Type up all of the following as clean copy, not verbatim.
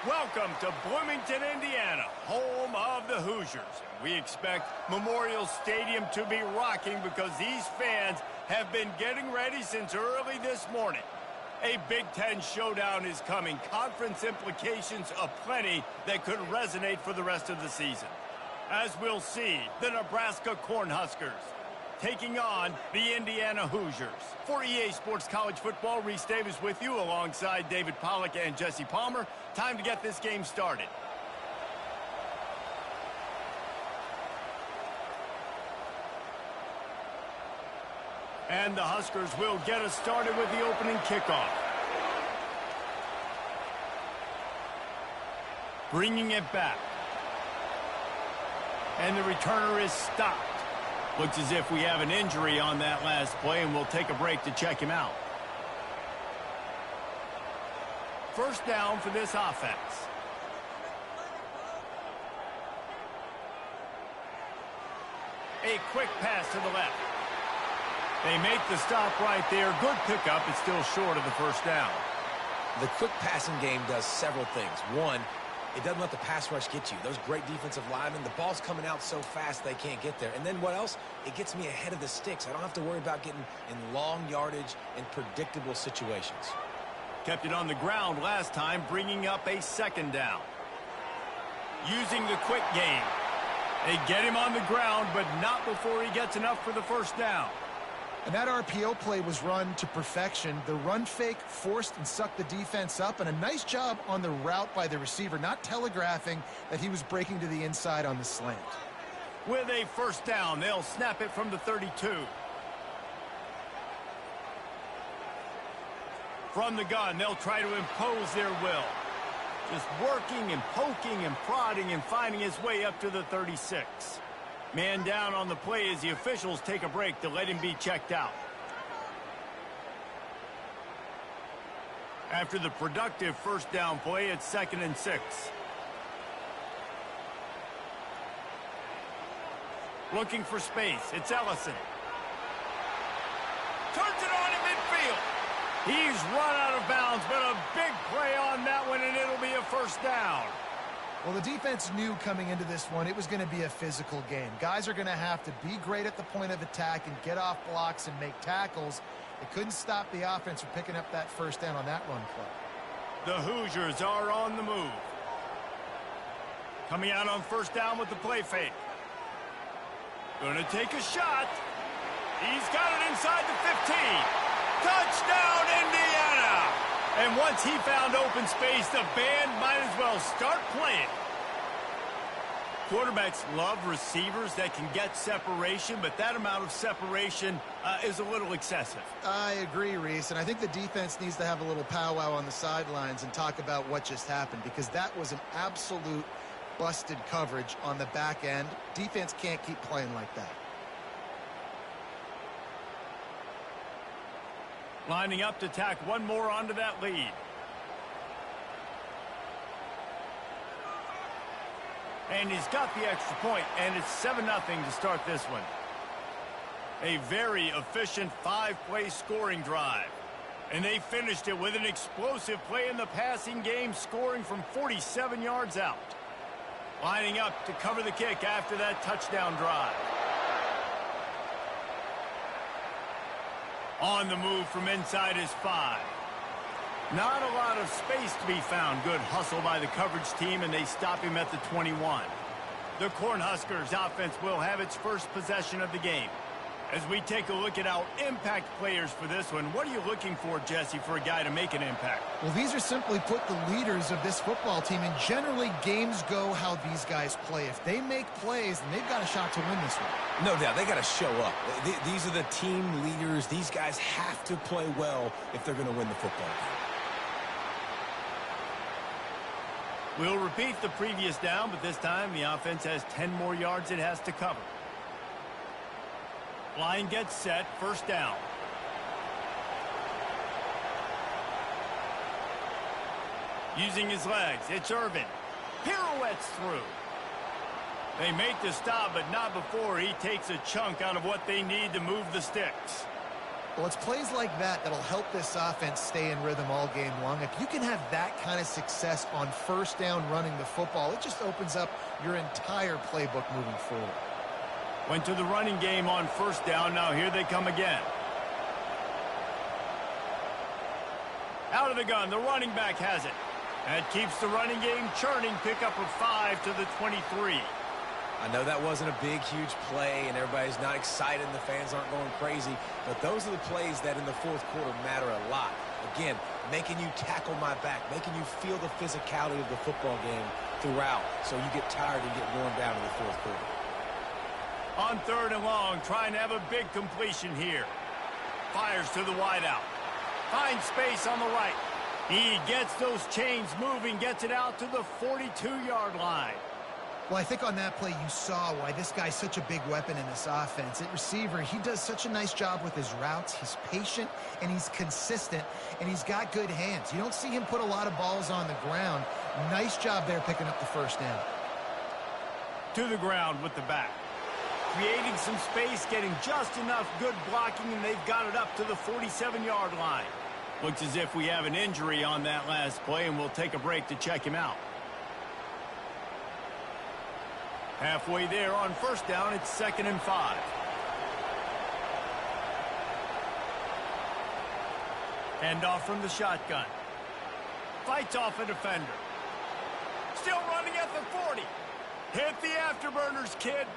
Welcome to Bloomington, Indiana, home of the Hoosiers. We expect Memorial Stadium to be rocking because these fans have been getting ready since early this morning. A Big Ten showdown is coming. Conference implications aplenty that could resonate for the rest of the season. As we'll see, the Nebraska Cornhuskers taking on the Indiana Hoosiers. For EA Sports College Football, Reese Davis with you alongside David Pollack and Jesse Palmer. Time to get this game started. And the Huskers will get us started with the opening kickoff. Bringing it back. And the returner is stopped. Looks as if we have an injury on that last play, and we'll take a break to check him out. First down for this offense. A quick pass to the left. They make the stop right there. Good pickup. It's still short of the first down. The quick passing game does several things. One, it doesn't let the pass rush get you. Those great defensive linemen, the ball's coming out so fast they can't get there. And then what else? It gets me ahead of the sticks. I don't have to worry about getting in long yardage and predictable situations. Kept it on the ground last time, bringing up a second down. Using the quick game. They get him on the ground, but not before he gets enough for the first down. And that RPO play was run to perfection. The run fake forced and sucked the defense up, and a nice job on the route by the receiver, not telegraphing that he was breaking to the inside on the slant. With a first down, they'll snap it from the 32. From the gun, they'll try to impose their will. Just working and poking and prodding and finding his way up to the 36. Man down on the play as the officials take a break to let him be checked out. After the productive first down play, it's 2nd and 6. Looking for space. It's Ellison. Turns it on in midfield. He's run out of bounds, but a big play on that one, and it'll be a first down. Well, the defense knew coming into this one it was going to be a physical game. Guys are going to have to be great at the point of attack and get off blocks and make tackles. It couldn't stop the offense from picking up that first down on that run play. The Hoosiers are on the move. Coming out on first down with the play fake. Going to take a shot. He's got it inside the 15. Touchdown, Indiana! And once he found open space, the band might as well start playing. Quarterbacks love receivers that can get separation, but that amount of separation is a little excessive. I agree, Reese, and I think the defense needs to have a little powwow on the sidelines and talk about what just happened, because that was an absolute busted coverage on the back end. Defense can't keep playing like that. Lining up to tack one more onto that lead. And he's got the extra point, and it's 7-0 to start this one. A very efficient 5-play scoring drive. And they finished it with an explosive play in the passing game, scoring from 47 yards out. Lining up to cover the kick after that touchdown drive. On the move from inside his 5. Not a lot of space to be found. Good hustle by the coverage team, and they stop him at the 21. The Cornhuskers offense will have its first possession of the game. As we take a look at our impact players for this one, what are you looking for, Jesse, for a guy to make an impact? Well, these are simply put the leaders of this football team, and generally games go how these guys play. If they make plays, then they've got a shot to win this one. No doubt, they got to show up. These are the team leaders. These guys have to play well if they're going to win the football game. We'll repeat the previous down, but this time the offense has 10 more yards it has to cover. Line gets set, first down. Using his legs, it's Irvin. Pirouettes through. They make the stop, but not before he takes a chunk out of what they need to move the sticks. Well, it's plays like that that'll help this offense stay in rhythm all game long. If you can have that kind of success on first down running the football, it just opens up your entire playbook moving forward. Went to the running game on first down. Now here they come again. Out of the gun, the running back has it. That keeps the running game churning. Pickup of 5 to the 23. I know that wasn't a big, huge play, and everybody's not excited, and the fans aren't going crazy, but those are the plays that in the fourth quarter matter a lot. Again, making you tackle my back, making you feel the physicality of the football game throughout, so you get tired and get worn down in the fourth quarter. On 3rd and long, trying to have a big completion here. Fires to the wideout. Finds space on the right. He gets those chains moving, gets it out to the 42-yard line. Well, I think on that play you saw why this guy's such a big weapon in this offense. At receiver, he does such a nice job with his routes. He's patient, and he's consistent, and he's got good hands. You don't see him put a lot of balls on the ground. Nice job there picking up the first down. To the ground with the back. Creating some space, getting just enough good blocking, and they've got it up to the 47-yard line. Looks as if we have an injury on that last play, and we'll take a break to check him out. Halfway there on first down, it's 2nd and 5. Handoff from the shotgun. Fights off a defender. Still running at the 40. Hit the afterburners, kid.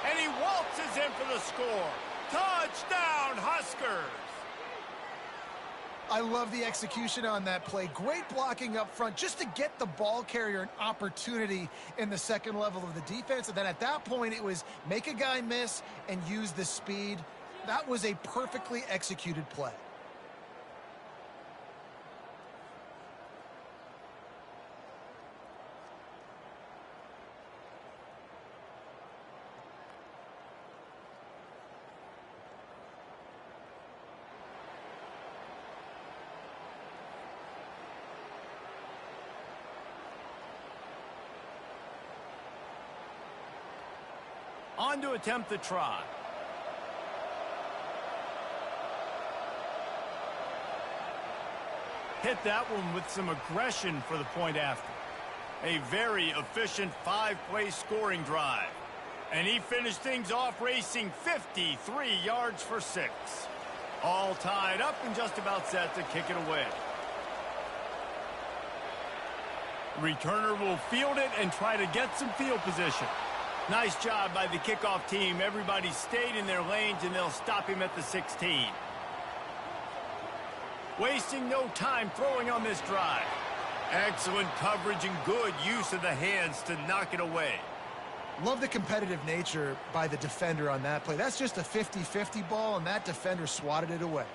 And he waltzes in for the score. Touchdown, Huskers. I love the execution on that play. Great blocking up front just to get the ball carrier an opportunity in the second level of the defense. And then at that point, it was make a guy miss and use the speed. That was a perfectly executed play. On to attempt the try. Hit that one with some aggression for the point after. A very efficient 5-play scoring drive. And he finished things off racing 53 yards for 6. All tied up and just about set to kick it away. Returner will field it and try to get some field position. Nice job by the kickoff team. Everybody stayed in their lanes, and they'll stop him at the 16. Wasting no time throwing on this drive. Excellent coverage and good use of the hands to knock it away. Love the competitive nature by the defender on that play. That's just a 50-50 ball, and that defender swatted it away.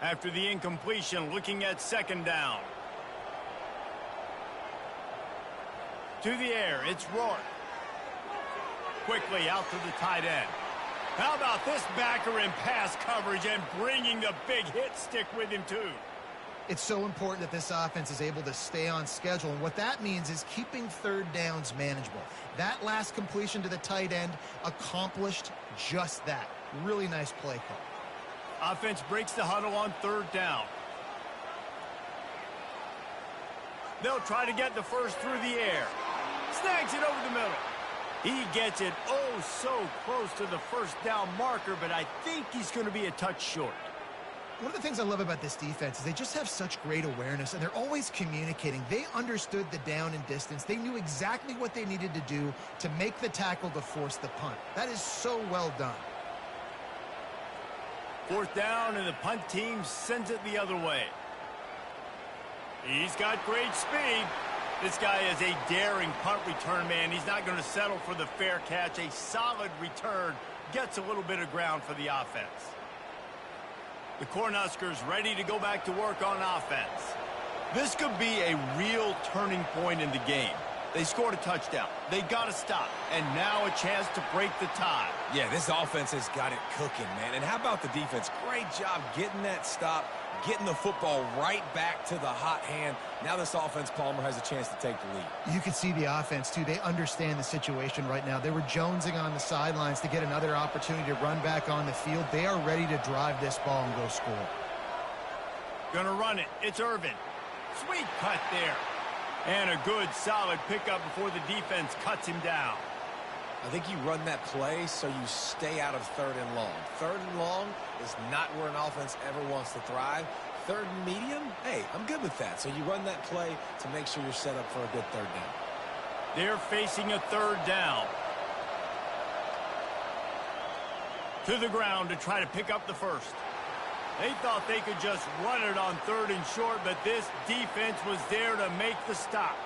After the incompletion, looking at 2nd down. To the air, it's Rourke. Quickly out to the tight end. How about this backer in pass coverage and bringing the big hit stick with him too? It's so important that this offense is able to stay on schedule, and what that means is keeping 3rd downs manageable. That last completion to the tight end accomplished just that. Really nice play call. Offense breaks the huddle on 3rd down. They'll try to get the first through the air. Snags it over the middle. He gets it oh so close to the first down marker, but I think he's going to be a touch short. One of the things I love about this defense is they just have such great awareness, and they're always communicating. They understood the down and distance. They knew exactly what they needed to do to make the tackle to force the punt. That is so well done. 4th down, and the punt team sends it the other way. He's got great speed. This guy is a daring punt return man. He's not going to settle for the fair catch. A solid return gets a little bit of ground for the offense. The Cornhuskers ready to go back to work on offense. This could be a real turning point in the game. They scored a touchdown. They got to stop. And now a chance to break the tie. Yeah, this offense has got it cooking, man. And how about the defense? Great job getting that stop, getting the football right back to the hot hand. Now this offense, Palmer, has a chance to take the lead. You can see the offense, too. They understand the situation right now. They were jonesing on the sidelines to get another opportunity to run back on the field. They are ready to drive this ball and go score. Gonna run it. It's Irvin. Sweet cut there. And a good, solid pickup before the defense cuts him down. I think you run that play so you stay out of 3rd and long. 3rd and long is not where an offense ever wants to thrive. 3rd and medium, hey, I'm good with that. So you run that play to make sure you're set up for a good 3rd down. They're facing a 3rd down. To the ground to try to pick up the first. They thought they could just run it on 3rd and short, but this defense was there to make the stop.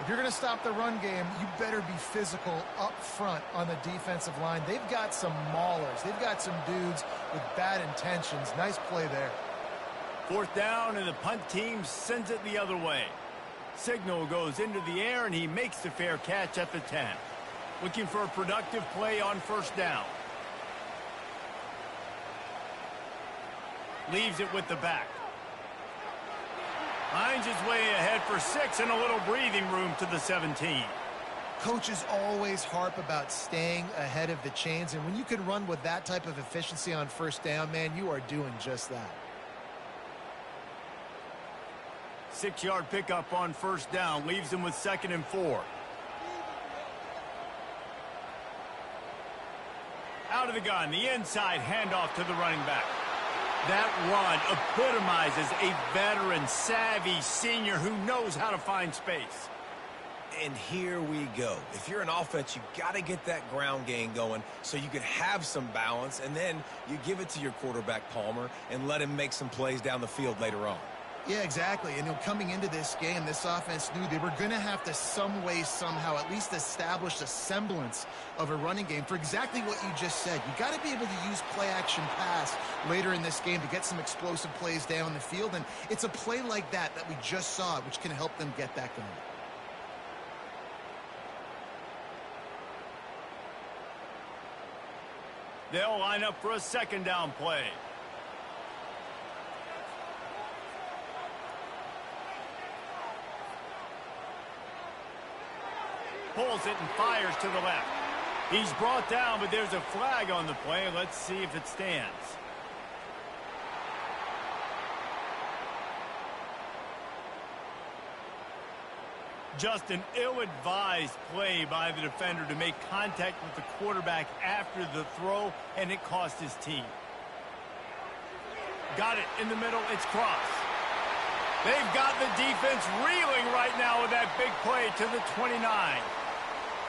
If you're going to stop the run game, you better be physical up front on the defensive line. They've got some maulers. They've got some dudes with bad intentions. Nice play there. 4th down, and the punt team sends it the other way. Signal goes into the air, and he makes the fair catch at the 10. Looking for a productive play on 1st down. Leaves it with the back. Finds his way ahead for 6 and a little breathing room to the 17. Coaches always harp about staying ahead of the chains, and when you can run with that type of efficiency on 1st down, man, you are doing just that. 6-yard pickup on 1st down. Leaves him with 2nd and 4. Out of the gun, the inside handoff to the running back. That run epitomizes a veteran, savvy senior who knows how to find space. And here we go. If you're an offense, you got to get that ground game going so you can have some balance, and then you give it to your quarterback, Palmer, and let him make some plays down the field later on. Yeah, exactly. And coming into this game, this offense knew they were going to have to some way, somehow, at least establish a semblance of a running game for exactly what you just said. You got to be able to use play-action pass later in this game to get some explosive plays down the field. And it's a play like that we just saw, which can help them get that going. They'll line up for a 2nd down play. Pulls it and fires to the left. He's brought down, but there's a flag on the play. Let's see if it stands. Just an ill-advised play by the defender to make contact with the quarterback after the throw, and it cost his team. Got it in the middle. It's Cross. They've got the defense reeling right now with that big play to the 29.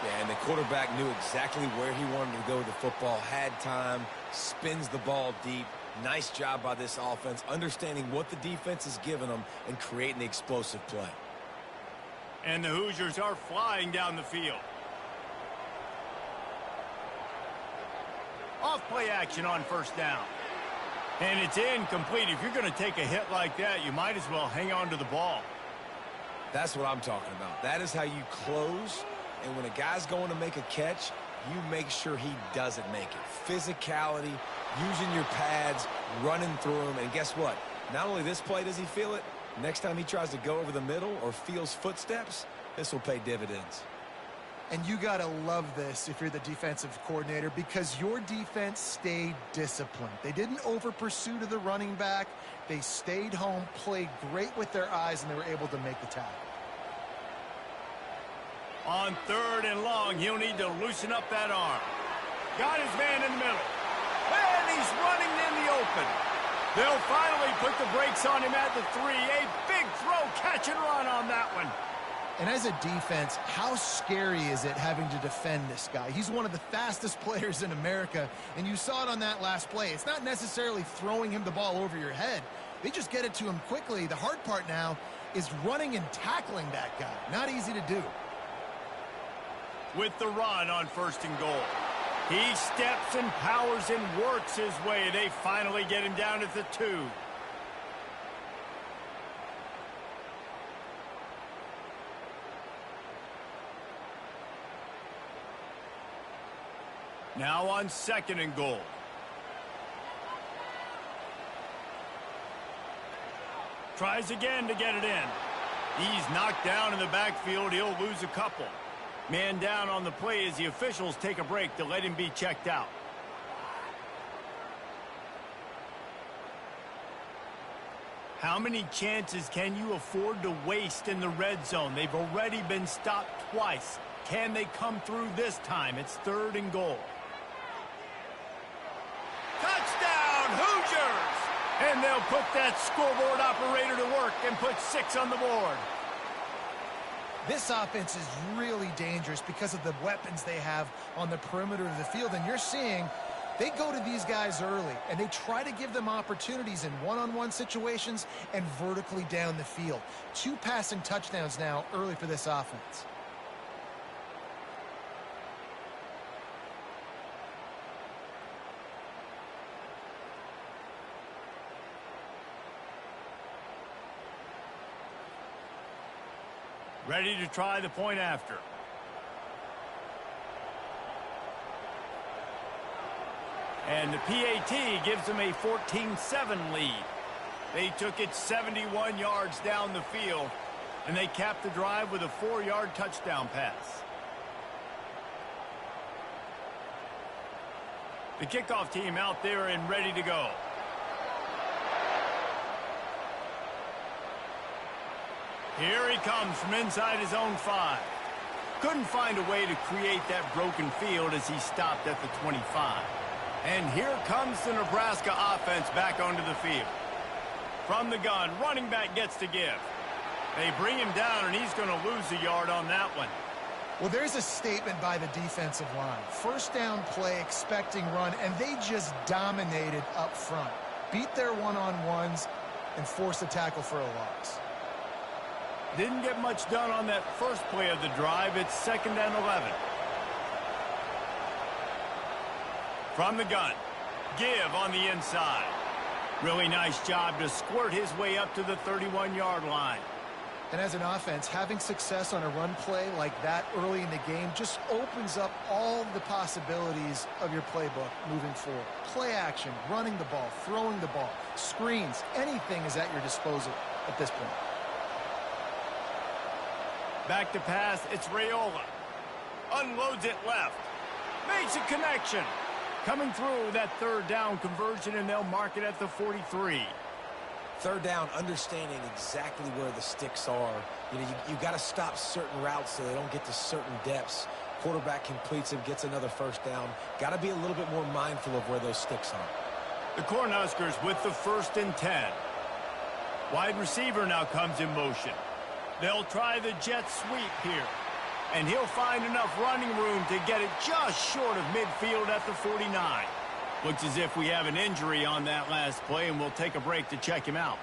Yeah, and the quarterback knew exactly where he wanted to go with the football, had time, spins the ball deep. Nice job by this offense, understanding what the defense is giving them and creating the explosive play. And the Hoosiers are flying down the field. Off play action on 1st down. And it's incomplete. If you're going to take a hit like that, you might as well hang on to the ball. That's what I'm talking about. That is how you close. And when a guy's going to make a catch, you make sure he doesn't make it. Physicality, using your pads, running through him. And guess what? Not only this play does he feel it, next time he tries to go over the middle or feels footsteps, this will pay dividends. And you got to love this if you're the defensive coordinator, because your defense stayed disciplined. They didn't over-pursue to the running back. They stayed home, played great with their eyes, and they were able to make the tackle. On 3rd and long, he'll need to loosen up that arm. Got his man in the middle. And he's running in the open. They'll finally put the brakes on him at the 3. A big throw, catch and run on that one. And as a defense, how scary is it having to defend this guy? He's one of the fastest players in America, and you saw it on that last play. It's not necessarily throwing him the ball over your head. They just get it to him quickly. The hard part now is running and tackling that guy. Not easy to do. With the run on 1st and goal. He steps and powers and works his way. They finally get him down at the 2. Now on 2nd and goal. Tries again to get it in. He's knocked down in the backfield. He'll lose a couple. Man down on the play as the officials take a break to let him be checked out. How many chances can you afford to waste in the red zone? They've already been stopped twice. Can they come through this time? It's 3rd and goal. Touchdown, Hoosiers! And they'll put that scoreboard operator to work and put 6 on the board. This offense is really dangerous because of the weapons they have on the perimeter of the field. And you're seeing they go to these guys early, and they try to give them opportunities in one-on-one situations and vertically down the field. 2 passing touchdowns now early for this offense. Ready to try the point after. And the PAT gives them a 14-7 lead. They took it 71 yards down the field, and they capped the drive with a 4-yard touchdown pass. The kickoff team out there and ready to go. Here he comes from inside his own 5. Couldn't find a way to create that broken field as he stopped at the 25. And here comes the Nebraska offense back onto the field. From the gun, running back gets to give. They bring him down, and he's going to lose a yard on that one. Well, there's a statement by the defensive line. First down play, expecting run, and they just dominated up front. Beat their one-on-ones and forced a tackle for a loss. Didn't get much done on that first play of the drive. It's 2nd and 11. From the gun, give on the inside. Really nice job to squirt his way up to the 31-yard line. And as an offense, having success on a run play like that early in the game just opens up all the possibilities of your playbook moving forward. Play action, running the ball, throwing the ball, screens, anything is at your disposal at this point. Back to pass, it's Raiola. Unloads it left. Makes a connection. Coming through that 3rd down conversion, and they'll mark it at the 43. 3rd down, understanding exactly where the sticks are. You know, you got to stop certain routes so they don't get to certain depths. Quarterback completes him, gets another 1st down. Got to be a little bit more mindful of where those sticks are. The Cornhuskers with the 1st and 10. Wide receiver now comes in motion. They'll try the jet sweep here. And he'll find enough running room to get it just short of midfield at the 49. Looks as if we have an injury on that last play, and we'll take a break to check him out.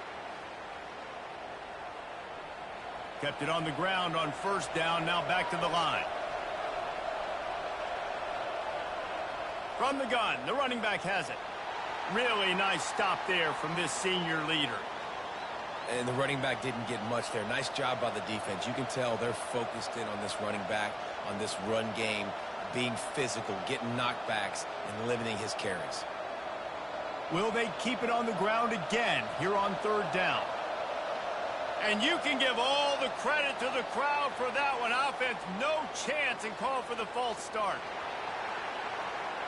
Kept it on the ground on 1st down, now back to the line. From the gun, the running back has it. Really nice stop there from this senior leader. And the running back didn't get much there. Nice job by the defense. You can tell they're focused in on this running back, on this run game, being physical, getting knockbacks, and limiting his carries. Will they keep it on the ground again here on 3rd down? And you can give all the credit to the crowd for that one. Offense, no chance, and call for the false start.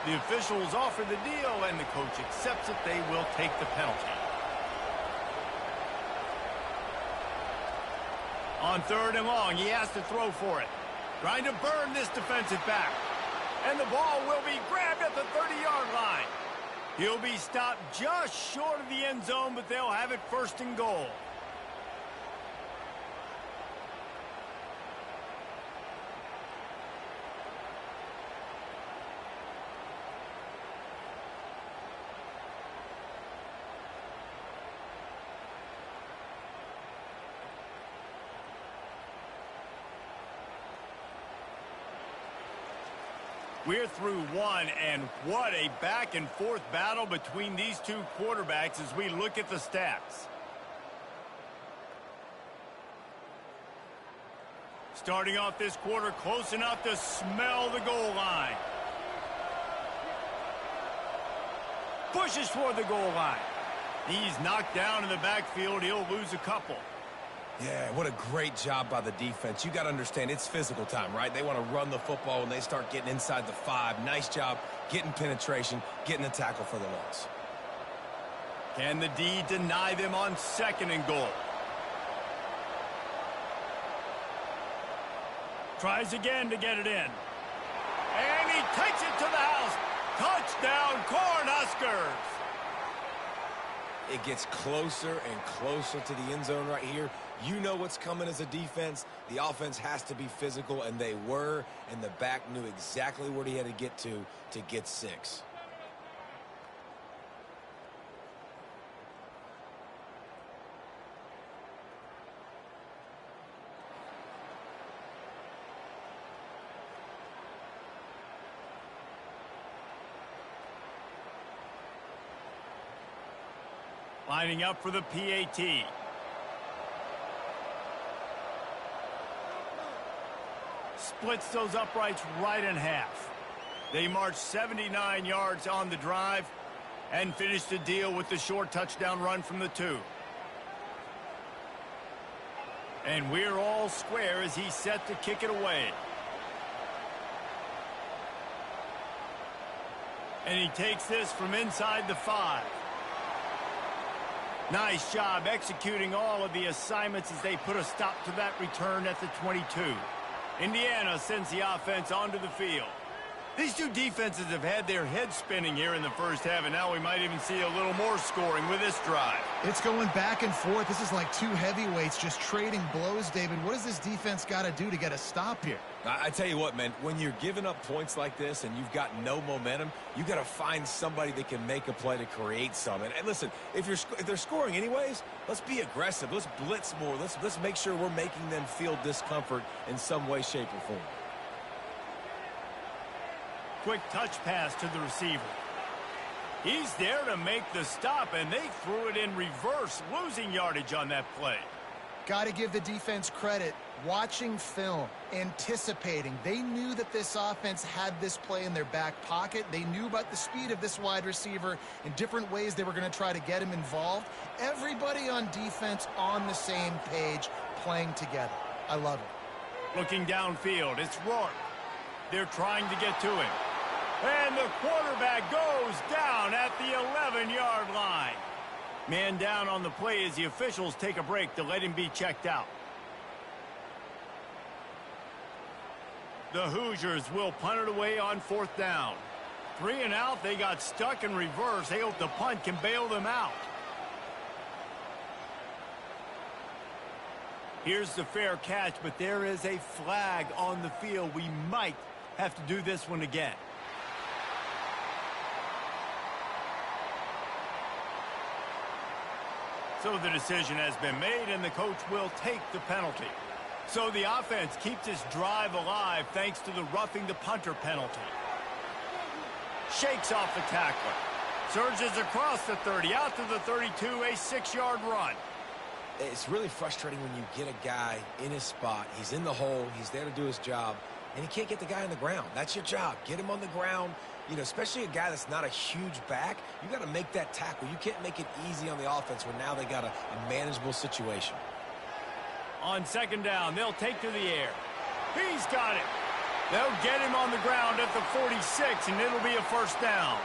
The officials offer the deal, and the coach accepts it. They will take the penalty. On 3rd and long, he has to throw for it. Trying to burn this defensive back. And the ball will be grabbed at the 30-yard line. He'll be stopped just short of the end zone, but they'll have it 1st and goal. We're through one, and what a back-and-forth battle between these two quarterbacks as we look at the stats. Starting off this quarter close enough to smell the goal line. Pushes toward the goal line. He's knocked down in the backfield. He'll lose a couple. Yeah, what a great job by the defense. You got to understand, it's physical time, right? They want to run the football when they start getting inside the 5. Nice job getting penetration, getting the tackle for the loss. Can the D deny them on 2nd and goal? Tries again to get it in. And he takes it to the house. Touchdown, Cornhuskers! It gets closer and closer to the end zone right here. You know what's coming as a defense. The offense has to be physical, and they were, and the back knew exactly where he had to get 6. Lining up for the PAT. Splits those uprights right in half. They march 79 yards on the drive and finish the deal with the short touchdown run from the 2. And we're all square as he's set to kick it away. And he takes this from inside the 5. Nice job executing all of the assignments as they put a stop to that return at the 22. Indiana sends the offense onto the field. These two defenses have had their heads spinning here in the first half, and now we might even see a little more scoring with this drive. It's going back and forth. This is like two heavyweights just trading blows, David. What does this defense got to do to get a stop here? I tell you what, man, when you're giving up points like this and you've got no momentum, you got to find somebody that can make a play to create some. And listen, if they're scoring anyways, let's be aggressive. Let's blitz more. Let's make sure we're making them feel discomfort in some way, shape, or form. Quick touch pass to the receiver. He's there to make the stop, and they threw it in reverse, losing yardage on that play. Got to give the defense credit. Watching film, anticipating. They knew that this offense had this play in their back pocket. They knew about the speed of this wide receiver in different ways they were going to try to get him involved. Everybody on defense on the same page, playing together. I love it. Looking downfield, it's Rourke. They're trying to get to him. And the quarterback goes down at the 11-yard line. Man down on the play as the officials take a break to let him be checked out. The Hoosiers will punt it away on 4th down. 3 and out, they got stuck in reverse. They hope the punt can bail them out. Here's the fair catch, but there is a flag on the field. We might have to do this one again. So the decision has been made, and the coach will take the penalty. So the offense keeps this drive alive thanks to the roughing the punter penalty. Shakes off the tackler. Surges across the 30, out to the 32, a 6-yard run. It's really frustrating when you get a guy in his spot. He's in the hole. He's there to do his job, and he can't get the guy on the ground. That's your job. Get him on the ground. You know, especially a guy that's not a huge back, you got to make that tackle. You can't make it easy on the offense when now they got a manageable situation. On 2nd down, they'll take to the air. He's got it. They'll get him on the ground at the 46, and it'll be a 1st down.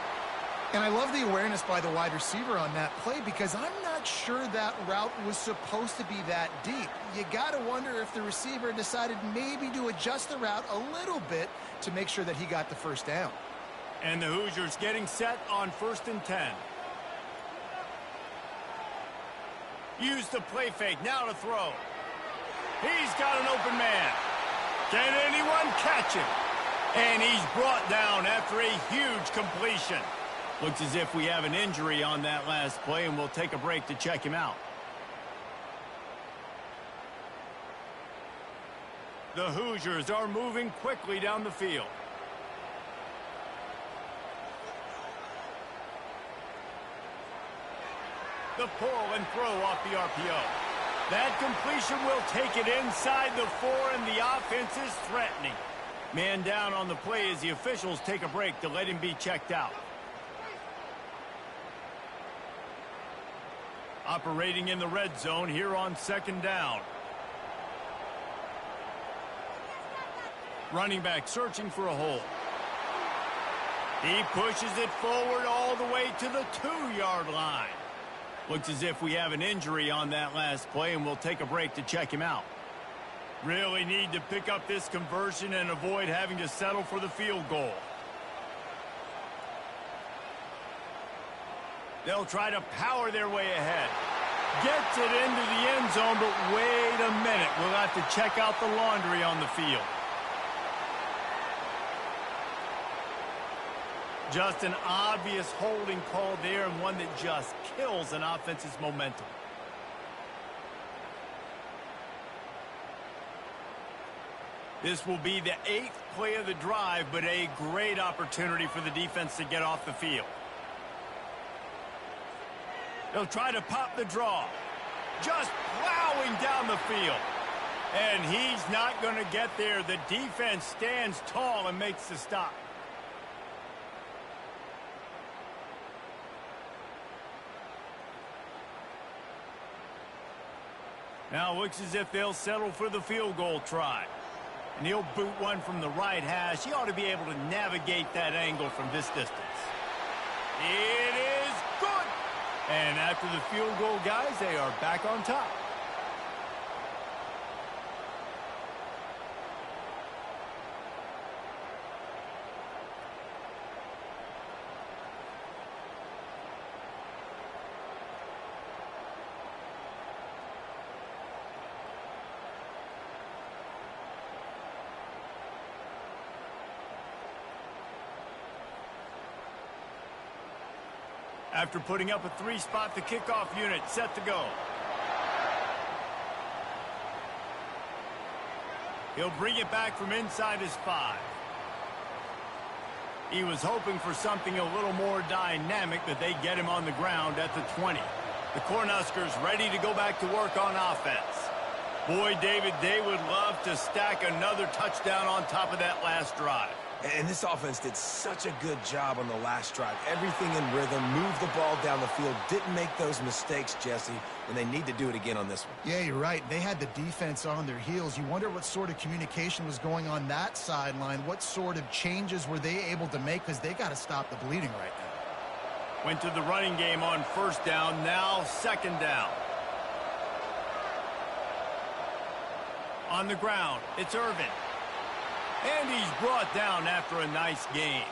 And I love the awareness by the wide receiver on that play because I'm not sure that route was supposed to be that deep. You got to wonder if the receiver decided maybe to adjust the route a little bit to make sure that he got the 1st down. And the Hoosiers getting set on 1st and 10. Use the play fake, now to throw. He's got an open man. Can anyone catch him? And he's brought down after a huge completion. Looks as if we have an injury on that last play, and we'll take a break to check him out. The Hoosiers are moving quickly down the field. The pull and throw off the RPO. That completion will take it inside the 4, and the offense is threatening. Man down on the play as the officials take a break to let him be checked out. Operating in the red zone here on second down. Running back searching for a hole. He pushes it forward all the way to the 2-yard line. Looks as if we have an injury on that last play, and we'll take a break to check him out. Really need to pick up this conversion and avoid having to settle for the field goal. They'll try to power their way ahead. Gets it into the end zone, but wait a minute. We'll have to check out the laundry on the field. Just an obvious holding call there, and one that just kills an offense's momentum. This will be the 8th play of the drive, but a great opportunity for the defense to get off the field. They'll try to pop the draw. Just plowing down the field. And he's not going to get there. The defense stands tall and makes the stop. Now it looks as if they'll settle for the field goal try. And he'll boot one from the right hash. He ought to be able to navigate that angle from this distance. It is good. And after the field goal, guys, they are back on top. After putting up a 3-spot, the kickoff unit set to go. He'll bring it back from inside his 5. He was hoping for something a little more dynamic, but they get him on the ground at the 20. The Cornhuskers ready to go back to work on offense. Boy, David, they would love to stack another touchdown on top of that last drive. And this offense did such a good job on the last drive. Everything in rhythm, moved the ball down the field, didn't make those mistakes, Jesse, and they need to do it again on this one. Yeah, you're right. They had the defense on their heels. You wonder what sort of communication was going on that sideline. What sort of changes were they able to make, because they got to stop the bleeding right now. Went to the running game on first down, now second down. On the ground, it's Irvin. And he's brought down after a nice game.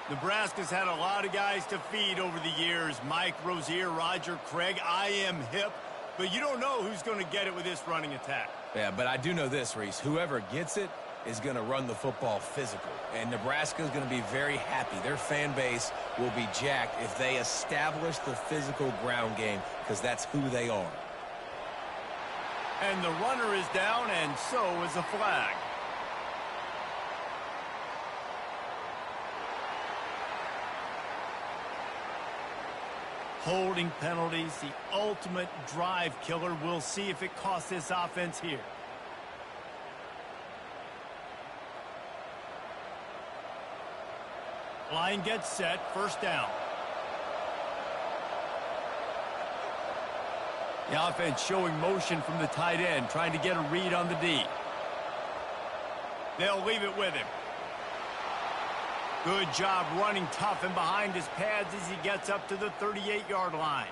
Nebraska's had a lot of guys to feed over the years. Mike Rozier, Roger Craig, I am hip. But you don't know who's going to get it with this running attack. Yeah, but I do know this, Reese. Whoever gets it is going to run the football physical. And Nebraska's going to be very happy. Their fan base will be jacked if they establish the physical ground game, because that's who they are. And the runner is down, and so is a flag. Holding penalties, the ultimate drive killer. We'll see if it costs this offense here. Line gets set, first down. The offense showing motion from the tight end, trying to get a read on the D. They'll leave it with him. Good job running tough and behind his pads as he gets up to the 38-yard line.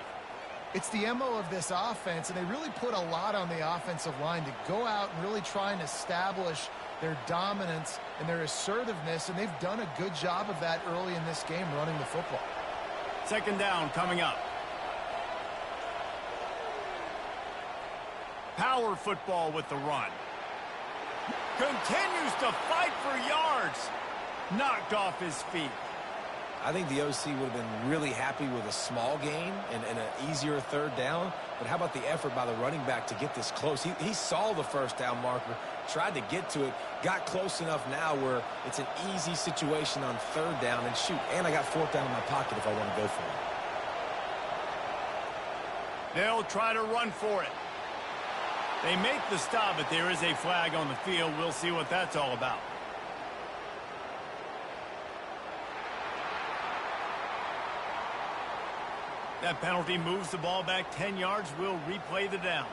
It's the MO of this offense, and they really put a lot on the offensive line to go out and really try and establish their dominance and their assertiveness, and they've done a good job of that early in this game running the football. Second down coming up. Power football with the run. Continues to fight for yards. Knocked off his feet. I think the OC would have been really happy with a small gain and an easier third down. But how about the effort by the running back to get this close? He saw the first down marker, tried to get to it, got close enough now where it's an easy situation on third down. And shoot, and I got fourth down in my pocket if I want to go for it. They'll try to run for it. They make the stop, but there is a flag on the field. We'll see what that's all about. That penalty moves the ball back 10 yards. We'll replay the down.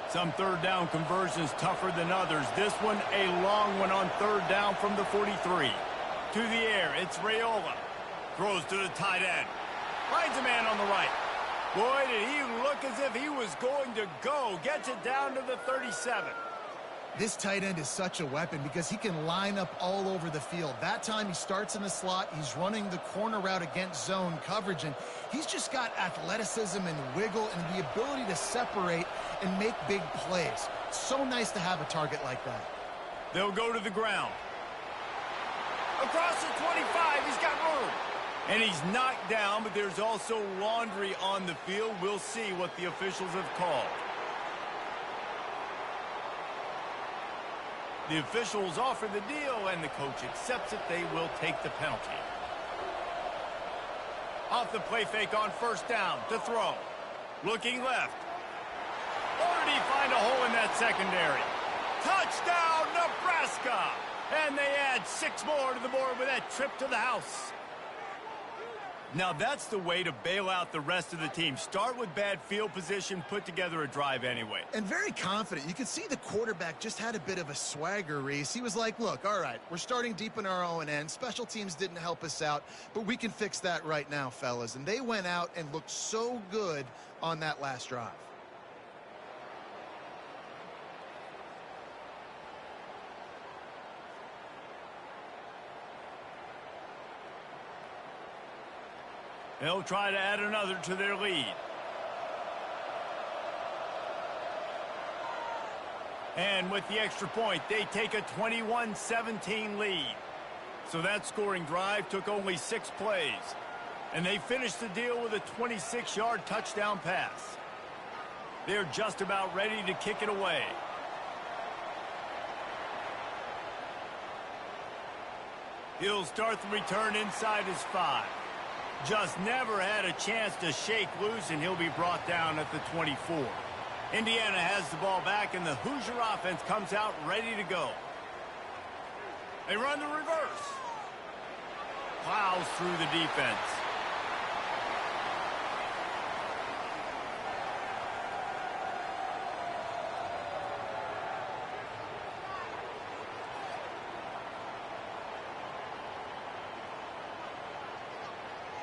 Some third down conversions tougher than others. This one a long one on third down from the 43. To the air, it's Raiola. Throws to the tight end. Finds a man on the right. Boy, did he look as if he was going to go. Gets it down to the 37. This tight end is such a weapon because he can line up all over the field. That time he starts in the slot. He's running the corner route against zone coverage, and he's just got athleticism and wiggle and the ability to separate and make big plays. It's so nice to have a target like that. They'll go to the ground. Across the 25, he's got room. And he's knocked down, but there's also laundry on the field. We'll see what the officials have called. The officials offer the deal, and the coach accepts it. They will take the penalty. Off the play fake on first down to throw. Looking left. Or did he find a hole in that secondary? Touchdown, Nebraska! And they add 6 more to the board with that trip to the house. Now that's the way to bail out the rest of the team. Start with bad field position, put together a drive anyway. And very confident. You could see the quarterback just had a bit of a swagger, Reese. He was like, look, all right, we're starting deep in our own end. Special teams didn't help us out, but we can fix that right now, fellas. And they went out and looked so good on that last drive. They'll try to add another to their lead. And with the extra point, they take a 21-17 lead. So that scoring drive took only 6 plays. And they finished the deal with a 26-yard touchdown pass. They're just about ready to kick it away. He'll start the return inside his 5. Just never had a chance to shake loose, and he'll be brought down at the 24. Indiana has the ball back, and the Hoosier offense comes out ready to go. They run the reverse. Plows through the defense.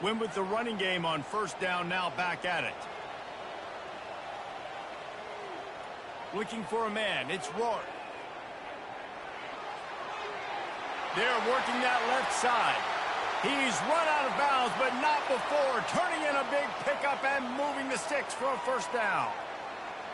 Win with the running game on first down, now back at it. Looking for a man, it's Rourke. They're working that left side. He's run out of bounds, but not before. Turning in a big pickup and moving the sticks for a first down.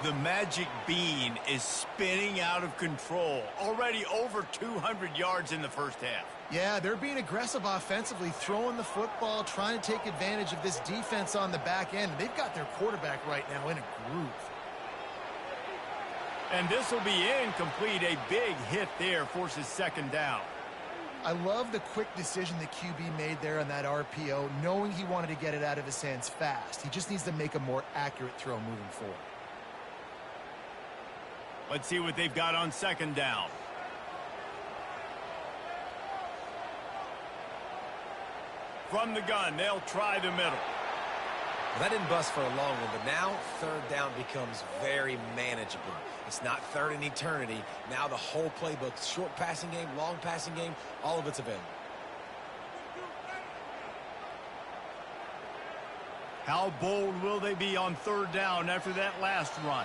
The magic bean is spinning out of control. Already over 200 yards in the first half. Yeah, they're being aggressive offensively, throwing the football, trying to take advantage of this defense on the back end. They've got their quarterback right now in a groove. And this will be incomplete. A big hit there forces second down. I love the quick decision the QB made there on that RPO, knowing he wanted to get it out of his hands fast. He just needs to make a more accurate throw moving forward. Let's see what they've got on second down. From the gun, they'll try the middle. Well, that didn't bust for a long one, but now third down becomes very manageable. It's not third in eternity. Now the whole playbook, short passing game, long passing game, all of it's available. How bold will they be on third down after that last run?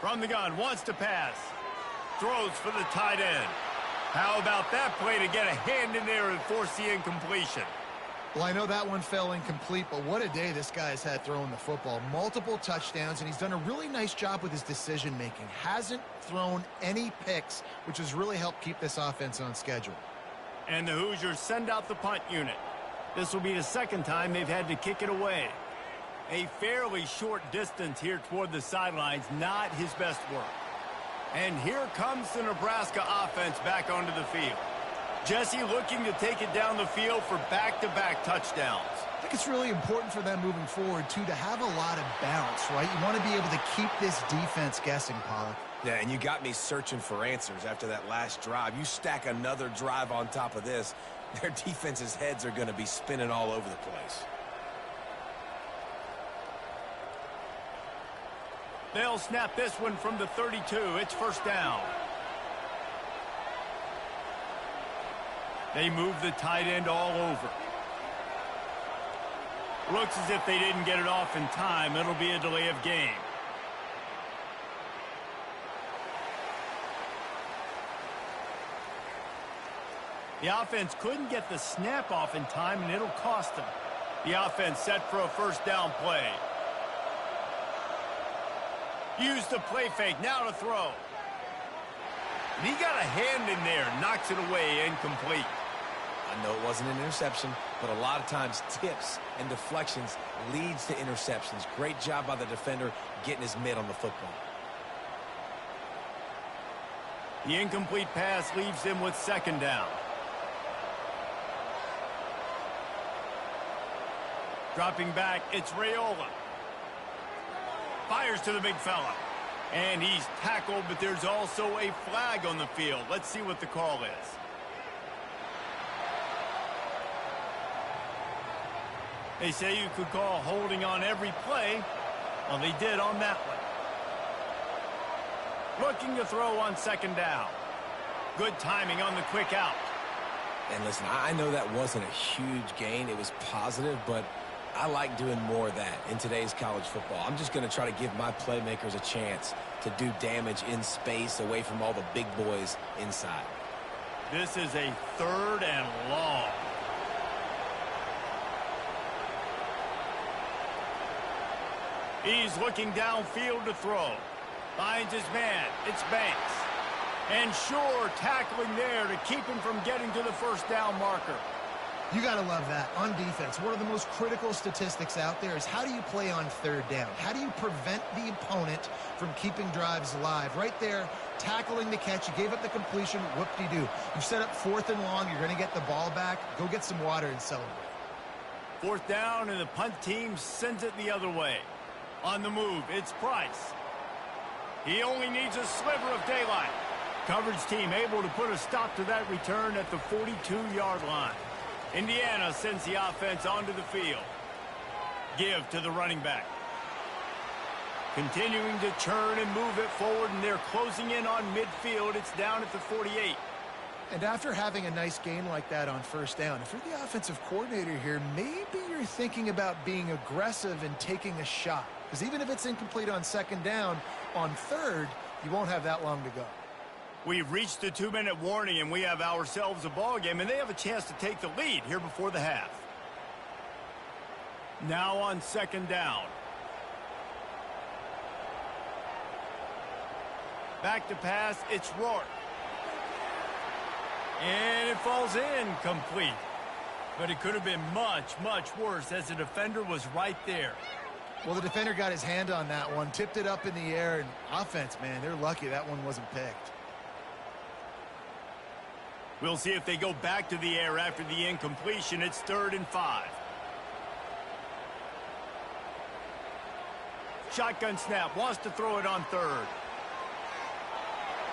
From the gun, wants to pass. Throws for the tight end. How about that play to get a hand in there and force the incompletion? Well, I know that one fell incomplete, but what a day this guy has had throwing the football. Multiple touchdowns, and he's done a really nice job with his decision-making. Hasn't thrown any picks, which has really helped keep this offense on schedule. And the Hoosiers send out the punt unit. This will be the second time they've had to kick it away. A fairly short distance here toward the sidelines, not his best work. And here comes the Nebraska offense back onto the field. Jesse looking to take it down the field for back-to-back touchdowns. I think it's really important for them moving forward, too, to have a lot of bounce, right? You want to be able to keep this defense guessing, Pollack. Yeah, and you got me searching for answers after that last drive. You stack another drive on top of this, their defense's heads are going to be spinning all over the place. They'll snap this one from the 32. It's first down. They move the tight end all over. Looks as if they didn't get it off in time. It'll be a delay of game. The offense couldn't get the snap off in time, and it'll cost them. The offense set for a first down play. Use the play fake, now to throw. And he got a hand in there, knocks it away, incomplete. I know it wasn't an interception, but a lot of times tips and deflections leads to interceptions. Great job by the defender getting his mitt on the football. The incomplete pass leaves him with second down. Dropping back, it's Raiola. Fires to the big fella. And he's tackled, but there's also a flag on the field. Let's see what the call is. They say you could call holding on every play. Well, they did on that one. Looking to throw on second down. Good timing on the quick out. And listen, I know that wasn't a huge gain. It was positive, but I like doing more of that in today's college football. I'm just going to try to give my playmakers a chance to do damage in space away from all the big boys inside. This is a third and long. He's looking downfield to throw. Finds his man. It's Banks. And Shore tackling there to keep him from getting to the first down marker. You got to love that. On defense, one of the most critical statistics out there is how do you play on third down? How do you prevent the opponent from keeping drives alive? Right there, tackling the catch. You gave up the completion. Whoop-de-doo. You set up fourth and long. You're going to get the ball back. Go get some water and celebrate. Fourth down, and the punt team sends it the other way. On the move, it's Price. He only needs a sliver of daylight. Coverage team able to put a stop to that return at the 42-yard line. Indiana sends the offense onto the field. Give to the running back. Continuing to churn and move it forward, and they're closing in on midfield. It's down at the 48. And after having a nice game like that on first down, if you're the offensive coordinator here, maybe you're thinking about being aggressive and taking a shot. Because even if it's incomplete on second down, on third, you won't have that long to go. We've reached the 2-minute warning, and we have ourselves a ball game, and they have a chance to take the lead here before the half. Now on second down. Back to pass, it's Rourke. And it falls in complete. But it could have been much, much worse as the defender was right there. Well, the defender got his hand on that one, tipped it up in the air, and offense, man, they're lucky that one wasn't picked. We'll see if they go back to the air after the incompletion. It's 3rd and 5. Shotgun snap, wants to throw it on third.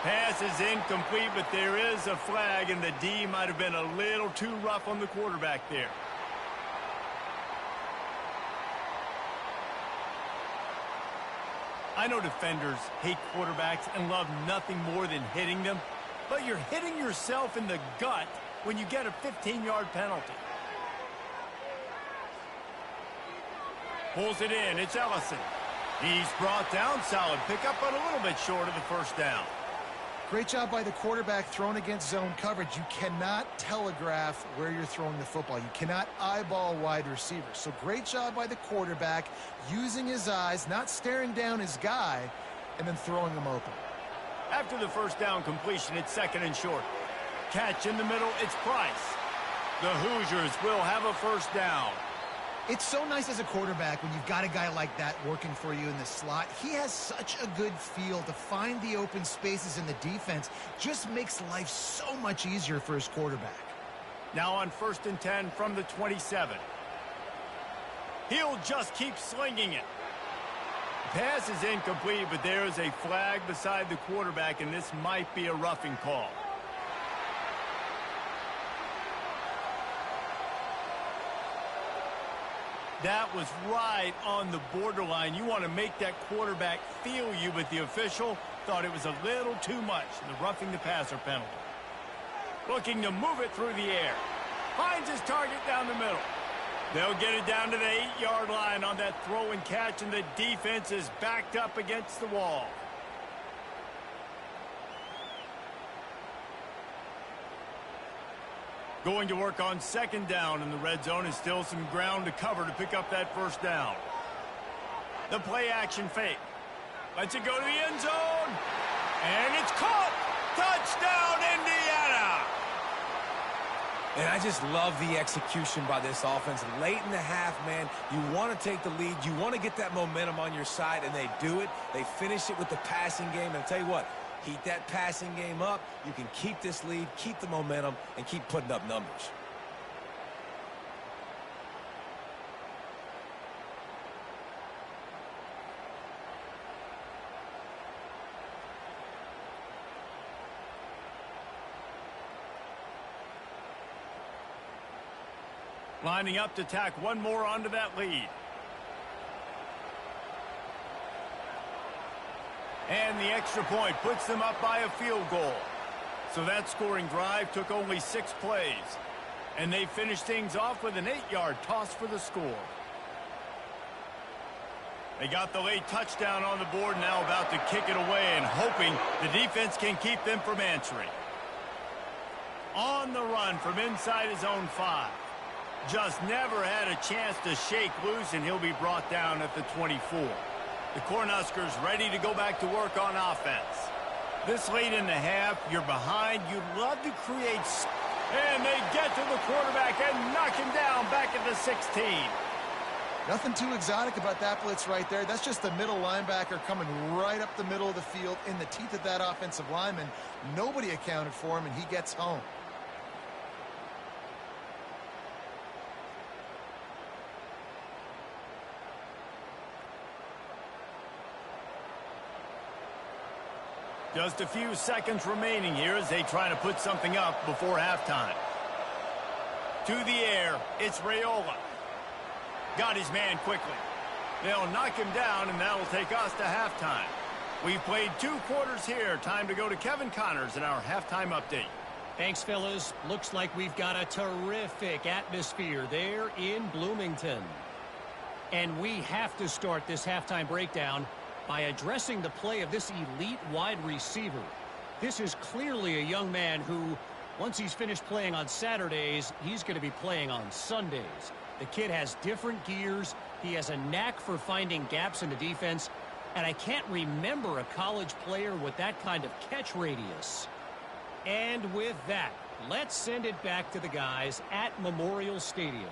Pass is incomplete, but there is a flag, and the D might have been a little too rough on the quarterback there. I know defenders hate quarterbacks and love nothing more than hitting them, but you're hitting yourself in the gut when you get a 15-yard penalty. Pulls it in. It's Ellison. He's brought down. Solid pickup, but a little bit short of the first down. Great job by the quarterback thrown against zone coverage. You cannot telegraph where you're throwing the football. You cannot eyeball wide receivers. So great job by the quarterback using his eyes, not staring down his guy, and then throwing him open. After the first down completion, it's 2nd and short. Catch in the middle, it's Price. The Hoosiers will have a first down. It's so nice as a quarterback when you've got a guy like that working for you in the slot. He has such a good feel to find the open spaces in the defense. Just makes life so much easier for his quarterback. Now on 1st and 10 from the 27. He'll just keep slinging it. Pass is incomplete, but there is a flag beside the quarterback, and this might be a roughing call. That was right on the borderline. You want to make that quarterback feel you, but the official thought it was a little too much. The roughing the passer penalty. Looking to move it through the air. Finds his target down the middle. They'll get it down to the 8-yard line on that throw and catch, and the defense is backed up against the wall. Going to work on 2nd down in the red zone, and still some ground to cover to pick up that 1st down. The play action fake. Lets it go to the end zone. And it's caught. Touchdown, Indiana. And I just love the execution by this offense. Late in the half, man, you want to take the lead. You want to get that momentum on your side, and they do it. They finish it with the passing game. And I'll tell you what, heat that passing game up. You can keep this lead, keep the momentum, and keep putting up numbers. Lining up to tack one more onto that lead. And the extra point puts them up by a field goal. So that scoring drive took only 6 plays. And they finished things off with an 8-yard toss for the score. They got the late touchdown on the board, now about to kick it away and hoping the defense can keep them from answering. On the run from inside his own 5. Just never had a chance to shake loose, and he'll be brought down at the 24. The Cornhuskers ready to go back to work on offense. This late in the half, you're behind. You'd love to create... And they get to the quarterback and knock him down back at the 16. Nothing too exotic about that blitz right there. That's just the middle linebacker coming right up the middle of the field in the teeth of that offensive lineman. Nobody accounted for him, and he gets home. Just a few seconds remaining here as they try to put something up before halftime. To the air, it's Raiola. Got his man quickly. They'll knock him down, and that'll take us to halftime. We've played 2 quarters here. Time to go to Kevin Connors in our halftime update. Thanks, fellas. Looks like we've got a terrific atmosphere there in Bloomington. And we have to start this halftime breakdown by addressing the play of this elite wide receiver. This is clearly a young man who, once he's finished playing on Saturdays, he's going to be playing on Sundays. The kid has different gears. He has a knack for finding gaps in the defense. And I can't remember a college player with that kind of catch radius. And with that, let's send it back to the guys at Memorial Stadium.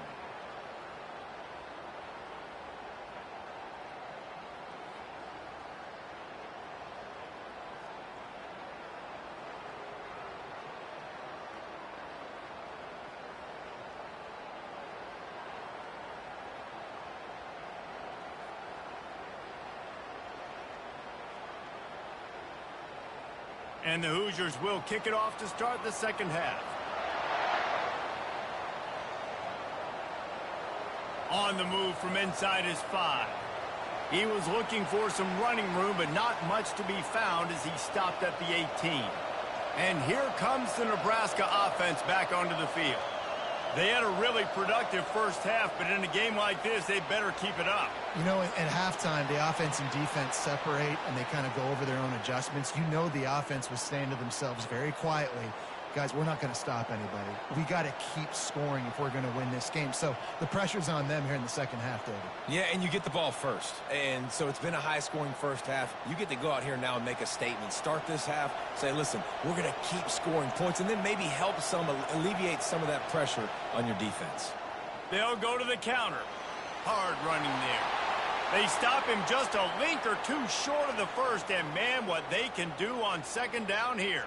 And the Hoosiers will kick it off to start the second half. On the move from inside his 5. He was looking for some running room, but not much to be found as he stopped at the 18. And here comes the Nebraska offense back onto the field. They had a really productive first half, but in a game like this, they better keep it up. You know, at halftime, the offense and defense separate, and they kind of go over their own adjustments. You know the offense was saying to themselves very quietly, guys, we're not going to stop anybody. We got to keep scoring if we're going to win this game. So the pressure's on them here in the second half, David. Yeah, and you get the ball first. And so it's been a high-scoring first half. You get to go out here now and make a statement. Start this half, say, listen, we're going to keep scoring points, and then maybe help alleviate some of that pressure on your defense. They'll go to the counter. Hard running there. They stop him just a link or two short of the first, and man, what they can do on second down here.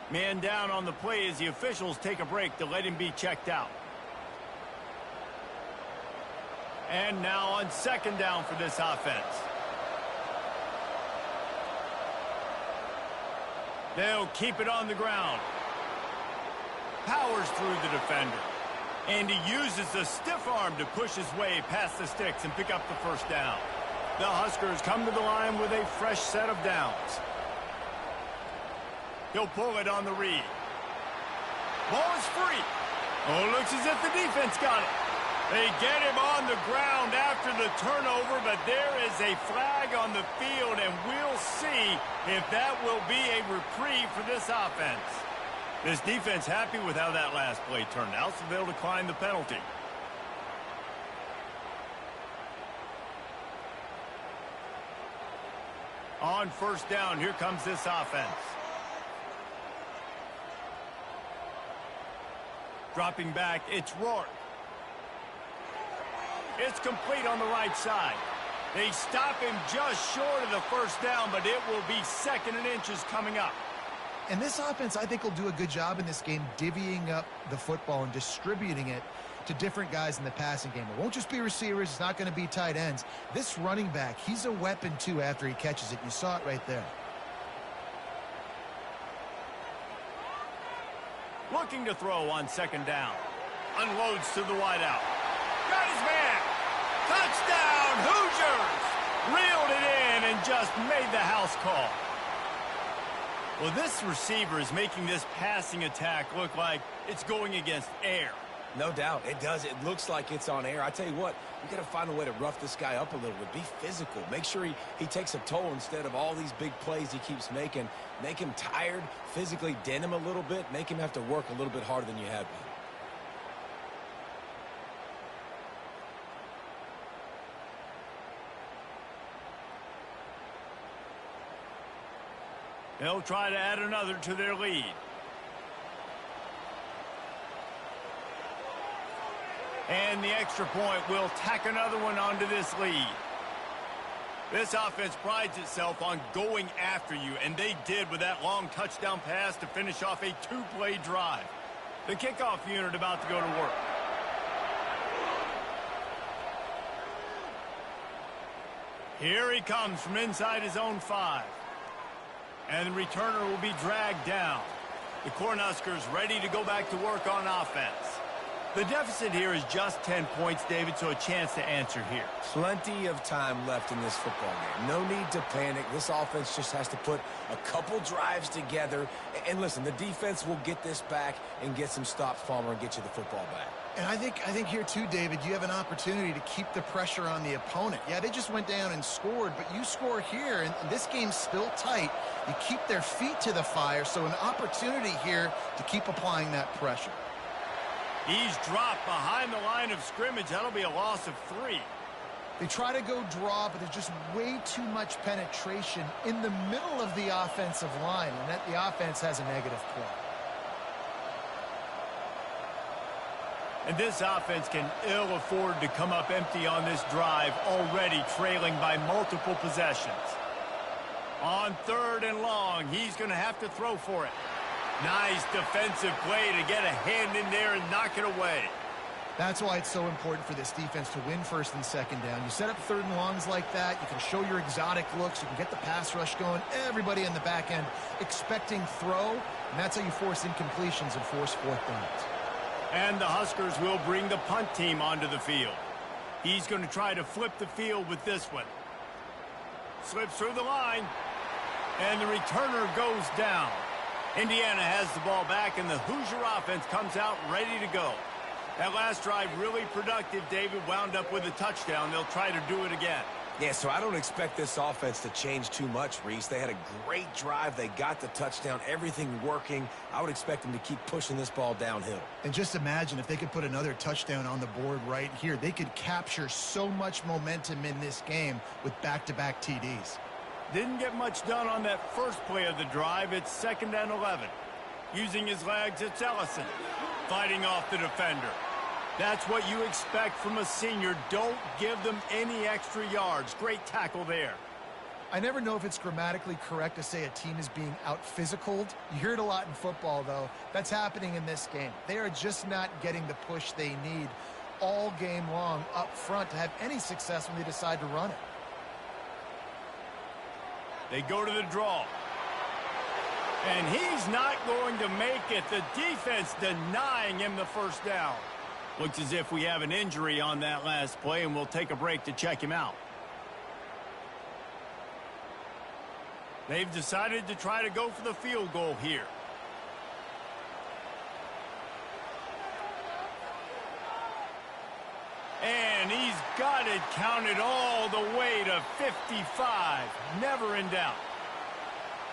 Man down on the play as the officials take a break to let him be checked out. And now on second down for this offense. They'll keep it on the ground. Powers through the defender. And he uses the stiff arm to push his way past the sticks and pick up the first down. The Huskers come to the line with a fresh set of downs. He'll pull it on the read. Ball is free. Oh, looks as if the defense got it. They get him on the ground after the turnover, but there is a flag on the field, and we'll see if that will be a reprieve for this offense. This defense happy with how that last play turned out, so they'll decline the penalty. On first down, here comes this offense. Dropping back, it's Rourke. It's complete on the right side. They stop him just short of the first down, but it will be second and inches coming up. And this offense, I think, will do a good job in this game divvying up the football and distributing it to different guys in the passing game. It won't just be receivers. It's not going to be tight ends. This running back, he's a weapon, too, after he catches it. You saw it right there. Looking to throw on second down. Unloads to the wideout. Got his man. Touchdown, Hoosiers! Reeled it in and just made the house call. Well, this receiver is making this passing attack look like it's going against air. No doubt. It does. It looks like it's on air. I tell you what, you got to find a way to rough this guy up a little bit. Be physical. Make sure he takes a toll instead of all these big plays he keeps making. Make him tired, physically dent him a little bit, make him have to work a little bit harder than you have been. They'll try to add another to their lead. And the extra point will tack another one onto this lead. This offense prides itself on going after you, and they did with that long touchdown pass to finish off a two-play drive. The kickoff unit about to go to work. Here he comes from inside his own 5. And the returner will be dragged down. The Cornhuskers ready to go back to work on offense. The deficit here is just 10 points, David, so a chance to answer here. Plenty of time left in this football game. No need to panic. This offense just has to put a couple drives together. And listen, the defense will get this back and get some stops, Palmer, and get you the football back. And I think here, too, David, you have an opportunity to keep the pressure on the opponent. Yeah, they just went down and scored, but you score here, and this game's still tight. You keep their feet to the fire, so an opportunity here to keep applying that pressure. He's dropped behind the line of scrimmage. That'll be a loss of 3. They try to go draw, but there's just way too much penetration in the middle of the offensive line, and that the offense has a negative play. And this offense can ill afford to come up empty on this drive, already trailing by multiple possessions. On third and long, he's going to have to throw for it. Nice defensive play to get a hand in there and knock it away. That's why it's so important for this defense to win first and second down. You set up third and longs like that, you can show your exotic looks, you can get the pass rush going, everybody in the back end expecting throw, and that's how you force incompletions and force fourth downs. And the Huskers will bring the punt team onto the field. He's going to try to flip the field with this one. Slips through the line, and the returner goes down. Indiana has the ball back, and the Hoosier offense comes out ready to go. That last drive really productive. David wound up with a touchdown. They'll try to do it again. Yeah, so I don't expect this offense to change too much, Reese. They had a great drive. They got the touchdown, everything working. I would expect them to keep pushing this ball downhill. And just imagine if they could put another touchdown on the board right here. They could capture so much momentum in this game with back-to-back TDs. Didn't get much done on that first play of the drive. It's 2nd and 11. Using his legs, it's Ellison. Fighting off the defender. That's what you expect from a senior. Don't give them any extra yards. Great tackle there. I never know if it's grammatically correct to say a team is being out-physicaled. You hear it a lot in football, though. That's happening in this game. They are just not getting the push they need all game long up front to have any success when they decide to run it. They go to the draw. And he's not going to make it. The defense denying him the first down. Looks as if we have an injury on that last play, and we'll take a break to check him out. They've decided to try to go for the field goal here. And he's got it counted all the way to 55. Never in doubt.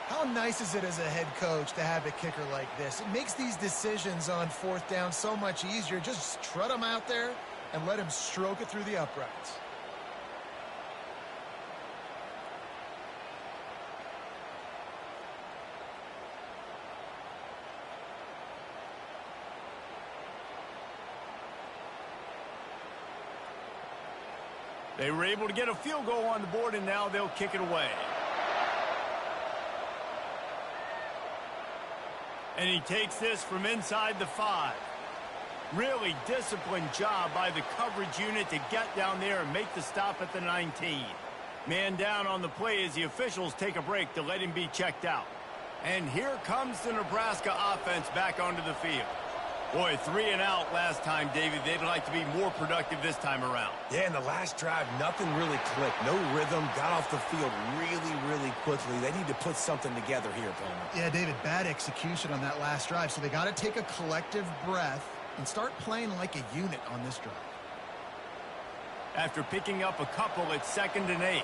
How nice is it as a head coach to have a kicker like this? It makes these decisions on fourth down so much easier. Just strut him out there and let him stroke it through the uprights. They were able to get a field goal on the board, and now they'll kick it away. And he takes this from inside the 5. Really disciplined job by the coverage unit to get down there and make the stop at the 19. Man down on the play as the officials take a break to let him be checked out. And here comes the Nebraska offense back onto the field. Boy, 3 and out last time, David. They'd like to be more productive this time around. Yeah, in the last drive, nothing really clicked. No rhythm, got off the field really quickly. They need to put something together here, Palmer. Yeah, David, bad execution on that last drive. So they got to take a collective breath and start playing like a unit on this drive. After picking up a couple, it's 2nd and 8.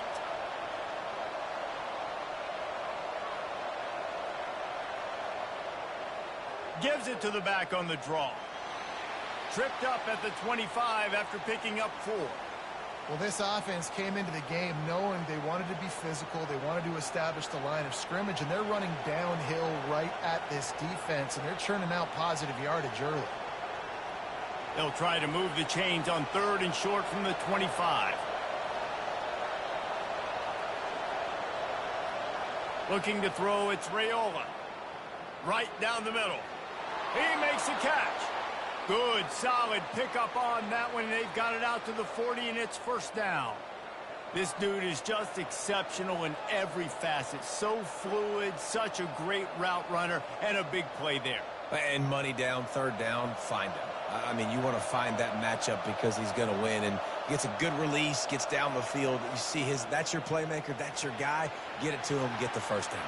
Gives it to the back on the draw. Tripped up at the 25 after picking up 4. Well, this offense came into the game knowing they wanted to be physical. They wanted to establish the line of scrimmage, and they're running downhill right at this defense, and they're churning out positive yardage early. They'll try to move the chains on 3rd and short from the 25. Looking to throw, it's Raiola. Right down the middle. He makes a catch. Good, solid pickup on that one. They've got it out to the 40, and it's 1st down. This dude is just exceptional in every facet. So fluid, such a great route runner, and a big play there. And money down, 3rd down, find him. I mean, you want to find that matchup because he's going to win, and gets a good release, gets down the field. You see that's your playmaker, that's your guy. Get it to him, get the 1st down.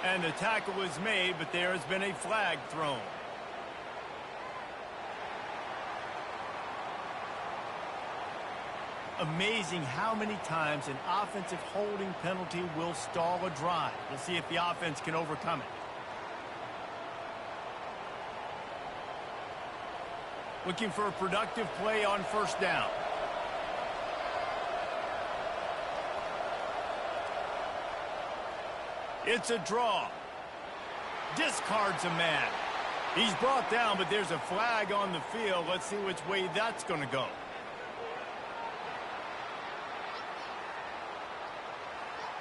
And the tackle was made, but there has been a flag thrown. Amazing how many times an offensive holding penalty will stall a drive. We'll see if the offense can overcome it. Looking for a productive play on 1st down. It's a draw. Discards a man. He's brought down, but there's a flag on the field. Let's see which way that's going to go.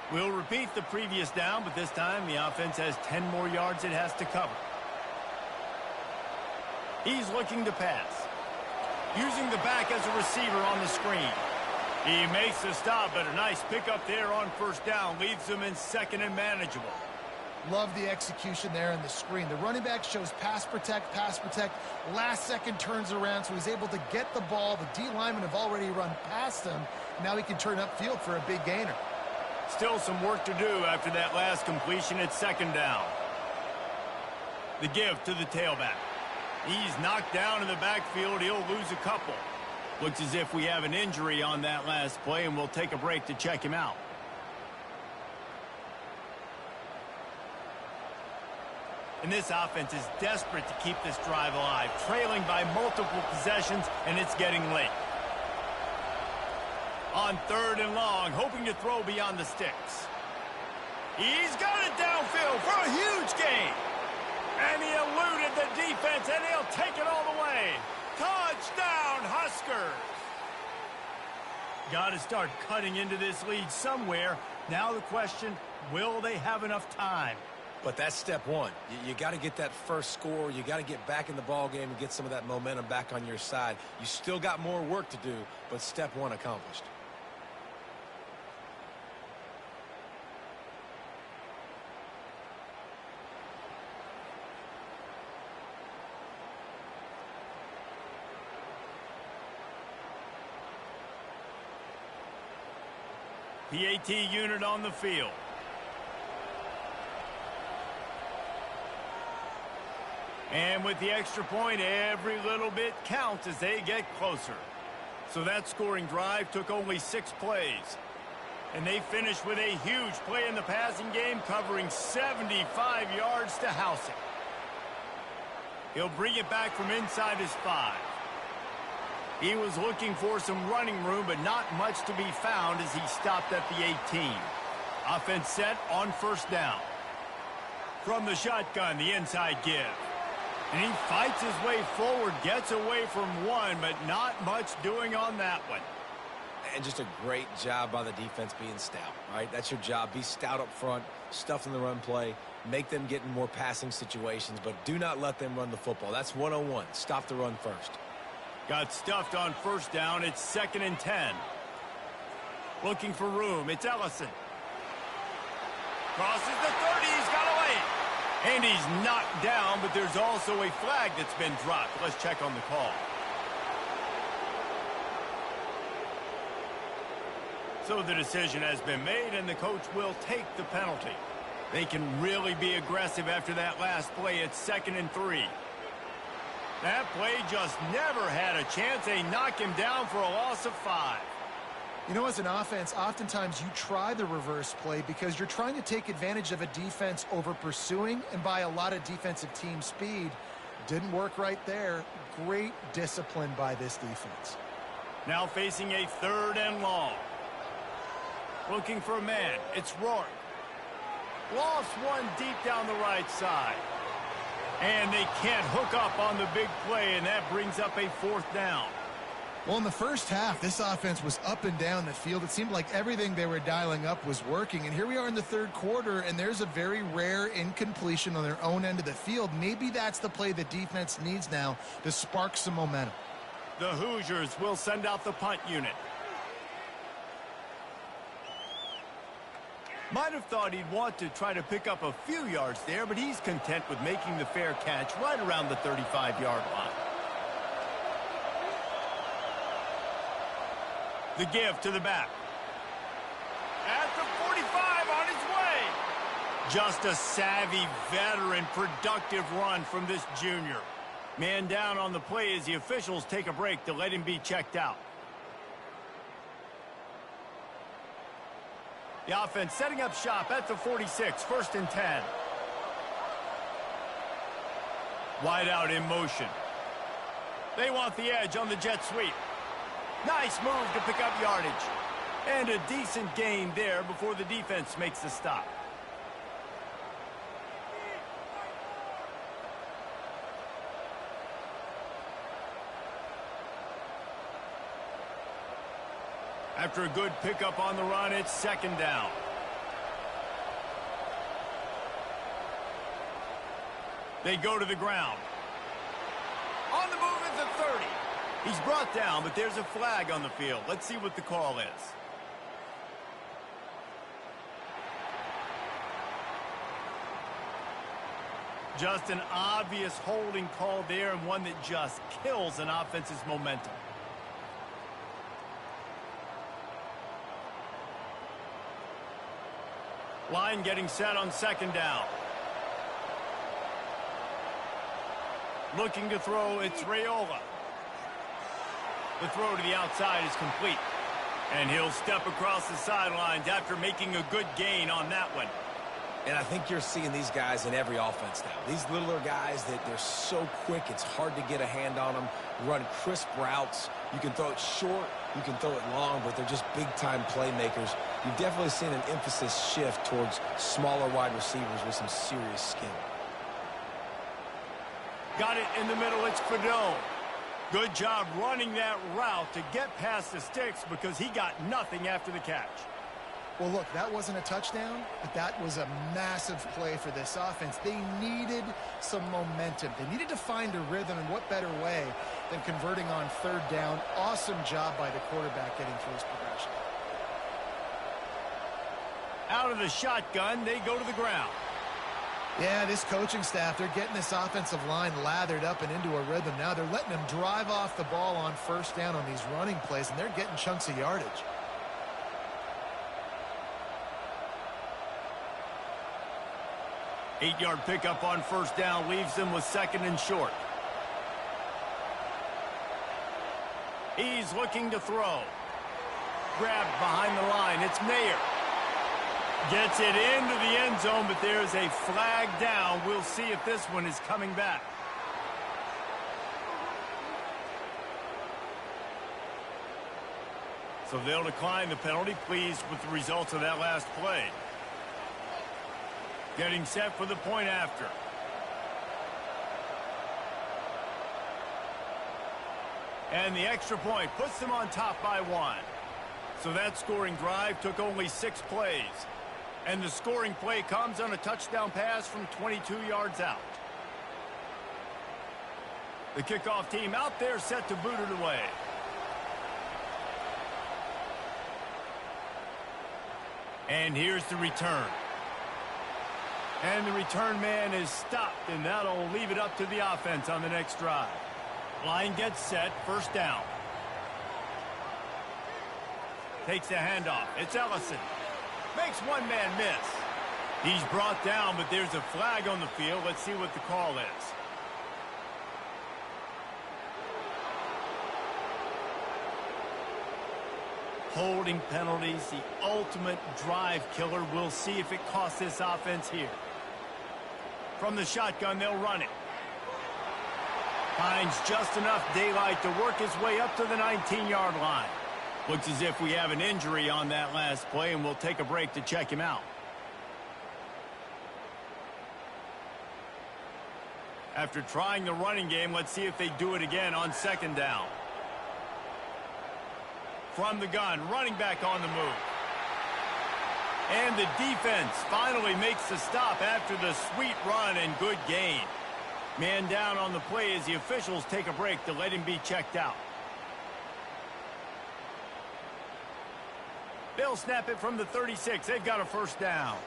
We'll repeat the previous down, but this time the offense has 10 more yards it has to cover. He's looking to pass. Using the back as a receiver on the screen. He makes the stop, but a nice pickup there on 1st down. Leaves them in 2nd and manageable. Love the execution there in the screen. The running back shows pass protect. Last second turns around, so he's able to get the ball. The D linemen have already run past him. Now he can turn upfield for a big gainer. Still some work to do after that last completion at 2nd down. The give to the tailback. He's knocked down in the backfield. He'll lose a couple. Looks as if we have an injury on that last play, and we'll take a break to check him out. And this offense is desperate to keep this drive alive, trailing by multiple possessions, and it's getting late. On 3rd and long, hoping to throw beyond the sticks. He's got it downfield for a huge gain. And he eluded the defense, and he'll take it all the way. Touchdown, Huskers! Got to start cutting into this lead somewhere. Now the question, will they have enough time? But that's step one. You got to get that first score. You got to get back in the ball game and get some of that momentum back on your side. You still got more work to do, but step one accomplished. PAT unit on the field. And with the extra point, every little bit counts as they get closer. So that scoring drive took only 6 plays. And they finished with a huge play in the passing game, covering 75 yards to house it. He'll bring it back from inside his 5. He was looking for some running room, but not much to be found as he stopped at the 18. Offense set on first down. From the shotgun, the inside give. And he fights his way forward, gets away from one, but not much doing on that one. And just a great job by the defense being stout, right? That's your job. Be stout up front, stuff in the run play, make them get in more passing situations, but do not let them run the football. That's 101. Stop the run first. Got stuffed on first down. It's 2nd and 10. Looking for room. It's Ellison. Crosses the 30. He's got away. And he's knocked down, but there's also a flag that's been dropped. Let's check on the call. So the decision has been made, and the coach will take the penalty. They can really be aggressive after that last play. It's 2nd and 3. That play just never had a chance. They knock him down for a loss of 5. You know, as an offense, oftentimes you try the reverse play because you're trying to take advantage of a defense over pursuing and by a lot of defensive team speed. Didn't work right there. Great discipline by this defense. Now facing a 3rd and long. Looking for a man. It's Rourke. Lost one deep down the right side. And they can't hook up on the big play, and that brings up a 4th down. Well, in the first half, this offense was up and down the field. It seemed like everything they were dialing up was working. And here we are in the 3rd quarter, and there's a very rare incompletion on their own end of the field. Maybe that's the play the defense needs now to spark some momentum. The Hoosiers will send out the punt unit. Might have thought he'd want to try to pick up a few yards there, but he's content with making the fair catch right around the 35-yard line. The give to the back. At the 45, on his way. Just a savvy, veteran, productive run from this junior. Man down on the play as the officials take a break to let him be checked out. The offense setting up shop at the 46, 1st and 10. Wide out in motion. They want the edge on the jet sweep. Nice move to pick up yardage. And a decent gain there before the defense makes the stop. After a good pickup on the run, it's 2nd down. They go to the ground. On the move at the 30. He's brought down, but there's a flag on the field. Let's see what the call is. Just an obvious holding call there, and one that just kills an offense's momentum. Line getting set on 2nd down. Looking to throw, it's Raiola. The throw to the outside is complete. And he'll step across the sidelines after making a good gain on that one. And I think you're seeing these guys in every offense now. These littler guys that they're so quick, it's hard to get a hand on them. Run crisp routes. You can throw it short, you can throw it long, but they're just big-time playmakers. You've definitely seen an emphasis shift towards smaller wide receivers with some serious skill. Got it in the middle, it's Fedone. Good job running that route to get past the sticks because he got nothing after the catch. Well, look, that wasn't a touchdown, but that was a massive play for this offense. They needed some momentum. They needed to find a rhythm, and what better way than converting on third down. Awesome job by the quarterback getting through his progression. Out of the shotgun, they go to the ground. Yeah, this coaching staff, they're getting this offensive line lathered up and into a rhythm. Now they're letting them drive off the ball on first down on these running plays, and they're getting chunks of yardage. 8-yard pickup on first down leaves them with second and short. He's looking to throw. Grabbed behind the line. It's Mayer. Gets it into the end zone, but there's a flag down. We'll see if this one is coming back. So they'll decline the penalty, pleased with the results of that last play. Getting set for the point after. And the extra point puts them on top by 1. So that scoring drive took only 6 plays. And the scoring play comes on a touchdown pass from 22 yards out. The kickoff team out there set to boot it away. And here's the return. And the return man is stopped, and that'll leave it up to the offense on the next drive. Line gets set, first down. Takes the handoff. It's Ellison. Makes one man miss. He's brought down, but there's a flag on the field. Let's see what the call is. Holding penalties, the ultimate drive killer. We'll see if it costs this offense here. From the shotgun, they'll run it. Finds just enough daylight to work his way up to the 19-yard line. Looks as if we have an injury on that last play, and we'll take a break to check him out. After trying the running game, let's see if they do it again on second down. From the gun, running back on the move. And the defense finally makes the stop after the sweet run and good gain. Man down on the play as the officials take a break to let him be checked out. They'll snap it from the 36. They've got a first down.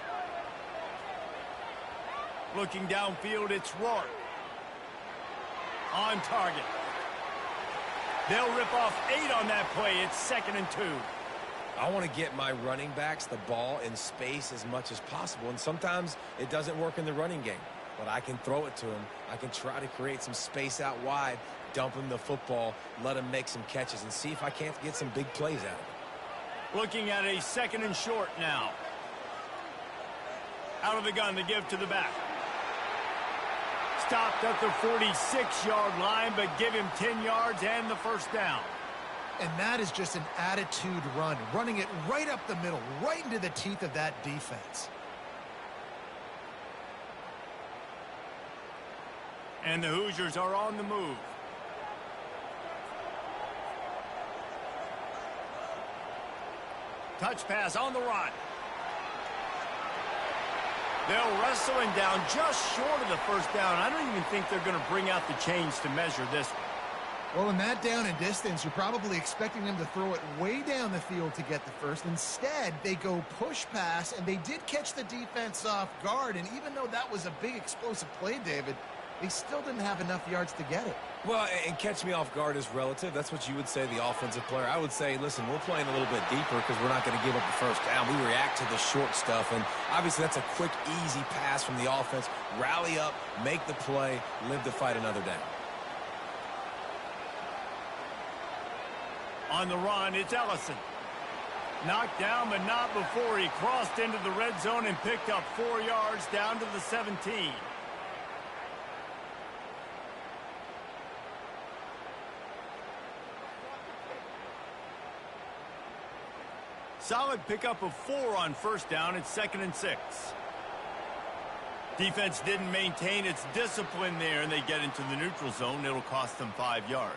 Looking downfield, it's Rourke. On target. They'll rip off 8 on that play. It's 2nd and 2. I want to get my running backs the ball in space as much as possible, and sometimes it doesn't work in the running game. But I can throw it to him. I can try to create some space out wide, dump him the football, let him make some catches, and see if I can't get some big plays out of it. Looking at a 2nd and short now. Out of the gun to give to the back. Stopped at the 46-yard line, but give him 10 yards and the first down. And that is just an attitude run, running it right up the middle, right into the teeth of that defense. And the Hoosiers are on the move. Touch pass on the run. They'll wrestle him down just short of the first down. I don't even think they're going to bring out the chains to measure this one. Well, in that down and distance, you're probably expecting them to throw it way down the field to get the first. Instead, they go push pass, and they did catch the defense off guard. And even though that was a big explosive play, David, they still didn't have enough yards to get it. Well, and catch me off guard is relative. That's what you would say, the offensive player. I would say, listen, we're playing a little bit deeper because we're not going to give up the first down. We react to the short stuff, and obviously that's a quick, easy pass from the offense. Rally up, make the play, live to fight another down. On the run, it's Ellison. Knocked down, but not before he crossed into the red zone and picked up 4 yards down to the 17. Solid pickup of 4 on first down. It's 2nd and 6. Defense didn't maintain its discipline there, and they get into the neutral zone. It'll cost them 5 yards.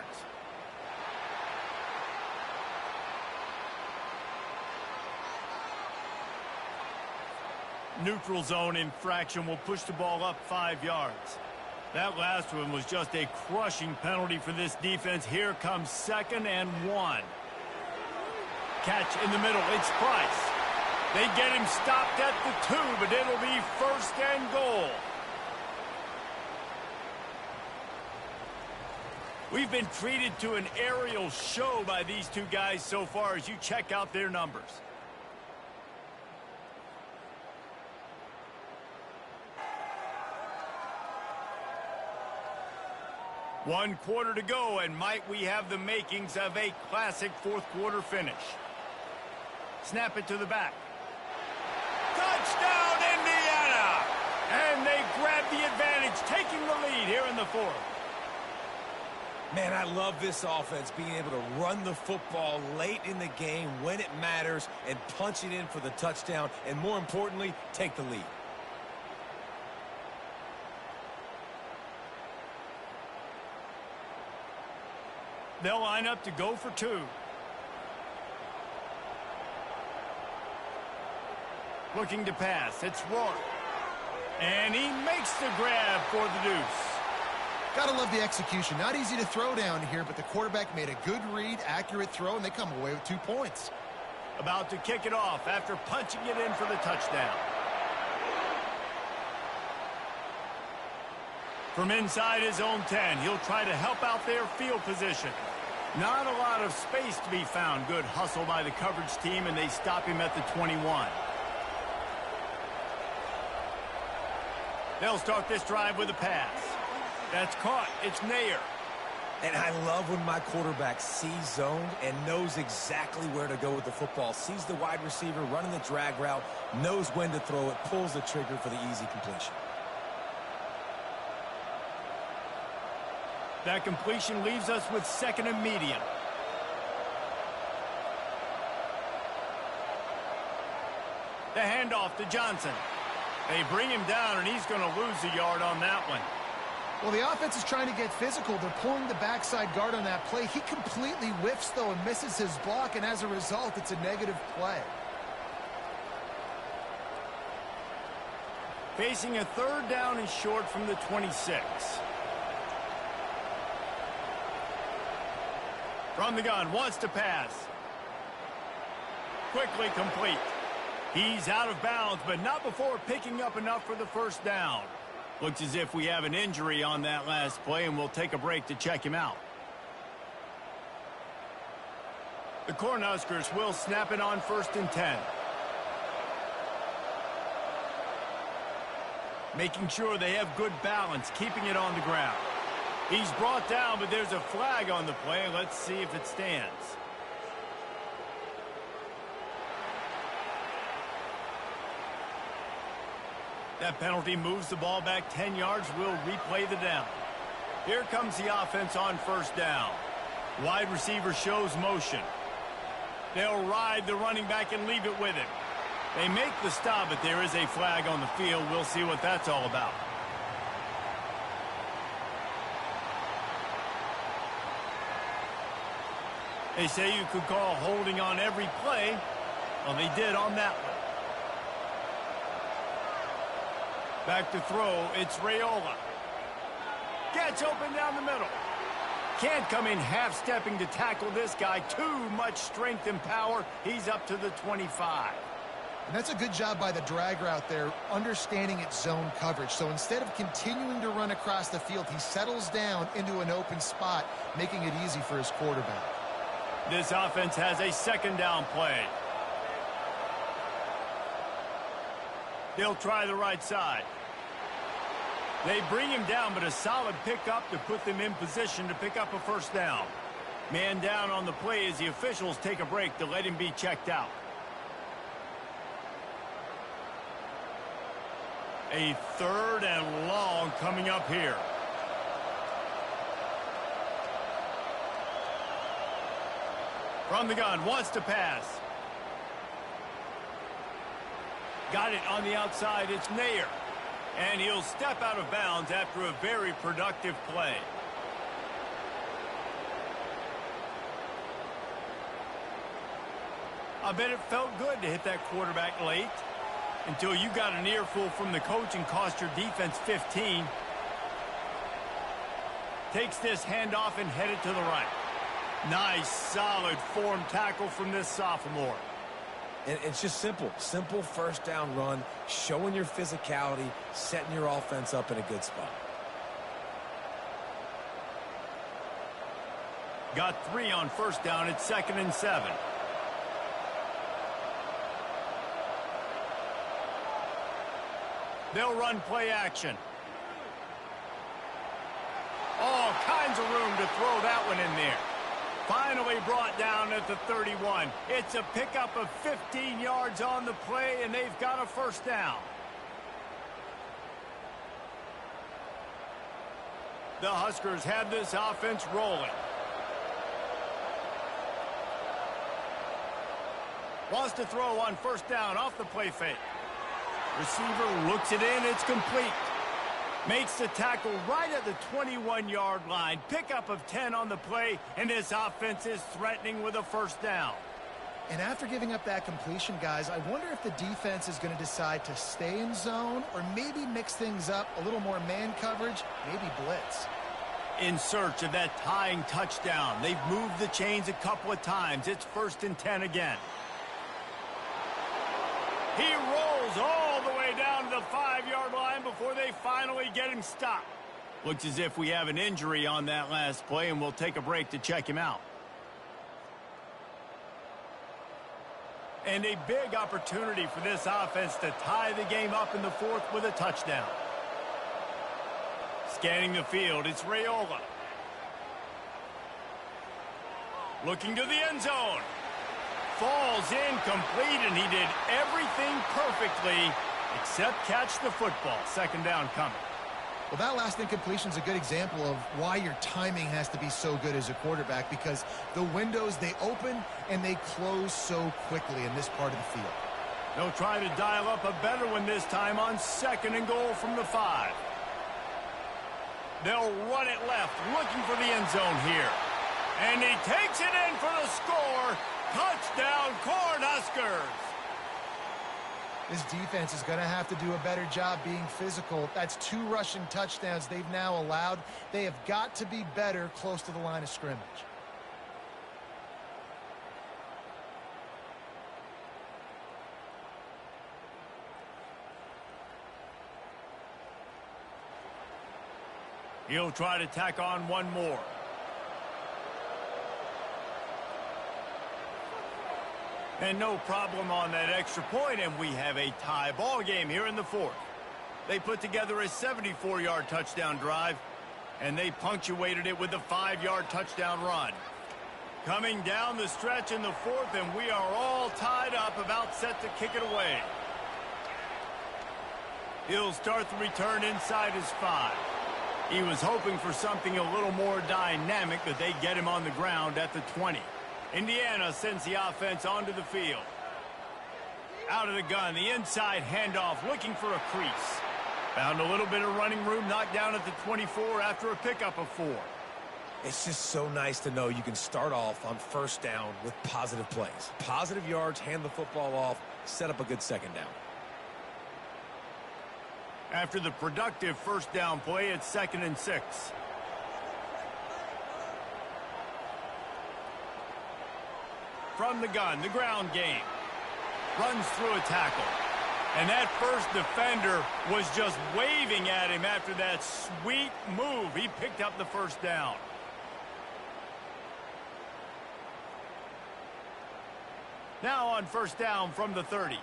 Neutral zone infraction will push the ball up 5 yards. That last one was just a crushing penalty for this defense. Here comes 2nd and 1. Catch in the middle. It's Price. They get him stopped at the 2, but it'll be 1st and goal. We've been treated to an aerial show by these two guys so far as you check out their numbers. One quarter to go, and might we have the makings of a classic fourth-quarter finish. Snap it to the back. Touchdown, Indiana! And they grab the advantage, taking the lead here in the 4th. Man, I love this offense, being able to run the football late in the game when it matters and punch it in for the touchdown, and more importantly, take the lead. They'll line up to go for 2. Looking to pass. It's Rourke. And he makes the grab for the deuce. Gotta love the execution. Not easy to throw down here, but the quarterback made a good read, accurate throw, and they come away with 2 points. About to kick it off after punching it in for the touchdown. From inside his own 10, he'll try to help out their field position. Not a lot of space to be found. Good hustle by the coverage team, and they stop him at the 21. They'll start this drive with a pass. That's caught. It's Nair. And I love when my quarterback sees zoned and knows exactly where to go with the football. Sees the wide receiver running the drag route, knows when to throw it, pulls the trigger for the easy completion. That completion leaves us with 2nd and medium. The handoff to Johnson. They bring him down, and he's going to lose a yard on that one. Well, the offense is trying to get physical. They're pulling the backside guard on that play. He completely whiffs, though, and misses his block, and as a result, it's a negative play. Facing a 3rd down and short from the 26. From the gun, wants to pass. Quickly complete. He's out of bounds, but not before picking up enough for the 1st down. Looks as if we have an injury on that last play, and we'll take a break to check him out. The Cornhuskers will snap it on 1st and 10. Making sure they have good balance, keeping it on the ground. He's brought down, but there's a flag on the play. Let's see if it stands. That penalty moves the ball back 10 yards. We'll replay the down. Here comes the offense on 1st down. Wide receiver shows motion. They'll ride the running back and leave it with him. They make the stop, but there is a flag on the field. We'll see what that's all about. They say you could call holding on every play. Well, they did on that one. Back to throw, it's Raiola. Gets open down the middle. Can't come in half-stepping to tackle this guy. Too much strength and power. He's up to the 25. And that's a good job by the drag route there, understanding its zone coverage. So instead of continuing to run across the field, he settles down into an open spot, making it easy for his quarterback. This offense has a 2nd down play. They'll try the right side. They bring him down, but a solid pickup to put them in position to pick up a 1st down. Man down on the play as the officials take a break to let him be checked out. A 3rd and long coming up here. From the gun, wants to pass. Got it on the outside, it's Nair. And he'll step out of bounds after a very productive play. I bet it felt good to hit that quarterback late. until you got an earful from the coach and cost your defense 15. Takes this handoff and headed to the right. Nice, solid form tackle from this sophomore. And it's just simple. Simple first down run, showing your physicality, setting your offense up in a good spot. Got 3 on first down. It's 2nd and 7. They'll run play action. All kinds of room to throw that one in there. Finally brought down at the 31. It's a pickup of 15 yards on the play, and they've got a first down. The Huskers have this offense rolling. Wants to throw on first down off the play fake. Receiver looks it in. It's complete. Makes the tackle right at the 21-yard line. Pickup of 10 on the play, and this offense is threatening with a first down. And after giving up that completion, guys, I wonder if the defense is going to decide to stay in zone or maybe mix things up, a little more man coverage, maybe blitz. In search of that tying touchdown. They've moved the chains a couple of times. It's 1st and 10 again. He rolls all the way down to the 5-yard line before they finally get him stopped. Looks as if we have an injury on that last play, and we'll take a break to check him out. And a big opportunity for this offense to tie the game up in the 4th with a touchdown. Scanning the field, it's Raiola. Looking to the end zone. Falls incomplete, and he did everything perfectly except catch the football. 2nd down coming. Well, that last incompletion is a good example of why your timing has to be so good as a quarterback, because the windows, they open and they close so quickly in this part of the field. They'll try to dial up a better one this time on 2nd and goal from the 5. They'll run it left, looking for the end zone here. And he takes it in for the score. Touchdown, Cornhuskers! This defense is going to have to do a better job being physical. That's 2 rushing touchdowns they've now allowed. They have got to be better close to the line of scrimmage. He'll try to tack on one more. And no problem on that extra point, and we have a tie ball game here in the 4th. They put together a 74-yard touchdown drive, and they punctuated it with a 5-yard touchdown run. Coming down the stretch in the 4th, and we are all tied up, about set to kick it away. He'll start the return inside his 5. He was hoping for something a little more dynamic, but they get him on the ground at the 20. Indiana sends the offense onto the field. Out of the gun, the inside handoff, looking for a crease. Found a little bit of running room, knocked down at the 24 after a pickup of 4. It's just so nice to know you can start off on first down with positive plays. Positive yards, hand the football off, set up a good 2nd down. After the productive first down play, it's 2nd and 6. From the gun, the ground game. Runs through a tackle. And that first defender was just waving at him after that sweet move. He picked up the first down. Now on first down from the 30.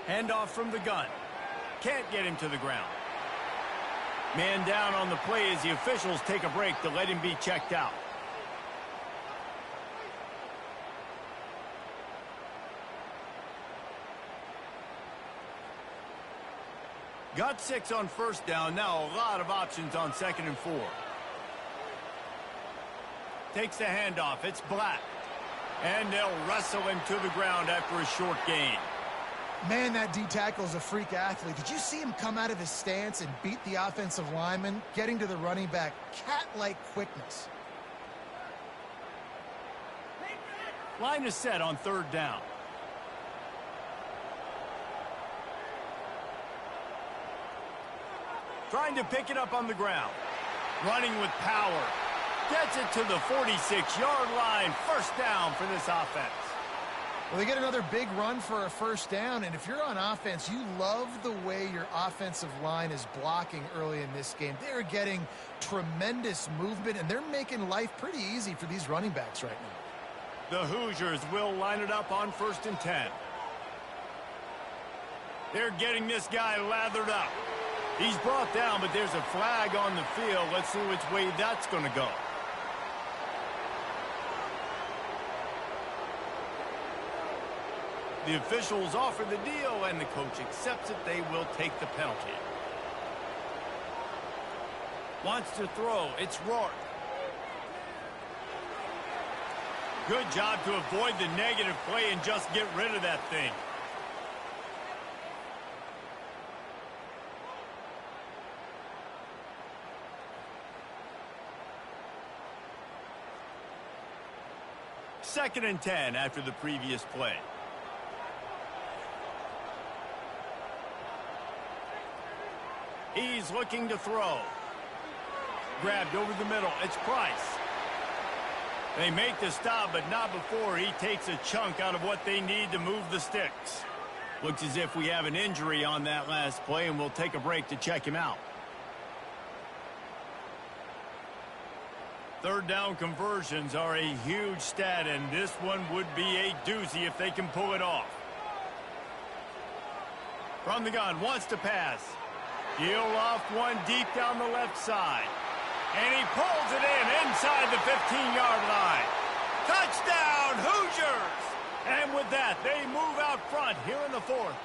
Handoff from the gun. Can't get him to the ground. Man down on the play as the officials take a break to let him be checked out. Got 6 on first down. Now a lot of options on 2nd and 4. Takes the handoff. It's Black. And they'll wrestle him to the ground after a short gain. Man, that D-tackle is a freak athlete. Did you see him come out of his stance and beat the offensive lineman, getting to the running back? Cat-like quickness. Line is set on third down. Trying to pick it up on the ground. Running with power. Gets it to the 46-yard line. First down for this offense. Well, they get another big run for a first down, and if you're on offense, you love the way your offensive line is blocking early in this game. They're getting tremendous movement, and they're making life pretty easy for these running backs right now. The Hoosiers will line it up on 1st and 10. They're getting this guy lathered up. He's brought down, but there's a flag on the field. Let's see which way that's going to go. The officials offer the deal, and the coach accepts it. They will take the penalty. Wants to throw. It's Rourke. Good job to avoid the negative play and just get rid of that thing. Second and 10 after the previous play. He's looking to throw. Grabbed over the middle. It's Price. They make the stop, but not before he takes a chunk out of what they need to move the sticks. Looks as if we have an injury on that last play, and we'll take a break to check him out. Third down conversions are a huge stat, and this one would be a doozy if they can pull it off. From the gun, wants to pass. He'll off one deep down the left side. And he pulls it in inside the 15-yard line. Touchdown, Hoosiers! And with that, they move out front here in the fourth.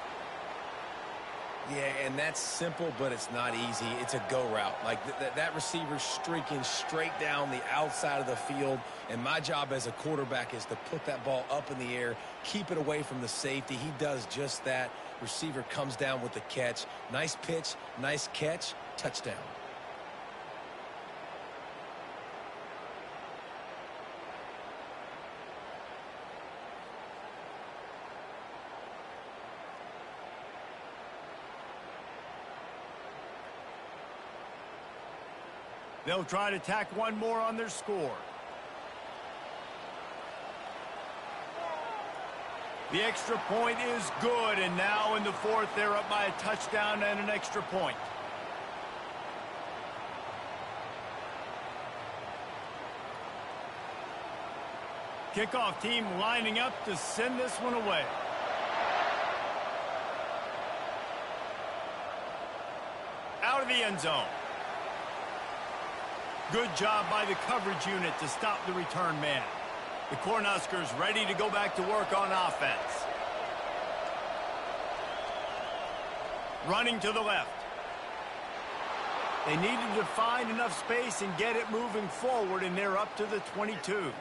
Yeah, and that's simple, but it's not easy. It's a go route. Like that receiver's streaking straight down the outside of the field, and my job as a quarterback is to put that ball up in the air, keep it away from the safety. He does just that. Receiver comes down with the catch. Nice pitch, nice catch, touchdown. They'll try to tack one more on their score. The extra point is good, and now in the fourth, they're up by a touchdown and an extra point. Kickoff team lining up to send this one away. Out of the end zone. Good job by the coverage unit to stop the return man. The Cornhuskers ready to go back to work on offense. Running to the left. They needed to find enough space and get it moving forward, and they're up to the 22.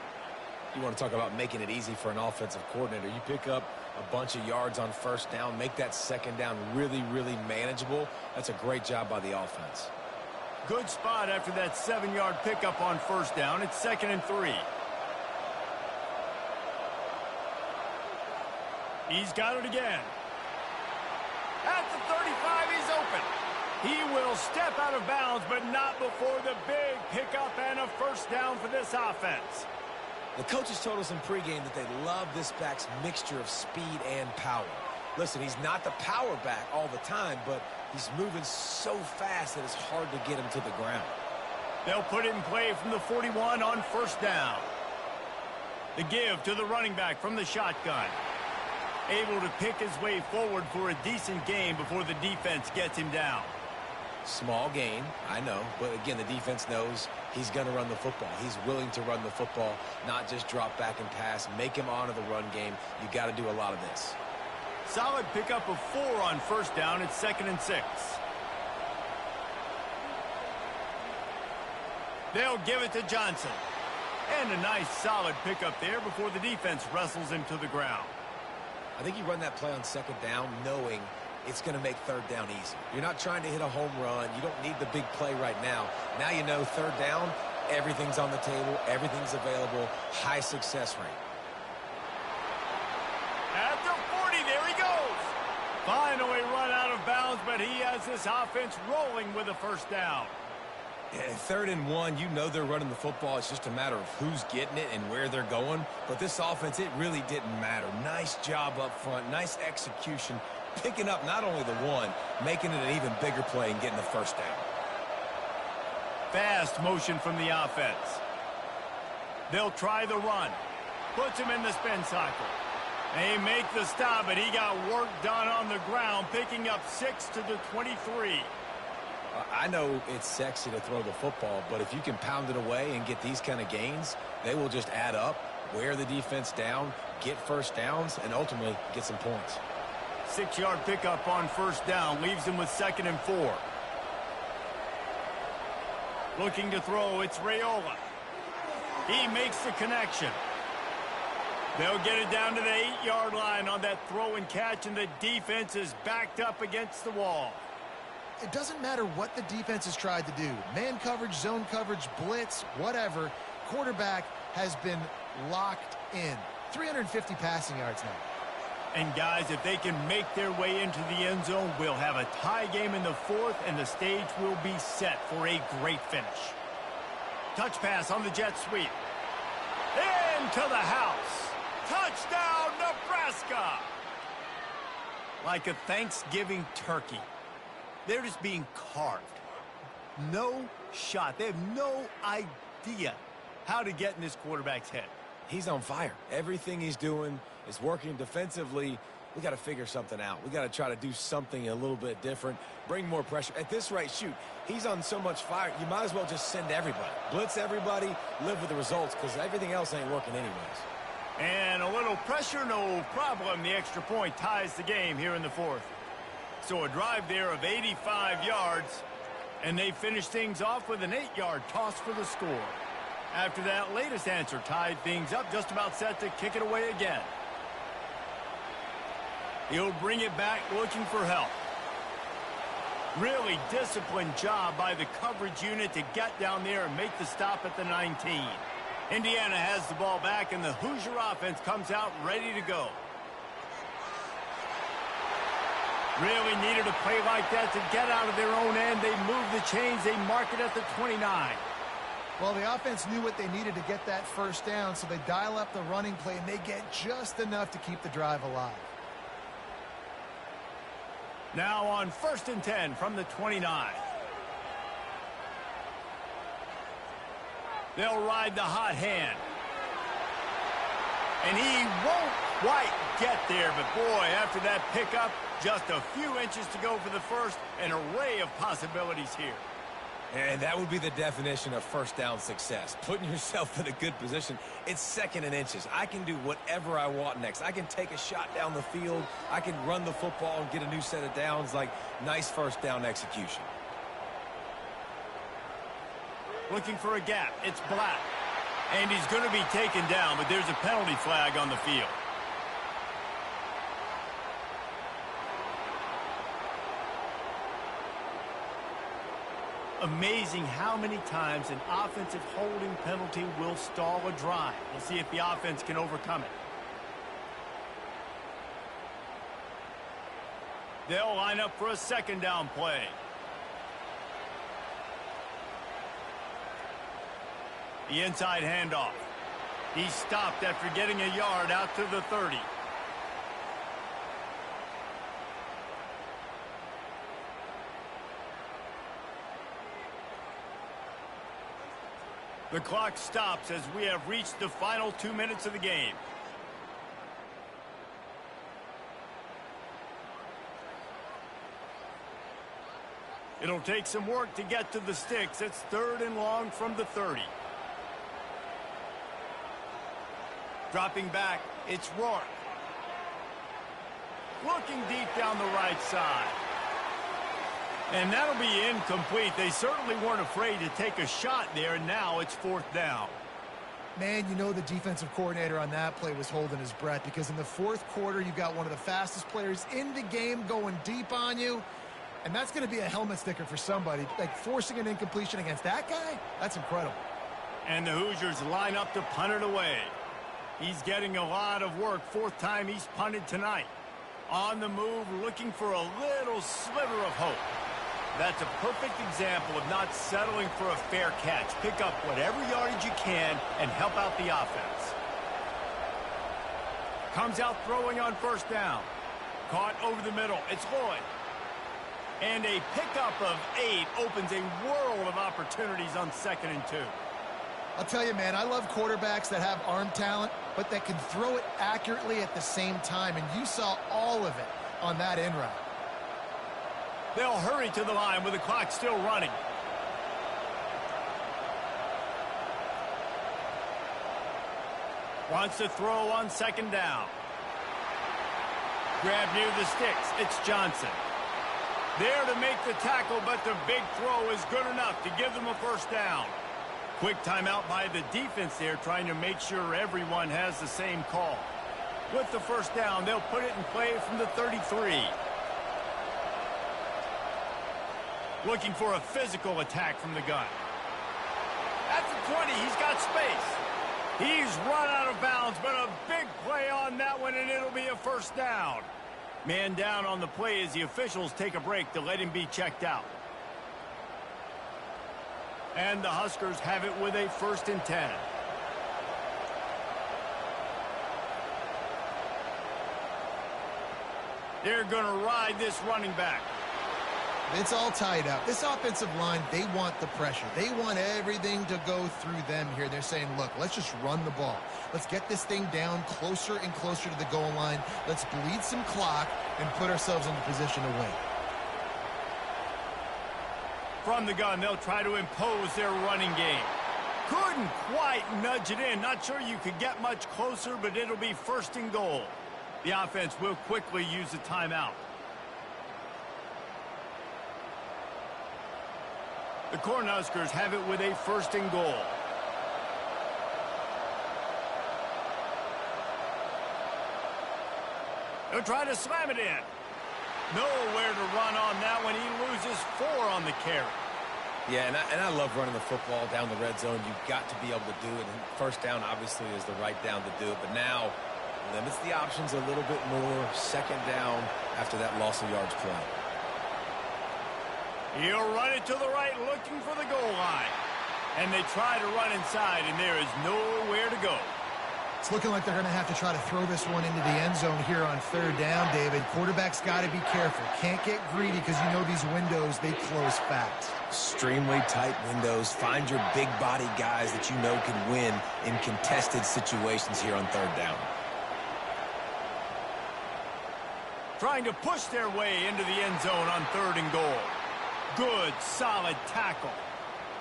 You want to talk about making it easy for an offensive coordinator. You pick up a bunch of yards on first down, make that second down really, really manageable. That's a great job by the offense. Good spot after that 7-yard pickup on first down. It's 2nd and 3. He's got it again. At the 35, he's open. He will step out of bounds, but not before the big pickup and a first down for this offense. The coaches told us in pregame that they love this back's mixture of speed and power. Listen, he's not the power back all the time, but he's moving so fast that it's hard to get him to the ground. They'll put it in play from the 41 on first down. The give to the running back from the shotgun. Able to pick his way forward for a decent gain before the defense gets him down. Small gain, I know, but again, the defense knows he's going to run the football. He's willing to run the football, not just drop back and pass, make him honor the run game. You got to do a lot of this. Solid pickup of 4 on first down. It's 2nd and 6. They'll give it to Johnson. And a nice solid pickup there before the defense wrestles him to the ground. I think you run that play on second down knowing it's going to make third down easy. You're not trying to hit a home run. You don't need the big play right now. Now you know third down, everything's on the table, everything's available, high success rate. Finally run out of bounds, but he has this offense rolling with a first down. Yeah, 3rd and 1, you know they're running the football. It's just a matter of who's getting it and where they're going. But this offense, it really didn't matter. Nice job up front, nice execution, picking up not only the one, making it an even bigger play and getting the first down. Fast motion from the offense. They'll try the run. Puts him in the spin cycle. They make the stop, but he got work done on the ground, picking up 6 to the 23. I know it's sexy to throw the football, but if you can pound it away and get these kind of gains, they will just add up, wear the defense down, get first downs, and ultimately get some points. 6-yard pickup on first down, leaves him with 2nd and 4. Looking to throw, it's Raiola. He makes the connection. They'll get it down to the 8-yard line on that throw and catch, and the defense is backed up against the wall. It doesn't matter what the defense has tried to do. Man coverage, zone coverage, blitz, whatever. Quarterback has been locked in. 350 passing yards now. And guys, if they can make their way into the end zone, we'll have a tie game in the 4th, and the stage will be set for a great finish. Touch pass on the jet sweep. Into the house. Touchdown, Nebraska! Like a Thanksgiving turkey. They're just being carved. No shot. They have no idea how to get in this quarterback's head. He's on fire. Everything he's doing is working defensively. We got to figure something out. We got to try to do something a little bit different, bring more pressure. At this rate, shoot, he's on so much fire, you might as well just send everybody. Blitz everybody, live with the results, because everything else ain't working anyways. And a little pressure, no problem. The extra point ties the game here in the 4th. So a drive there of 85 yards, and they finish things off with an 8-yard toss for the score. After that latest answer tied things up, just about set to kick it away again. He'll bring it back looking for help. Really disciplined job by the coverage unit to get down there and make the stop at the 19. Indiana has the ball back, and the Hoosier offense comes out ready to go. Really needed a play like that to get out of their own end. They move the chains. They mark it at the 29. Well, the offense knew what they needed to get that first down, so they dial up the running play, and they get just enough to keep the drive alive. Now on 1st and 10 from the 29. They'll ride the hot hand. And he won't quite get there, but boy, after that pickup, just a few inches to go for the first. An array of possibilities here. And that would be the definition of first down success. Putting yourself in a good position. It's 2nd and inches. I can do whatever I want next. I can take a shot down the field. I can run the football and get a new set of downs. Like, nice first down execution. Looking for a gap. It's Black. And he's going to be taken down, but there's a penalty flag on the field. Amazing how many times an offensive holding penalty will stall a drive. We'll see if the offense can overcome it. They'll line up for a 2nd down play. The inside handoff. He stopped after getting a yard out to the 30. The clock stops as we have reached the final 2 minutes of the game. It'll take some work to get to the sticks. It's 3rd and long from the 30. Dropping back, it's Rourke. Looking deep down the right side. And that'll be incomplete. They certainly weren't afraid to take a shot there, and now it's 4th down. Man, you know the defensive coordinator on that play was holding his breath, because in the 4th quarter, you've got one of the fastest players in the game going deep on you, and that's going to be a helmet sticker for somebody. Like, forcing an incompletion against that guy, that's incredible. And the Hoosiers line up to punt it away. He's getting a lot of work. 4th time he's punted tonight. On the move, looking for a little sliver of hope. That's a perfect example of not settling for a fair catch. Pick up whatever yardage you can and help out the offense. Comes out throwing on first down. Caught over the middle. It's Lloyd. And a pickup of 8 opens a world of opportunities on 2nd and 2. I'll tell you, man, I love quarterbacks that have arm talent, but that can throw it accurately at the same time, and you saw all of it on that in route. They'll hurry to the line with the clock still running. Wants to throw on 2nd down. Grab near the sticks. It's Johnson. There to make the tackle, but the big throw is good enough to give them a first down. Quick timeout by the defense there, trying to make sure everyone has the same call. With the first down, they'll put it in play from the 33. Looking for a physical attack from the gun. At the 20, he's got space. He's run out of bounds, but a big play on that one, and it'll be a first down. Man down on the play as the officials take a break to let him be checked out. And the Huskers have it with a 1st and 10. They're going to ride this running back. It's all tied up. This offensive line, they want the pressure. They want everything to go through them here. They're saying, look, let's just run the ball. Let's get this thing down closer and closer to the goal line. Let's bleed some clock and put ourselves into position to win. From the gun, they'll try to impose their running game. Couldn't quite nudge it in. Not sure you could get much closer, but it'll be 1st and goal. The offense will quickly use a timeout. The Cornhuskers have it with a 1st and goal. They'll try to slam it in. Nowhere to run on that one. He loses 4 on the carry. Yeah, and I love running the football down the red zone. You've got to be able to do it. And first down, obviously, is the right down to do it. But now, limits the options a little bit more. 2nd down after that loss of yards play. He'll run it to the right, looking for the goal line. And they try to run inside, and there is nowhere to go. It's looking like they're going to have to try to throw this one into the end zone here on 3rd down, David. Quarterback's got to be careful. Can't get greedy because you know these windows, they close fast. Extremely tight windows. Find your big body guys that you know can win in contested situations here on 3rd down. Trying to push their way into the end zone on 3rd and goal. Good, solid tackle.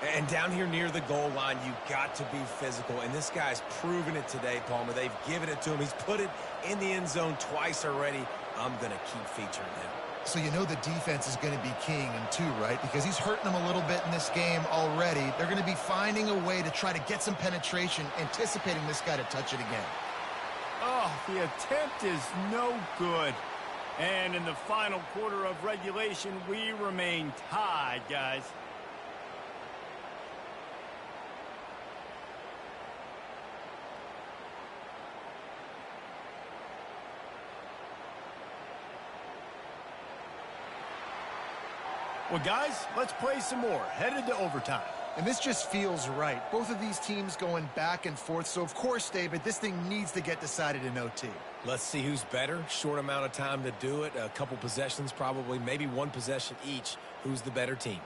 And down here near the goal line, you've got to be physical. And this guy's proven it today, Palmer. They've given it to him. He's put it in the end zone twice already. I'm going to keep featuring him. So you know the defense is going to be keying him too, right? Because he's hurting them a little bit in this game already. They're going to be finding a way to try to get some penetration, anticipating this guy to touch it again. Oh, the attempt is no good. And in the final quarter of regulation, we remain tied, guys. Well, guys, let's play some more. Headed to overtime. And this just feels right. Both of these teams going back and forth. So, of course, David, this thing needs to get decided in OT. Let's see who's better. Short amount of time to do it. A couple possessions probably. Maybe one possession each. Who's the better team?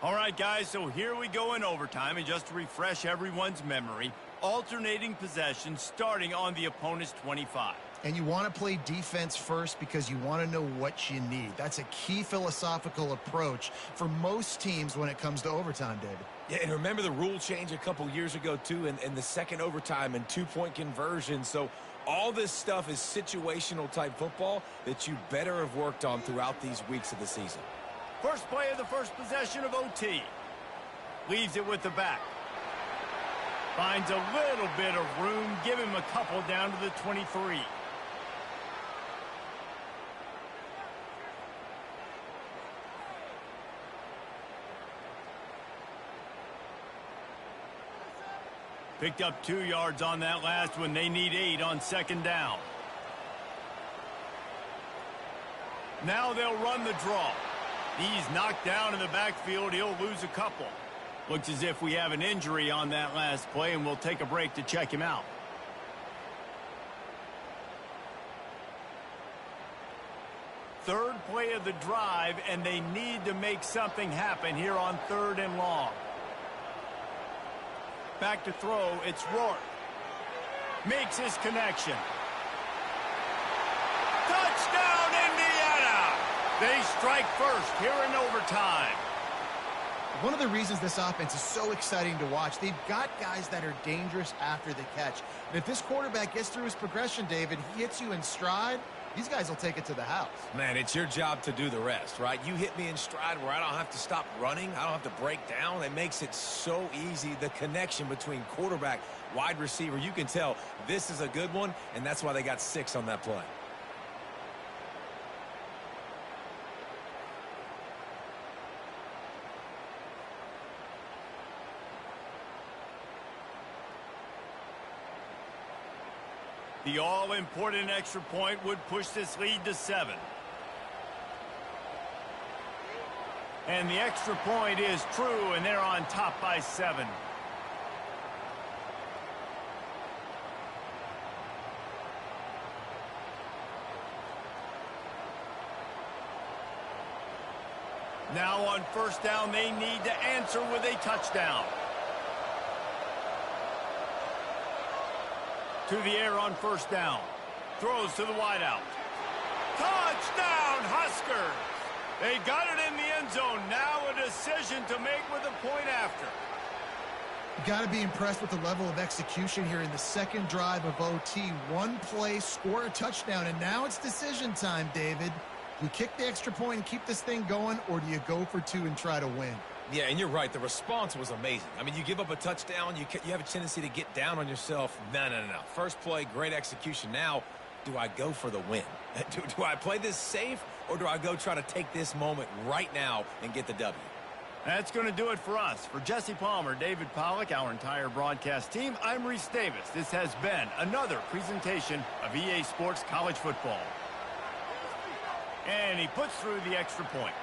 All right, guys, so here we go in overtime. And just to refresh everyone's memory, alternating possessions starting on the opponent's 25. And you want to play defense first because you want to know what you need. That's a key philosophical approach for most teams when it comes to overtime, David. Yeah, and remember the rule change a couple years ago, too, in the second overtime and two-point conversion. So all this stuff is situational type football that you better have worked on throughout these weeks of the season. First play of the first possession of OT. Leaves it with the back. Finds a little bit of room. Give him a couple down to the 23. Picked up 2 yards on that last one. They need 8 on second down. Now they'll run the draw. He's knocked down in the backfield. He'll lose a couple. Looks as if we have an injury on that last play, and we'll take a break to check him out. Third play of the drive, and they need to make something happen here on 3rd and long. Back to throw, it's Rourke. Makes his connection. Touchdown, Indiana! They strike first here in overtime. One of the reasons this offense is so exciting to watch, they've got guys that are dangerous after the catch. And if this quarterback gets through his progression, David, he hits you in stride, these guys will take it to the house. Man, it's your job to do the rest, right? You hit me in stride where I don't have to stop running. I don't have to break down. It makes it so easy. The connection between quarterback, wide receiver, you can tell this is a good one, and that's why they got 6 on that play. The all-important extra point would push this lead to 7. And the extra point is true, and they're on top by 7. Now on 1st down, they need to answer with a touchdown. To the air on 1st down. Throws to the wideout. Touchdown, Huskers! They got it in the end zone. Now a decision to make with a point after. You got to be impressed with the level of execution here in the 2nd drive of OT. One play, score a touchdown, and now it's decision time, David. Do you kick the extra point and keep this thing going, or do you go for 2 and try to win? Yeah, and you're right. The response was amazing. I mean, you give up a touchdown, you have a tendency to get down on yourself. No. First play, great execution. Now, do I go for the win? Do I play this safe, or do I go try to take this moment right now and get the W? That's going to do it for us. For Jesse Palmer, David Pollack, our entire broadcast team, I'm Reese Davis. This has been another presentation of EA Sports College Football. And he puts through the extra point.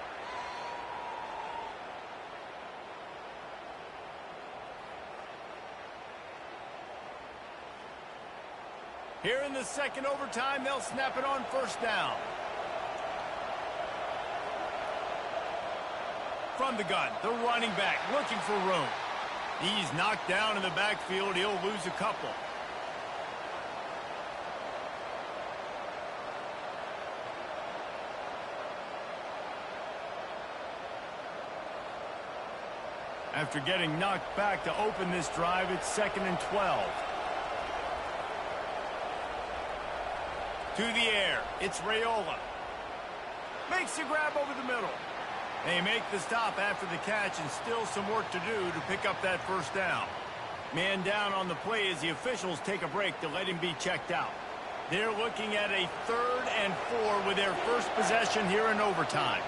Here in the 2nd overtime, they'll snap it on 1st down. From the gun, the running back looking for room. He's knocked down in the backfield. He'll lose a couple. After getting knocked back to open this drive, it's 2nd and 12. To the air, it's Raiola. Makes a grab over the middle. They make the stop after the catch, and still some work to do to pick up that 1st down. Man down on the play as the officials take a break to let him be checked out. They're looking at a 3rd and 4 with their first possession here in overtime.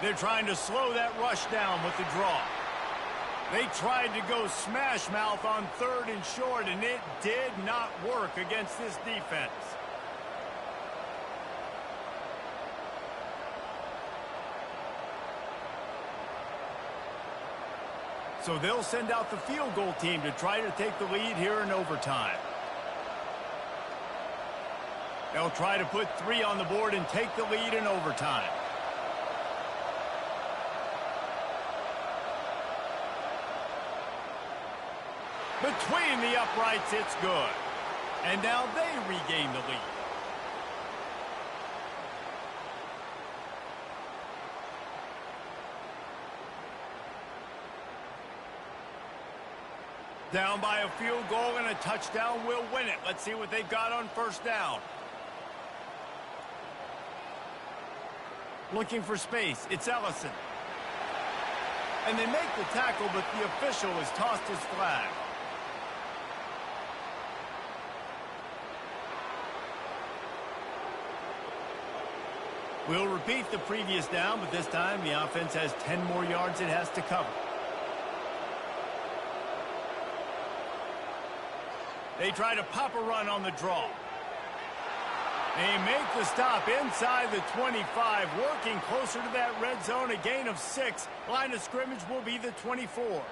They're trying to slow that rush down with the draw. They tried to go smash mouth on 3rd and short, and it did not work against this defense. So they'll send out the field goal team to try to take the lead here in overtime. They'll try to put 3 on the board and take the lead in overtime. Between the uprights, it's good. And now they regain the lead. Down by a field goal and a touchdown will win it. Let's see what they've got on 1st down. Looking for space. It's Ellison. And they make the tackle, but the official has tossed his flag. We'll repeat the previous down, but this time the offense has 10 more yards it has to cover. They try to pop a run on the draw. They make the stop inside the 25, working closer to that red zone, a gain of 6. Line of scrimmage will be the 24.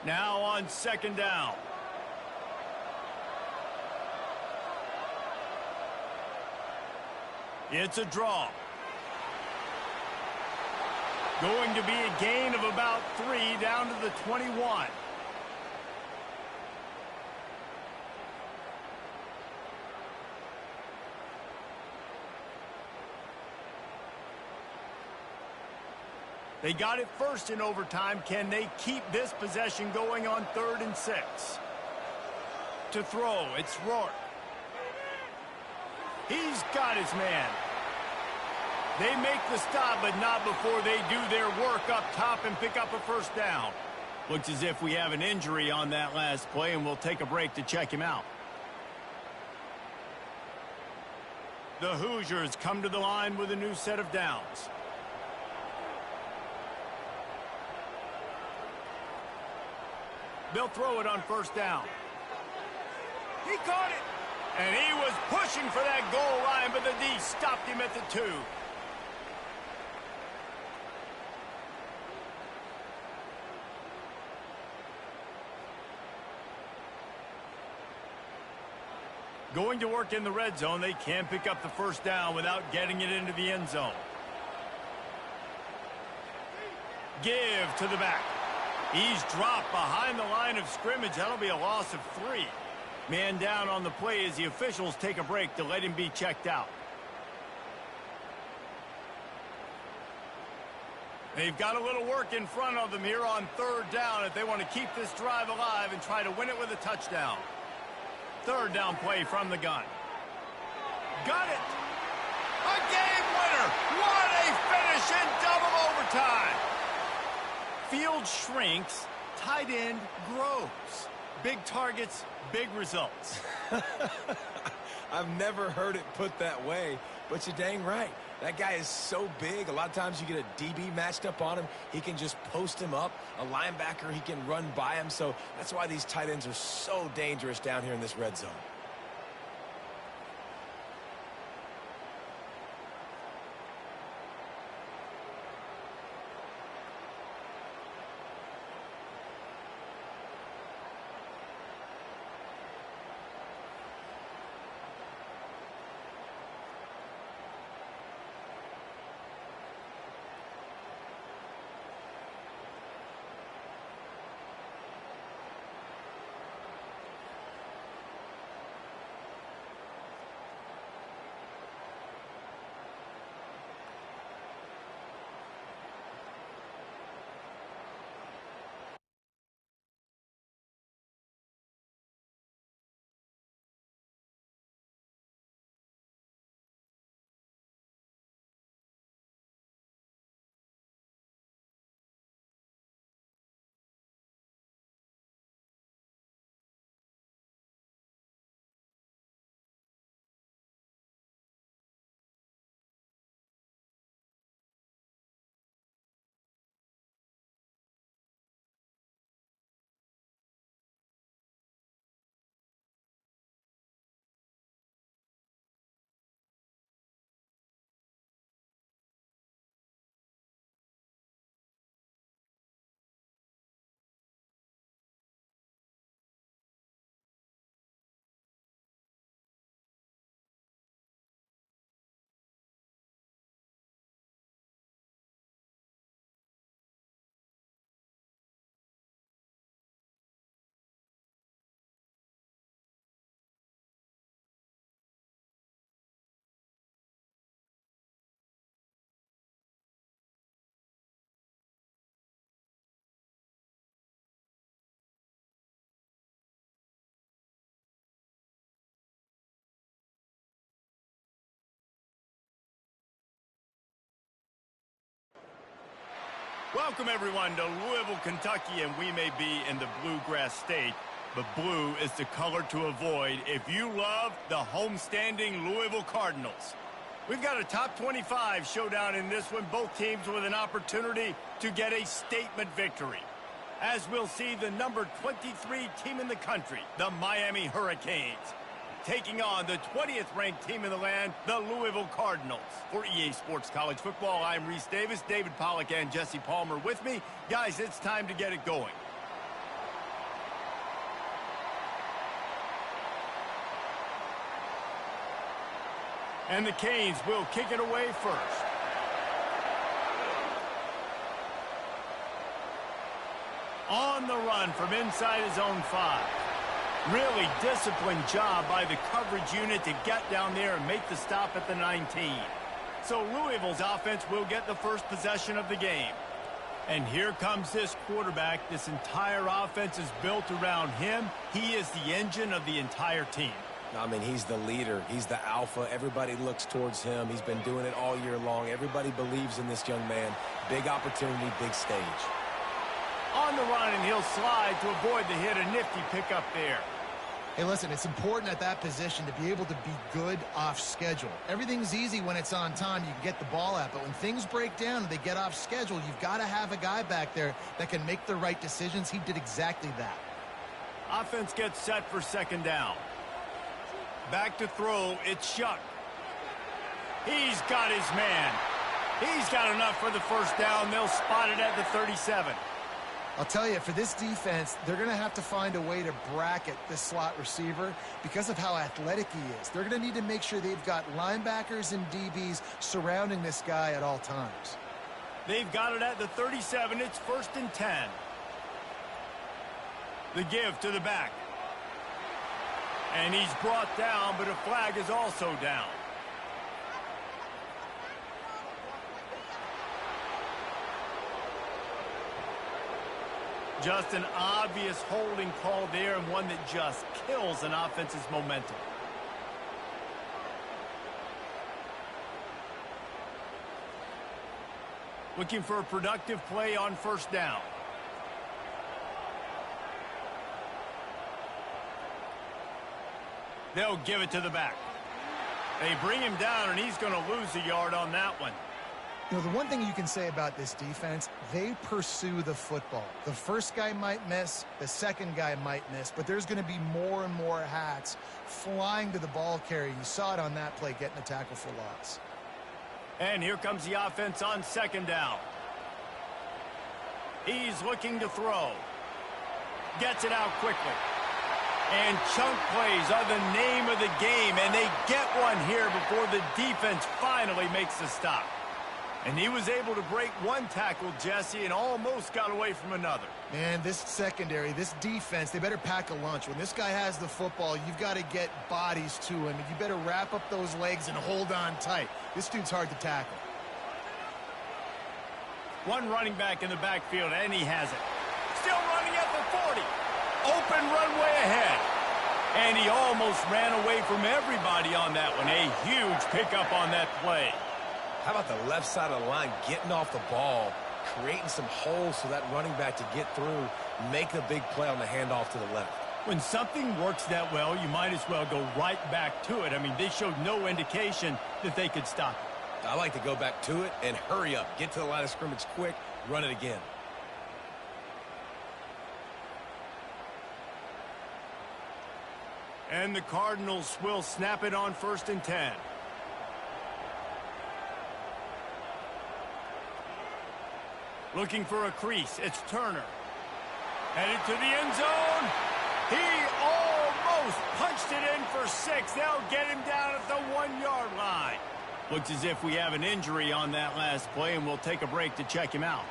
Now on second down. It's a draw. Going to be a gain of about 3 down to the 21. They got it first in overtime. Can they keep this possession going on 3rd and 6? To throw, it's Rourke. He's got his man. They make the stop, but not before they do their work up top and pick up a first down. Looks as if we have an injury on that last play, and we'll take a break to check him out. The Hoosiers come to the line with a new set of downs. They'll throw it on first down. He caught it. And he was pushing for that goal line, but the D stopped him at the 2. Going to work in the red zone. They can pick up the first down without getting it into the end zone. Give to the back. He's dropped behind the line of scrimmage. That'll be a loss of 3. Man down on the play as the officials take a break to let him be checked out. They've got a little work in front of them here on 3rd down if they want to keep this drive alive and try to win it with a touchdown. 3rd down play from the gun. Got it. A game winner. What a finish in double overtime. Field shrinks, tight end grows. Big targets, big results. I've never heard it put that way, but you're dang right. That guy is so big. A lot of times you get a DB matched up on him. He can just post him up. A linebacker, he can run by him. So that's why these tight ends are so dangerous down here in this red zone. Welcome, everyone, to Louisville, Kentucky, and we may be in the Bluegrass State, but blue is the color to avoid if you love the homestanding Louisville Cardinals. We've got a top 25 showdown in this one, both teams with an opportunity to get a statement victory. as we'll see the number 23 team in the country, the Miami Hurricanes, taking on the 20th ranked team in the land, the Louisville Cardinals. For EA Sports College Football, I'm Reese Davis, David Pollack and Jesse Palmer with me. Guys, it's time to get it going. And the Canes will kick it away first. On the run from inside his own 5. Really disciplined job by the coverage unit to get down there and make the stop at the 19. So Louisville's offense will get the first possession of the game. And here comes this quarterback. This entire offense is built around him. He is the engine of the entire team. I mean, he's the leader. He's the alpha. Everybody looks towards him. He's been doing it all year long. Everybody believes in this young man. Big opportunity, big stage. On the run, and he'll slide to avoid the hit. A nifty pickup there. Hey, listen, it's important at that position to be able to be good off schedule. Everything's easy when it's on time. You can get the ball out. But when things break down and they get off schedule, you've got to have a guy back there that can make the right decisions. He did exactly that. Offense gets set for second down. Back to throw, it's Shuck. He's got his man. He's got enough for the first down. They'll spot it at the 37. I'll tell you, for this defense, they're going to have to find a way to bracket this slot receiver because of how athletic he is. They're going to need to make sure they've got linebackers and DBs surrounding this guy at all times. They've got it at the 37. It's 1st and 10. The give to the back. And he's brought down, but a flag is also down. Just an obvious holding call there, and one that just kills an offense's momentum. Looking for a productive play on first down. They'll give it to the back. They bring him down, and he's going to lose a yard on that one. You know, the one thing you can say about this defense, they pursue the football. The first guy might miss, the second guy might miss, but there's going to be more and more hats flying to the ball carrier. You saw it on that play, getting a tackle for loss. And here comes the offense on second down. He's looking to throw. Gets it out quickly. And chunk plays are the name of the game, and they get one here before the defense finally makes the stop. And he was able to break one tackle, Jesse, and almost got away from another. Man, this secondary, this defense, they better pack a lunch. When this guy has the football, you've got to get bodies to him. You better wrap up those legs and hold on tight. This dude's hard to tackle. One running back in the backfield, and he has it. Still running at the 40. Open runway ahead. And he almost ran away from everybody on that one. A huge pickup on that play. How about the left side of the line getting off the ball, creating some holes for that running back to get through, make a big play on the handoff to the left. When something works that well, you might as well go right back to it. I mean, they showed no indication that they could stop it. I like to go back to it and hurry up. Get to the line of scrimmage quick, run it again. And the Cardinals will snap it on 1st and 10. Looking for a crease. It's Turner. Headed to the end zone. He almost punched it in for 6. They'll get him down at the 1-yard line. Looks as if we have an injury on that last play, and we'll take a break to check him out.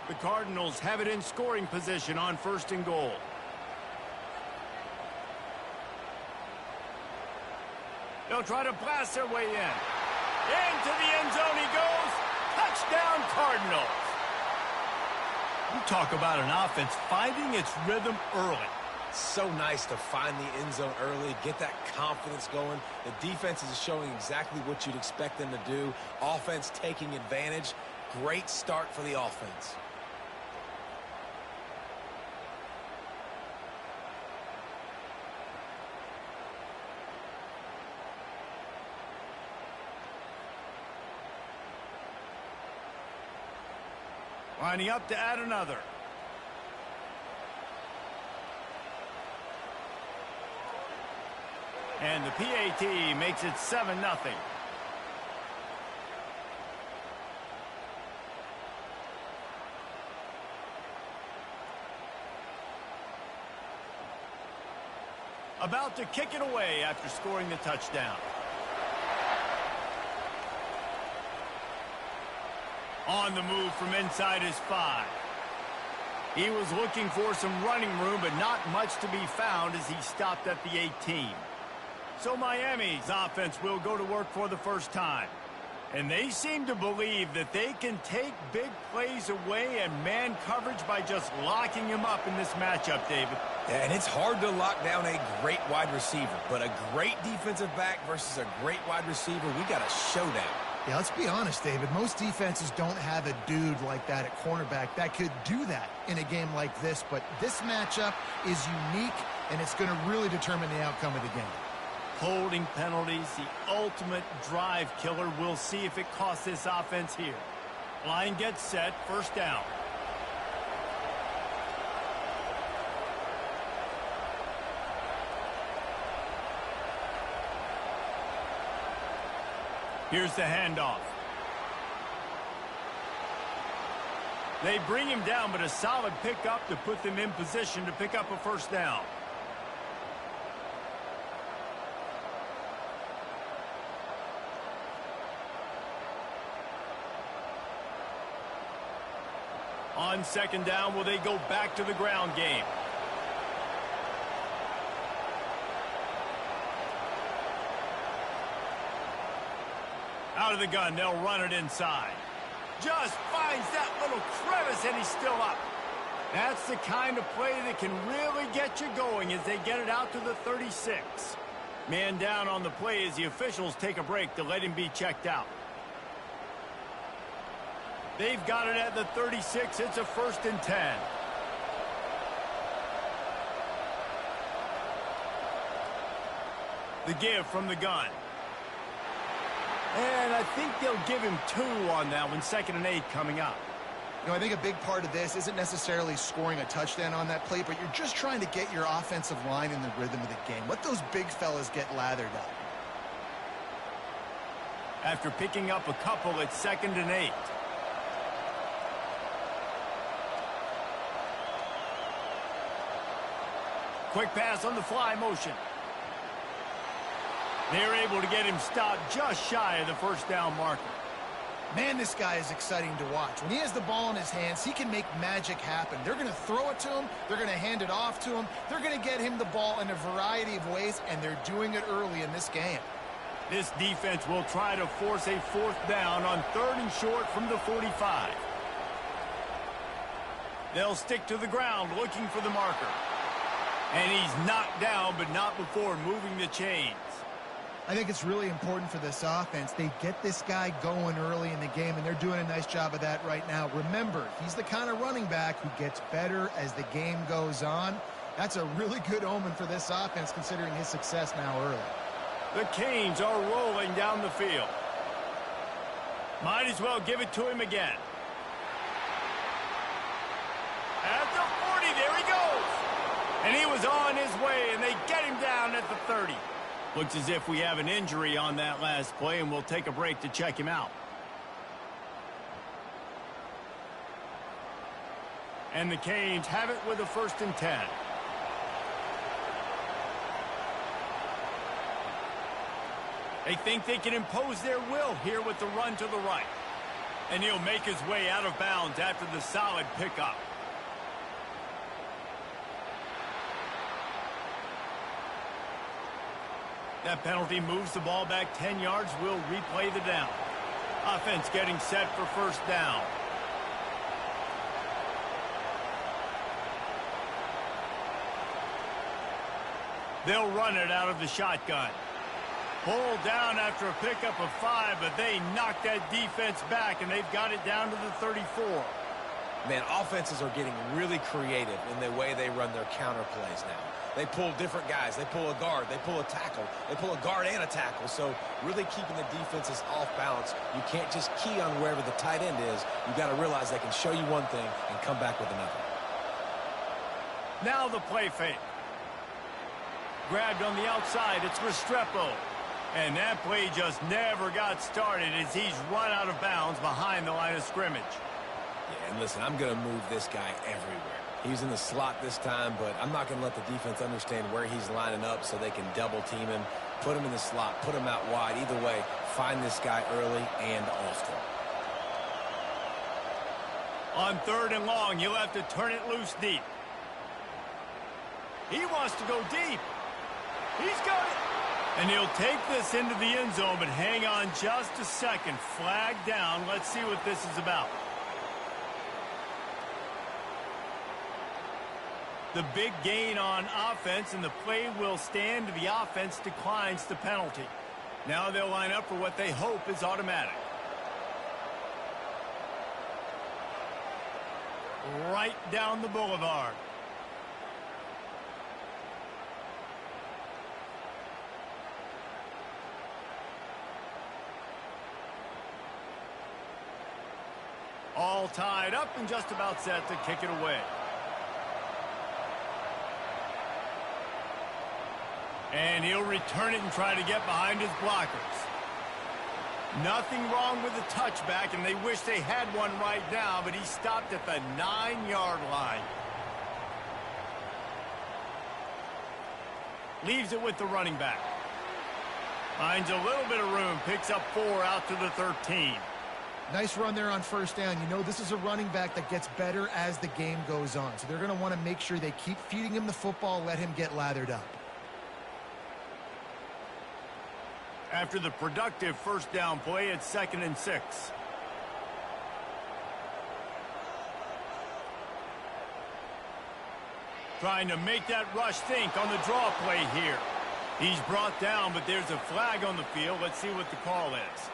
The Cardinals have it in scoring position on 1st and goal. They'll try to blast their way in. Into the end zone he goes. Touchdown, Cardinals. You talk about an offense finding its rhythm early. So nice to find the end zone early, get that confidence going. The defense is showing exactly what you'd expect them to do. Offense taking advantage. Great start for the offense. Lining up to add another. And the PAT makes it 7-0. About to kick it away after scoring the touchdown. On the move from inside his 5. He was looking for some running room, but not much to be found as he stopped at the 18. So Miami's offense will go to work for the first time. And they seem to believe that they can take big plays away and man coverage by just locking him up in this matchup, David. Yeah, and it's hard to lock down a great wide receiver, but a great defensive back versus a great wide receiver, we got a showdown. Yeah, let's be honest, David. Most defenses don't have a dude like that at cornerback that could do that in a game like this, but this matchup is unique, and it's going to really determine the outcome of the game. Holding penalties, the ultimate drive killer. We'll see if it costs this offense here. Line gets set, first down. Here's the handoff. They bring him down, but a solid pickup to put them in position to pick up a first down. On second down, will they go back to the ground game? Out of the gun, they'll run it inside. Just finds that little crevice, and he's still up. That's the kind of play that can really get you going as they get it out to the 36. Man down on the play as the officials take a break to let him be checked out. They've got it at the 36. It's a 1st and 10. The give from the gun. And I think they'll give him 2 on that one. 2nd and 8 coming up. You know, I think a big part of this isn't necessarily scoring a touchdown on that play, but you're just trying to get your offensive line in the rhythm of the game. Let those big fellas get lathered up. After picking up a couple, it's 2nd and 8. Quick pass on the fly motion. They're able to get him stopped just shy of the first down marker. Man, this guy is exciting to watch. When he has the ball in his hands, he can make magic happen. They're going to throw it to him. They're going to hand it off to him. They're going to get him the ball in a variety of ways, and they're doing it early in this game. This defense will try to force a 4th down on 3rd and short from the 45. They'll stick to the ground looking for the marker. And he's knocked down, but not before moving the chains. I think it's really important for this offense. They get this guy going early in the game, and they're doing a nice job of that right now. Remember, he's the kind of running back who gets better as the game goes on. That's a really good omen for this offense, considering his success now early. The Canes are rolling down the field. Might as well give it to him again. At the 40, there he goes. And he was on his way, and they get him down at the 30. Looks as if we have an injury on that last play, and we'll take a break to check him out. And the Canes have it with a 1st and 10. They think they can impose their will here with the run to the right. And he'll make his way out of bounds after the solid pickup. That penalty moves the ball back 10 yards. We'll replay the down. Offense getting set for 1st down. They'll run it out of the shotgun. Pulled down after a pickup of 5, but they knocked that defense back, and they've got it down to the 34. Man, offenses are getting really creative in the way they run their counter plays now. they pull different guys. They pull a guard. They pull a tackle. They pull a guard and a tackle. So really keeping the defenses off balance. You can't just key on wherever the tight end is. You've got to realize they can show you one thing and come back with another. Now the play fake. Grabbed on the outside. It's Restrepo. And that play just never got started as he's run out of bounds behind the line of scrimmage. Yeah, and listen, I'm going to move this guy everywhere. He's in the slot this time, but I'm not going to let the defense understand where he's lining up so they can double team him, put him in the slot, put him out wide. Either way, find this guy early and often. On 3rd and long, you'll have to turn it loose deep. He wants to go deep. He's got it. And he'll take this into the end zone, but hang on just a second. Flag down. Let's see what this is about. The big gain on offense, and the play will stand. The offense declines the penalty. Now they'll line up for what they hope is automatic. Right down the boulevard. All tied up and just about set to kick it away. And he'll return it and try to get behind his blockers. Nothing wrong with the touchback, and they wish they had one right now, but he stopped at the 9-yard line. Leaves it with the running back. Finds a little bit of room, picks up 4 out to the 13. Nice run there on 1st down. You know, this is a running back that gets better as the game goes on. So they're going to want to make sure they keep feeding him the football, let him get lathered up. After the productive 1st down play, it's 2nd and 6. Trying to make that rush think on the draw play here. He's brought down, but there's a flag on the field. Let's see what the call is.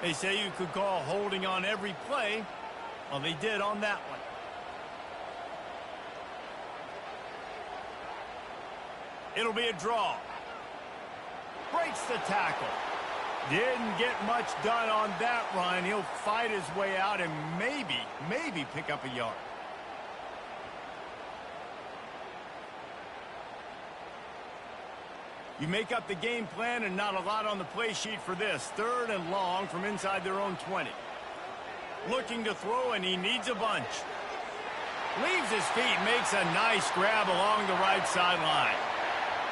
They say you could call holding on every play. Well, they did on that one. It'll be a draw. Breaks the tackle. Didn't get much done on that run. He'll fight his way out and maybe pick up a yard. You make up the game plan and not a lot on the play sheet for this. 3rd and long from inside their own 20. Looking to throw, and he needs a bunch. Leaves his feet, makes a nice grab along the right sideline.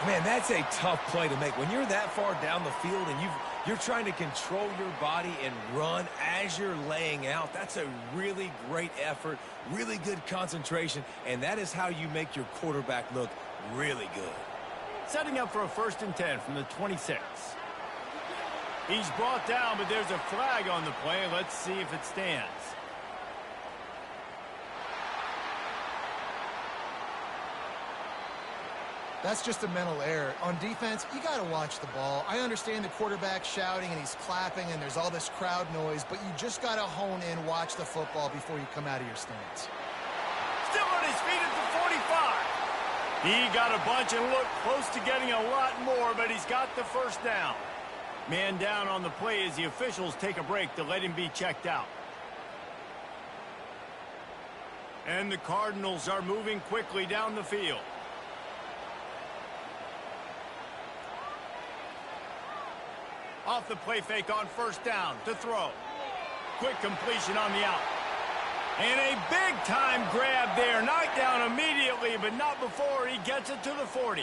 Man, that's a tough play to make. When you're that far down the field and you're trying to control your body and run as you're laying out, that's a really great effort, really good concentration, and that is how you make your quarterback look really good. Setting up for a 1st and 10 from the 26. He's brought down, but there's a flag on the play. Let's see if it stands. That's just a mental error. On defense, you got to watch the ball. I understand the quarterback shouting and he's clapping and there's all this crowd noise, but you just got to hone in, watch the football before you come out of your stance. Still on his feet at the 45. He got a bunch and looked close to getting a lot more, but he's got the 1st down. Man down on the play as the officials take a break to let him be checked out. And the Cardinals are moving quickly down the field. Off the play fake on 1st down to throw. Quick completion on the out. And a big-time grab there. Knocked down immediately, but not before he gets it to the 40.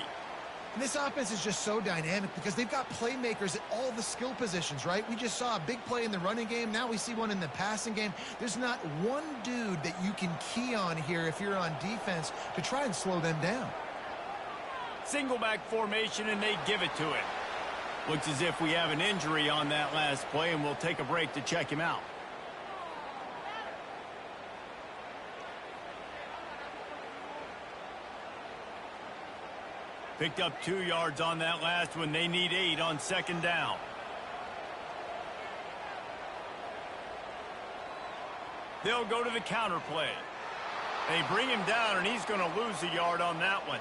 And this offense is just so dynamic because they've got playmakers at all the skill positions, right? We just saw a big play in the running game. Now we see one in the passing game. There's not one dude that you can key on here if you're on defense to try and slow them down. Single back formation, and they give it to him. Looks as if we have an injury on that last play, and we'll take a break to check him out. Picked up 2 yards on that last one. They need 8 on 2nd down. They'll go to the counter play. They bring him down, and he's going to lose a yard on that one.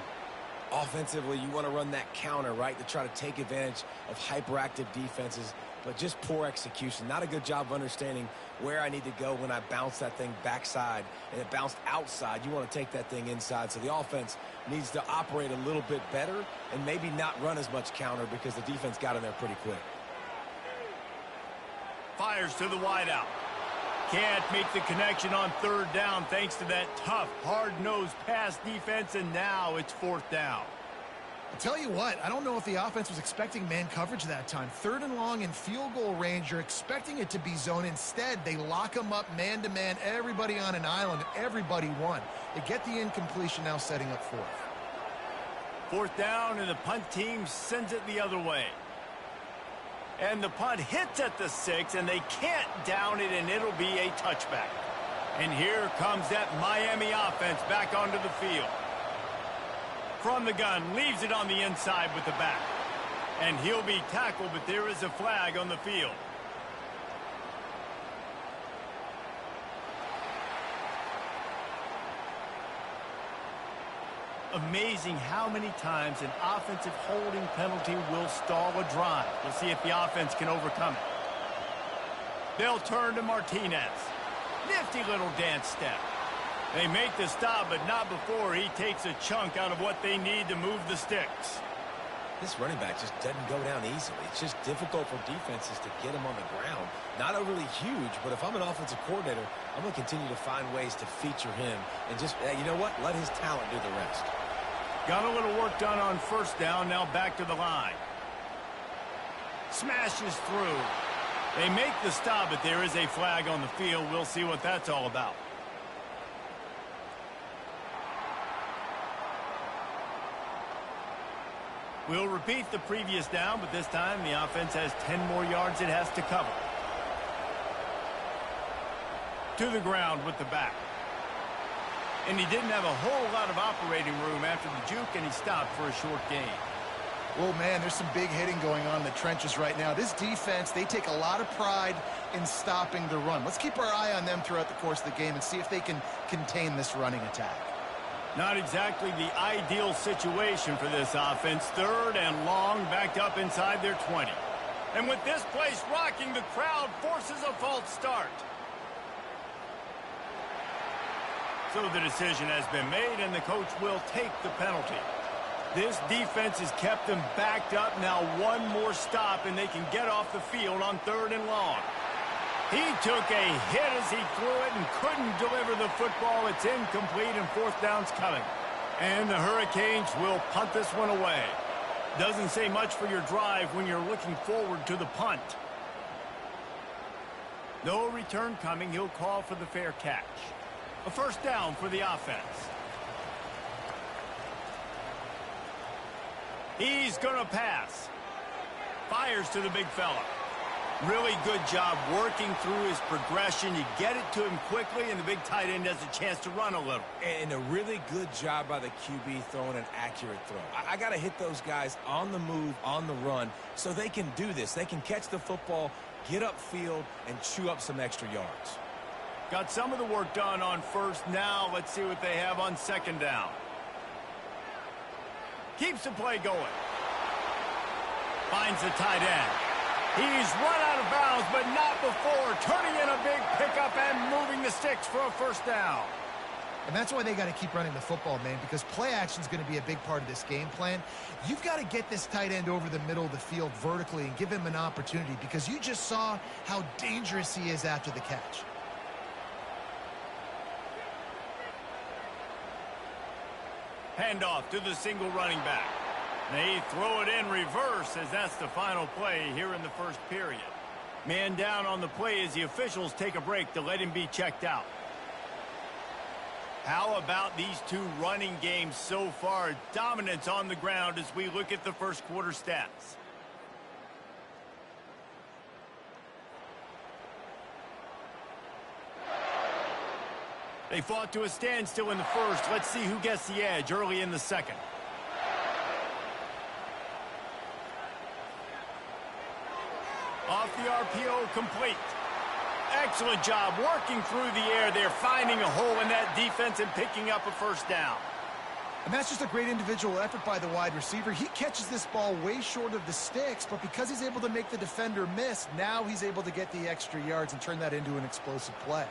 Offensively, you want to run that counter, right, to try to take advantage of hyperactive defenses, but just poor execution. Not a good job of understanding where I need to go when I bounce that thing backside, and it bounced outside. You want to take that thing inside, so the offense needs to operate a little bit better and maybe not run as much counter because the defense got in there pretty quick. Fires to the wideout. Can't make the connection on third down thanks to that tough, hard-nosed pass defense, and now it's fourth down. I'll tell you what, I don't know if the offense was expecting man coverage that time. Third and long in field goal range, you're expecting it to be zone. Instead, they lock them up man-to-man, everybody on an island, and everybody won. They get the incompletion, now setting up fourth. Fourth down, and the punt team sends it the other way. And the punt hits at the 6, and they can't down it, and it'll be a touchback. And here comes that Miami offense back onto the field. From the gun, leaves it on the inside with the back. And he'll be tackled, but there is a flag on the field. Amazing how many times an offensive holding penalty will stall a drive. We'll see if the offense can overcome it. They'll turn to Martinez. Nifty little dance step. They make the stop, but not before he takes a chunk out of what they need to move the sticks. This running back just doesn't go down easily. It's just difficult for defenses to get him on the ground. Not overly huge, but if I'm an offensive coordinator, I'm going to continue to find ways to feature him and just, you know what, let his talent do the rest. Got a little work done on first down, now back to the line. Smashes through. They make the stop, but there is a flag on the field. We'll see what that's all about. We'll repeat the previous down, but this time the offense has 10 more yards it has to cover. To the ground with the back. And he didn't have a whole lot of operating room after the juke, and he stopped for a short gain. Well, man, there's some big hitting going on in the trenches right now. This defense, they take a lot of pride in stopping the run. Let's keep our eye on them throughout the course of the game and see if they can contain this running attack. Not exactly the ideal situation for this offense. Third and long, backed up inside their 20. And with this place rocking, the crowd forces a false start. So the decision has been made, and the coach will take the penalty. This defense has kept them backed up. Now one more stop, and they can get off the field on third and long. He took a hit as he threw it and couldn't deliver the football. It's incomplete, and fourth down's coming. And the Hurricanes will punt this one away. Doesn't say much for your drive when you're looking forward to the punt. No return coming. He'll call for the fair catch. A first down for the offense. He's going to pass. Fires to the big fella. Really good job working through his progression. You get it to him quickly, and the big tight end has a chance to run a little. And a really good job by the QB throwing an accurate throw. I got to hit those guys on the move, on the run, so they can do this. They can catch the football, get upfield, and chew up some extra yards. Got some of the work done on first. Now let's see what they have on second down. Keeps the play going. Finds the tight end. He's run out of bounds, but not before. Turning in a big pickup and moving the sticks for a first down. And that's why they got to keep running the football, man, because play action is going to be a big part of this game plan. You've got to get this tight end over the middle of the field vertically and give him an opportunity, because you just saw how dangerous he is after the catch. Handoff to the single running back. They throw it in reverse as that's the final play here in the first period. Man down on the play as the officials take a break to let him be checked out. How about these two running games so far? Dominance on the ground as we look at the first quarter stats. They fought to a standstill in the first. Let's see who gets the edge early in the second. Off the RPO, complete. Excellent job working through the air there, finding a hole in that defense and picking up a first down. And that's just a great individual effort by the wide receiver. He catches this ball way short of the sticks, but because he's able to make the defender miss, now he's able to get the extra yards and turn that into an explosive play.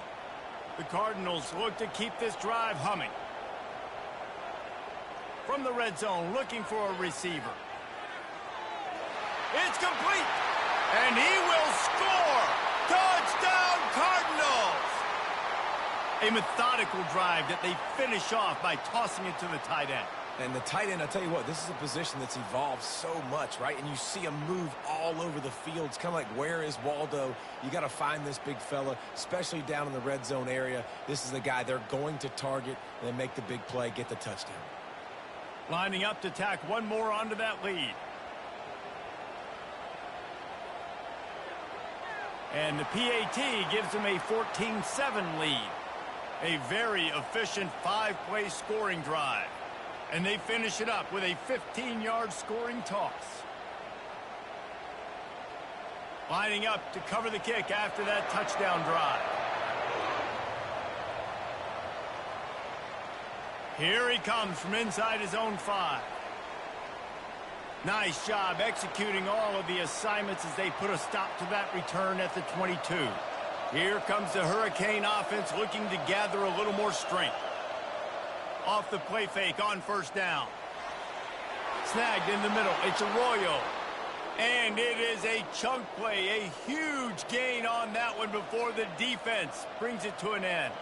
The Cardinals look to keep this drive humming. From the red zone, looking for a receiver. It's complete, and he will score! Touchdown, Cardinals! A methodical drive that they finish off by tossing it to the tight end. And the tight end, I'll tell you what, this is a position that's evolved so much, right? And you see him move all over the field. It's kind of like, where is Waldo? You got to find this big fella, especially down in the red zone area. This is the guy they're going to target and then make the big play, get the touchdown. Lining up to tack one more onto that lead. And the PAT gives them a 14-7 lead. A very efficient 5-play scoring drive. And they finish it up with a 15-yard scoring toss. Lining up to cover the kick after that touchdown drive. Here he comes from inside his own 5. Nice job executing all of the assignments as they put a stop to that return at the 22. Here comes the Hurricane offense looking to gather a little more strength. Off the play fake on first down. Snagged in the middle. It's Arroyo. And it is a chunk play. A huge gain on that one before the defense brings it to an end.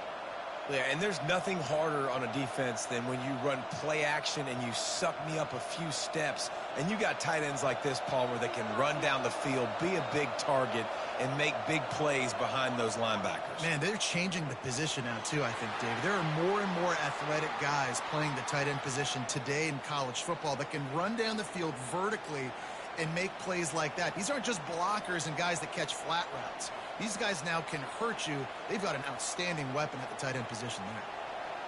Yeah, and there's nothing harder on a defense than when you run play action and you suck me up a few steps. And you got tight ends like this, Palmer, that can run down the field, be a big target, and make big plays behind those linebackers. Man, they're changing the position now, too, I think, David. There are more and more athletic guys playing the tight end position today in college football that can run down the field vertically and make plays like that. These aren't just blockers and guys that catch flat routes. These guys now can hurt you. They've got an outstanding weapon at the tight end position there.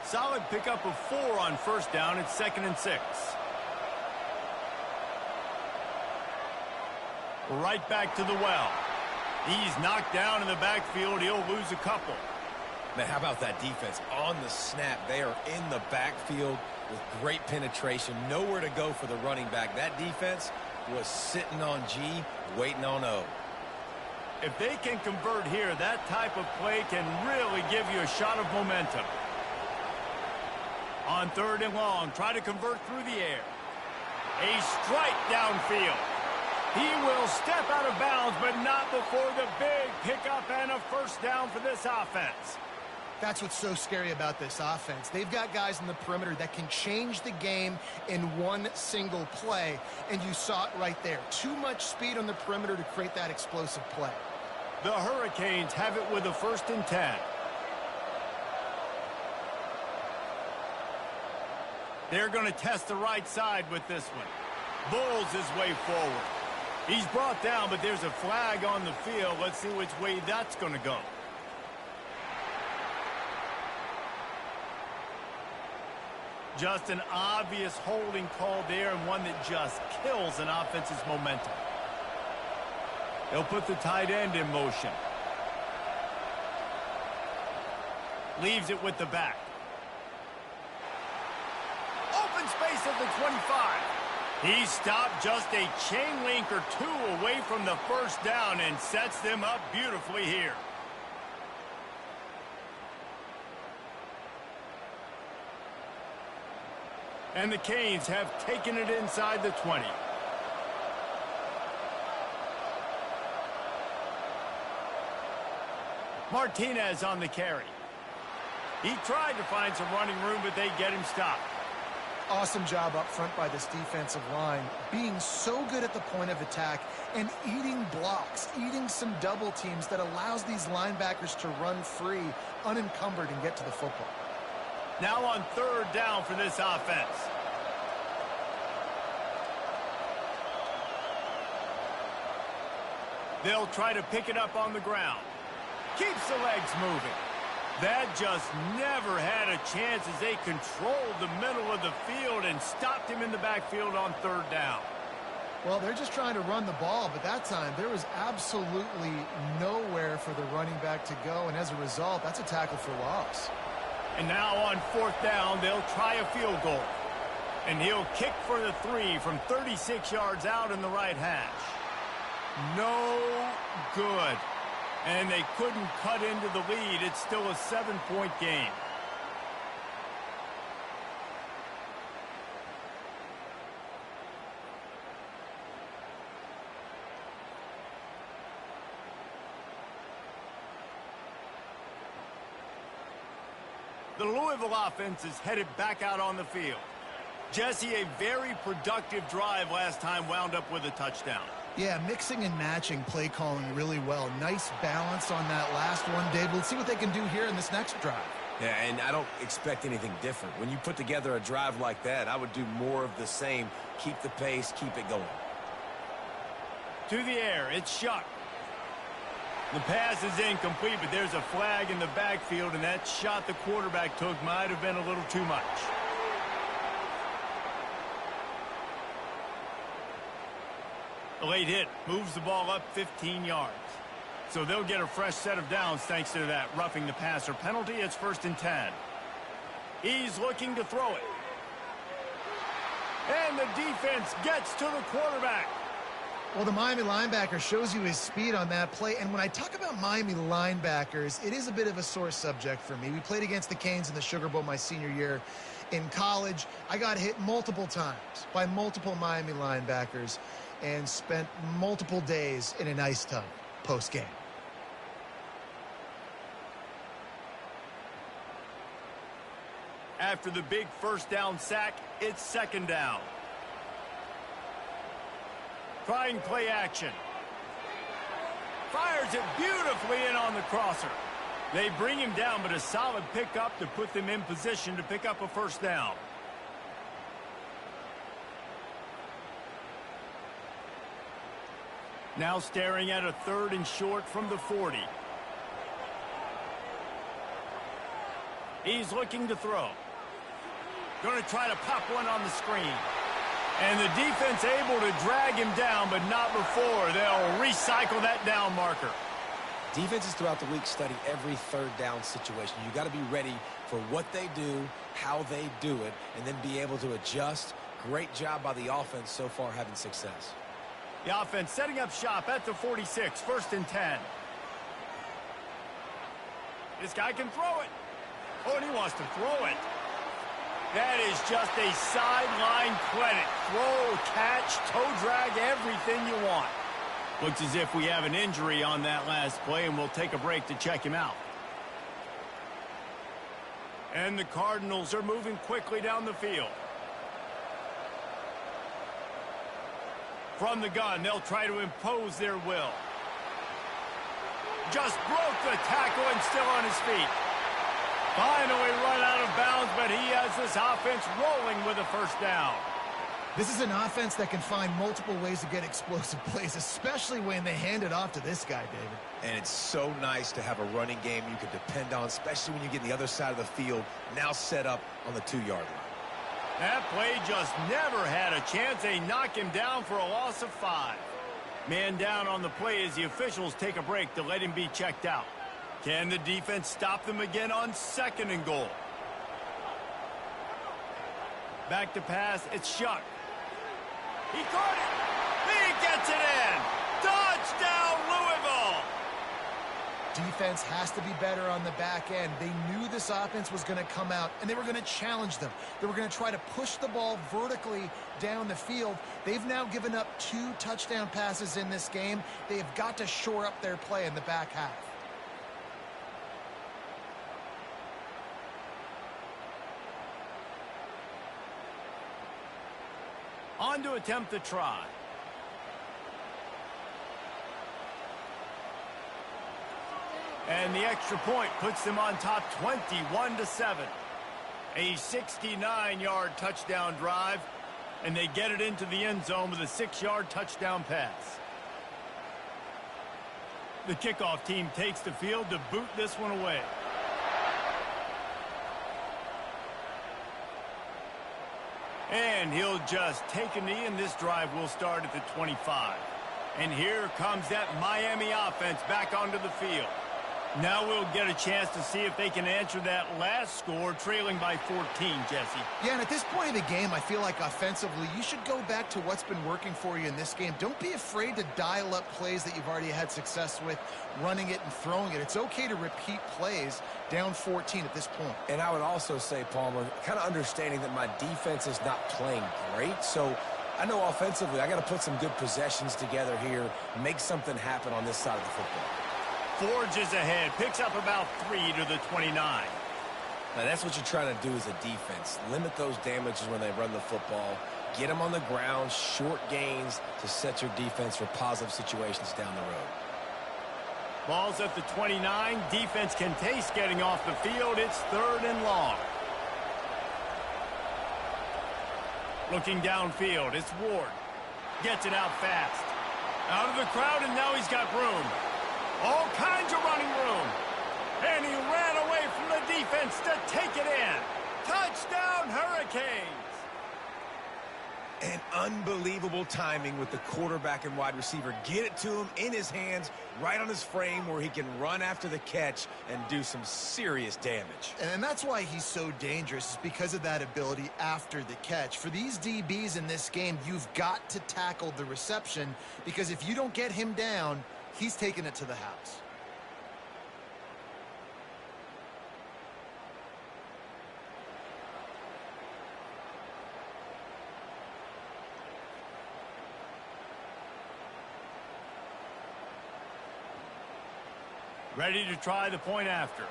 Solid pickup of 4 on first down. It's 2nd and 6. Right back to the well. He's knocked down in the backfield. He'll lose a couple. Man, how about that defense? On the snap, they are in the backfield with great penetration. Nowhere to go for the running back. That defense was sitting on G, waiting on O. If they can convert here, that type of play can really give you a shot of momentum. On 3rd and long, try to convert through the air. A strike downfield. He will step out of bounds, but not before the big pickup and a first down for this offense. That's what's so scary about this offense. They've got guys in the perimeter that can change the game in one single play, and you saw it right there. Too much speed on the perimeter to create that explosive play. The Hurricanes have it with a 1st and 10. They're going to test the right side with this one. Bulls his way forward. He's brought down, but there's a flag on the field. Let's see which way that's going to go. Just an obvious holding call there, and one that just kills an offense's momentum. They'll put the tight end in motion. Leaves it with the back. Open space at the 25. He stopped just a chain link or 2 away from the first down and sets them up beautifully here. And the Canes have taken it inside the 20. Martinez on the carry. He tried to find some running room, but they get him stopped. Awesome job up front by this defensive line, being so good at the point of attack and eating blocks, eating some double teams that allows these linebackers to run free, unencumbered, and get to the football. Now on 3rd down for this offense. They'll try to pick it up on the ground. Keeps the legs moving. That just never had a chance as they controlled the middle of the field and stopped him in the backfield on 3rd down. Well, they're just trying to run the ball, but that time there was absolutely nowhere for the running back to go, and as a result, that's a tackle for loss. And now on 4th down, they'll try a field goal. And he'll kick for the 3 from 36 yards out in the right hash. No good. And they couldn't cut into the lead. It's still a 7-point game. The Louisville offense is headed back out on the field. Jesse, a very productive drive last time wound up with a touchdown. Yeah, mixing and matching play calling really well. Nice balance on that last one, Dave. Let's see what they can do here in this next drive. Yeah, and I don't expect anything different. When you put together a drive like that, I would do more of the same. Keep the pace, keep it going. To the air, it's Shuck. The pass is incomplete, but there's a flag in the backfield, and that shot the quarterback took might have been a little too much. The late hit moves the ball up 15 yards. So they'll get a fresh set of downs thanks to that roughing the passer penalty. It's 1st and 10. He's looking to throw it. And the defense gets to the quarterback. Well, the Miami linebacker shows you his speed on that play. And when I talk about Miami linebackers, it is a bit of a sore subject for me. We played against the Canes in the Sugar Bowl my senior year in college. I got hit multiple times by multiple Miami linebackers and spent multiple days in an ice tub post-game. After the big 1st down sack, it's 2nd down. Trying play action. Fires it beautifully in on the crosser. They bring him down, but a solid pickup to put them in position to pick up a 1st down. Now staring at a 3rd and short from the 40. He's looking to throw. Going to try to pop one on the screen. And the defense able to drag him down, but not before. They'll recycle that down marker. Defenses throughout the week study every 3rd down situation. You got to be ready for what they do, how they do it, and then be able to adjust. Great job by the offense so far having success. The offense setting up shop at the 46, 1st and 10. This guy can throw it. Oh, and he wants to throw it. That is just a sideline credit. Throw, catch, toe drag, everything you want. Looks as if we have an injury on that last play, and we'll take a break to check him out. And the Cardinals are moving quickly down the field. From the gun, they'll try to impose their will. Just broke the tackle and still on his feet. Finally run out of bounds, but he has this offense rolling with a 1st down. This is an offense that can find multiple ways to get explosive plays, especially when they hand it off to this guy, David. And it's so nice to have a running game you can depend on, especially when you get on the other side of the field, now set up on the 2-yard line. That play just never had a chance. They knock him down for a loss of 5. Man down on the play as the officials take a break to let him be checked out. Can the defense stop them again on 2nd and goal? Back to pass, it's Shuck. He caught it. He gets it in. Touchdown, Louisville. Defense has to be better on the back end. They knew this offense was going to come out, and they were going to challenge them. They were going to try to push the ball vertically down the field. They've now given up 2 touchdown passes in this game. They have got to shore up their play in the back half. On to attempt the try. And the extra point puts them on top 21-7. A 69-yard touchdown drive, and they get it into the end zone with a 6-yard touchdown pass. The kickoff team takes the field to boot this one away. And he'll just take a knee, and this drive will start at the 25. And here comes that Miami offense back onto the field. Now we'll get a chance to see if they can answer that last score, trailing by 14, Jesse. Yeah, and at this point of the game, I feel like offensively, you should go back to what's been working for you in this game. Don't be afraid to dial up plays that you've already had success with, running it and throwing it. It's okay to repeat plays down 14 at this point. And I would also say, Palmer, kind of understanding that my defense is not playing great, so I know offensively I got to put some good possessions together here, make something happen on this side of the football. Forges ahead, picks up about 3 to the 29. Now, that's what you're trying to do as a defense. Limit those damages when they run the football. Get them on the ground, short gains to set your defense for positive situations down the road. Ball's at the 29. Defense can taste getting off the field. It's 3rd and long. Looking downfield, it's Ward. Gets it out fast. Out of the crowd, and now he's got room. All kinds of running room. And he ran away from the defense to take it in. Touchdown, Hurricanes. And unbelievable timing with the quarterback and wide receiver. Get it to him in his hands, right on his frame where he can run after the catch and do some serious damage. And that's why he's so dangerous, is because of that ability after the catch. For these DBs in this game, you've got to tackle the reception, because if you don't get him down, he's taking it to the house. Ready to try the point after.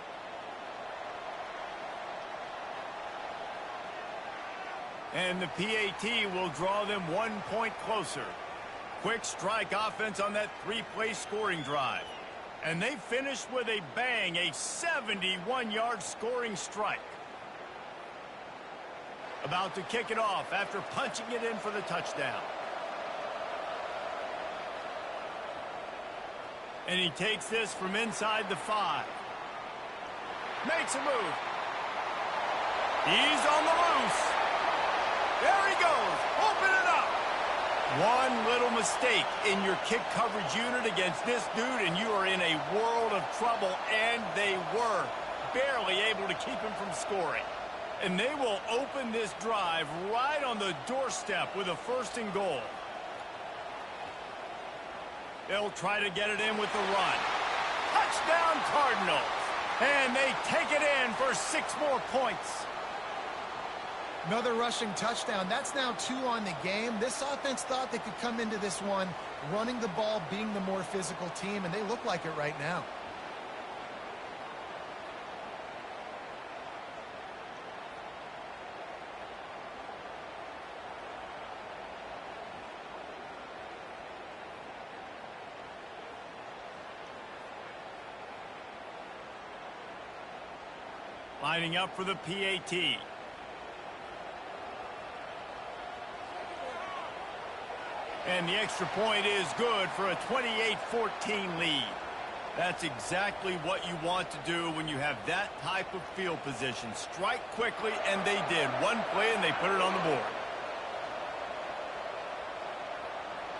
And the PAT will draw them 1 point closer. Quick strike offense on that 3-play scoring drive. And they finished with a bang, a 71-yard scoring strike. About to kick it off after punching it in for the touchdown. And he takes this from inside the 5. Makes a move. He's on the loose. There he goes. Open it up. One little mistake in your kick coverage unit against this dude, and you are in a world of trouble, and they were barely able to keep him from scoring. And they will open this drive right on the doorstep with a 1st and goal. They'll try to get it in with the run. Touchdown, Cardinals. And they take it in for 6 more points. Another rushing touchdown. That's now 2 on the game. This offense thought they could come into this one running the ball, being the more physical team, and they look like it right now. Lining up for the PAT. And the extra point is good for a 28-14 lead. That's exactly what you want to do when you have that type of field position. Strike quickly, and they did. One play, and they put it on the board.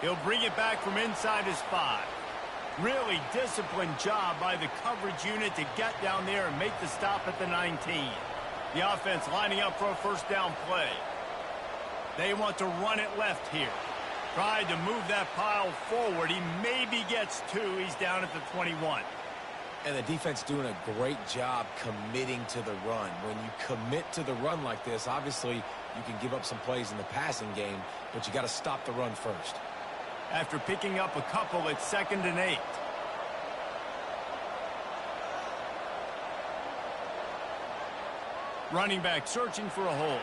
He'll bring it back from inside his 5. Really disciplined job by the coverage unit to get down there and make the stop at the 19. The offense lining up for a 1st down play. They want to run it left here. Tried to move that pile forward. He maybe gets 2. He's down at the 21. And the defense doing a great job committing to the run. When you commit to the run like this, obviously you can give up some plays in the passing game, but you got to stop the run first. After picking up a couple, it's 2nd and 8. Running back searching for a hole.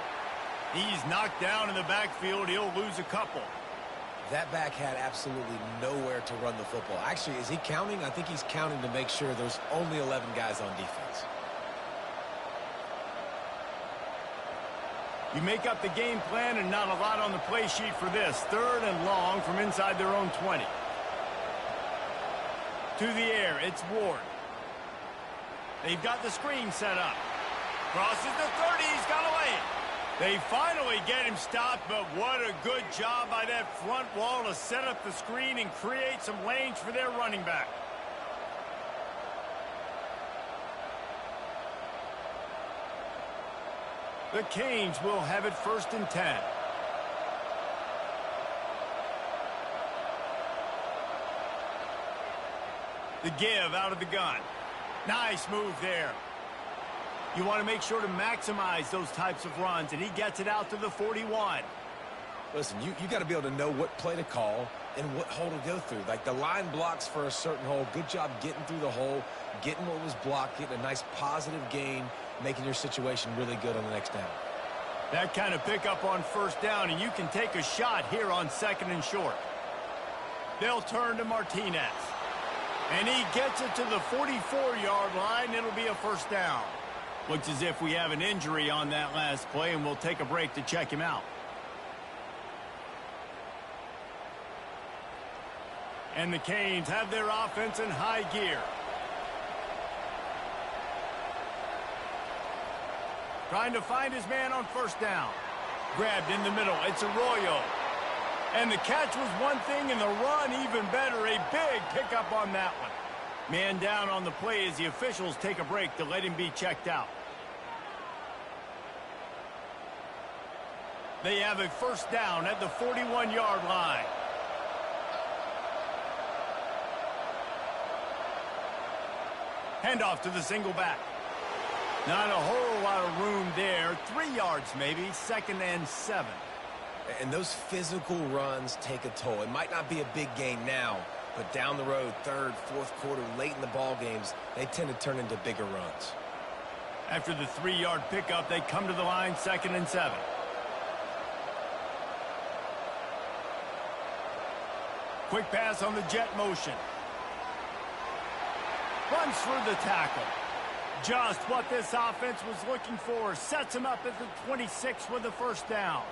He's knocked down in the backfield. He'll lose a couple. That back had absolutely nowhere to run the football. Actually, is he counting? I think he's counting to make sure there's only 11 guys on defense. You make up the game plan and not a lot on the play sheet for this. 3rd and long from inside their own 20. To the air, it's Ward. They've got the screen set up. Crosses the 30, he's got to lay it. They finally get him stopped, but what a good job by that front wall to set up the screen and create some lanes for their running back. The Canes will have it 1st and 10. The give out of the gun. Nice move there. You want to make sure to maximize those types of runs, and he gets it out to the 41. Listen, you got to be able to know what play to call and what hole to go through. Like the line blocks for a certain hole. Good job getting through the hole, getting what was blocked, getting a nice positive gain, making your situation really good on the next down. That kind of pickup on 1st down, and you can take a shot here on 2nd and short. They'll turn to Martinez. And he gets it to the 44-yard line. It'll be a 1st down. Looks as if we have an injury on that last play, and we'll take a break to check him out. And the Canes have their offense in high gear. Trying to find his man on 1st down. Grabbed in the middle. It's Arroyo. And the catch was one thing, and the run even better. A big pickup on that one. Man down on the play as the officials take a break to let him be checked out. They have a 1st down at the 41-yard line. Handoff to the single back. Not a whole lot of room there. 3 yards maybe, 2nd and 7. And those physical runs take a toll. It might not be a big gain now, but down the road, 3rd, 4th quarter, late in the ball games, they tend to turn into bigger runs. After the 3-yard pickup, they come to the line, 2nd and 7. Quick pass on the jet motion. Runs through the tackle. Just what this offense was looking for. Sets him up at the 26 with the 1st down.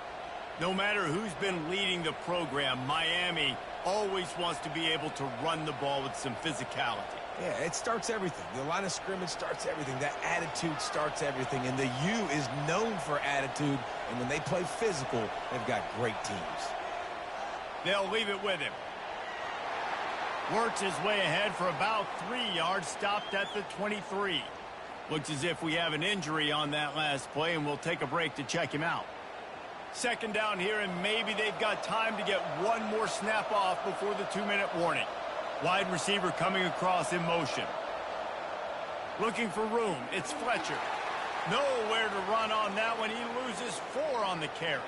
No matter who's been leading the program, Miami always wants to be able to run the ball with some physicality. Yeah, it starts everything. The line of scrimmage starts everything. That attitude starts everything. And the U is known for attitude. And when they play physical, they've got great teams. They'll leave it with him. Works his way ahead for about 3 yards, stopped at the 23. Looks as if we have an injury on that last play, and we'll take a break to check him out. 2nd down here, and maybe they've got time to get one more snap off before the 2-minute warning. Wide receiver coming across in motion. Looking for room. It's Fletcher. Nowhere to run on that one. He loses 4 on the carry.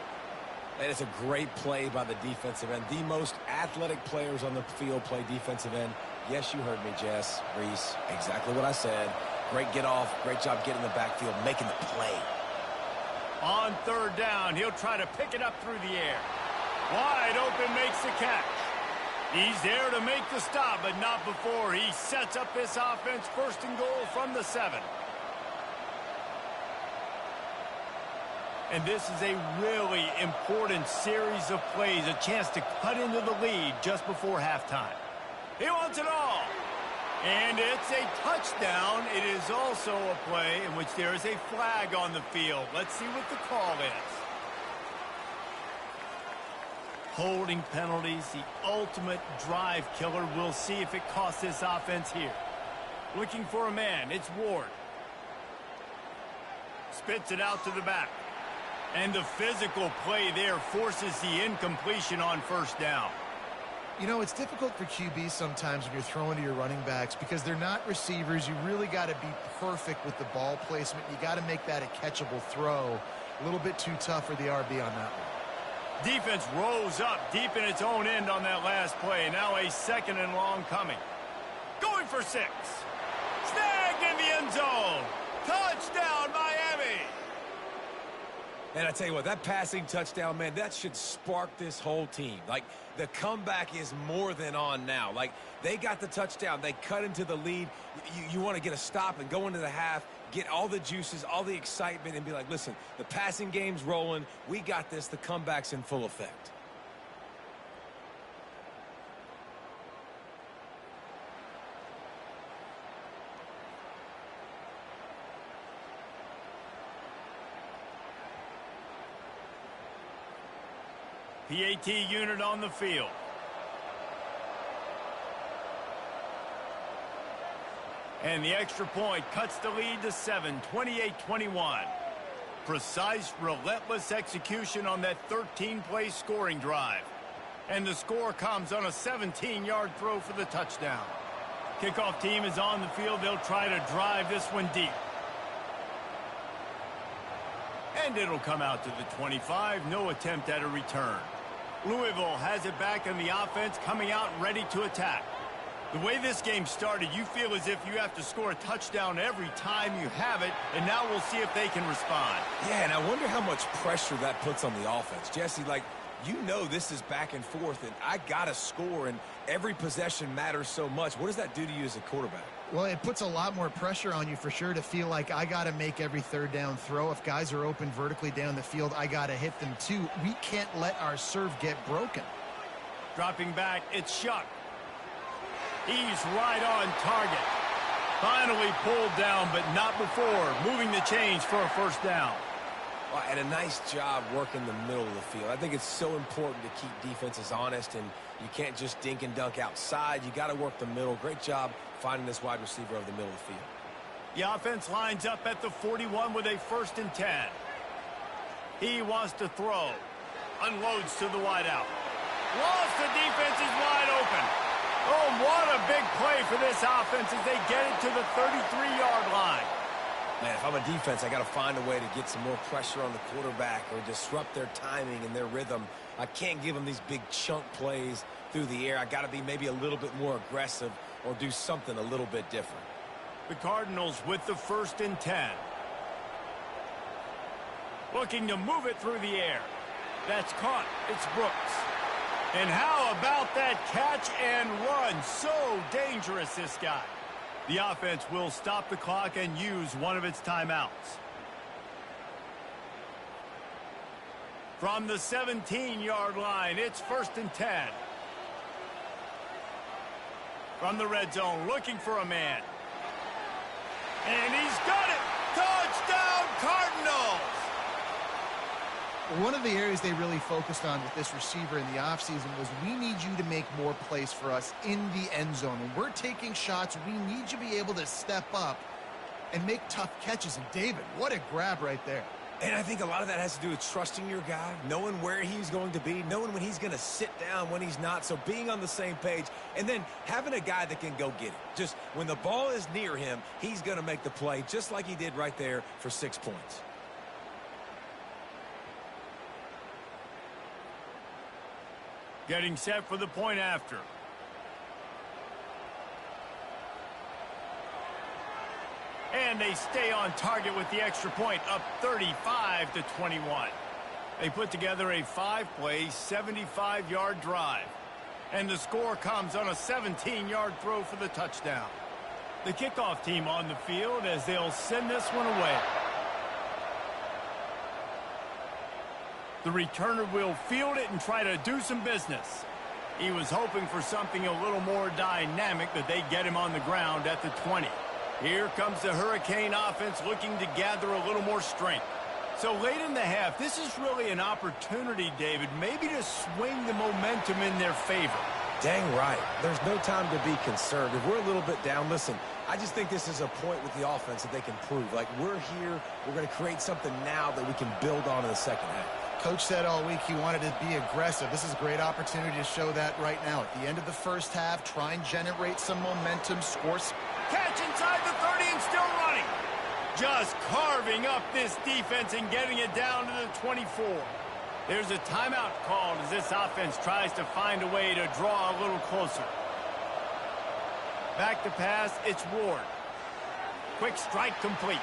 And it's a great play by the defensive end. The most athletic players on the field play defensive end. Yes, you heard me, Jess, Reese. Exactly what I said. Great get off. Great job getting in the backfield, making the play. On 3rd down, he'll try to pick it up through the air. Wide open, makes the catch. He's there to make the stop, but not before he sets up this offense 1st and goal from the 7. And this is a really important series of plays, a chance to cut into the lead just before halftime. He wants it all. And it's a touchdown. It is also a play in which there is a flag on the field. Let's see what the call is. Holding penalties, the ultimate drive killer. We'll see if it costs this offense here. Looking for a man. It's Ward. Spits it out to the back. And the physical play there forces the incompletion on 1st down. You know, it's difficult for QB sometimes when you're throwing to your running backs because they're not receivers. You really got to be perfect with the ball placement. You got to make that a catchable throw. A little bit too tough for the RB on that one. Defense rose up deep in its own end on that last play. Now a 2nd and long coming. Going for 6. Snagged in the end zone. Touchdown, Miami. And I tell you what, that passing touchdown, man, that should spark this whole team. Like, the comeback is more than on now. Like, they got the touchdown. They cut into the lead. You want to get a stop and go into the half, get all the juices, all the excitement, and be like, listen, the passing game's rolling. We got this. The comeback's in full effect. PAT unit on the field. And the extra point cuts the lead to 7, 28-21. Precise, relentless execution on that 13-play scoring drive. And the score comes on a 17-yard throw for the touchdown. Kickoff team is on the field. They'll try to drive this one deep. And it'll come out to the 25. No attempt at a return. Louisville has it back in the offense, coming out ready to attack. The way this game started, you feel as if you have to score a touchdown every time you have it, and now we'll see if they can respond. Yeah, and I wonder how much pressure that puts on the offense. Jesse, like, you know this is back and forth, and I got to score, and every possession matters so much. What does that do to you as a quarterback? Well, it puts a lot more pressure on you for sure to feel like I got to make every third down throw. If guys are open vertically down the field, I got to hit them too. We can't let our serve get broken. Dropping back, it's Shuck. He's right on target. Finally pulled down, but not before. Moving the chains for a first down. Well, and a nice job working the middle of the field. I think it's so important to keep defenses honest, and you can't just dink and dunk outside. You got to work the middle. Great job finding this wide receiver over the middle of the field. The offense lines up at the 41 with a 1st and 10. He wants to throw. Unloads to the wideout. Lost, the defense is wide open. Oh, what a big play for this offense as they get it to the 33-yard line. Man, if I'm a defense, I got to find a way to get some more pressure on the quarterback or disrupt their timing and their rhythm. I can't give them these big chunk plays through the air. I got to be maybe a little bit more aggressive or do something a little bit different. The Cardinals with the 1st and 10. Looking to move it through the air. That's caught. It's Brooks. And how about that catch and run? So dangerous, this guy. The offense will stop the clock and use one of its timeouts. From the 17-yard line, it's 1st and 10. From the red zone, looking for a man. And he's got it! Touchdown, Cardinals! One of the areas they really focused on with this receiver in the offseason was we need you to make more plays for us in the end zone. When we're taking shots, we need you to be able to step up and make tough catches. And David, what a grab right there. And I think a lot of that has to do with trusting your guy, knowing where he's going to be, knowing when he's going to sit down, when he's not. So being on the same page, and then having a guy that can go get it. Just when the ball is near him, he's going to make the play, just like he did right there for 6 points. Getting set for the point after. And they stay on target with the extra point, up 35-21. They put together a 5-play, 75-yard drive. And the score comes on a 17-yard throw for the touchdown. The kickoff team on the field as they'll send this one away. The returner will field it and try to do some business. He was hoping for something a little more dynamic, but they get him on the ground at the 20. Here comes the Hurricane offense looking to gather a little more strength. So late in the half, this is really an opportunity, David, maybe to swing the momentum in their favor. Dang right. There's no time to be concerned. If we're a little bit down, listen, I just think this is a point with the offense that they can prove. Like, we're here, we're going to create something now that we can build on in the second half. Coach said all week he wanted to be aggressive. This is a great opportunity to show that right now. At the end of the first half, try and generate some momentum, score some. Catch inside the 30 and still running. Just carving up this defense and getting it down to the 24. There's a timeout called as this offense tries to find a way to draw a little closer. Back to pass, it's Ward. Quick strike complete.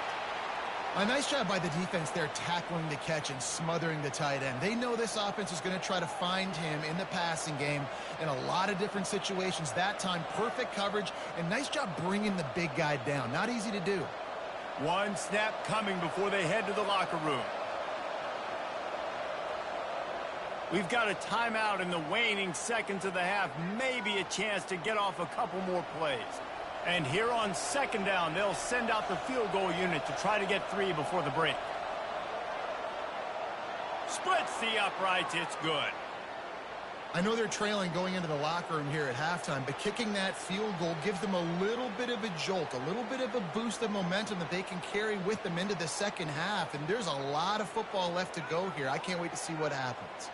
A nice job by the defense there tackling the catch and smothering the tight end. They know this offense is going to try to find him in the passing game in a lot of different situations. That time, perfect coverage, and nice job bringing the big guy down. Not easy to do. One snap coming before they head to the locker room. We've got a timeout in the waning seconds of the half. Maybe a chance to get off a couple more plays. And here on second down, they'll send out the field goal unit to try to get 3 before the break. Splits the uprights. It's good. I know they're trailing going into the locker room here at halftime, but kicking that field goal gives them a little bit of a jolt, a little bit of a boost of momentum that they can carry with them into the second half. And there's a lot of football left to go here. I can't wait to see what happens.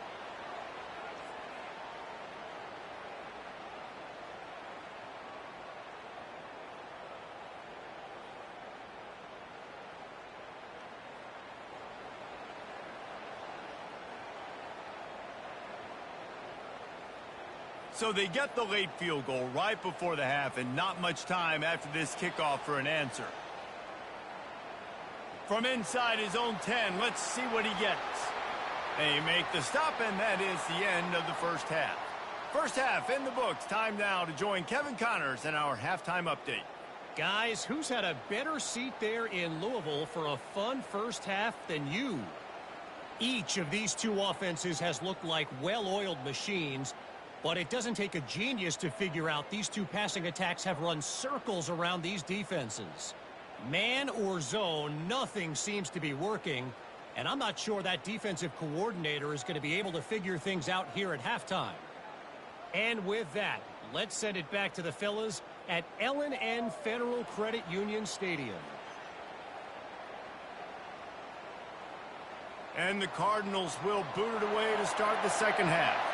So they get the late field goal right before the half and not much time after this kickoff for an answer. From inside his own 10, let's see what he gets. They make the stop, and that is the end of the first half. First half in the books. Time now to join Kevin Connors in our halftime update. Guys, who's had a better seat there in Louisville for a fun first half than you? Each of these two offenses has looked like well-oiled machines, but it doesn't take a genius to figure out these two passing attacks have run circles around these defenses. Man or zone, nothing seems to be working, and I'm not sure that defensive coordinator is going to be able to figure things out here at halftime. And with that, let's send it back to the fellas at L&N Federal Credit Union Stadium. And the Cardinals will boot it away to start the second half.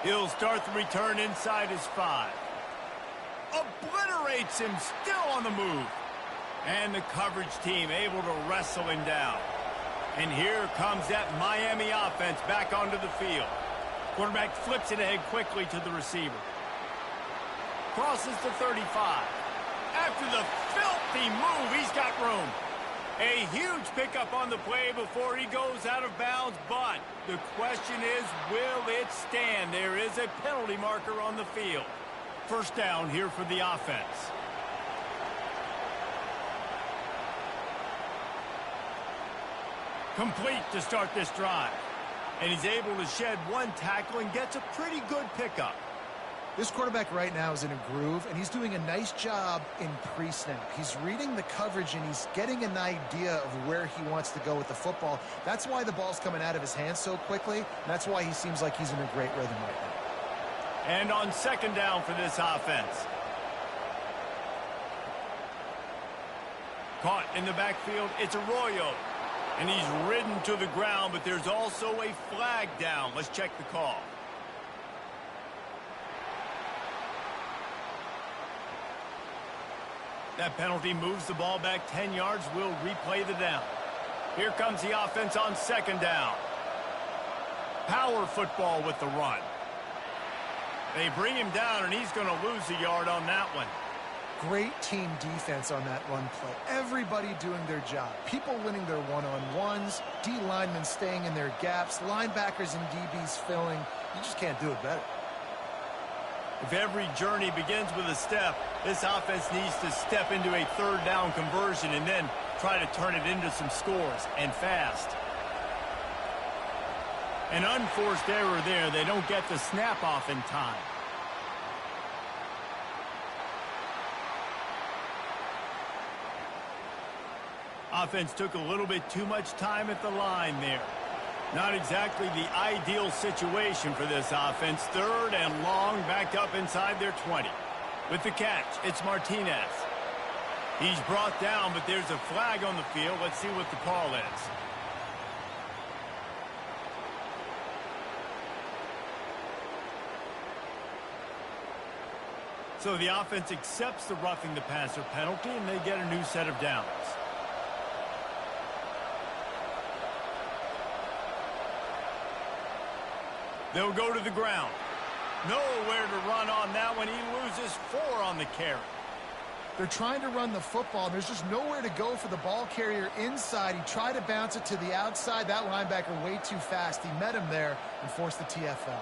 He'll start the return inside his 5. Obliterates him, still on the move. And the coverage team able to wrestle him down. And here comes that Miami offense back onto the field. Quarterback flips it ahead quickly to the receiver. Crosses the 35. After the filthy move, he's got room. A huge pickup on the play before he goes out of bounds, but the question is, will it stand? There is a penalty marker on the field. First down here for the offense. Complete to start this drive. And he's able to shed one tackle and gets a pretty good pickup. This quarterback right now is in a groove, and he's doing a nice job in pre-snap. He's reading the coverage, and he's getting an idea of where he wants to go with the football. That's why the ball's coming out of his hands so quickly, and that's why he seems like he's in a great rhythm right now. And on second down for this offense. Caught in the backfield, it's Arroyo. And he's ridden to the ground, but there's also a flag down. Let's check the call. That penalty moves the ball back 10 yards. We'll replay the down. Here comes the offense on second down. Power football with the run. They bring him down, and he's going to lose a yard on that one. Great team defense on that run play. Everybody doing their job. People winning their one-on-ones, D linemen staying in their gaps, linebackers and DBs filling. You just can't do it better. If every journey begins with a step, this offense needs to step into a third down conversion and then try to turn it into some scores, and fast. An unforced error there. They don't get the snap off in time. Offense took a little bit too much time at the line there. Not exactly the ideal situation for this offense. Third and long, backed up inside their 20. With the catch, it's Martinez. He's brought down, but there's a flag on the field. Let's see what the call is. So the offense accepts the roughing the passer penalty, and they get a new set of downs. They'll go to the ground. Nowhere to run on that one. He loses 4 on the carry. They're trying to run the football, and there's just nowhere to go for the ball carrier inside. He tried to bounce it to the outside. That linebacker way too fast. He met him there and forced the TFL.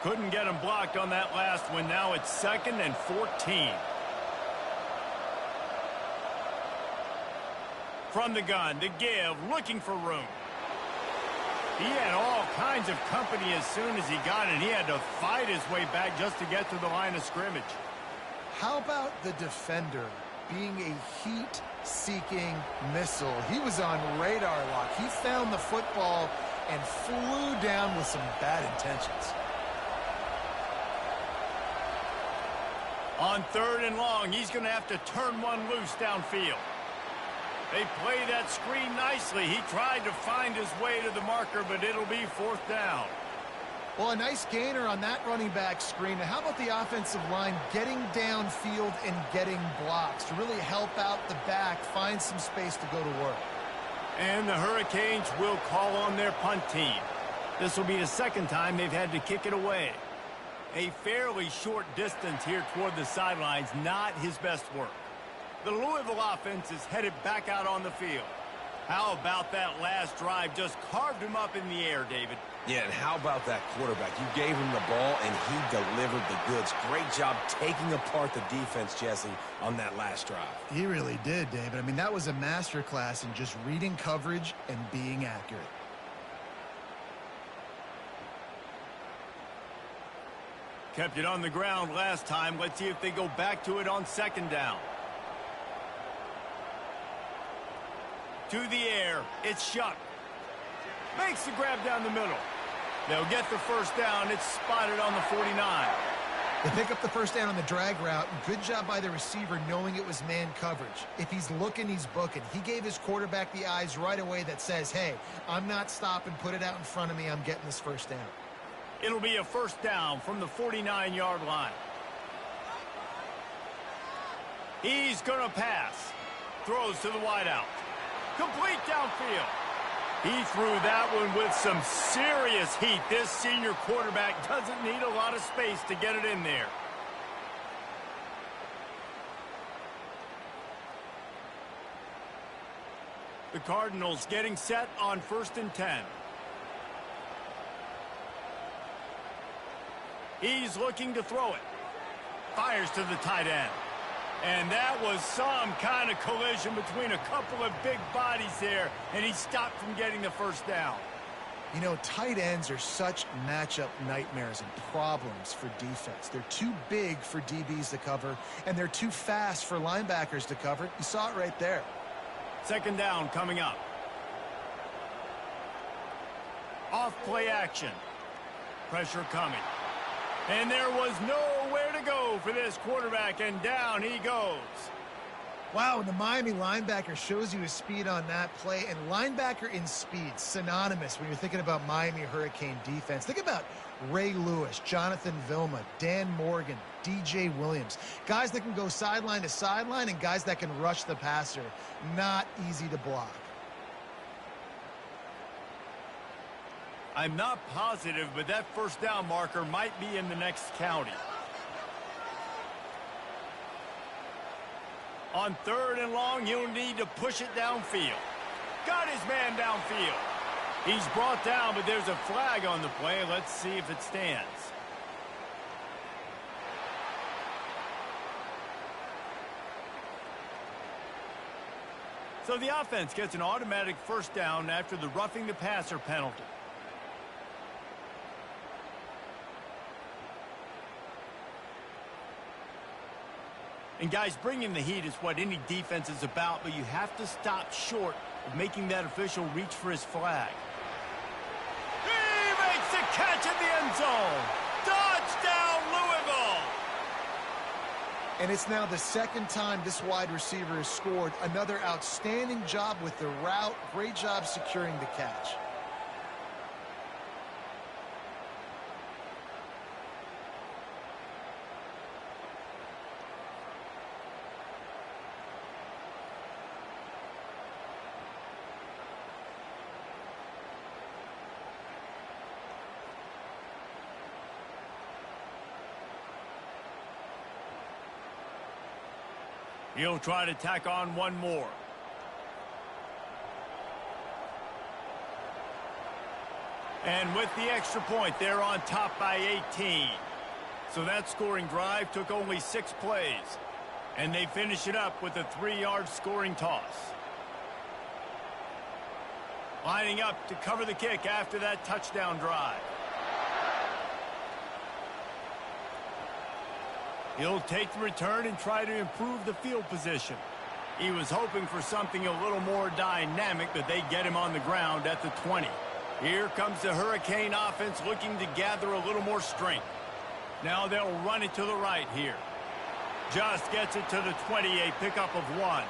Couldn't get him blocked on that last one. Now it's 2nd and 14. From the gun to give, looking for room. He had all kinds of company as soon as he got it. He had to fight his way back just to get to the line of scrimmage. How about the defender being a heat-seeking missile. He was on radar lock. He found the football and flew down with some bad intentions. On 3rd and long, he's going to have to turn one loose downfield. They play that screen nicely. He tried to find his way to the marker, but it'll be 4th down. Well, a nice gainer on that running back screen. Now, how about the offensive line getting downfield and getting blocks to really help out the back, find some space to go to work? And the Hurricanes will call on their punt team. This will be the 2nd time they've had to kick it away. A fairly short distance here toward the sidelines, not his best work. The Louisville offense is headed back out on the field. How about that last drive? Just carved him up in the air, David. Yeah, and how about that quarterback? You gave him the ball, and he delivered the goods. Great job taking apart the defense, Jesse, on that last drive. He really did, David. I mean, that was a masterclass in just reading coverage and being accurate. Kept it on the ground last time. Let's see if they go back to it on 2nd down. To the air, it's Shuck. Makes the grab down the middle. They'll get the 1st down. It's spotted on the 49. They pick up the 1st down on the drag route. Good job by the receiver knowing it was man coverage. If he's looking, he's booking. He gave his quarterback the eyes right away that says, hey, I'm not stopping. Put it out in front of me. I'm getting this 1st down. It'll be a 1st down from the 49-yard line. He's going to pass. Throws to the wideout. Complete downfield. He threw that one with some serious heat. This senior quarterback doesn't need a lot of space to get it in there. The Cardinals getting set on 1st and 10. He's looking to throw it. Fires to the tight end. And that was some kind of collision between a couple of big bodies there, and he stopped from getting the 1st down. You know, tight ends are such matchup nightmares and problems for defense. They're too big for DBs to cover, and they're too fast for linebackers to cover. You saw it right there. 2nd down coming up. Off play action. Pressure coming. And there was nowhere to go for this quarterback, and down he goes. Wow, and the Miami linebacker shows you his speed on that play, and linebacker in speed, synonymous when you're thinking about Miami Hurricane defense. Think about Ray Lewis, Jonathan Vilma, Dan Morgan, DJ Williams. Guys that can go sideline to sideline and guys that can rush the passer. Not easy to block. I'm not positive, but that 1st down marker might be in the next county. On 3rd and long, he'll need to push it downfield. Got his man downfield. He's brought down, but there's a flag on the play. Let's see if it stands. So the offense gets an automatic 1st down after the roughing the passer penalty. And guys, bringing the heat is what any defense is about, but you have to stop short of making that official reach for his flag. He makes the catch in the end zone. Touchdown, Louisville! And it's now the 2nd time this wide receiver has scored. Another outstanding job with the route. Great job securing the catch. He'll try to tack on one more. And with the extra point, they're on top by 18. So that scoring drive took only 6 plays. And they finish it up with a 3-yard scoring toss. Lining up to cover the kick after that touchdown drive. He'll take the return and try to improve the field position. He was hoping for something a little more dynamic, but they get him on the ground at the 20. Here comes the Hurricane offense looking to gather a little more strength. Now they'll run it to the right here. Just gets it to the 20, a pickup of 1.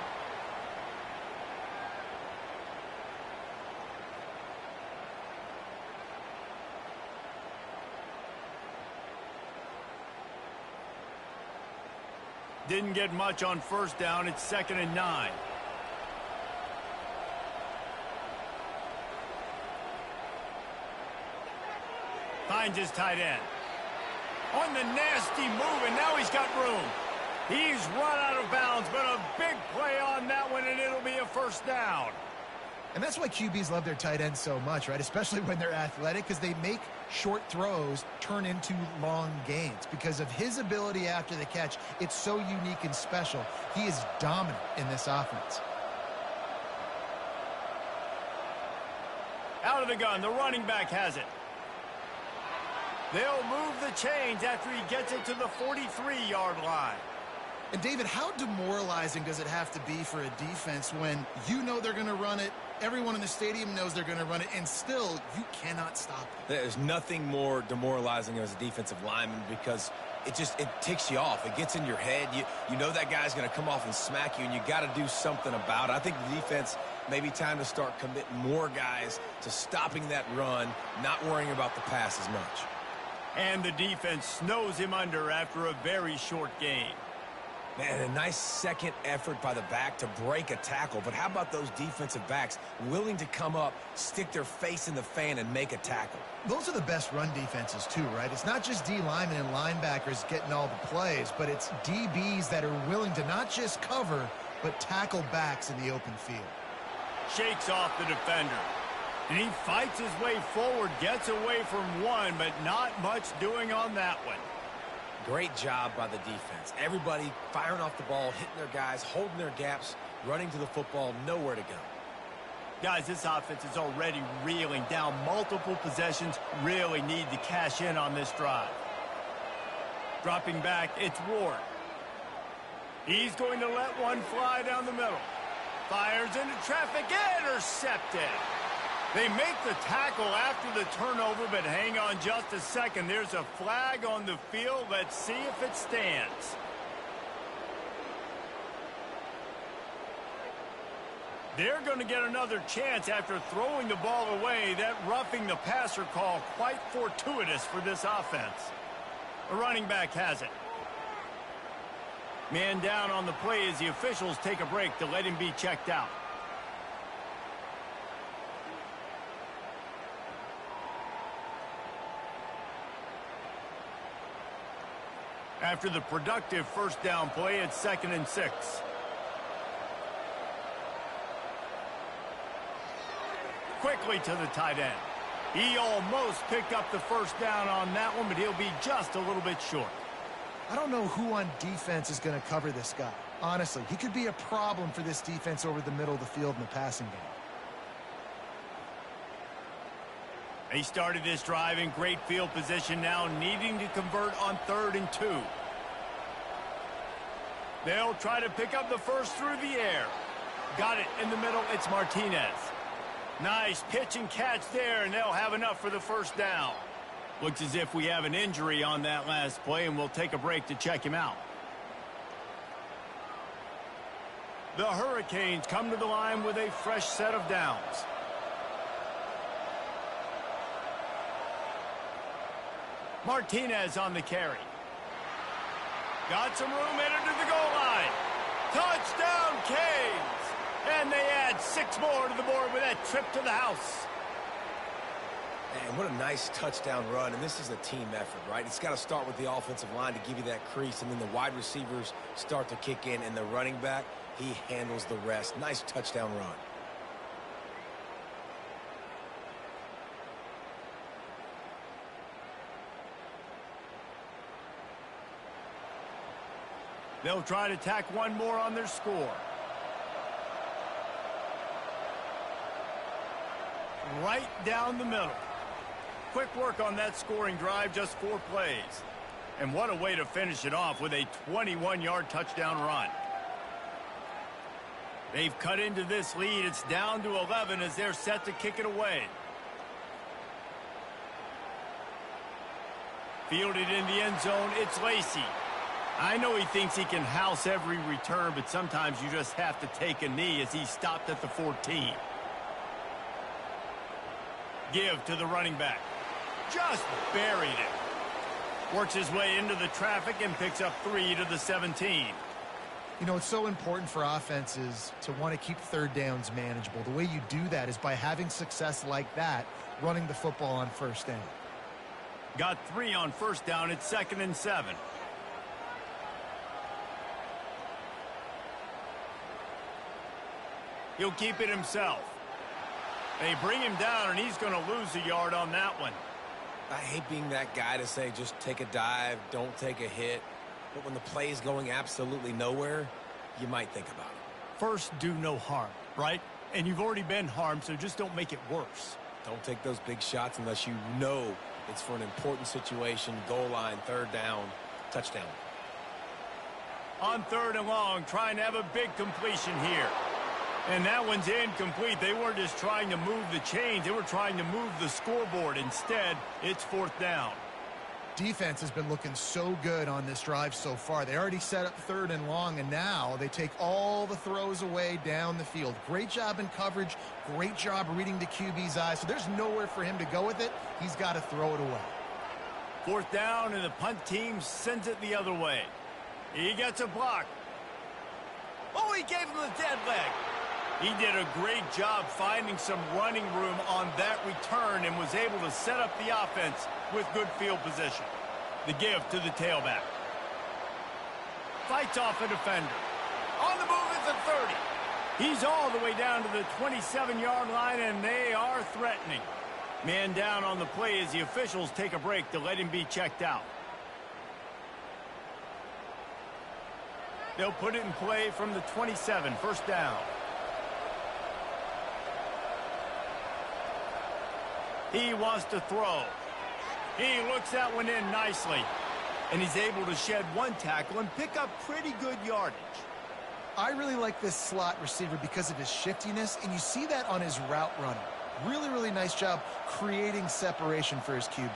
Didn't get much on first down. It's 2nd and 9. Finds his tight end. On the nasty move, and now he's got room. He's run out of bounds, but a big play on that one, and it'll be a first down. And that's why QBs love their tight ends so much, right? Especially when they're athletic, because they make short throws turn into long gains. Because of his ability after the catch, it's so unique and special. He is dominant in this offense. Out of the gun, the running back has it. They'll move the chains after he gets it to the 43-yard line. And, David, how demoralizing does it have to be for a defense when you know they're going to run it, everyone in the stadium knows they're going to run it, and still you cannot stop it? There's nothing more demoralizing as a defensive lineman because it ticks you off. It gets in your head. You know that guy's going to come off and smack you, and you got to do something about it. I think the defense maybe time to start committing more guys to stopping that run, not worrying about the pass as much. And the defense snows him under after a very short game. Man, a nice second effort by the back to break a tackle. But how about those defensive backs willing to come up, stick their face in the fan, and make a tackle? Those are the best run defenses, too, right? It's not just D linemen and linebackers getting all the plays, but it's DBs that are willing to not just cover, but tackle backs in the open field. Shakes off the defender. And he fights his way forward, gets away from one, but not much doing on that one. Great job by the defense. Everybody firing off the ball, hitting their guys, holding their gaps, running to the football, nowhere to go. Guys, this offense is already reeling down multiple possessions, really need to cash in on this drive. Dropping back, it's Ward. He's going to let one fly down the middle. Fires into traffic, intercepted. They make the tackle after the turnover, but hang on just a second. There's a flag on the field. Let's see if it stands. They're going to get another chance after throwing the ball away. That roughing the passer call quite fortuitous for this offense. The running back has it. Man down on the play as the officials take a break to let him be checked out. After the productive first down play, it's 2nd and 6. Quickly to the tight end. He almost picked up the first down on that one, but he'll be just a little bit short. I don't know who on defense is going to cover this guy. Honestly, he could be a problem for this defense over the middle of the field in the passing game. He started this drive in great field position now, needing to convert on 3rd and 2. They'll try to pick up the first through the air. Got it in the middle. It's Martinez. Nice pitch and catch there, and they'll have enough for the first down. Looks as if we have an injury on that last play, and we'll take a break to check him out. The Hurricanes come to the line with a fresh set of downs. Martinez on the carry. Got some room, headed to the goal line. Touchdown, Canes! And they add 6 more to the board with that trip to the house. Man, what a nice touchdown run, and this is a team effort, right? It's got to start with the offensive line to give you that crease, and then the wide receivers start to kick in, and the running back, he handles the rest. Nice touchdown run. They'll try to tack one more on their score. Right down the middle. Quick work on that scoring drive, just 4 plays. And what a way to finish it off with a 21-yard touchdown run. They've cut into this lead. It's down to 11 as they're set to kick it away. Fielded in the end zone, it's Lacy. I know he thinks he can house every return, but sometimes you just have to take a knee as he stopped at the 14. Give to the running back. Just buried it. Works his way into the traffic and picks up 3 to the 17. You know, it's so important for offenses to want to keep third downs manageable. The way you do that is by having success like that, running the football on first down. Got 3 on first down. It's 2nd and 7. He'll keep it himself. They bring him down, and he's going to lose a yard on that one. I hate being that guy to say just take a dive, don't take a hit. But when the play is going absolutely nowhere, you might think about it. First, do no harm, right? And you've already been harmed, so just don't make it worse. Don't take those big shots unless you know it's for an important situation, goal line, third down, touchdown. On 3rd and long, trying to have a big completion here. And that one's incomplete. They weren't just trying to move the chains. They were trying to move the scoreboard. Instead, it's 4th down. Defense has been looking so good on this drive so far. They already set up 3rd and long, and now they take all the throws away down the field. Great job in coverage. Great job reading the QB's eyes. So there's nowhere for him to go with it. He's got to throw it away. 4th down, and the punt team sends it the other way. He gets a block. Oh, he gave him the dead leg. He did a great job finding some running room on that return and was able to set up the offense with good field position. The give to the tailback. Fights off a defender. On the move is the 30. He's all the way down to the 27-yard line, and they are threatening. Man down on the play as the officials take a break to let him be checked out. They'll put it in play from the 27, 1st down. He wants to throw. He looks that one in nicely. And he's able to shed 1 tackle and pick up pretty good yardage. I really like this slot receiver because of his shiftiness, and you see that on his route running. Really, really nice job creating separation for his QB.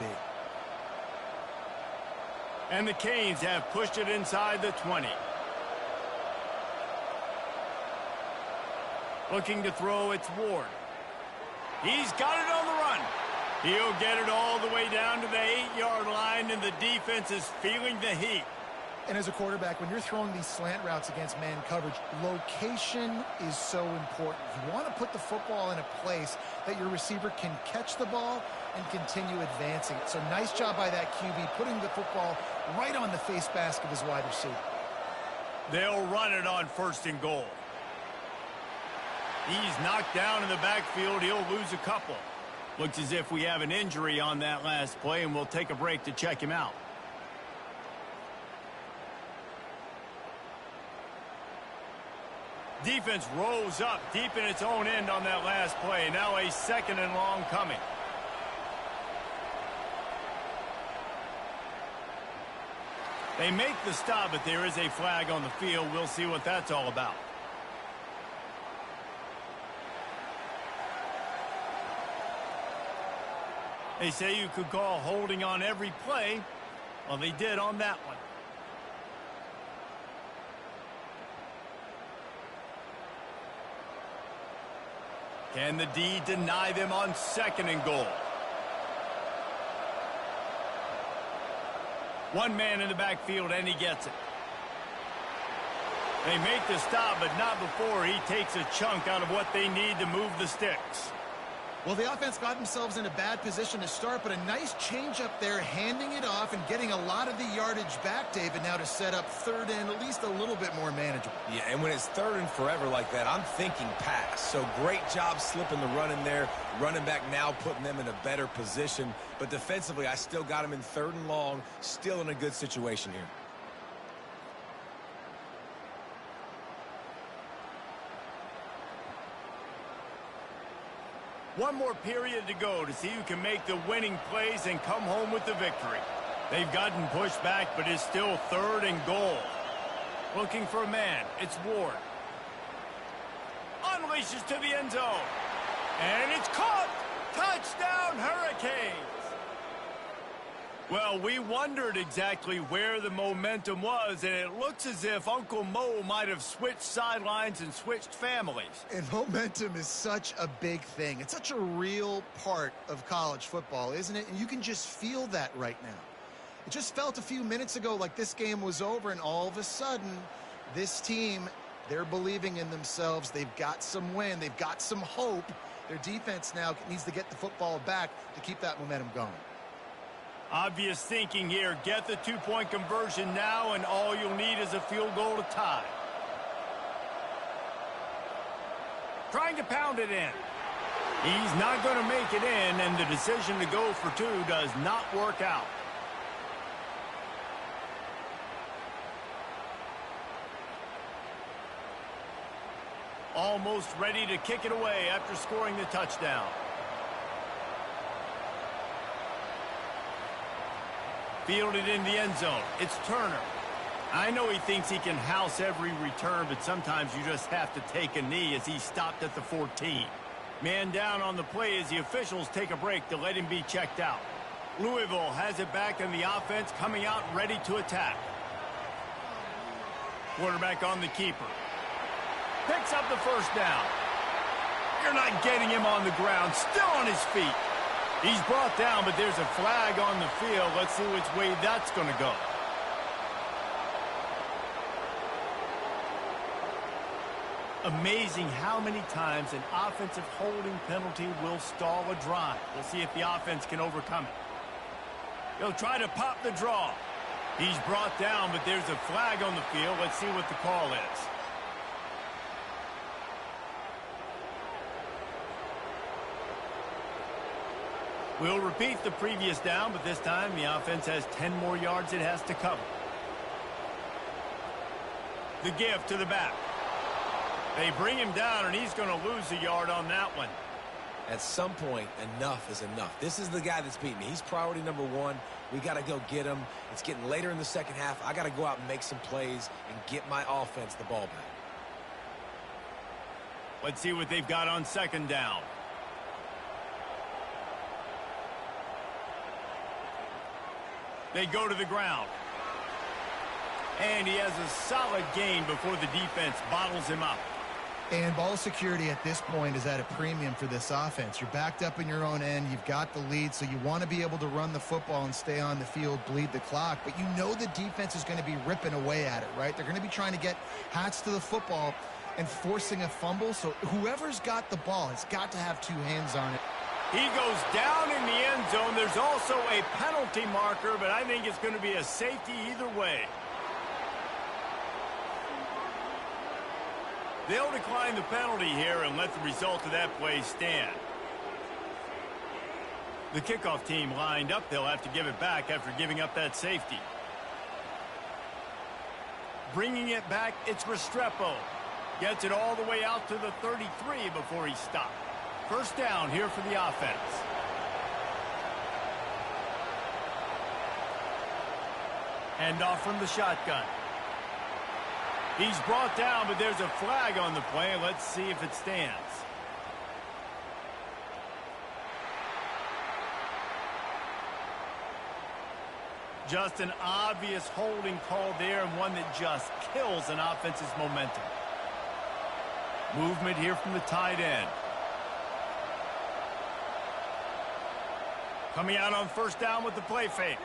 And the Canes have pushed it inside the 20. Looking to throw, it's Ward. He's got it on the run. He'll get it all the way down to the 8-yard line, and the defense is feeling the heat. And as a quarterback, when you're throwing these slant routes against man coverage, location is so important. You want to put the football in a place that your receiver can catch the ball and continue advancing. So nice job by that QB, putting the football right on the face mask of his wide receiver. They'll run it on 1st and goal. He's knocked down in the backfield. He'll lose a couple. Looks as if we have an injury on that last play, and we'll take a break to check him out. Defense rose up deep in its own end on that last play. Now a 2nd and long coming. They make the stop, but there is a flag on the field. We'll see what that's all about. They say you could call holding on every play. Well, they did on that one. Can the D deny them on 2nd and goal? One man in the backfield, and he gets it. They make the stop, but not before he takes a chunk out of what they need to move the sticks. Well, the offense got themselves in a bad position to start, but a nice change up there, handing it off and getting a lot of the yardage back, David, now to set up 3rd and at least a little bit more manageable. Yeah, and when it's 3rd and forever like that, I'm thinking pass. So great job slipping the run in there. Running back now putting them in a better position. But defensively, I still got them in 3rd and long, still in a good situation here. One more period to go to see who can make the winning plays and come home with the victory. They've gotten pushed back, but it's still 3rd and goal. Looking for a man. It's Ward. Unleashes to the end zone. And it's caught. Touchdown, Hurricanes. Well, we wondered exactly where the momentum was, and it looks as if Uncle Mo might have switched sidelines and switched families. And momentum is such a big thing. It's such a real part of college football, isn't it? And you can just feel that right now. It just felt a few minutes ago like this game was over, and all of a sudden, this team, they're believing in themselves. They've got some wind. They've got some hope. Their defense now needs to get the football back to keep that momentum going. Obvious thinking here. Get the 2-point conversion now, and all you'll need is a field goal to tie. Trying to pound it in. He's not going to make it in, and the decision to go for 2 does not work out. Almost ready to kick it away after scoring the touchdown. Fielded in the end zone. It's Turner. I know he thinks he can house every return, but sometimes you just have to take a knee as he stopped at the 14. Man down on the play as the officials take a break to let him be checked out. Louisville has it back in the offense, coming out ready to attack. Quarterback on the keeper. Picks up the first down. You're not getting him on the ground. Still on his feet. He's brought down, but there's a flag on the field. Let's see which way that's going to go. Amazing how many times an offensive holding penalty will stall a drive. We'll see if the offense can overcome it. He'll try to pop the draw. He's brought down, but there's a flag on the field. Let's see what the call is. We'll repeat the previous down, but this time the offense has 10 more yards it has to cover. The give to the back. They bring him down, and he's going to lose a yard on that one. At some point, enough is enough. This is the guy that's beating me. He's priority number 1. We got to go get him. It's getting later in the second half. I got to go out and make some plays and get my offense the ball back. Let's see what they've got on second down. They go to the ground. And he has a solid gain before the defense bottles him up. And ball security at this point is at a premium for this offense. You're backed up in your own end. You've got the lead, so you want to be able to run the football and stay on the field, bleed the clock. But you know the defense is going to be ripping away at it, right? They're going to be trying to get Hats to the football and forcing a fumble. So whoever's got the ball has got to have 2 hands on it. He goes down in the end zone. There's also a penalty marker, but I think it's going to be a safety either way. They'll decline the penalty here and let the result of that play stand. The kickoff team lined up. They'll have to give it back after giving up that safety. Bringing it back, it's Restrepo. Gets it all the way out to the 33 before he stopped. First down here for the offense. Hand off from the shotgun. He's brought down, but there's a flag on the play. Let's see if it stands. Just an obvious holding call there, and one that just kills an offense's momentum. Movement here from the tight end. Coming out on first down with the play fake.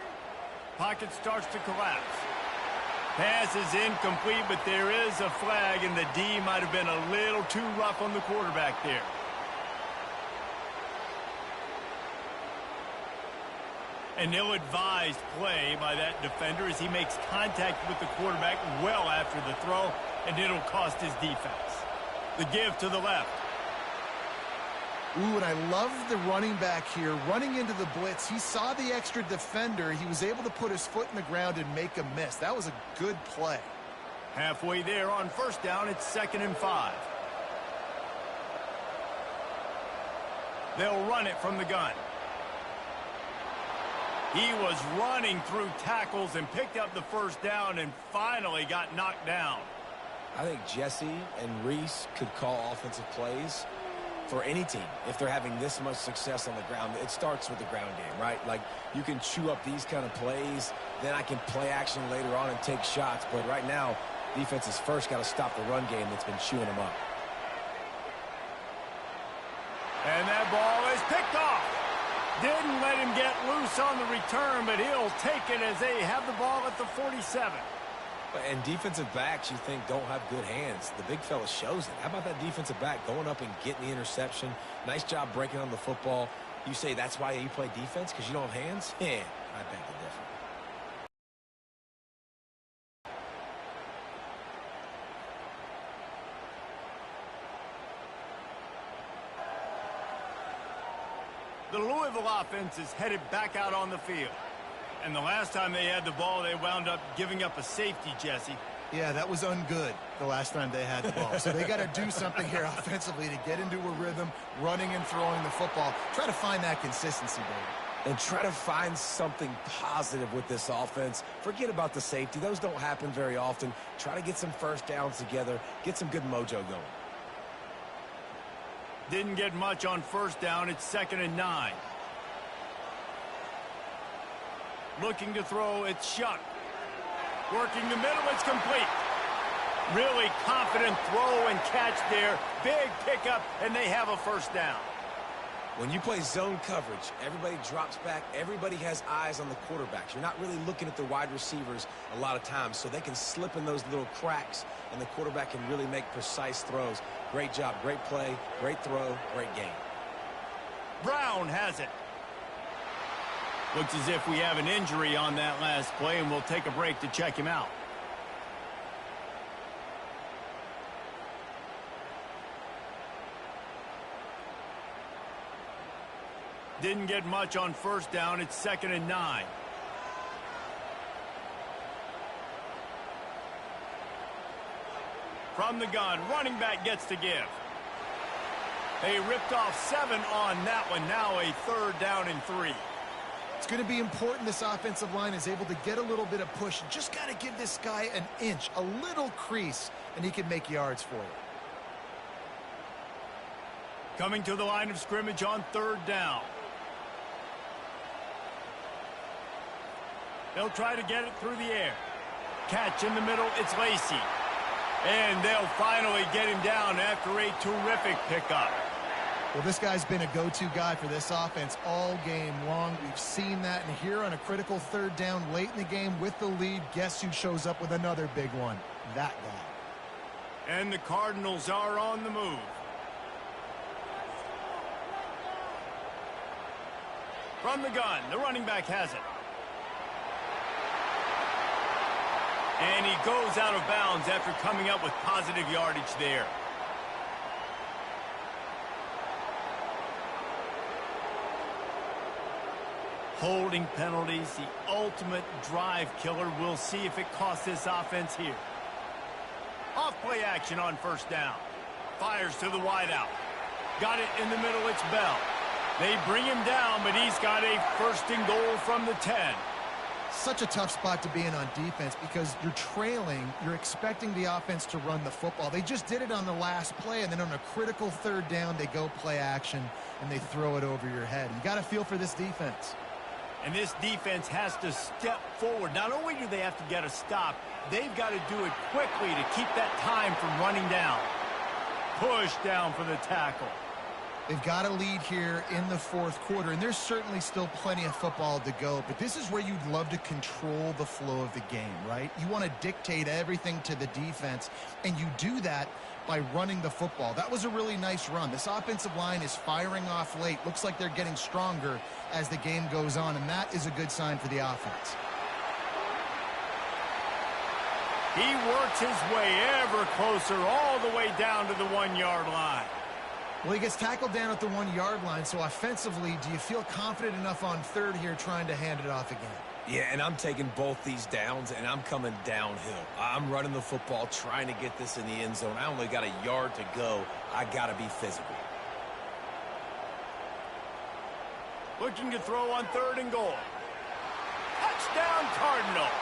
Pocket starts to collapse. Pass is incomplete, but there is a flag, and the D might have been a little too rough on the quarterback there. An ill-advised play by that defender as he makes contact with the quarterback well after the throw, and it'll cost his defense. The give to the left. Ooh, and I love the running back here. Running into the blitz, he saw the extra defender. He was able to put his foot in the ground and make a miss. That was a good play. Halfway there on first down, it's 2nd and 5. They'll run it from the gun. He was running through tackles and picked up the first down and finally got knocked down. I think Jesse and Reese could call offensive plays for any team if they're having this much success on the ground. It starts with the ground game, right? Like, you can chew up these kind of plays, then I can play action later on and take shots. But right now, defense has first got to stop the run game that's been chewing them up. And that ball is picked off. Didn't let him get loose on the return, but he'll take it as they have the ball at the 47. And defensive backs, you think, don't have good hands. The big fella shows it. How about that defensive back going up and getting the interception? Nice job breaking on the football. You say that's why you play defense, because you don't have hands? Yeah, I beg to differ. The Louisville offense is headed back out on the field. And the last time they had the ball, they wound up giving up a safety, Jesse. Yeah, that was ungood the last time they had the ball. So they got to do something here offensively to get into a rhythm, running and throwing the football. Try to find that consistency, baby. And try to find something positive with this offense. Forget about the safety. Those don't happen very often. Try to get some first downs together. Get some good mojo going. Didn't get much on first down. It's 2nd and 9. Looking to throw, it's Shuck. Working the middle, it's complete. Really confident throw and catch there. Big pickup, and they have a first down. When you play zone coverage, everybody drops back. Everybody has eyes on the quarterbacks. You're not really looking at the wide receivers a lot of times, so they can slip in those little cracks, and the quarterback can really make precise throws. Great job, great play, great throw, great game. Brown has it. Looks as if we have an injury on that last play, and we'll take a break to check him out. Didn't get much on first down. It's 2nd and 9. From the gun, running back gets to give. They ripped off 7 on that one. Now a 3rd down and 3. It's going to be important this offensive line is able to get a little bit of push. Just got to give this guy an inch, a little crease, and he can make yards for you. Coming to the line of scrimmage on 3rd down. They'll try to get it through the air. Catch in the middle, it's Lacy. And they'll finally get him down after a terrific pickup. Well, this guy's been a go-to guy for this offense all game long. We've seen that, and here on a critical 3rd down late in the game with the lead, guess who shows up with another big one? That guy. And the Cardinals are on the move. From the gun, the running back has it. And he goes out of bounds after coming up with positive yardage there. Holding penalties, the ultimate drive killer. We'll see if it costs this offense here. Off play action on 1st down. Fires to the wideout. Got it in the middle, it's Bell. They bring him down, but he's got a 1st and goal from the 10. Such a tough spot to be in on defense because you're trailing. You're expecting the offense to run the football. They just did it on the last play, and then on a critical 3rd down, they go play action, and they throw it over your head. You got to feel for this defense. And this defense has to step forward. Not only do they have to get a stop, they've got to do it quickly to keep that time from running down. Push down for the tackle. They've got a lead here in the 4th quarter, and there's certainly still plenty of football to go, but this is where you'd love to control the flow of the game, right? You want to dictate everything to the defense, and you do that by running the football. That was a really nice run. This offensive line is firing off late. Looks like they're getting stronger as the game goes on, and that is a good sign for the offense. He works his way ever closer all the way down to the 1-yard line. Well, he gets tackled down at the 1-yard line, so offensively, do you feel confident enough on 3rd here trying to hand it off again? Yeah, and I'm taking both these downs, and I'm coming downhill. I'm running the football, trying to get this in the end zone. I only got a yard to go. I got to be physical. Looking to throw on 3rd and goal. Cardinals.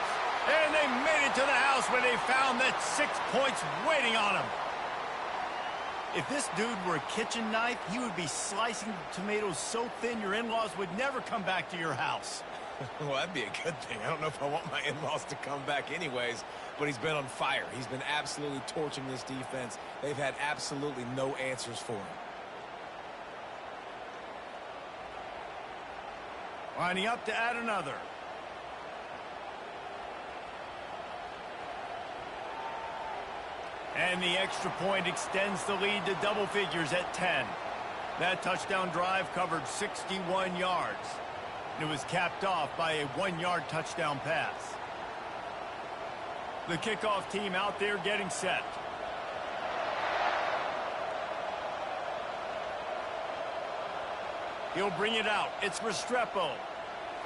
And they made it to the house where they found that 6 points waiting on them. If this dude were a kitchen knife, he would be slicing the tomatoes so thin your in-laws would never come back to your house. Well, that'd be a good thing. I don't know if I want my in-laws to come back anyways, but he's been on fire. He's been absolutely torching this defense. They've had absolutely no answers for him. Lining up to add another. And the extra point extends the lead to double figures at 10. That touchdown drive covered 61 yards. It was capped off by a 1-yard touchdown pass. The kickoff team out there getting set. He'll bring it out. It's Restrepo.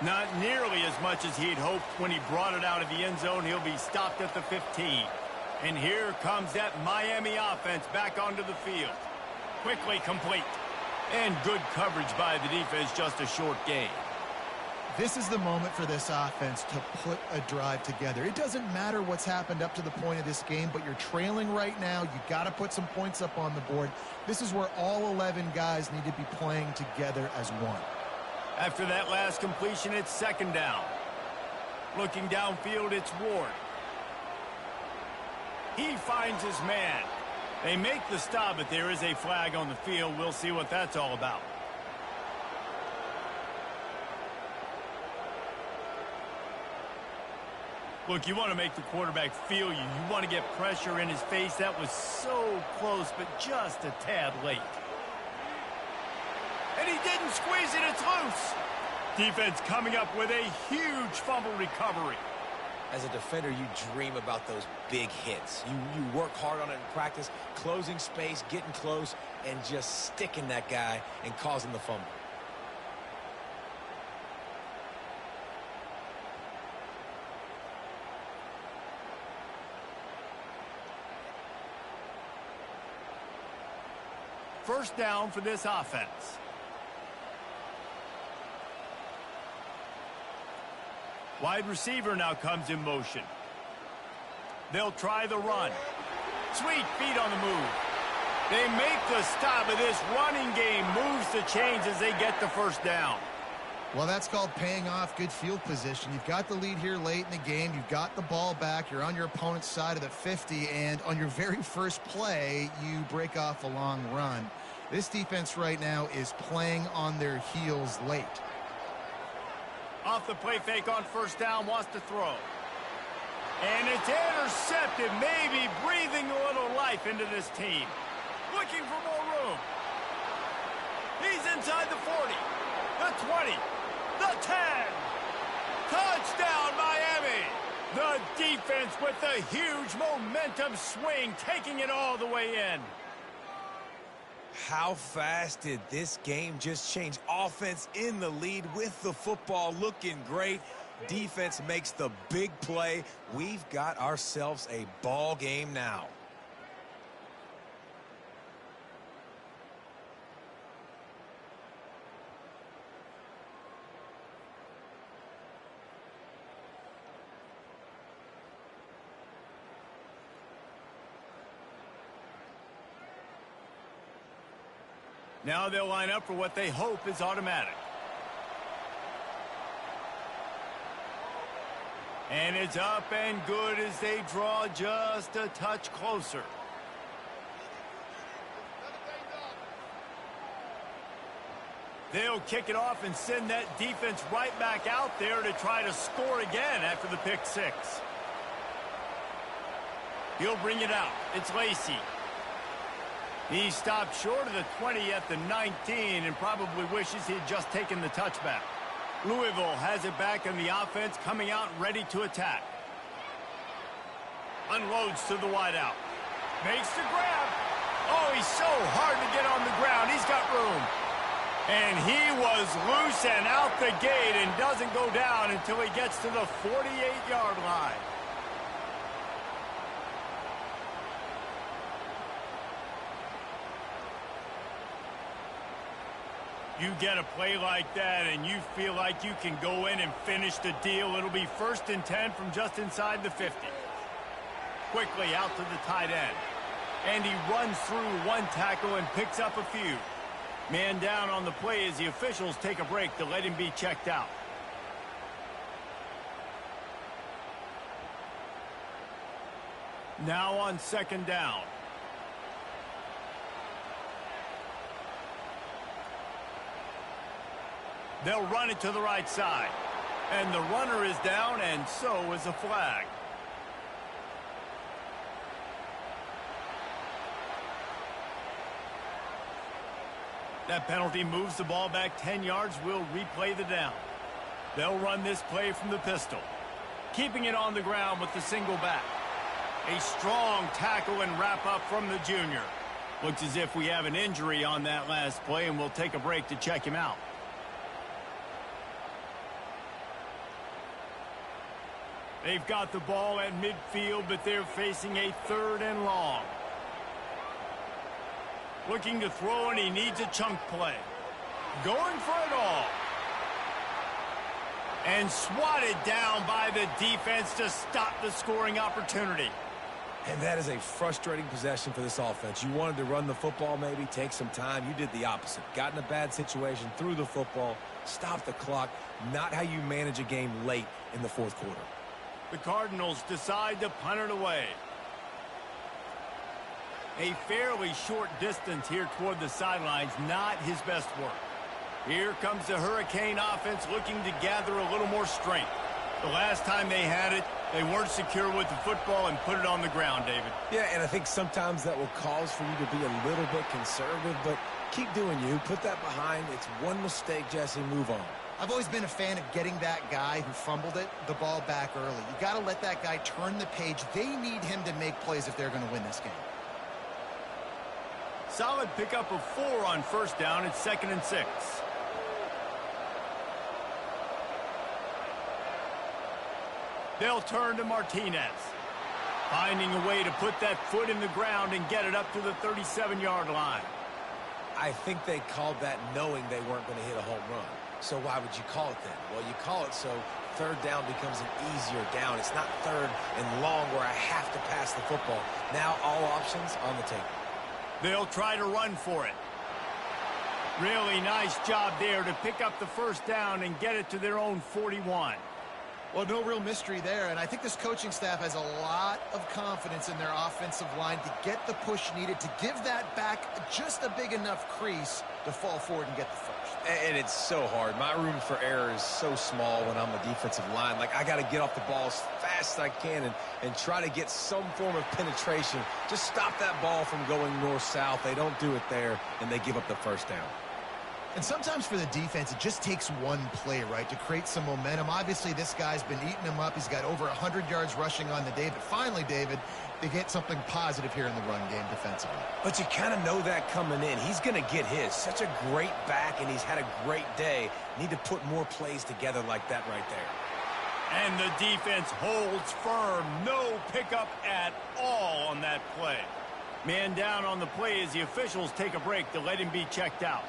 Not nearly as much as he'd hoped when he brought it out of the end zone. He'll be stopped at the 15. And here comes that Miami offense back onto the field. Quickly complete. And good coverage by the defense, just a short gain. This is the moment for this offense to put a drive together. It doesn't matter what's happened up to the point of this game, but you're trailing right now. You got to put some points up on the board. This is where all 11 guys need to be playing together as one. After that last completion, it's second down. Looking downfield, it's Ward. He finds his man. They make the stop, but there is a flag on the field. We'll see what that's all about. Look, you want to make the quarterback feel you. You want to get pressure in his face. That was so close, but just a tad late. And he didn't squeeze it. It's loose. Defense coming up with a huge fumble recovery. As a defender, you dream about those big hits. You work hard on it in practice, closing space, getting close, and just sticking that guy and causing the fumble. First down for this offense. Wide receiver now comes in motion. They'll try the run. Sweet feet on the move. They make the stop, but this running game moves the chains as they get the first down. Well, that's called paying off good field position. You've got the lead here late in the game. You've got the ball back. You're on your opponent's side of the 50, and on your very first play, you break off a long run. This defense right now is playing on their heels late. Off the play fake on first down, wants to throw. And it's intercepted, maybe breathing a little life into this team. Looking for more room. He's inside the 40, the 20, the 10. Touchdown, Miami. The defense with the huge momentum swing, taking it all the way in. How fast did this game just change? Offense in the lead with the football, looking great. Defense makes the big play. We've got ourselves a ball game now. Now they'll line up for what they hope is automatic. And it's up and good as they draw just a touch closer. They'll kick it off and send that defense right back out there to try to score again after the pick six. He'll bring it out. It's Lacy. He stopped short of the 20 at the 19 and probably wishes he had just taken the touchback. Louisville has it back in the offense, coming out ready to attack. Unloads to the wideout. Makes the grab. Oh, he's so hard to get on the ground. He's got room. And he was loose and out the gate and doesn't go down until he gets to the 48-yard line. You get a play like that and you feel like you can go in and finish the deal. It'll be 1st and 10 from just inside the 50. Quickly out to the tight end. And he runs through one tackle and picks up a few. Man down on the play as the officials take a break to let him be checked out. Now on 2nd down. They'll run it to the right side. And the runner is down, and so is a flag. That penalty moves the ball back 10 yards. We'll replay the down. They'll run this play from the pistol. Keeping it on the ground with the single back. A strong tackle and wrap up from the junior. Looks as if we have an injury on that last play, and we'll take a break to check him out. They've got the ball at midfield, but they're facing a 3rd and long. Looking to throw, and he needs a chunk play. Going for it all. And swatted down by the defense to stop the scoring opportunity. And that is a frustrating possession for this offense. You wanted to run the football, maybe take some time. You did the opposite. Got in a bad situation, threw the football, stopped the clock. Not how you manage a game late in the 4th quarter. The Cardinals decide to punt it away. A fairly short distance here toward the sidelines, not his best work. Here comes the Hurricane offense looking to gather a little more strength. The last time they had it, they weren't secure with the football and put it on the ground, David. Yeah, and I think sometimes that will cause for you to be a little bit conservative, but keep doing you. Put that behind. It's one mistake, Jesse. Move on. I've always been a fan of getting that guy who fumbled it, the ball back early. You got to let that guy turn the page. They need him to make plays if they're going to win this game. Solid pickup of 4 on 1st down. It's 2nd and 6. They'll turn to Martinez. Finding a way to put that foot in the ground and get it up to the 37-yard line. I think they called that knowing they weren't going to hit a home run. So why would you call it then? Well, you call it so 3rd down becomes an easier down. It's not 3rd and long where I have to pass the football. Now all options on the table. They'll try to run for it. Really nice job there to pick up the 1st down and get it to their own 41. Well, no real mystery there, and I think this coaching staff has a lot of confidence in their offensive line to get the push needed to give that back just a big enough crease to fall forward and get the 1st. And it's so hard. My room for error is so small when I'm the defensive line. Like, I got to get off the ball as fast as I can and try to get some form of penetration. Just stop that ball from going north-south. They don't do it there, and they give up the 1st down. And sometimes for the defense, it just takes one play, right, to create some momentum. Obviously, this guy's been eating him up. He's got over 100 yards rushing on the day. But finally, David, they get something positive here in the run game defensively. But you kind of know that coming in. He's going to get his. Such a great back, and he's had a great day. Need to put more plays together like that right there. And the defense holds firm. No pickup at all on that play. Man down on the play as the officials take a break to let him be checked out.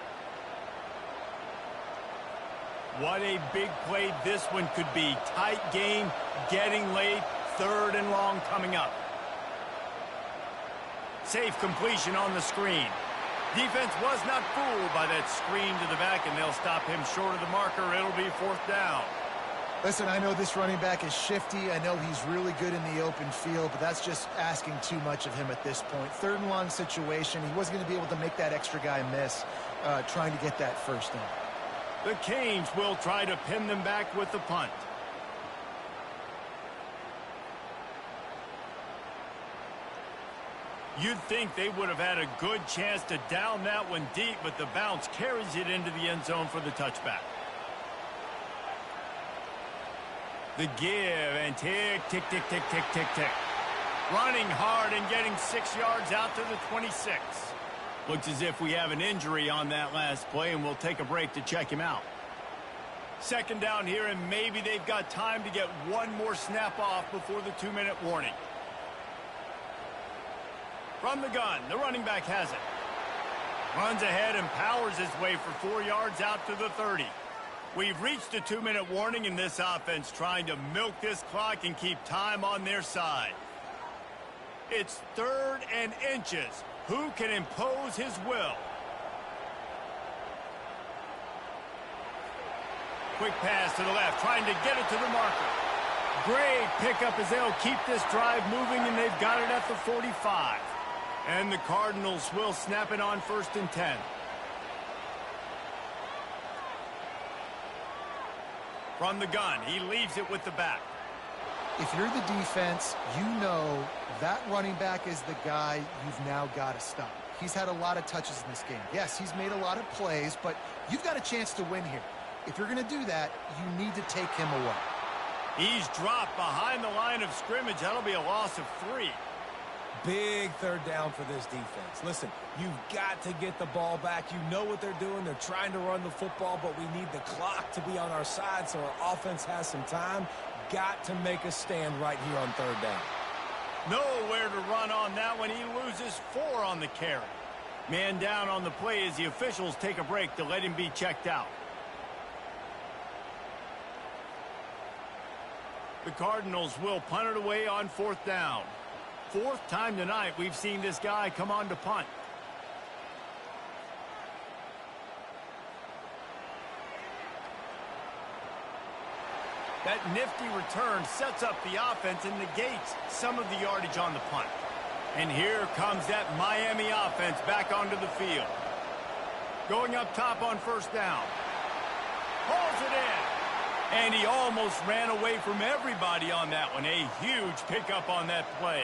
What a big play this one could be. Tight game, getting late, 3rd and long coming up. Safe completion on the screen. Defense was not fooled by that screen to the back, and they'll stop him short of the marker. It'll be 4th down. Listen, I know this running back is shifty. I know he's really good in the open field, but that's just asking too much of him at this point. 3rd and long situation. He wasn't going to be able to make that extra guy miss trying to get that 1st down. The Canes will try to pin them back with the punt. You'd think they would have had a good chance to down that one deep, but the bounce carries it into the end zone for the touchback. The give and tick, tick, tick, tick, tick, tick, tick. Running hard and getting 6 yards out to the 26. Looks as if we have an injury on that last play, and we'll take a break to check him out. 2nd down here, and maybe they've got time to get one more snap off before the 2-minute warning. From the gun, the running back has it. Runs ahead and powers his way for 4 yards out to the 30. We've reached a 2-minute warning in this offense, trying to milk this clock and keep time on their side. It's 3rd and inches. Who can impose his will? Quick pass to the left, trying to get it to the marker. Great pickup as they'll keep this drive moving, and they've got it at the 45. And the Cardinals will snap it on 1st and 10. From the gun, he leaves it with the back. If you're the defense, you know that running back is the guy you've now got to stop. He's had a lot of touches in this game. Yes, he's made a lot of plays, but you've got a chance to win here. If you're going to do that, you need to take him away. He's dropped behind the line of scrimmage. That'll be a loss of 3. Big 3rd down for this defense. Listen, you've got to get the ball back. You know what they're doing. They're trying to run the football, but we need the clock to be on our side so our offense has some time. Got to make a stand right here on 3rd down. Nowhere to run on that one. He loses 4 on the carry. Man down on the play as the officials take a break to let him be checked out. The Cardinals will punt it away on 4th down. 4th time tonight we've seen this guy come on to punt. That nifty return sets up the offense and negates some of the yardage on the punt. And here comes that Miami offense back onto the field. Going up top on 1st down. Pulls it in. And he almost ran away from everybody on that one. A huge pickup on that play.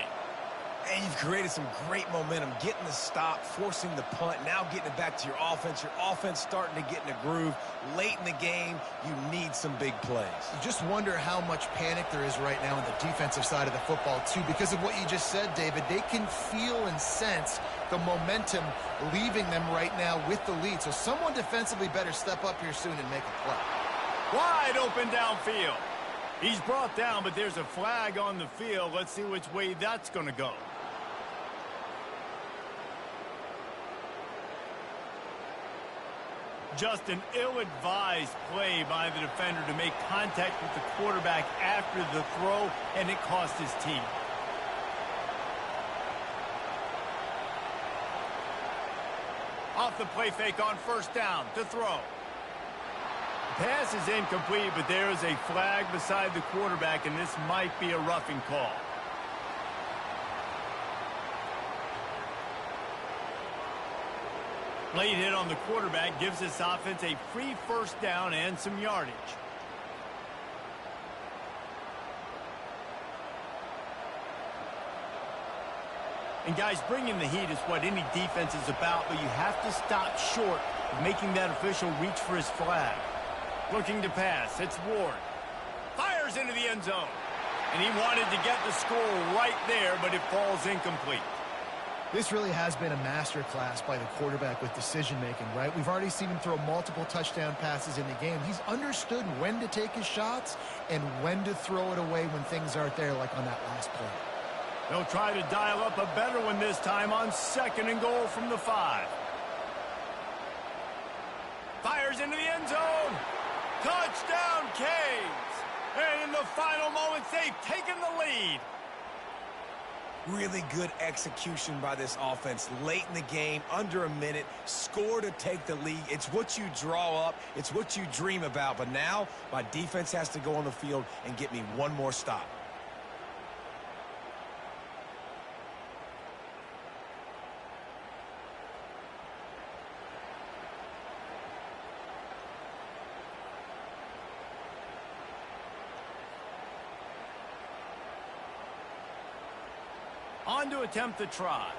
And you've created some great momentum, getting the stop, forcing the punt, now getting it back to your offense. Your offense starting to get in a groove. Late in the game, you need some big plays. You just wonder how much panic there is right now on the defensive side of the football, too. Because of what you just said, David, they can feel and sense the momentum leaving them right now with the lead. So someone defensively better step up here soon and make a play. Wide open downfield. He's brought down, but there's a flag on the field. Let's see which way that's going to go. Just an ill-advised play by the defender to make contact with the quarterback after the throw, and it cost his team. Off the play fake on 1st down to throw. Pass is incomplete, but there is a flag beside the quarterback, and this might be a roughing call. Late hit on the quarterback gives this offense a free 1st down and some yardage. And guys, bringing the heat is what any defense is about, but you have to stop short of making that official reach for his flag. Looking to pass, it's Ward. Fires into the end zone. And he wanted to get the score right there, but it falls incomplete. This really has been a masterclass by the quarterback with decision-making, right? We've already seen him throw multiple touchdown passes in the game. He's understood when to take his shots and when to throw it away when things aren't there, like on that last play. They'll try to dial up a better one this time on 2nd and goal from the 5. Fires into the end zone. Touchdown, Canes! And in the final moments, they've taken the lead. Really good execution by this offense. Late in the game, under a minute, score to take the lead. It's what you draw up. It's what you dream about. But now, my defense has to go on the field and get me one more stop. On to attempt the try.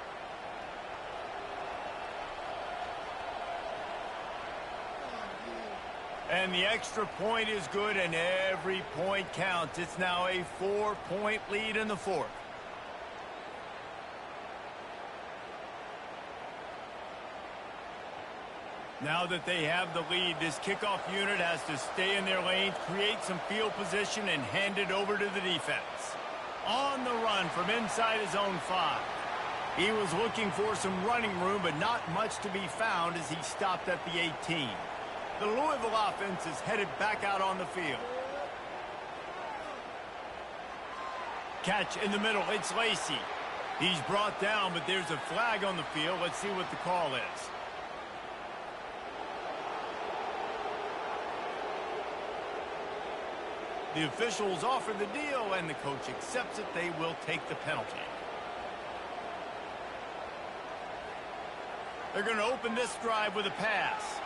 And the extra point is good, and every point counts. It's now a 4-point lead in the 4th. Now that they have the lead, this kickoff unit has to stay in their lane, create some field position, and hand it over to the defense. On the run from inside his own 5. He was looking for some running room, but not much to be found as he stopped at the 18. The Louisville offense is headed back out on the field. Catch in the middle. It's Lacey. He's brought down, but there's a flag on the field. Let's see what the call is. The officials offer the deal, and the coach accepts it. They will take the penalty. They're going to open this drive with a pass.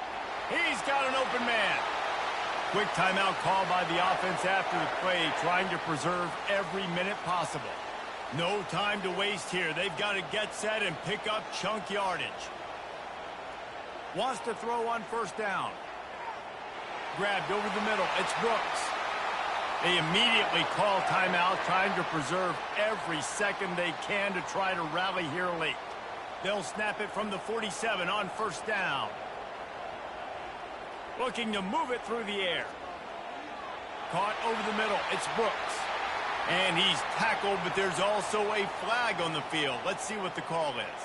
He's got an open man. Quick timeout call by the offense after the play, trying to preserve every minute possible. No time to waste here. They've got to get set and pick up chunk yardage. Wants to throw on first down. Grabbed over the middle. It's Brooks. They immediately call timeout, trying to preserve every second they can to try to rally here late. They'll snap it from the 47 on first down. Looking to move it through the air. Caught over the middle. It's Brooks. And he's tackled, but there's also a flag on the field. Let's see what the call is.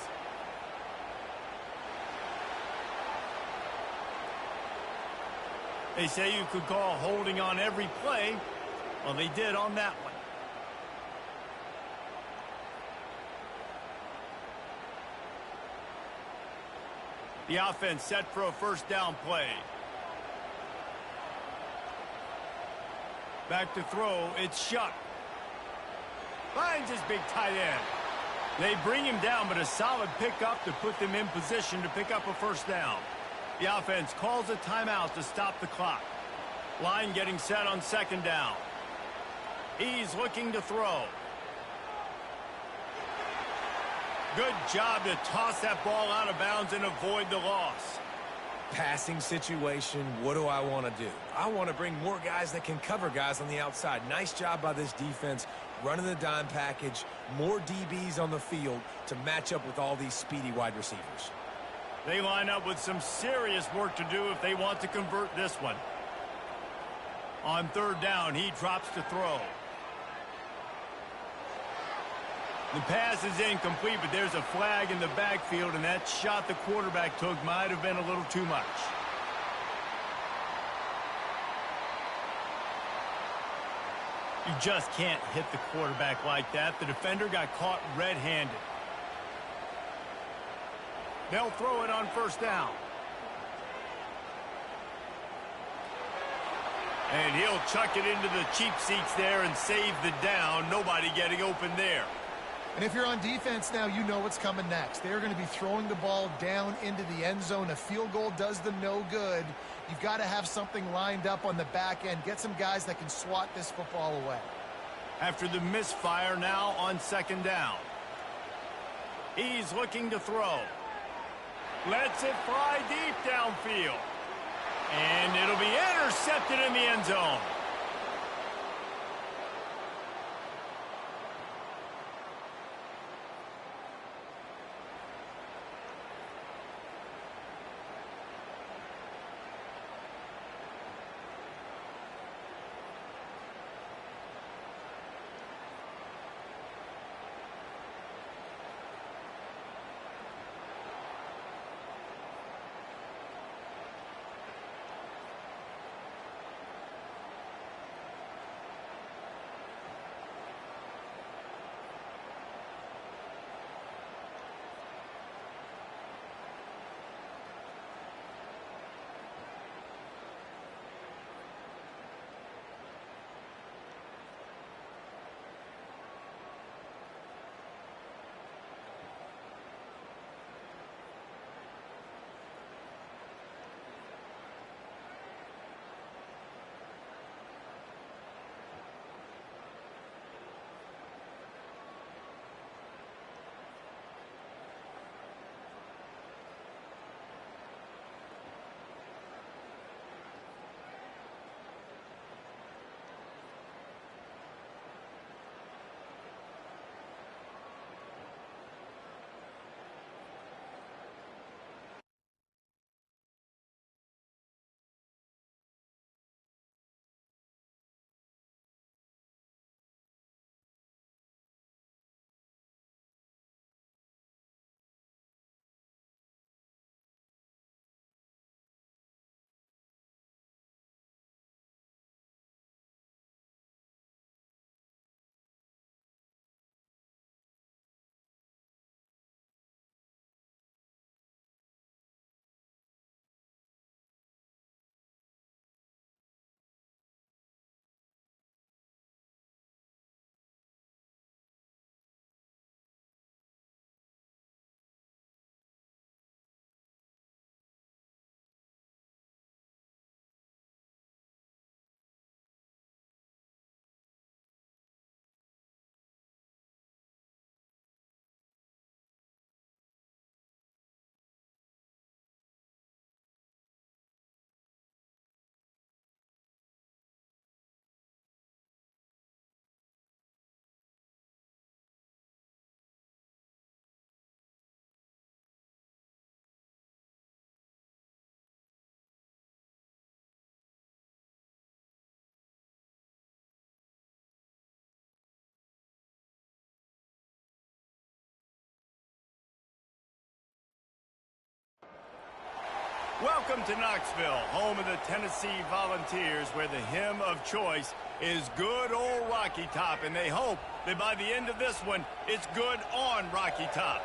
They say you could call holding on every play. Well, they did on that one. The offense set for a first down play. Back to throw. It's Shuck. Finds his big tight end. They bring him down, but a solid pickup to put them in position to pick up a first down. The offense calls a timeout to stop the clock. Line getting set on second down. He's looking to throw. Good job to toss that ball out of bounds and avoid the loss. Passing situation, what do I want to do? I want to bring more guys that can cover guys on the outside. Nice job by this defense, running the dime package, more DBs on the field to match up with all these speedy wide receivers. They line up with some serious work to do if they want to convert this one. On third down, he drops to throw. The pass is incomplete, but there's a flag in the backfield, and that shot the quarterback took might have been a little too much. You just can't hit the quarterback like that. The defender got caught red-handed. They'll throw it on first down. And he'll chuck it into the cheap seats there and save the down. Nobody getting open there. And if you're on defense now, you know what's coming next. They're going to be throwing the ball down into the end zone. A field goal does them no good. You've got to have something lined up on the back end. Get some guys that can swat this football away. After the misfire, now on second down. He's looking to throw. Lets it fly deep downfield. And it'll be intercepted in the end zone. Welcome to Knoxville, home of the Tennessee Volunteers, where the hymn of choice is good old Rocky Top, and they hope that by the end of this one, it's good on Rocky Top.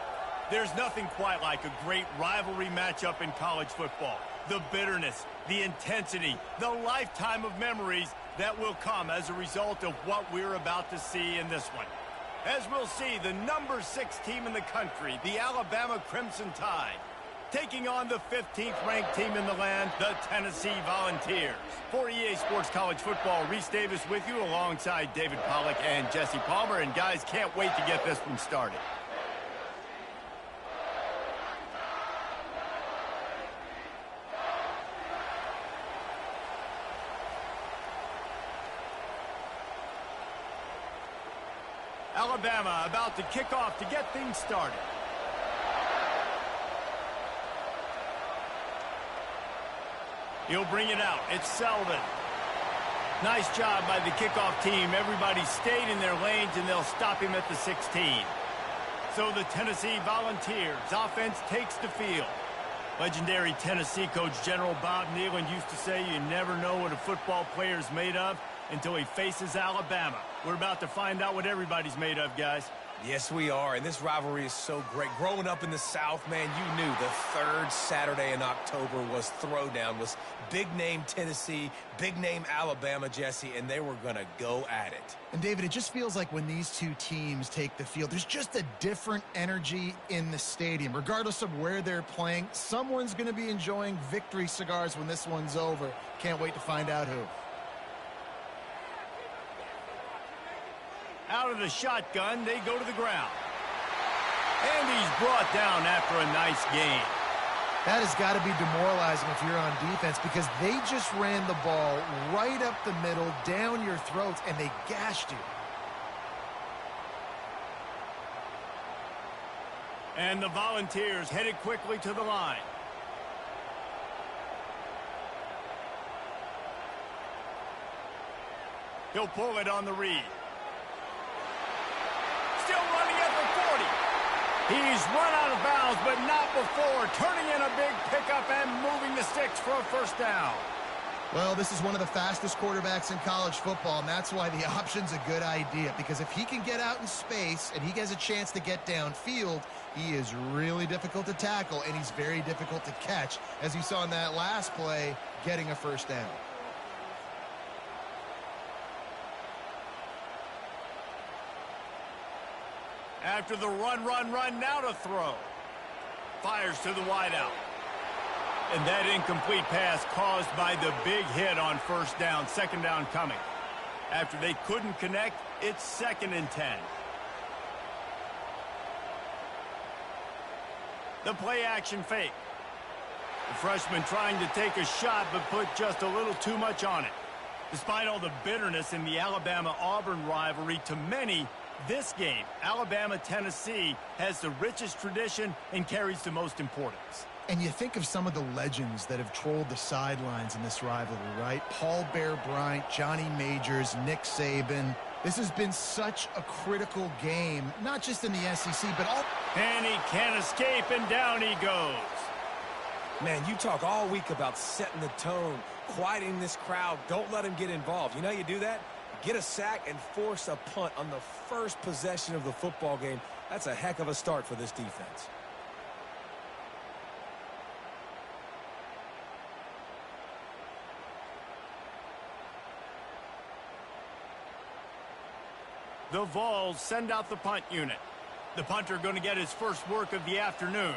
There's nothing quite like a great rivalry matchup in college football. The bitterness, the intensity, the lifetime of memories that will come as a result of what we're about to see in this one. As we'll see, the number 6 team in the country, the Alabama Crimson Tide, taking on the 15th ranked team in the land, the Tennessee Volunteers. For EA Sports College Football, Reese Davis with you alongside David Pollack and Jesse Palmer. And guys, can't wait to get this one started. Alabama about to kick off to get things started. He'll bring it out. It's Sullivan. Nice job by the kickoff team. Everybody stayed in their lanes, and they'll stop him at the 16. So the Tennessee Volunteers offense takes the field. Legendary Tennessee coach General Bob Neyland used to say you never know what a football player is made of until he faces Alabama. We're about to find out what everybody's made of, guys. Yes, we are, and this rivalry is so great. Growing up in the South, man, you knew the third Saturday in October was Throwdown, was big-name Tennessee, big-name Alabama, Jesse, and they were going to go at it. And, David, it just feels like when these two teams take the field, there's just a different energy in the stadium. Regardless of where they're playing, someone's going to be enjoying victory cigars when this one's over. Can't wait to find out who. Out of the shotgun, they go to the ground. And he's brought down after a nice gain. That has got to be demoralizing if you're on defense, because they just ran the ball right up the middle, down your throats, and they gashed you. And the Volunteers headed quickly to the line. He'll pull it on the read. Still running at the 40. He's run out of bounds, but not before turning in a big pickup and moving the sticks for a first down. Well, this is one of the fastest quarterbacks in college football, and that's why the option's a good idea, because if he can get out in space and he has a chance to get downfield, he is really difficult to tackle, and he's very difficult to catch, as you saw in that last play, getting a first down. After the run, now to throw. Fires to the wideout. And that incomplete pass caused by the big hit on first down, second down coming. After they couldn't connect, it's 2nd and 10. The play action fake. The freshman trying to take a shot but put just a little too much on it. Despite all the bitterness in the Alabama-Auburn rivalry, to many, this game, Alabama-Tennessee, has the richest tradition and carries the most importance. And you think of some of the legends that have trolled the sidelines in this rivalry, right? Paul Bear Bryant, Johnny Majors, Nick Saban. This has been such a critical game, not just in the SEC, but all... And he can't escape, and down he goes. Man, you talk all week about setting the tone, quieting this crowd. Don't let him get involved. You know how you do that? Get a sack and force a punt on the first possession of the football game. That's a heck of a start for this defense. The Vols send out the punt unit. The punter going to get his first work of the afternoon.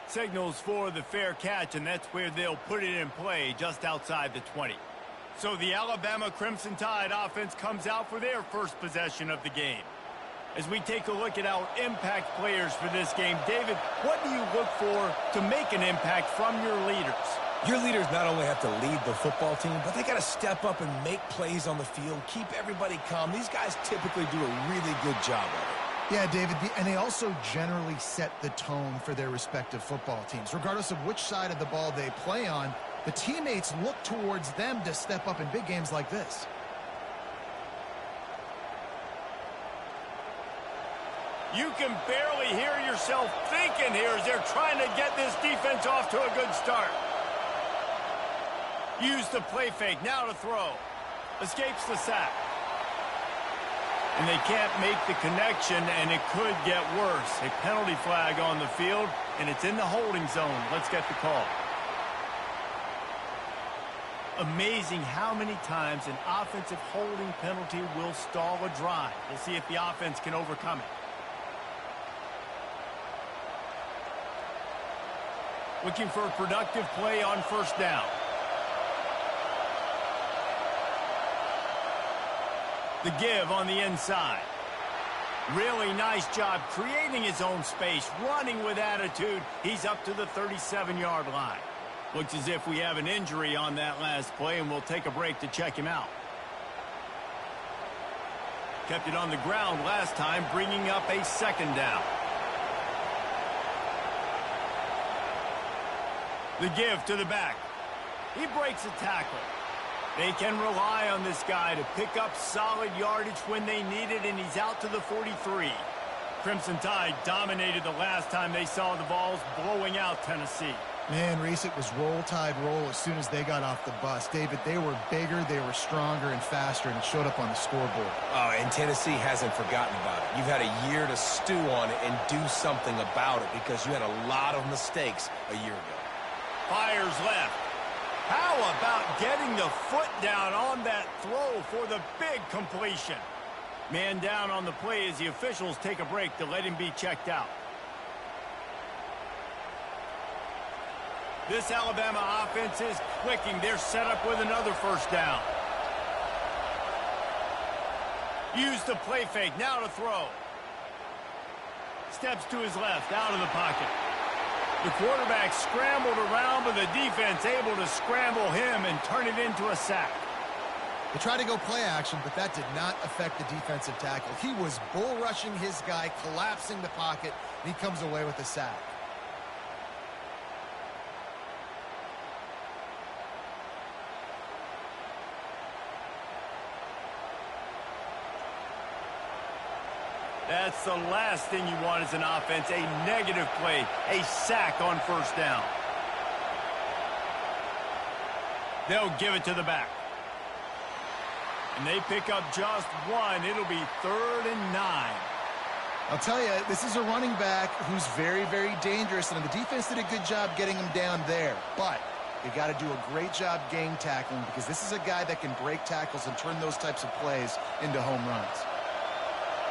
Signals for the fair catch, and that's where they'll put it in play, just outside the 20. So the Alabama Crimson Tide offense comes out for their first possession of the game. As we take a look at our impact players for this game, David, what do you look for to make an impact from your leaders? Your leaders not only have to lead the football team, but they got to step up and make plays on the field, keep everybody calm. These guys typically do a really good job of it. Yeah, David, and they also generally set the tone for their respective football teams. Regardless of which side of the ball they play on, the teammates look towards them to step up in big games like this. You can barely hear yourself thinking here as they're trying to get this defense off to a good start. Use the play fake, now to throw. Escapes the sack. And they can't make the connection, and it could get worse. A penalty flag on the field, and it's in the holding zone. Let's get the call. Amazing how many times an offensive holding penalty will stall a drive. We'll see if the offense can overcome it. Looking for a productive play on first down. The give on the inside. Really nice job creating his own space, running with attitude. He's up to the 37-yard line. Looks as if we have an injury on that last play, and we'll take a break to check him out. Kept it on the ground last time, bringing up a second down. The give to the back. He breaks a tackle. They can rely on this guy to pick up solid yardage when they need it, and he's out to the 43. Crimson Tide dominated the last time they saw the Vols blowing out Tennessee. Man, Reese, it was roll tide roll as soon as they got off the bus. David, they were bigger, they were stronger and faster, and it showed up on the scoreboard. Oh, and Tennessee hasn't forgotten about it. You've had a year to stew on it and do something about it because you had a lot of mistakes a year ago. Fires left. How about getting the foot down on that throw for the big completion? Man down on the play as the officials take a break to let him be checked out. This Alabama offense is clicking. They're set up with another first down. Use the play fake. Now to throw. Steps to his left, out of the pocket. The quarterback scrambled around, but the defense able to scramble him and turn it into a sack. They tried to go play action, but that did not affect the defensive tackle. He was bull rushing his guy, collapsing the pocket, and he comes away with a sack. That's the last thing you want as an offense, a negative play, a sack on first down. They'll give it to the back. And they pick up just one. It'll be 3rd and 9. I'll tell you, this is a running back who's very, very dangerous, and the defense did a good job getting him down there. But you got to do a great job gang tackling because this is a guy that can break tackles and turn those types of plays into home runs.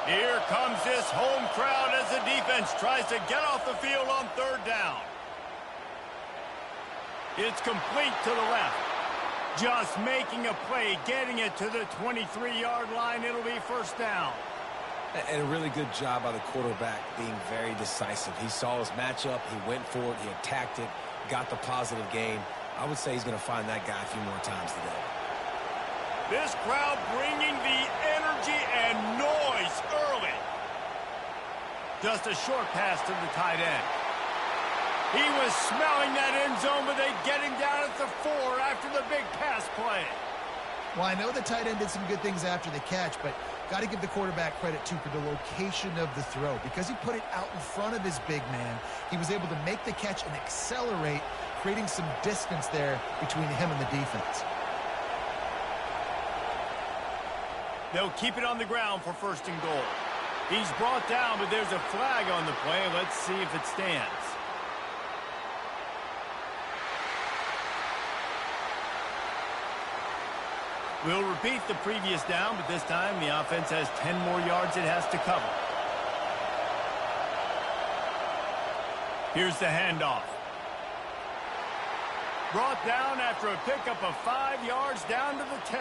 Here comes this home crowd as the defense tries to get off the field on 3rd down. It's complete to the left. Just making a play, getting it to the 23-yard line. It'll be first down. And a really good job by the quarterback being very decisive. He saw his matchup, he went for it, he attacked it, got the positive gain. I would say he's going to find that guy a few more times today. This crowd bringing the energy and noise early. Just a short pass to the tight end. He was smelling that end zone, but they get him down at the 4 after the big pass play. Well, I know the tight end did some good things after the catch, but got to give the quarterback credit, too, for the location of the throw. Because he put it out in front of his big man, he was able to make the catch and accelerate, creating some distance there between him and the defense. They'll keep it on the ground for 1st and goal. He's brought down, but there's a flag on the play. Let's see if it stands. We'll repeat the previous down, but this time the offense has 10 more yards it has to cover. Here's the handoff. Brought down after a pickup of 5 yards down to the 10.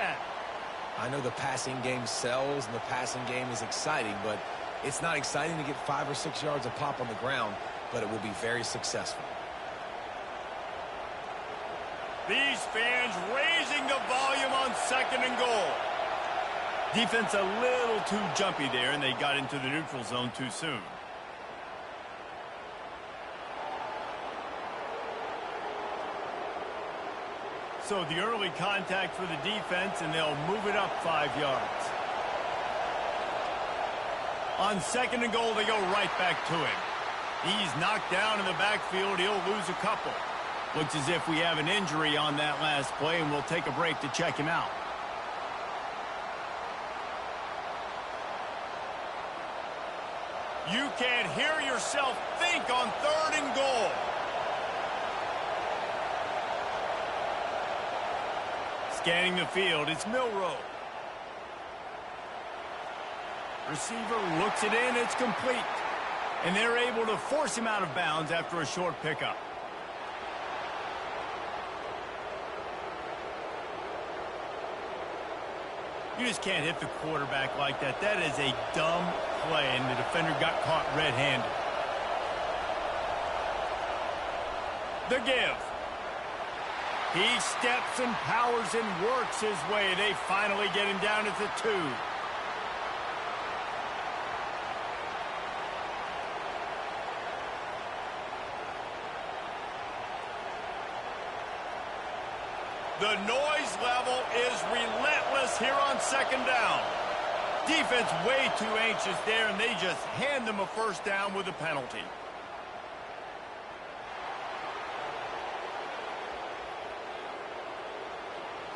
I know the passing game sells and the passing game is exciting, but it's not exciting to get 5 or 6 yards of pop on the ground, but it will be very successful. These fans raising the volume on 2nd and goal. Defense a little too jumpy there, and they got into the neutral zone too soon. So the early contact for the defense, and they'll move it up 5 yards. On 2nd and goal, they go right back to him. He's knocked down in the backfield. He'll lose a couple. Looks as if we have an injury on that last play, and we'll take a break to check him out. You can hear yourself think on 3rd and goal. Scanning the field, it's Milroe. Receiver looks it in, it's complete. And they're able to force him out of bounds after a short pickup. You just can't hit the quarterback like that. That is a dumb play, and the defender got caught red-handed. The give. He steps and powers and works his way. They finally get him down at the 2. The noise level is relentless here on 2nd down. Defense way too anxious there, and they just hand them a 1st down with a penalty.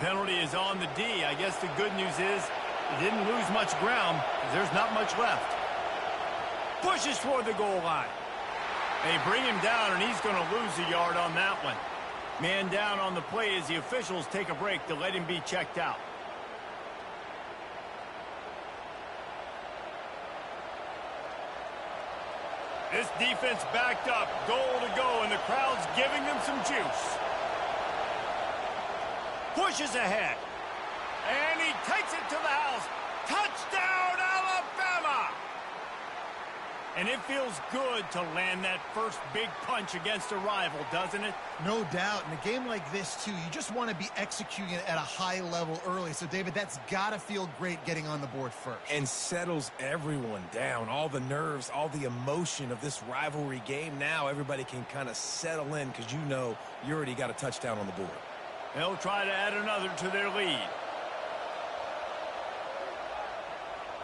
Penalty is on the D. I guess the good news is he didn't lose much ground because there's not much left. Pushes toward the goal line. They bring him down, and he's going to lose a yard on that one. Man down on the play as the officials take a break to let him be checked out. This defense backed up, goal to go, and the crowd's giving them some juice. Pushes ahead, and he takes it to the house. Touchdown, Alabama! And it feels good to land that first big punch against a rival, doesn't it? No doubt. In a game like this, too, you just want to be executing it at a high level early. So, David, that's got to feel great getting on the board first. And settles everyone down. All the nerves, all the emotion of this rivalry game. Now everybody can kind of settle in because you know you already got a touchdown on the board. They'll try to add another to their lead.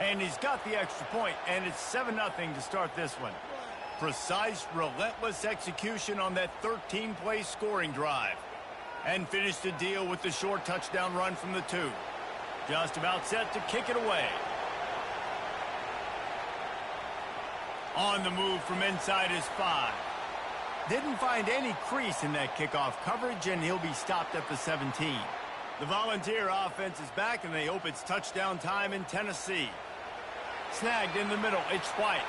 And he's got the extra point, and it's 7-0 to start this one. Precise, relentless execution on that 13-play scoring drive. And finished the deal with the short touchdown run from the 2. Just about set to kick it away. On the move from inside his 5. Didn't find any crease in that kickoff coverage, and he'll be stopped at the 17. The Volunteer offense is back, and they hope it's touchdown time in Tennessee. Snagged in the middle, it's White.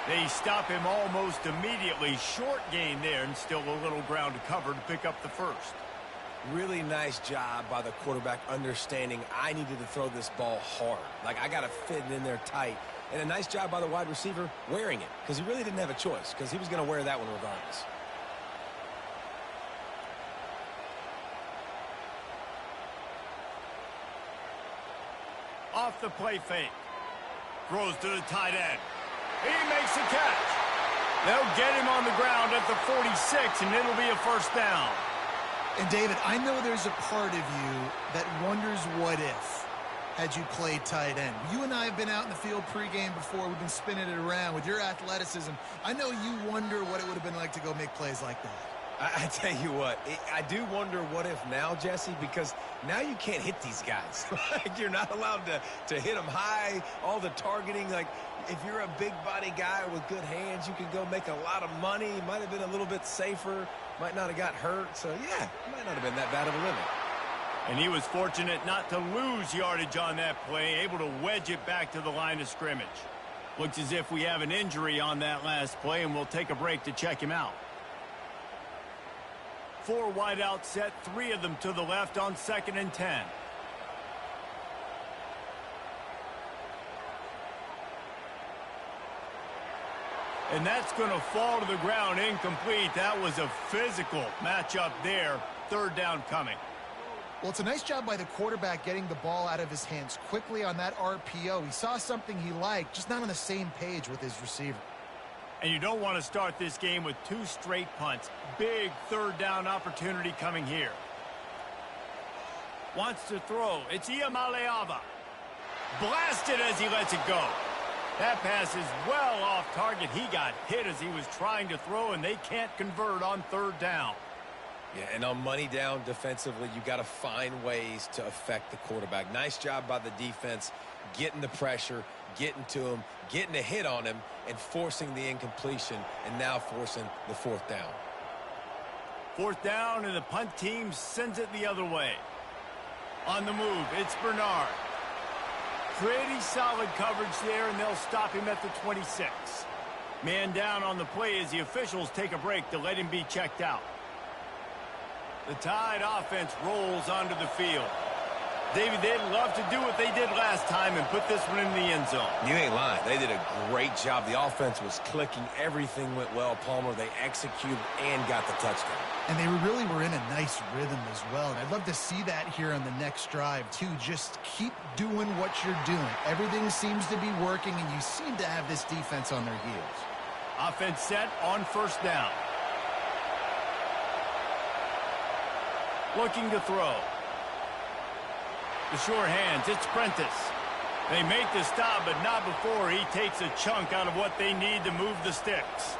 They stop him almost immediately. Short gain there, and still a little ground to cover to pick up the 1st. Really nice job by the quarterback understanding I needed to throw this ball hard. Like, I got to fit it in there tight. And a nice job by the wide receiver wearing it, because he really didn't have a choice, because he was going to wear that one regardless. Off the play fake. Throws to the tight end. He makes the catch. They'll get him on the ground at the 46, and it'll be a 1st down. And, David, I know there's a part of you that wonders what if had you played tight end. You and I have been out in the field pregame before. We've been spinning it around with your athleticism. I know you wonder what it would have been like to go make plays like that. I tell you what, I do wonder what if now, Jesse, because now you can't hit these guys. Like, you're not allowed to hit them high, all the targeting. Like, if you're a big body guy with good hands, you can go make a lot of money. Might have been a little bit safer, might not have got hurt. So, yeah, it might not have been that bad of a limit. And he was fortunate not to lose yardage on that play, able to wedge it back to the line of scrimmage. Looks as if we have an injury on that last play, and we'll take a break to check him out. 4 wide out set, 3 of them to the left on 2nd and 10. And that's going to fall to the ground incomplete. That was a physical matchup there. 3rd down coming. Well, it's a nice job by the quarterback getting the ball out of his hands quickly on that RPO. He saw something he liked, just not on the same page with his receiver. And you don't want to start this game with 2 straight punts. Big 3rd down opportunity coming here. Wants to throw. It's Iamaleava. Blasted as he lets it go. That pass is well off target. He got hit as he was trying to throw, and they can't convert on third down. Yeah, and on money down defensively, you got to find ways to affect the quarterback. Nice job by the defense, getting the pressure, getting to him, getting a hit on him, and forcing the incompletion, and now forcing the fourth down. Fourth down, and the punt team sends it the other way. On the move, it's Bernard. Pretty solid coverage there, and they'll stop him at the 26. Man down on the play as the officials take a break to let him be checked out. The Tide offense rolls onto the field. David, they'd love to do what they did last time and put this one in the end zone. You ain't lying. They did a great job. The offense was clicking. Everything went well, Palmer. They executed and got the touchdown. And they really were in a nice rhythm as well. And I'd love to see that here on the next drive, too. Just keep doing what you're doing. Everything seems to be working, and you seem to have this defense on their heels. Offense set on first down. Looking to throw. The sure hands, it's Prentice. They make the stop, but not before he takes a chunk out of what they need to move the sticks.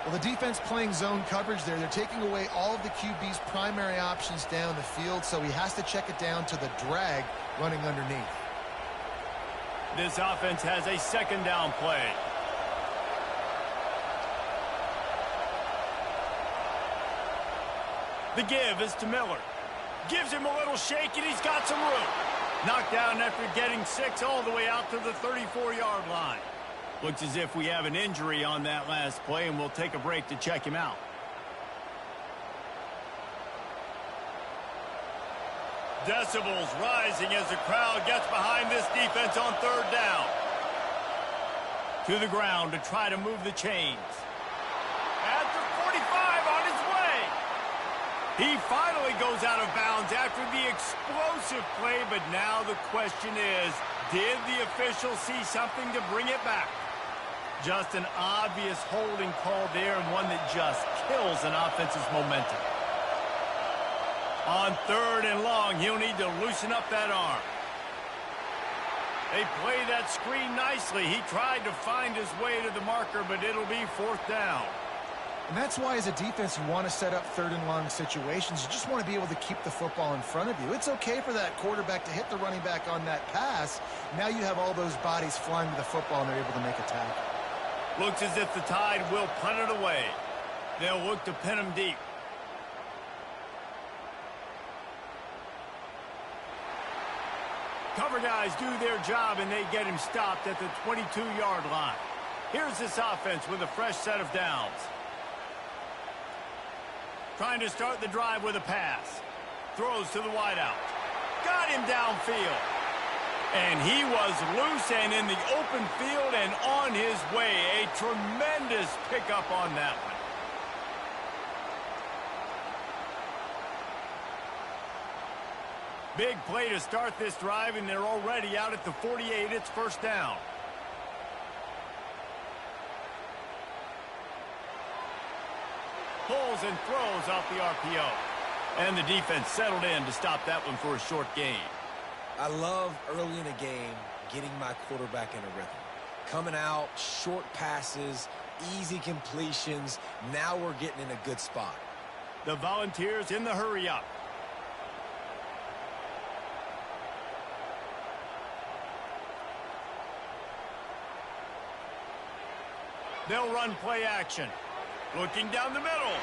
Well, the defense playing zone coverage there. They're taking away all of the QB's primary options down the field, so he has to check it down to the drag running underneath. This offense has a second down play. The give is to Miller. Gives him a little shake, and he's got some room. Knocked down after getting 6 all the way out to the 34-yard line. Looks as if we have an injury on that last play, and we'll take a break to check him out. Decibels rising as the crowd gets behind this defense on third down. To the ground to try to move the chains. At the 45 on his way. He finally goes out of bounds after the explosive play, but now the question is, did the official see something to bring it back? Just an obvious holding call there, and one that just kills an offense's momentum. On third and long, he'll need to loosen up that arm. They play that screen nicely. He tried to find his way to the marker, but it'll be fourth down. And that's why, as a defense, you want to set up third and long situations. You just want to be able to keep the football in front of you. It's okay for that quarterback to hit the running back on that pass. Now you have all those bodies flying to the football, and they're able to make a tackle. Looks as if the Tide will punt it away. They'll look to pin him deep. Cover guys do their job, and they get him stopped at the 22-yard line. Here's this offense with a fresh set of downs. Trying to start the drive with a pass. Throws to the wideout. Got him downfield. And he was loose and in the open field and on his way. A tremendous pickup on that one. Big play to start this drive, and they're already out at the 48. It's first down. Pulls and throws off the RPO. And the defense settled in to stop that one for a short gain. I love early in a game getting my quarterback in a rhythm. Coming out, short passes, easy completions. Now we're getting in a good spot. The Volunteers in the hurry up. They'll run play action. Looking down the middle.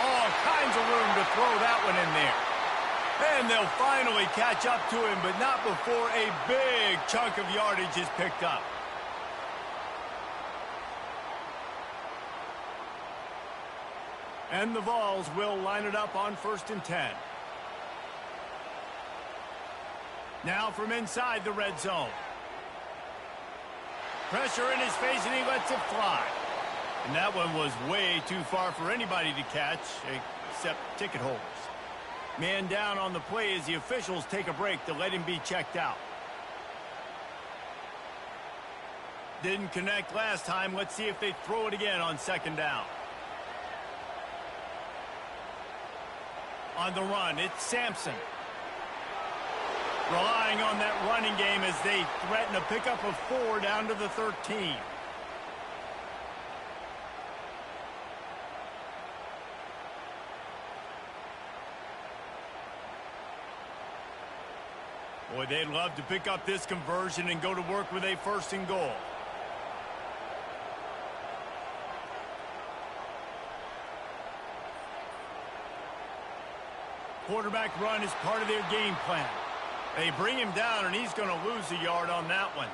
All kinds of room to throw that one in there. And they'll finally catch up to him, but not before a big chunk of yardage is picked up. And the Vols will line it up on 1st and 10. Now from inside the red zone. Pressure in his face, and he lets it fly. And that one was way too far for anybody to catch, except ticket holders. Man down on the play as the officials take a break to let him be checked out. Didn't connect last time. Let's see if they throw it again on second down. On the run, it's Sampson. Relying on that running game as they threaten a pickup of 4 down to the 13. Boy, they'd love to pick up this conversion and go to work with a 1st and goal. Quarterback run is part of their game plan. They bring him down, and he's going to lose a yard on that one.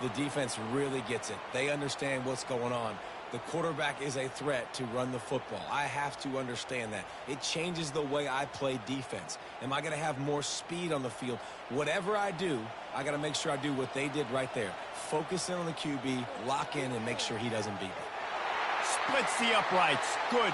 The defense really gets it. They understand what's going on. The quarterback is a threat to run the football. I have to understand that. It changes the way I play defense. Am I going to have more speed on the field? Whatever I do, I got to make sure I do what they did right there. Focus in on the QB, lock in, and make sure he doesn't beat me. Splits the uprights. Good.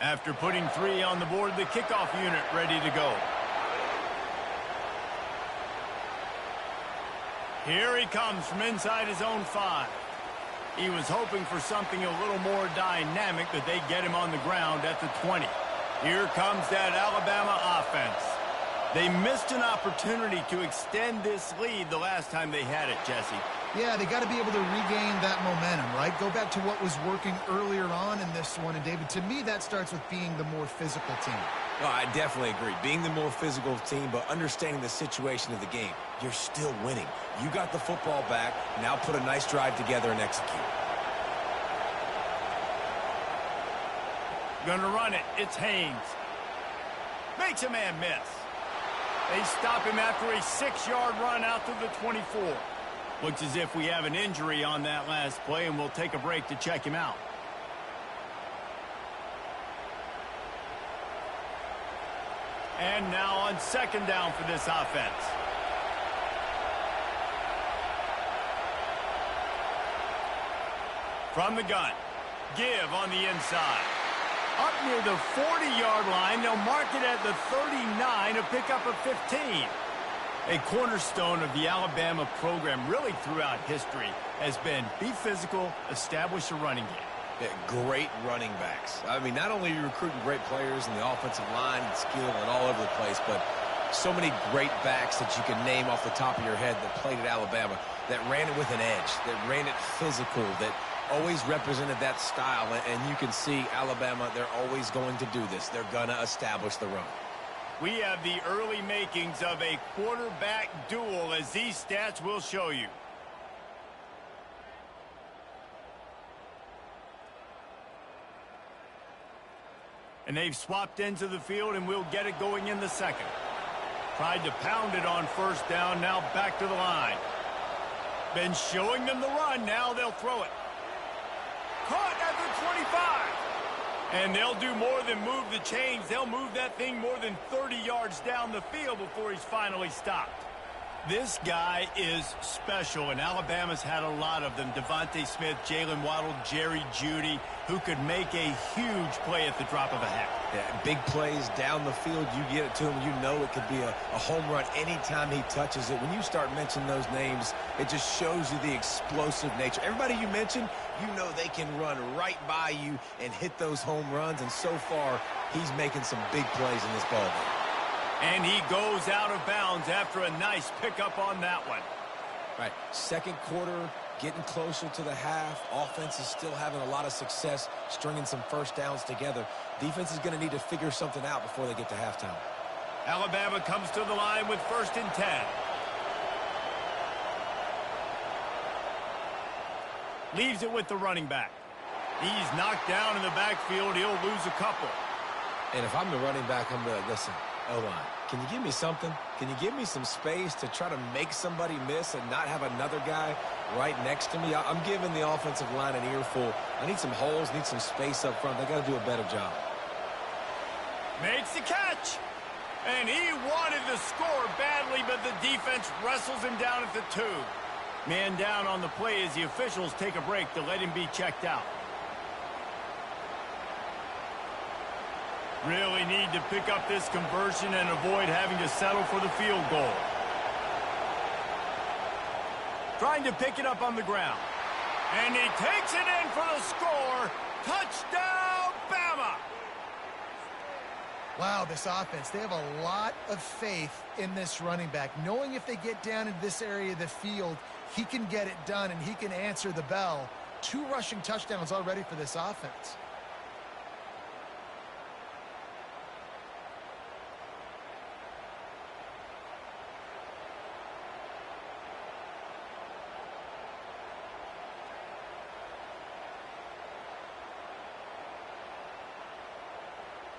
After putting 3 on the board, the kickoff unit ready to go. Here he comes from inside his own 5. He was hoping for something a little more dynamic, but they get him on the ground at the 20. Here comes that Alabama offense. They missed an opportunity to extend this lead the last time they had it, Jesse. Yeah, they got to be able to regain that momentum, right? Go back to what was working earlier on in this one. And, David, to me, that starts with being the more physical team. Oh, I definitely agree. Being the more physical team, but understanding the situation of the game. You're still winning. You got the football back. Now put a nice drive together and execute. Gonna run it. It's Haynes. Makes a man miss. They stop him after a 6-yard run out to the 24. Looks as if we have an injury on that last play, and we'll take a break to check him out. And now on 2nd down for this offense. From the gun. Give on the inside. Up near the 40-yard line, they'll mark it at the 39, a pickup of 15. A cornerstone of the Alabama program really throughout history has been be physical, establish a running game. Yeah, great running backs. I mean, not only are you recruiting great players in the offensive line and skill and all over the place, but so many great backs that you can name off the top of your head that played at Alabama, that ran it with an edge, that ran it physical, that always represented that style. And you can see Alabama, they're always going to do this. They're going to establish the run. We have the early makings of a quarterback duel, as these stats will show you. And they've swapped ends of the field, and we'll get it going in the 2nd. Tried to pound it on 1st down, now back to the line. Been showing them the run, now they'll throw it. Caught at the 25. And they'll do more than move the chains. They'll move that thing more than 30 yards down the field before he's finally stopped. This guy is special, and Alabama's had a lot of them. Devontae Smith, Jalen Waddle, Jerry Jeudy, who could make a huge play at the drop of a hat. Yeah, big plays down the field, you get it to him, you know it could be a home run anytime he touches it. When you start mentioning those names, it just shows you the explosive nature. Everybody you mentioned, you know they can run right by you and hit those home runs, and so far, he's making some big plays in this ballgame. And he goes out of bounds after a nice pickup on that one. Right, 2nd quarter, getting closer to the half. Offense is still having a lot of success stringing some 1st downs together. Defense is going to need to figure something out before they get to halftime. Alabama comes to the line with 1st and 10. Leaves it with the running back. He's knocked down in the backfield. He'll lose a couple. And if I'm the running back, I'm going to listen. O-line, can you give me something? Can you give me some space to try to make somebody miss and not have another guy right next to me? I'm giving the offensive line an earful. I need some holes, need some space up front. They got to do a better job. Makes the catch. And he wanted to score badly, but the defense wrestles him down at the 2. Man down on the play as the officials take a break to let him be checked out. Really need to pick up this conversion and avoid having to settle for the field goal. Trying to pick it up on the ground. And he takes it in for the score. Touchdown, Bama! Wow, this offense, they have a lot of faith in this running back, knowing if they get down in this area of the field, he can get it done and he can answer the bell. 2 rushing touchdowns already for this offense.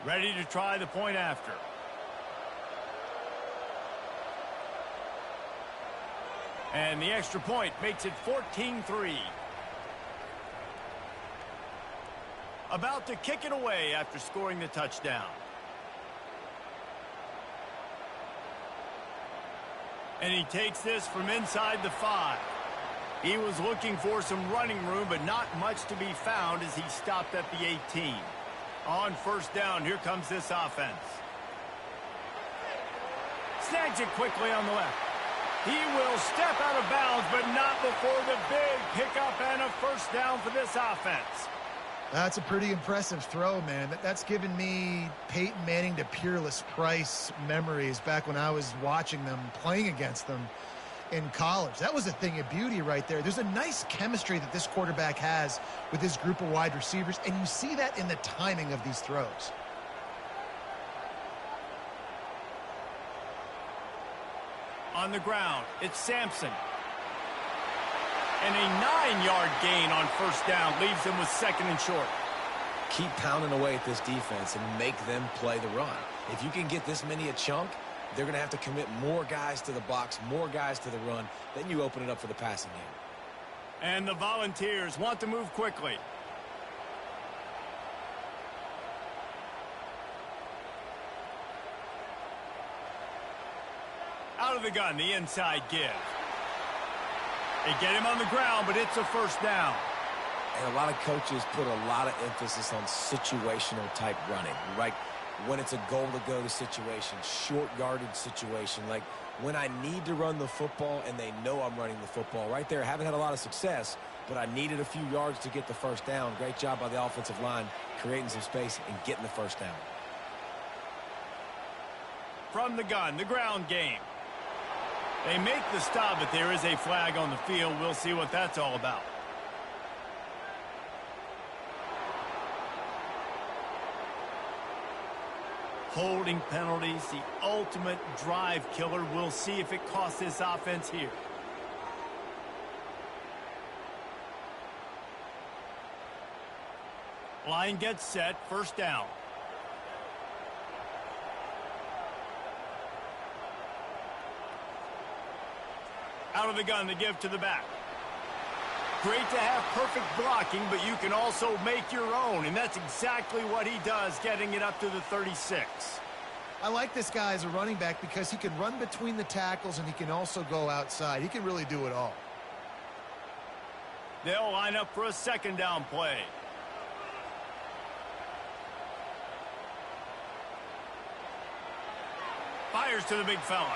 Ready to try the point after. And the extra point makes it 14-3. About to kick it away after scoring the touchdown. And he takes this from inside the 5. He was looking for some running room, but not much to be found as he stopped at the 18. On first down, here comes this offense. Snags it quickly on the left. He will step out of bounds, but not before the big pickup and a first down for this offense. That's a pretty impressive throw, man. That's given me Peyton Manning to Peerless Price memories back when I was watching them, playing against them in college. That was a thing of beauty right there. There's a nice chemistry that this quarterback has with his group of wide receivers, and you see that in the timing of these throws. On the ground, it's Sampson. And a 9-yard gain on first down leaves them with 2nd and short. Keep pounding away at this defense and make them play the run. If you can get this many a chunk, they're going to have to commit more guys to the box, more guys to the run. Then you open it up for the passing game. And the Volunteers want to move quickly. Out of the gun, the inside give. They get him on the ground, but it's a first down. And a lot of coaches put a lot of emphasis on situational type running, right? When it's a goal-to-go situation, short yardage situation, like when I need to run the football and they know I'm running the football. Right there, haven't had a lot of success, but I needed a few yards to get the first down. Great job by the offensive line, creating some space and getting the first down. From the gun, the ground game. They make the stop, but there is a flag on the field. We'll see what that's all about. Holding penalties, the ultimate drive killer. We'll see if it costs this offense here. Line gets set, first down. Out of the gun, the give to the back. Great to have perfect blocking, but you can also make your own, and that's exactly what he does, getting it up to the 36. I like this guy as a running back because he can run between the tackles and he can also go outside. He can really do it all. They'll line up for a 2nd down play. Fires to the big fella.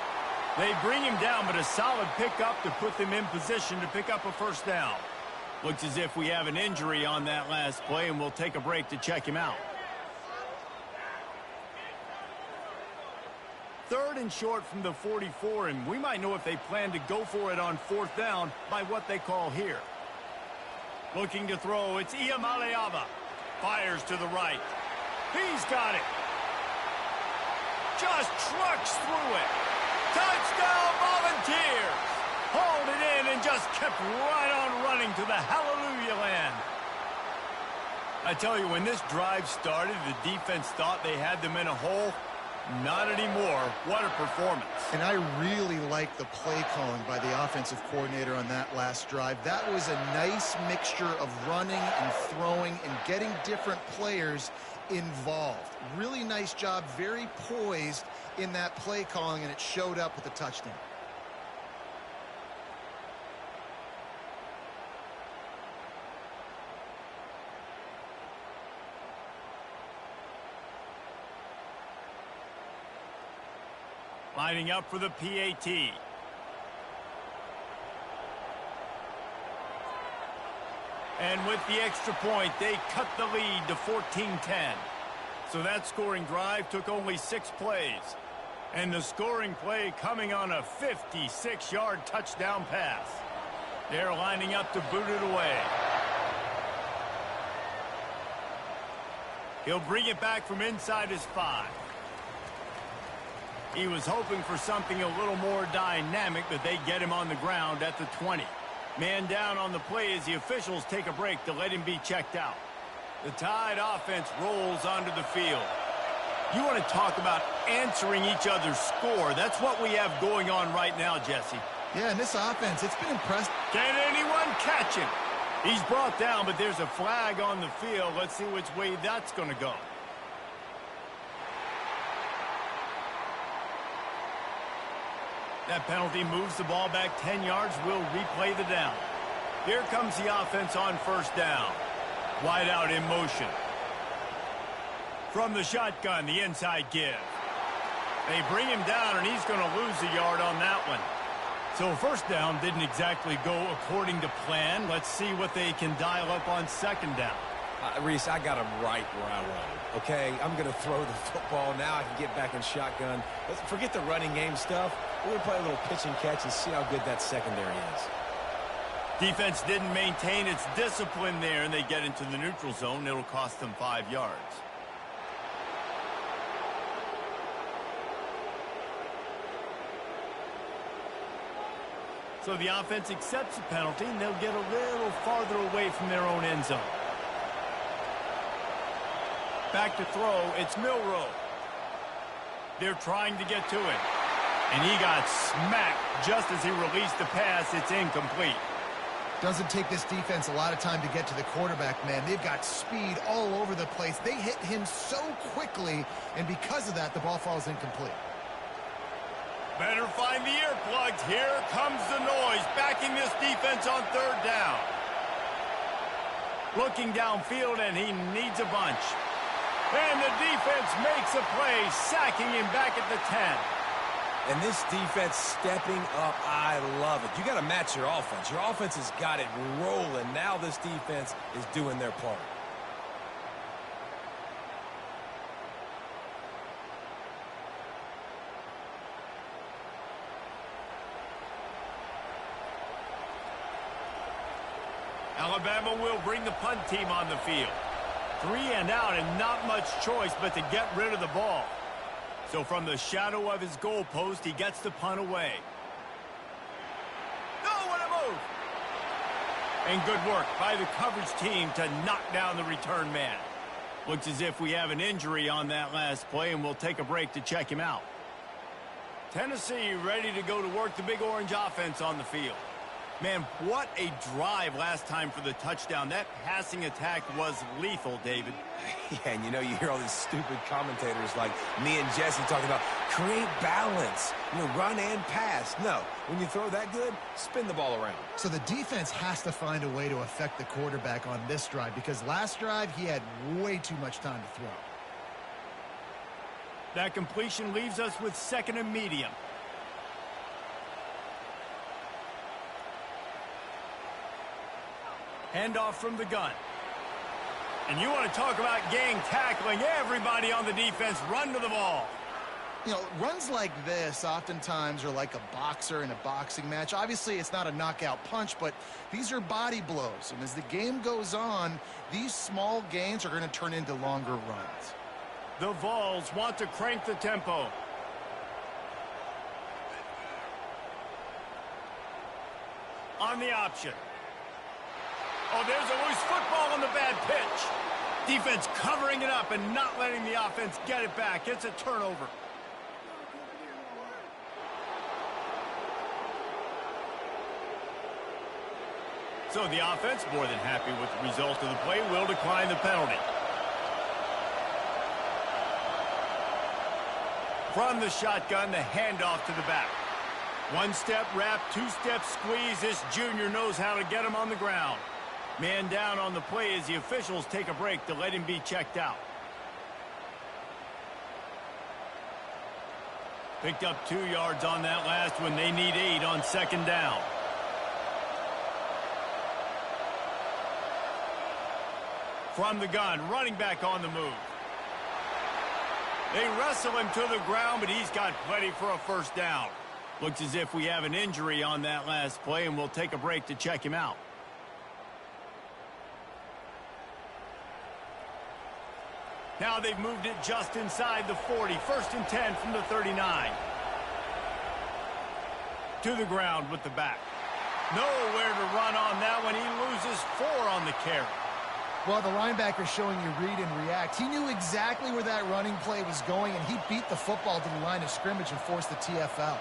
They bring him down, but a solid pickup to put them in position to pick up a first down. Looks as if we have an injury on that last play, and we'll take a break to check him out. 3rd and short from the 44, and we might know if they plan to go for it on 4th down by what they call here. Looking to throw, it's Iamaleava. Fires to the right. He's got it. Just trucks through it. Touchdown, Volunteers! Hauled it in and just kept right on running to the hallelujah land. I tell you, when this drive started, the defense thought they had them in a hole. Not anymore. What a performance. And I really like the play calling by the offensive coordinator on that last drive. That was a nice mixture of running and throwing and getting different players involved. Really nice job, very poised, in that play calling, and it showed up with a touchdown. Lining up for the PAT. And with the extra point, they cut the lead to 14-10. So that scoring drive took only 6 plays. And the scoring play coming on a 56-yard touchdown pass. They're lining up to boot it away. He'll bring it back from inside his 5. He was hoping for something a little more dynamic, but they get him on the ground at the 20. Man down on the play as the officials take a break to let him be checked out. The Tide offense rolls onto the field. You want to talk about answering each other's score. That's what we have going on right now, Jesse. Yeah, and this offense, it's been impressive. Can anyone catch him? He's brought down, but there's a flag on the field. Let's see which way that's going to go. That penalty moves the ball back 10 yards. We'll replay the down. Here comes the offense on first down. Wide out in motion. From the shotgun, the inside give. They bring him down, and he's going to lose a yard on that one. So first down didn't exactly go according to plan. Let's see what they can dial up on second down. Reese, I got him right where I want him. Okay, I'm going to throw the football. Now I can get back in shotgun. Let's forget the running game stuff. We're going to play a little pitch and catch and see how good that secondary is. Defense didn't maintain its discipline there, and they get into the neutral zone. It'll cost them 5 yards. So the offense accepts the penalty, and they'll get a little farther away from their own end zone. Back to throw, it's Milroe. They're trying to get to it. And he got smacked just as he released the pass. It's incomplete. Doesn't take this defense a lot of time to get to the quarterback, man. They've got speed all over the place. They hit him so quickly, and because of that, the ball falls incomplete. Better find the earplugs. Here comes the noise, backing this defense on third down. Looking downfield, and he needs a bunch. And the defense makes a play, sacking him back at the 10. And this defense stepping up, I love it. You got to match your offense. Your offense has got it rolling. Now this defense is doing their part. Alabama will bring the punt team on the field. 3 and out, and not much choice but to get rid of the ball. So from the shadow of his goalpost, he gets the punt away. Oh, what a move! And good work by the coverage team to knock down the return man. Looks as if we have an injury on that last play, and we'll take a break to check him out. Tennessee ready to go to work, the Big Orange offense on the field. Man, what a drive last time for the touchdown. That passing attack was lethal, David. Yeah, and you know, you hear all these stupid commentators like me and Jesse talking about create balance, run and pass. No, when you throw that good, spin the ball around. So the defense has to find a way to affect the quarterback on this drive, because last drive he had way too much time to throw. That completion leaves us with second and medium. Handoff from the gun. And you want to talk about gang tackling. Everybody on the defense run to the ball. Runs like this oftentimes are like a boxer in a boxing match. Obviously, it's not a knockout punch, but these are body blows. And as the game goes on, these small gains are going to turn into longer runs. The Vols want to crank the tempo. On the option. Oh, there's a loose football on the bad pitch. Defense covering it up and not letting the offense get it back. It's a turnover. So the offense, more than happy with the result of the play, will decline the penalty. From the shotgun, the handoff to the back. One-step wrap, two-step squeeze. This junior knows how to get him on the ground. Man down on the play as the officials take a break to let him be checked out. Picked up 2 yards on that last one. They need 8 on second down. From the gun, running back on the move. They wrestle him to the ground, but he's got plenty for a first down. Looks as if we have an injury on that last play, and we'll take a break to check him out. Now they've moved it just inside the 40. 1st and 10 from the 39. To the ground with the back. Nowhere to run on that one. He loses 4 on the carry. Well, the linebacker's showing you read and react. He knew exactly where that running play was going, and he beat the football to the line of scrimmage and forced the TFL.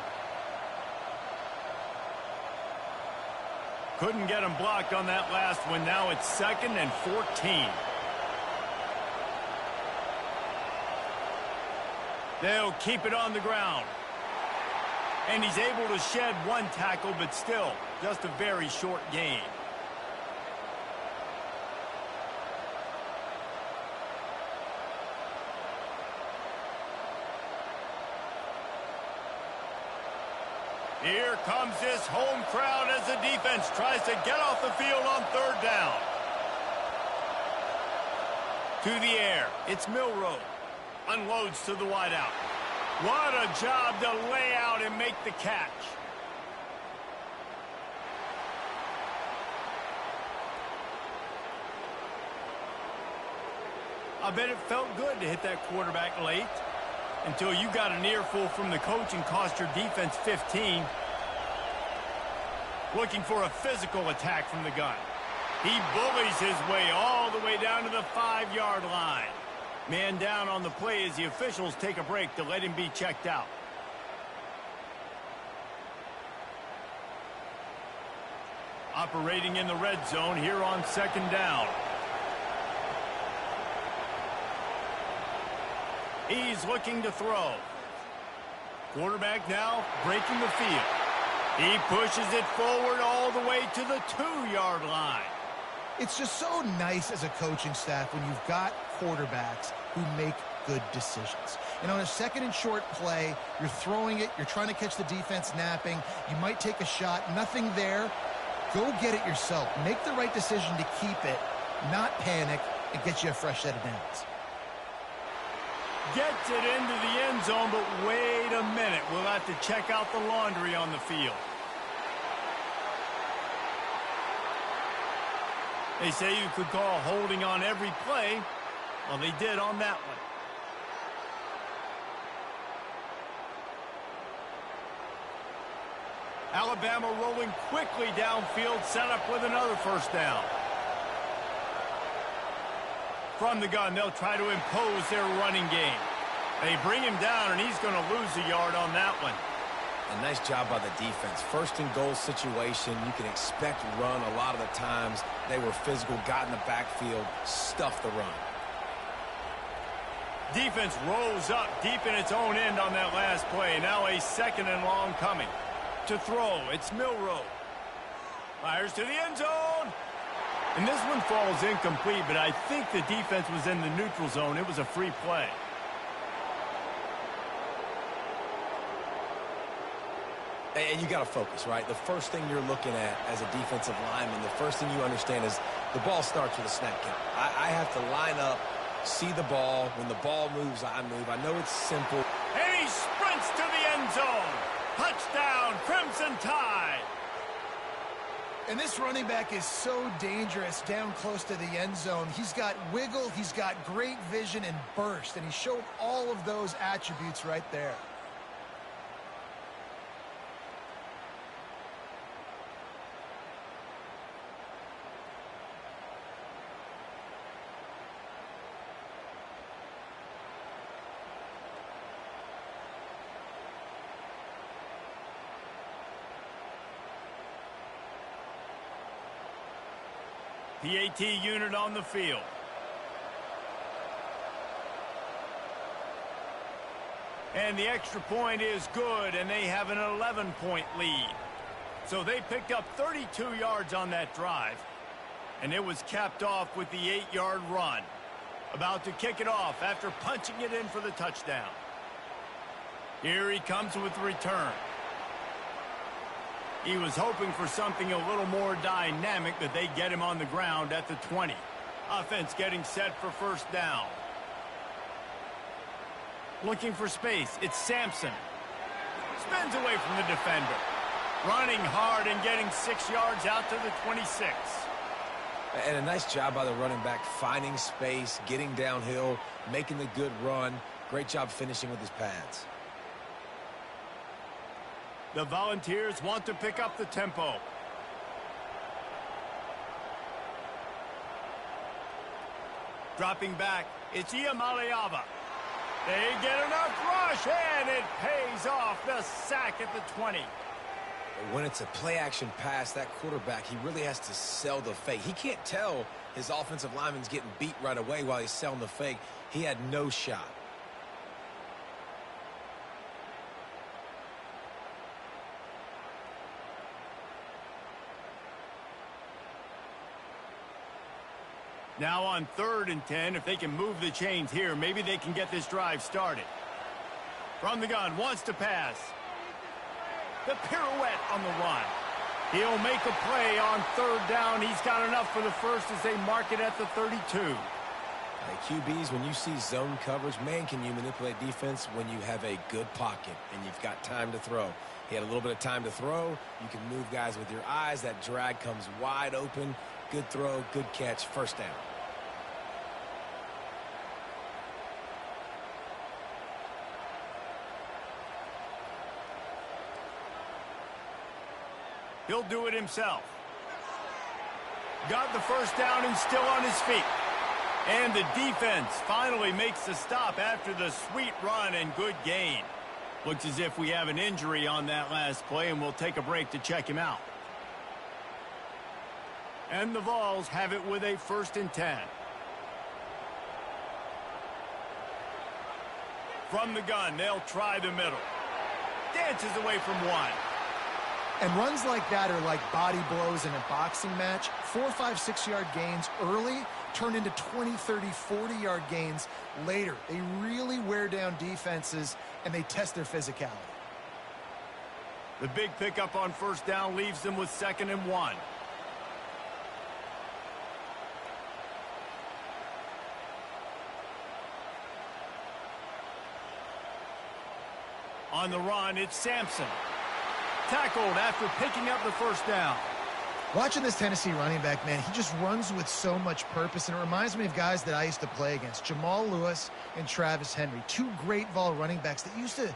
Couldn't get him blocked on that last one. Now it's 2nd and 14. They'll keep it on the ground. And he's able to shed 1 tackle, but still, just a very short gain. Here comes this home crowd as the defense tries to get off the field on 3rd down. To the air, it's Milroe. Unloads to the wideout. What a job to lay out and make the catch. I bet it felt good to hit that quarterback late until you got an earful from the coach and cost your defense 15. Looking for a physical attack from the gun. He bullies his way all the way down to the 5-yard line. Man down on the play as the officials take a break to let him be checked out. Operating in the red zone here on 2nd down. He's looking to throw. Quarterback now breaking the field. He pushes it forward all the way to the 2-yard line. It's just so nice as a coaching staff when you've got quarterbacks who make good decisions. And on a 2nd and short play, you're throwing it, you're trying to catch the defense napping, you might take a shot, nothing there. Go get it yourself. Make the right decision to keep it, not panic, and get you a fresh set of downs. Gets it into the end zone, but wait a minute. We'll have to check out the laundry on the field. They say you could call holding on every play. Well, they did on that one. Alabama rolling quickly downfield, set up with another first down. From the gun, they'll try to impose their running game. They bring him down, and he's going to lose a yard on that one. A nice job by the defense. 1st and goal situation, you can expect run a lot of the times. They were physical, got in the backfield, stuffed the run. Defense rolls up deep in its own end on that last play. Now a 2nd and long coming. To throw, it's Milroe. Fires to the end zone. And this one falls incomplete, but I think the defense was in the neutral zone. It was a free play. And you got to focus, right? The first thing you're looking at as a defensive lineman, the first thing you understand is the ball starts with a snap count. I have to line up, see the ball. When the ball moves, I move. I know it's simple. And he sprints to the end zone. Touchdown, Crimson Tide. And this running back is so dangerous down close to the end zone. He's got wiggle, he's got great vision and burst, and he showed all of those attributes right there. PAT unit on the field. And the extra point is good, and they have an 11-point lead. So they picked up 32 yards on that drive, and it was capped off with the 8-yard run. About to kick it off after punching it in for the touchdown. Here he comes with the return. He was hoping for something a little more dynamic, but they get him on the ground at the 20. Offense getting set for first down. Looking for space. It's Sampson. Spins away from the defender. Running hard and getting 6 yards out to the 26. And a nice job by the running back, finding space, getting downhill, making the good run. Great job finishing with his pads. The Volunteers want to pick up the tempo. Dropping back, it's Iamaleava. They get enough rush, and it pays off the sack at the 20. When it's a play-action pass, that quarterback, he really has to sell the fake. He can't tell his offensive lineman's getting beat right away while he's selling the fake. He had no shot. Now on 3rd and 10, if they can move the chains here, maybe they can get this drive started. From the gun, wants to pass. The pirouette on the run. He'll make a play on 3rd down. He's got enough for the first as they mark it at the 32. Hey, QBs, when you see zone coverage, man, can you manipulate defense when you have a good pocket and you've got time to throw. He had a little bit of time to throw. You can move guys with your eyes. That drag comes wide open. Good throw, good catch, first down. He'll do it himself. Got the first down and still on his feet. And the defense finally makes the stop after the sweet run and good gain. Looks as if we have an injury on that last play, and we'll take a break to check him out. And the Vols have it with a 1st and 10. From the gun, they'll try the middle. Dances away from one. And runs like that are like body blows in a boxing match. 4, 5, 6-yard gains early turn into 20, 30, 40-yard gains later. They really wear down defenses, and they test their physicality. The big pickup on 1st down leaves them with 2nd and 1. On the run, it's Sampson. Tackled after picking up the 1st down. Watching this Tennessee running back, man, he just runs with so much purpose, and it reminds me of guys that I used to play against, Jamal Lewis and Travis Henry, 2 great Vol running backs that used to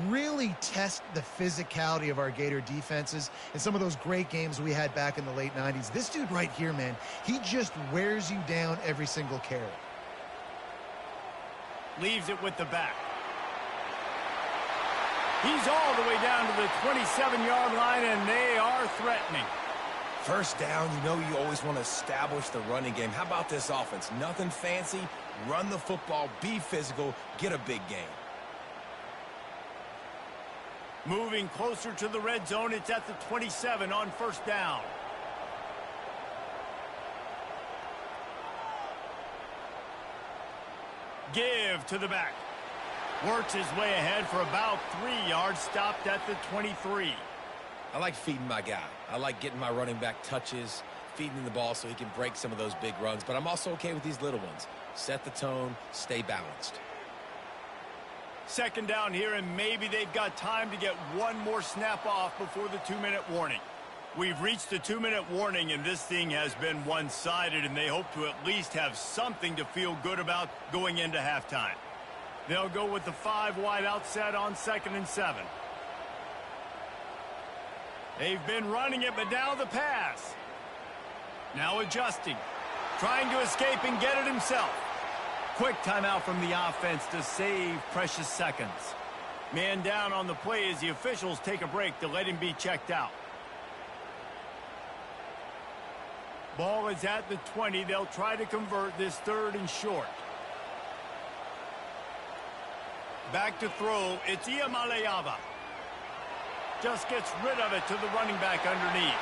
really test the physicality of our Gator defenses in some of those great games we had back in the late 90s. This dude right here, man, he just wears you down every single carry. Leaves it with the back. He's all the way down to the 27-yard line, and they are threatening. First down, you know you always want to establish the running game. How about this offense? Nothing fancy. Run the football, be physical, get a big gain. Moving closer to the red zone, it's at the 27 on 1st down. Give to the back. Works his way ahead for about 3 yards, stopped at the 23. I like feeding my guy. I like getting my running back touches, feeding him the ball so he can break some of those big runs. But I'm also okay with these little ones. Set the tone, stay balanced. 2nd down here, and maybe they've got time to get one more snap off before the 2-minute warning. We've reached the 2-minute warning, and this thing has been one-sided, and they hope to at least have something to feel good about going into halftime. They'll go with the 5-wide outset on 2nd and 7. They've been running it, but now the pass. Now adjusting. Trying to escape and get it himself. Quick timeout from the offense to save precious seconds. Man down on the play as the officials take a break to let him be checked out. Ball is at the 20. They'll try to convert this 3rd and short. Back to throw. It's Iamaleava. Just gets rid of it to the running back underneath.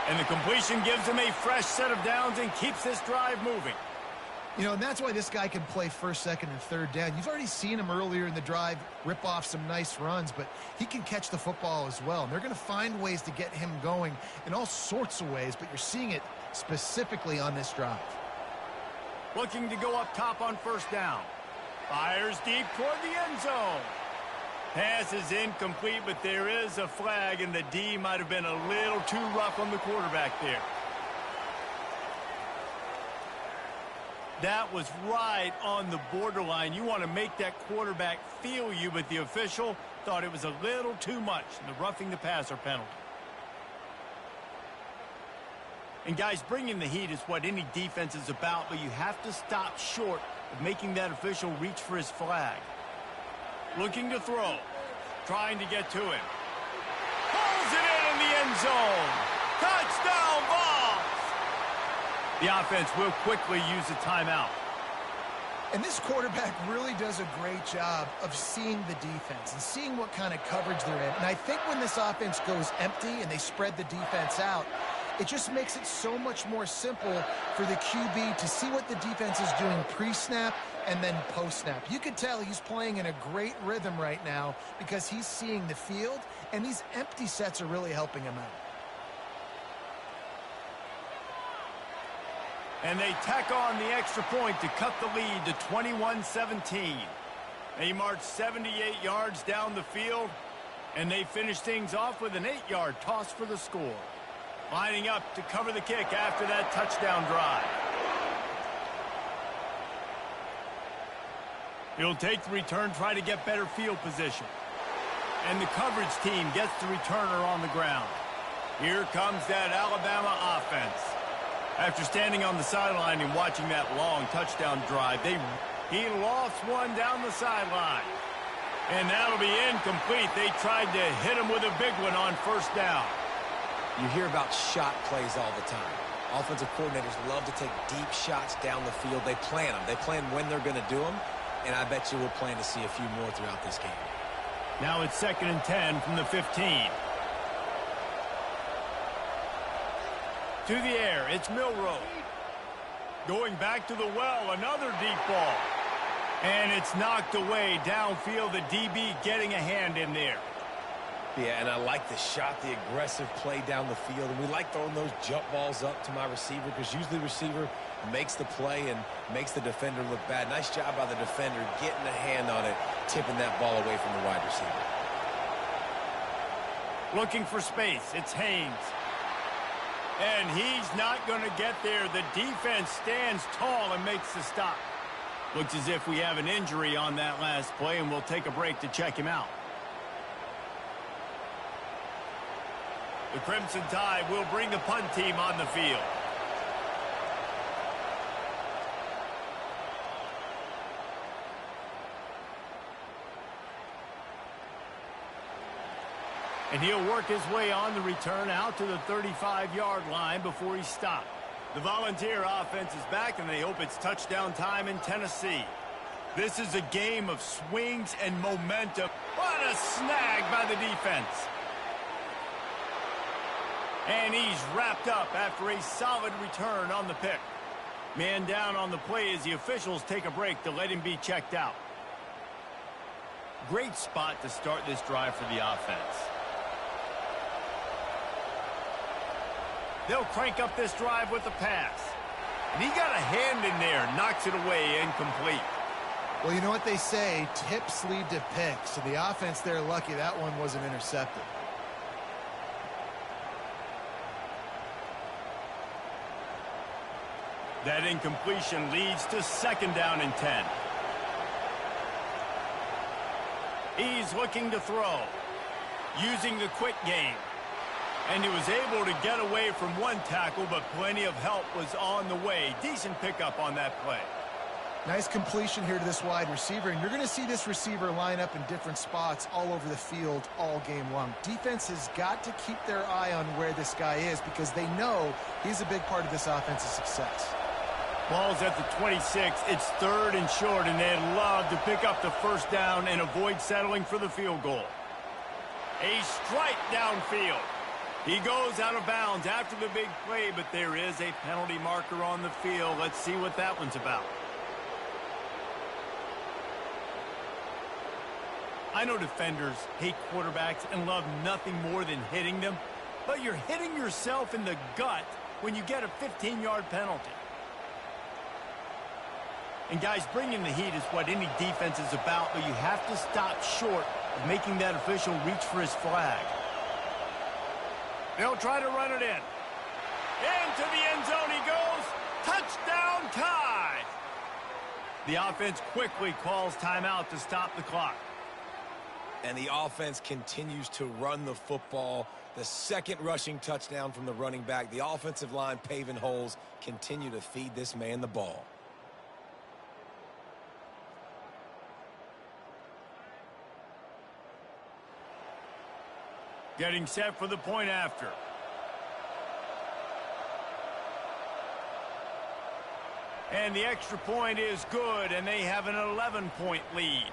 And the completion gives him a fresh set of downs and keeps this drive moving. You know, and that's why this guy can play first, second, and third down. You've already seen him earlier in the drive rip off some nice runs, but he can catch the football as well. And they're going to find ways to get him going in all sorts of ways, but you're seeing it specifically on this drive. Looking to go up top on first down. Fires deep toward the end zone. Pass is incomplete, but there is a flag, and the D might have been a little too rough on the quarterback there. That was right on the borderline. You want to make that quarterback feel you, but the official thought it was a little too much, the roughing the passer penalty. And guys, bringing the heat is what any defense is about, but you have to stop short of making that official reach for his flag. Looking to throw. Trying to get to him. Pulls it in the end zone. Touchdown ball! The offense will quickly use a timeout. And this quarterback really does a great job of seeing the defense and seeing what kind of coverage they're in. And I think when this offense goes empty and they spread the defense out, it just makes it so much more simple for the QB to see what the defense is doing pre-snap and then post-snap. You can tell he's playing in a great rhythm right now because he's seeing the field, and these empty sets are really helping him out. And they tack on the extra point to cut the lead to 21-17. They march 78 yards down the field, and they finish things off with an 8-yard toss for the score. Lining up to cover the kick after that touchdown drive. He'll take the return, try to get better field position. And the coverage team gets the returner on the ground. Here comes that Alabama offense. After standing on the sideline and watching that long touchdown drive, he lost one down the sideline. And that'll be incomplete. They tried to hit him with a big one on first down. You hear about shot plays all the time. Offensive coordinators love to take deep shots down the field. They plan them. They plan when they're going to do them, and I bet you we'll plan to see a few more throughout this game. Now it's 2nd and 10 from the 15. To the air, it's Milroe. Going back to the well, another deep ball. And it's knocked away downfield, the DB getting a hand in there. Yeah, and I like the shot, the aggressive play down the field. And we like throwing those jump balls up to my receiver because usually the receiver makes the play and makes the defender look bad. Nice job by the defender getting a hand on it, tipping that ball away from the wide receiver. Looking for space. It's Haynes. And he's not going to get there. The defense stands tall and makes the stop. Looks as if we have an injury on that last play, and we'll take a break to check him out. The Crimson Tide will bring the punt team on the field. And he'll work his way on the return out to the 35-yard line before he's stopped. The Volunteer offense is back, and they hope it's touchdown time in Tennessee. This is a game of swings and momentum. What a snag by the defense. And he's wrapped up after a solid return on the pick. Man down on the play as the officials take a break to let him be checked out. Great spot to start this drive for the offense. They'll crank up this drive with the pass. And he got a hand in there, knocks it away, incomplete. Well, you know what they say, tips lead to picks. So the offense, they're lucky that one wasn't intercepted. That incompletion leads to 2nd down and 10. He's looking to throw, using the quick game. And he was able to get away from one tackle, but plenty of help was on the way. Decent pickup on that play. Nice completion here to this wide receiver, and you're going to see this receiver line up in different spots all over the field all game long. Defense has got to keep their eye on where this guy is because they know he's a big part of this offense's success. Ball's at the 26. It's 3rd and short, and they'd love to pick up the first down and avoid settling for the field goal. A strike downfield. He goes out of bounds after the big play, but there is a penalty marker on the field. Let's see what that one's about. I know defenders hate quarterbacks and love nothing more than hitting them, but you're hitting yourself in the gut when you get a 15-yard penalty. And guys, bringing the heat is what any defense is about, but you have to stop short of making that official reach for his flag. They'll try to run it in. Into the end zone he goes. Touchdown Tide! The offense quickly calls timeout to stop the clock. And the offense continues to run the football. The second rushing touchdown from the running back. The offensive line paving holes. Continue to feed this man the ball. Getting set for the point after. And the extra point is good, and they have an 11-point lead.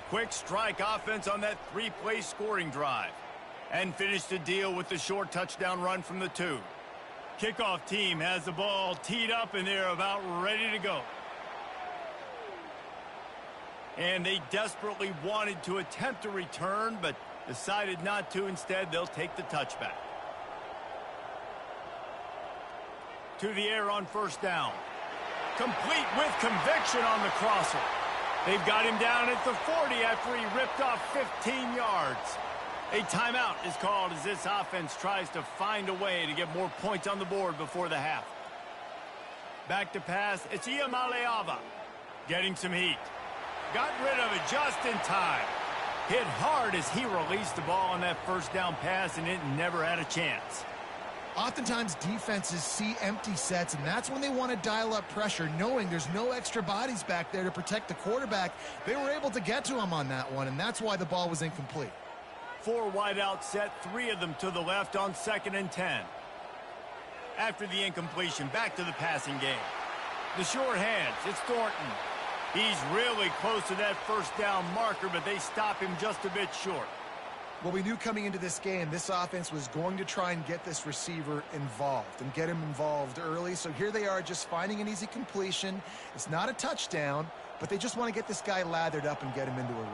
Quick strike offense on that 3-play scoring drive. And finish the deal with the short touchdown run from the 2. Kickoff team has the ball teed up, and they're about ready to go. And they desperately wanted to attempt a return, but decided not to. Instead, they'll take the touchback. To the air on first down. Complete with conviction on the crosser. They've got him down at the 40 after he ripped off 15 yards. A timeout is called as this offense tries to find a way to get more points on the board before the half. Back to pass, it's Iamaleava getting some heat. Got rid of it just in time. Hit hard as he released the ball on that first down pass, and it never had a chance. Oftentimes, defenses see empty sets, and that's when they want to dial up pressure, knowing there's no extra bodies back there to protect the quarterback. They were able to get to him on that one, and that's why the ball was incomplete. 4 wideout set, 3 of them to the left on 2nd and 10. After the incompletion, back to the passing game. The short hands, it's Thornton. He's really close to that first down marker, but they stop him just a bit short. Well, we knew coming into this game, this offense was going to try and get this receiver involved and get him involved early. So here they are just finding an easy completion. It's not a touchdown, but they just want to get this guy lathered up and get him into a rhythm.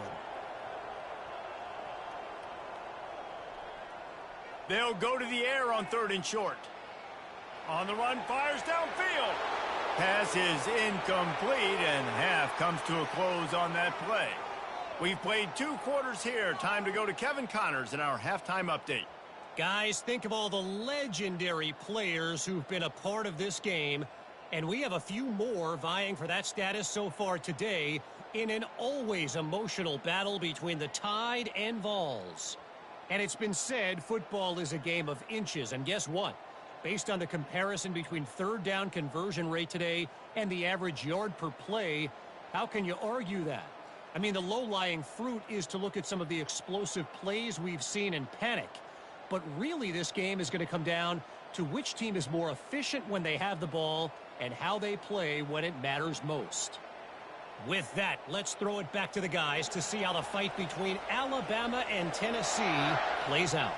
They'll go to the air on 3rd and short. On the run, fires downfield. Pass is incomplete, and half comes to a close on that play. We've played 2 quarters here. Time to go to Kevin Connors in our halftime update. Guys, think of all the legendary players who've been a part of this game, and we have a few more vying for that status so far today in an always emotional battle between the Tide and Vols. And it's been said football is a game of inches, and guess what? Based on the comparison between 3rd down conversion rate today and the average yard per play, how can you argue that? I mean, the low-lying fruit is to look at some of the explosive plays we've seen in panic. But really, this game is going to come down to which team is more efficient when they have the ball and how they play when it matters most. With that, let's throw it back to the guys to see how the fight between Alabama and Tennessee plays out.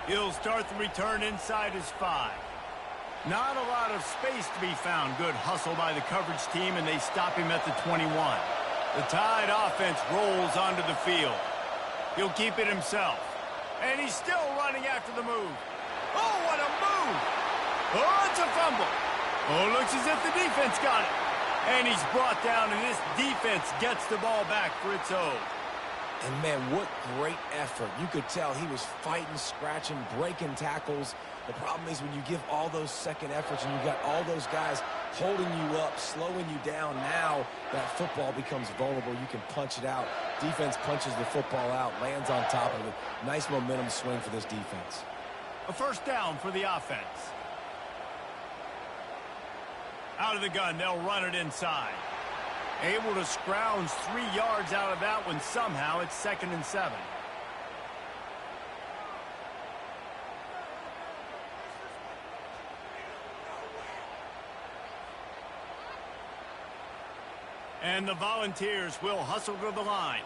He'll start the return inside his 5. Not a lot of space to be found. Good hustle by the coverage team, and they stop him at the 21. The Tide offense rolls onto the field. He'll keep it himself. And he's still running after the move. Oh, what a move! Oh, it's a fumble. Oh, looks as if the defense got it. And he's brought down, and this defense gets the ball back for its own. And, man, what great effort. You could tell he was fighting, scratching, breaking tackles. The problem is when you give all those second efforts and you got all those guys holding you up, slowing you down, now that football becomes vulnerable. You can punch it out. Defense punches the football out, lands on top of it. Nice momentum swing for this defense. A first down for the offense. Out of the gun, they'll run it inside. Able to scrounge 3 yards out of that one somehow. It's 2nd and 7. And the Volunteers will hustle to the line.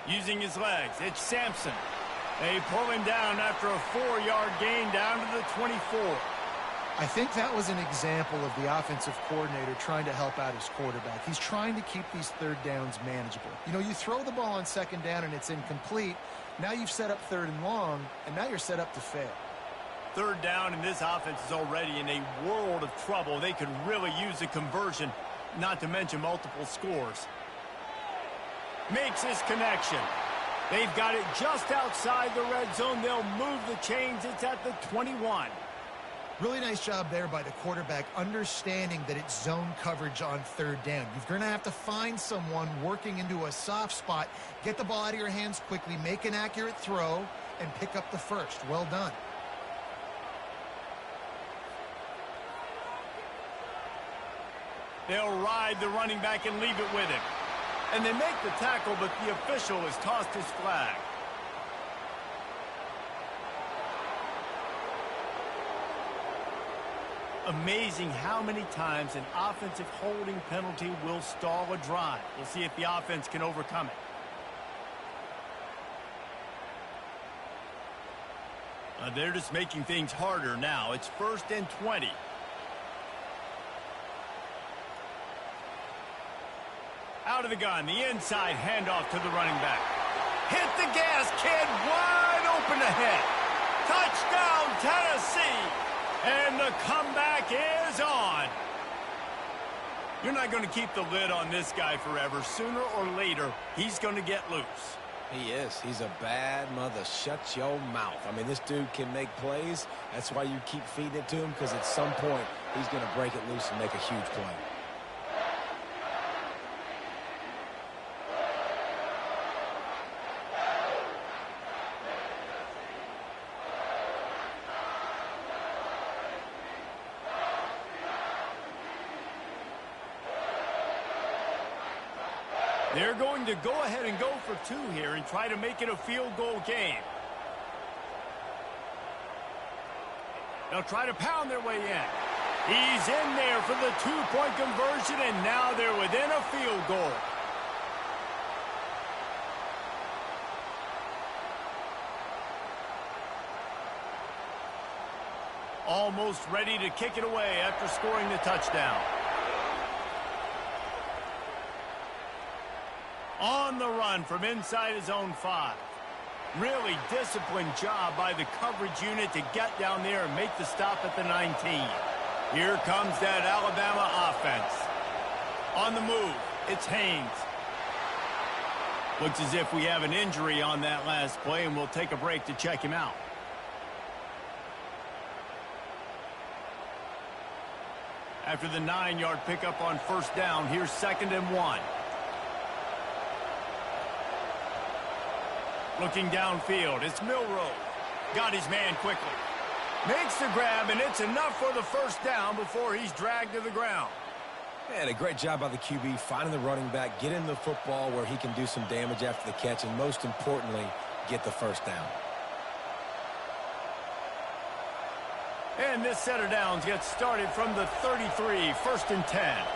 Using his legs, it's Sampson. They pull him down after a 4-yard gain down to the 24. I think that was an example of the offensive coordinator trying to help out his quarterback. He's trying to keep these third downs manageable. You know, you throw the ball on second down and it's incomplete. Now you've set up third and long, and now you're set up to fail. Third down, and this offense is already in a world of trouble. They could really use a conversion, not to mention multiple scores. Makes his connection. They've got it just outside the red zone. They'll move the chains. It's at the 21. Really nice job there by the quarterback, understanding that it's zone coverage on third down. You're going to have to find someone working into a soft spot, get the ball out of your hands quickly, make an accurate throw, and pick up the first. Well done. They'll ride the running back and leave it with him. And they make the tackle, but the official has tossed his flag. Amazing how many times an offensive holding penalty will stall a drive. We'll see if the offense can overcome it. They're just making things harder now. It's 1st and 20. Out of the gun, the inside handoff to the running back. Hit the gas, kid, wide open ahead. Touchdown, Tennessee. And the comeback is on. You're not going to keep the lid on this guy forever. Sooner or later, he's going to get loose. He is. He's a bad mother. Shut your mouth. I mean, this dude can make plays. That's why you keep feeding it to him, because at some point, he's going to break it loose and make a huge play. They're going to go ahead and go for 2 here and try to make it a field goal game. They'll try to pound their way in. He's in there for the 2-point conversion, and now they're within a field goal. Almost ready to kick it away after scoring the touchdown. On the run from inside his own 5. Really disciplined job by the coverage unit to get down there and make the stop at the 19. Here comes that Alabama offense. On the move, it's Haynes. Looks as if we have an injury on that last play, and we'll take a break to check him out. After the 9-yard pickup on 1st down, here's 2nd and 1. Looking downfield, it's Milroe. Got his man quickly. Makes the grab, and it's enough for the 1st down before he's dragged to the ground. Man, a great job by the QB, finding the running back, getting the football where he can do some damage after the catch, and most importantly, get the 1st down. And this set of downs gets started from the 33, 1st and 10.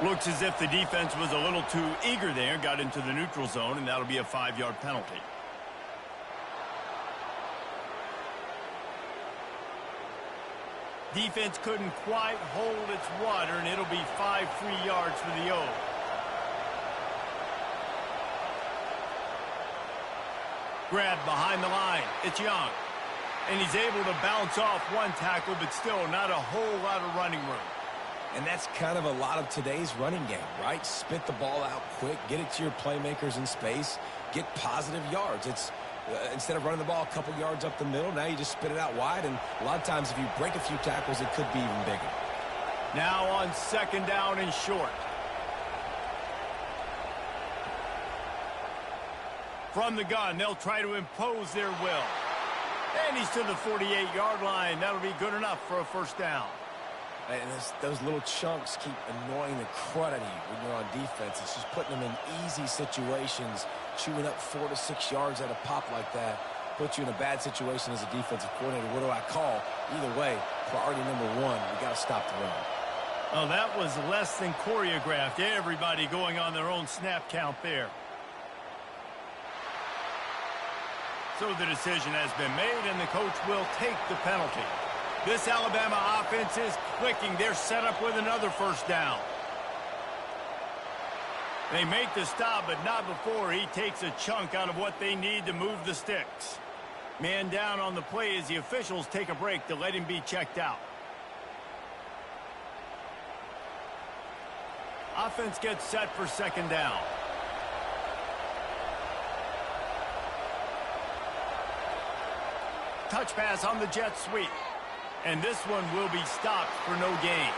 Looks as if the defense was a little too eager there, got into the neutral zone, and that'll be a 5-yard penalty. Defense couldn't quite hold its water, and it'll be 5 free yards for the O. Grab behind the line. It's Young. And he's able to bounce off one tackle, but still not a whole lot of running room. And that's kind of a lot of today's running game, right? Spit the ball out quick, get it to your playmakers in space, get positive yards. It's instead of running the ball a couple yards up the middle, now you just spit it out wide, and a lot of times if you break a few tackles, it could be even bigger. Now on 2nd down and short. From the gun, they'll try to impose their will. And he's to the 48-yard line. That'll be good enough for a 1st down. And those little chunks keep annoying the crud out of you when you're on defense. It's just putting them in easy situations, chewing up 4 to 6 yards at a pop like that. put you in a bad situation as a defensive coordinator. What do I call? Either way, priority number one, we got to stop the run. Oh, that was less than choreographed. Everybody going on their own snap count there. So the decision has been made, and the coach will take the penalty. This Alabama offense is clicking. They're set up with another first down. They make the stop, but not before he takes a chunk out of what they need to move the sticks. Man down on the play as the officials take a break to let him be checked out. Offense gets set for second down. Touch pass on the jet sweep. And this one will be stopped for no gain.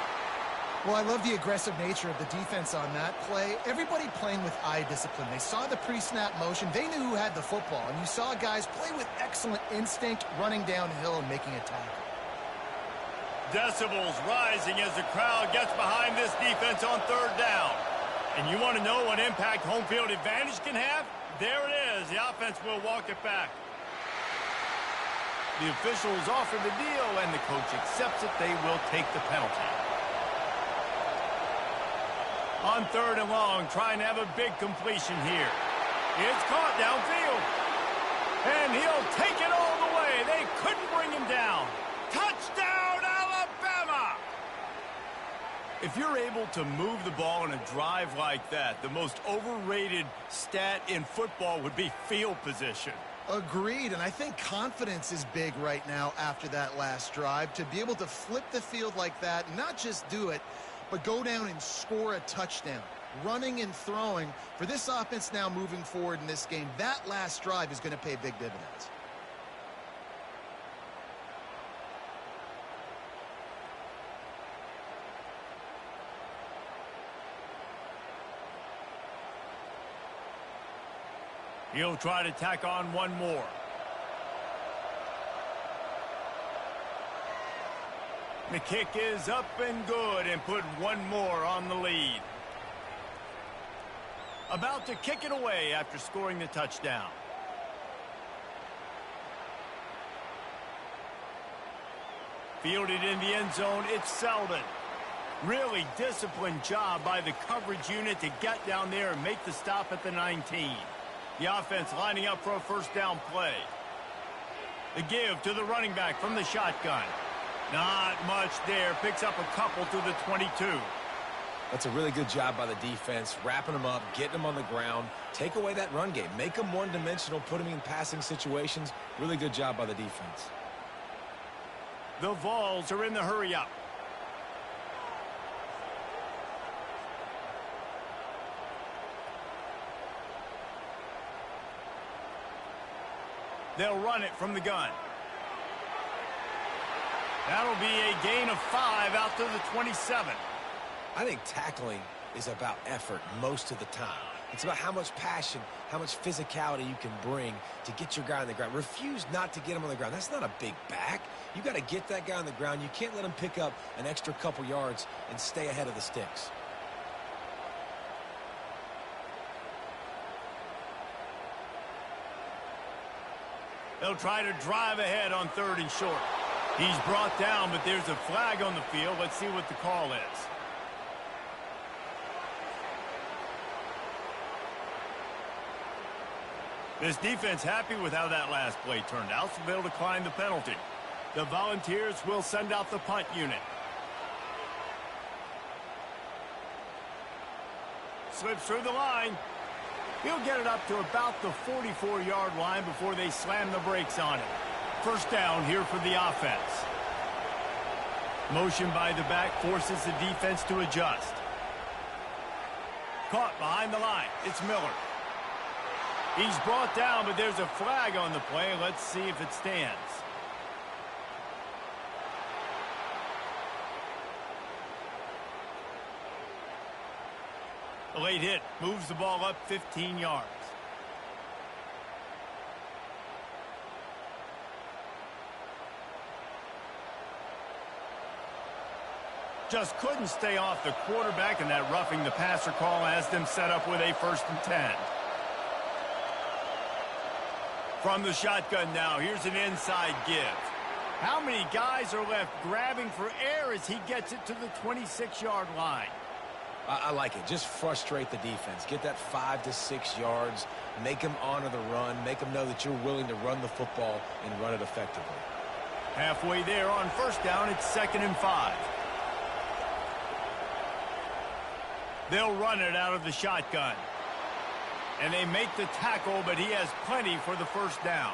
Well, I love the aggressive nature of the defense on that play. Everybody playing with eye discipline. They saw the pre-snap motion. They knew who had the football. And you saw guys play with excellent instinct, running downhill and making a tackle. Decibels rising as the crowd gets behind this defense on third down. And you want to know what impact home field advantage can have? There it is. The offense will walk it back. The officials offer the deal, and the coach accepts it. They will take the penalty. On third and long, trying to have a big completion here. It's caught downfield. And he'll take it all the way. They couldn't bring him down. Touchdown, Alabama! If you're able to move the ball in a drive like that, the most overrated stat in football would be field position. Agreed, and I think confidence is big right now after that last drive. To be able to flip the field like that, not just do it, but go down and score a touchdown. Running and throwing, for this offense now moving forward in this game, that last drive is going to pay big dividends. He'll try to tack on one more. The kick is up and good and put one more on the lead. About to kick it away after scoring the touchdown. Fielded in the end zone, it's Selden. Really disciplined job by the coverage unit to get down there and make the stop at the 19. The offense lining up for a first down play. The give to the running back from the shotgun. Not much there. Picks up a couple to the 22. That's a really good job by the defense, wrapping them up, getting them on the ground. Take away that run game. Make them one-dimensional, put them in passing situations. Really good job by the defense. The Vols are in the hurry-up. They'll run it from the gun. That'll be a gain of 5 out to the 27. I think tackling is about effort most of the time. It's about how much passion, how much physicality you can bring to get your guy on the ground. Refuse not to get him on the ground. That's not a big back. You got to get that guy on the ground. You can't let him pick up an extra couple yards and stay ahead of the sticks. They'll try to drive ahead on third and short. He's brought down, but there's a flag on the field. Let's see what the call is. This defense happy with how that last play turned out, so they'll decline the penalty. The Volunteers will send out the punt unit. Slips through the line. He'll get it up to about the 44-yard line before they slam the brakes on it. First down here for the offense. Motion by the back forces the defense to adjust. Caught behind the line. It's Miller. He's brought down, but there's a flag on the play. Let's see if it stands. A late hit moves the ball up 15 yards. Just couldn't stay off the quarterback, and that roughing the passer call has them set up with a 1st and 10. From the shotgun now, here's an inside give. How many guys are left grabbing for air as he gets it to the 26-yard line? I like it. Just frustrate the defense. Get that 5 to 6 yards. Make them honor the run. Make them know that you're willing to run the football and run it effectively. Halfway there on first down, it's 2nd and 5. They'll run it out of the shotgun. And they make the tackle, but he has plenty for the first down.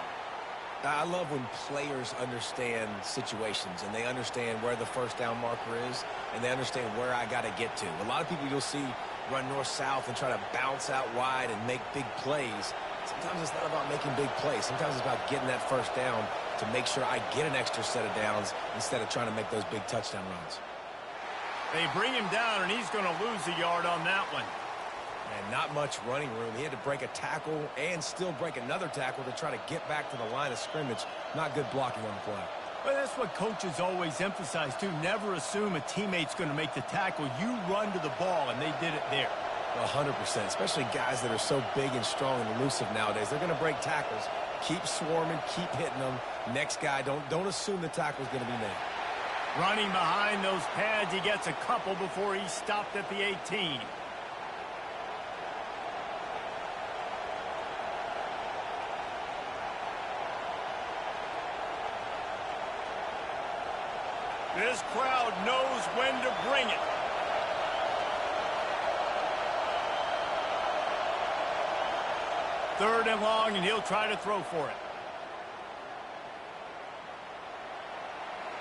I love when players understand situations and they understand where the first down marker is and they understand where I got to get to. A lot of people you'll see run north-south and try to bounce out wide and make big plays. Sometimes it's not about making big plays. Sometimes it's about getting that first down to make sure I get an extra set of downs instead of trying to make those big touchdown runs. They bring him down, and he's going to lose a yard on that one. And not much running room. He had to break a tackle and still break another tackle to try to get back to the line of scrimmage. Not good blocking on the play. Well, that's what coaches always emphasize, too. Never assume a teammate's going to make the tackle. You run to the ball, and they did it there. 100%, especially guys that are so big and strong and elusive nowadays. They're going to break tackles. Keep swarming, keep hitting them. Next guy, don't assume the tackle's going to be made. Running behind those pads, he gets a couple before he stopped at the 18. This crowd knows when to bring it. Third and long, and he'll try to throw for it.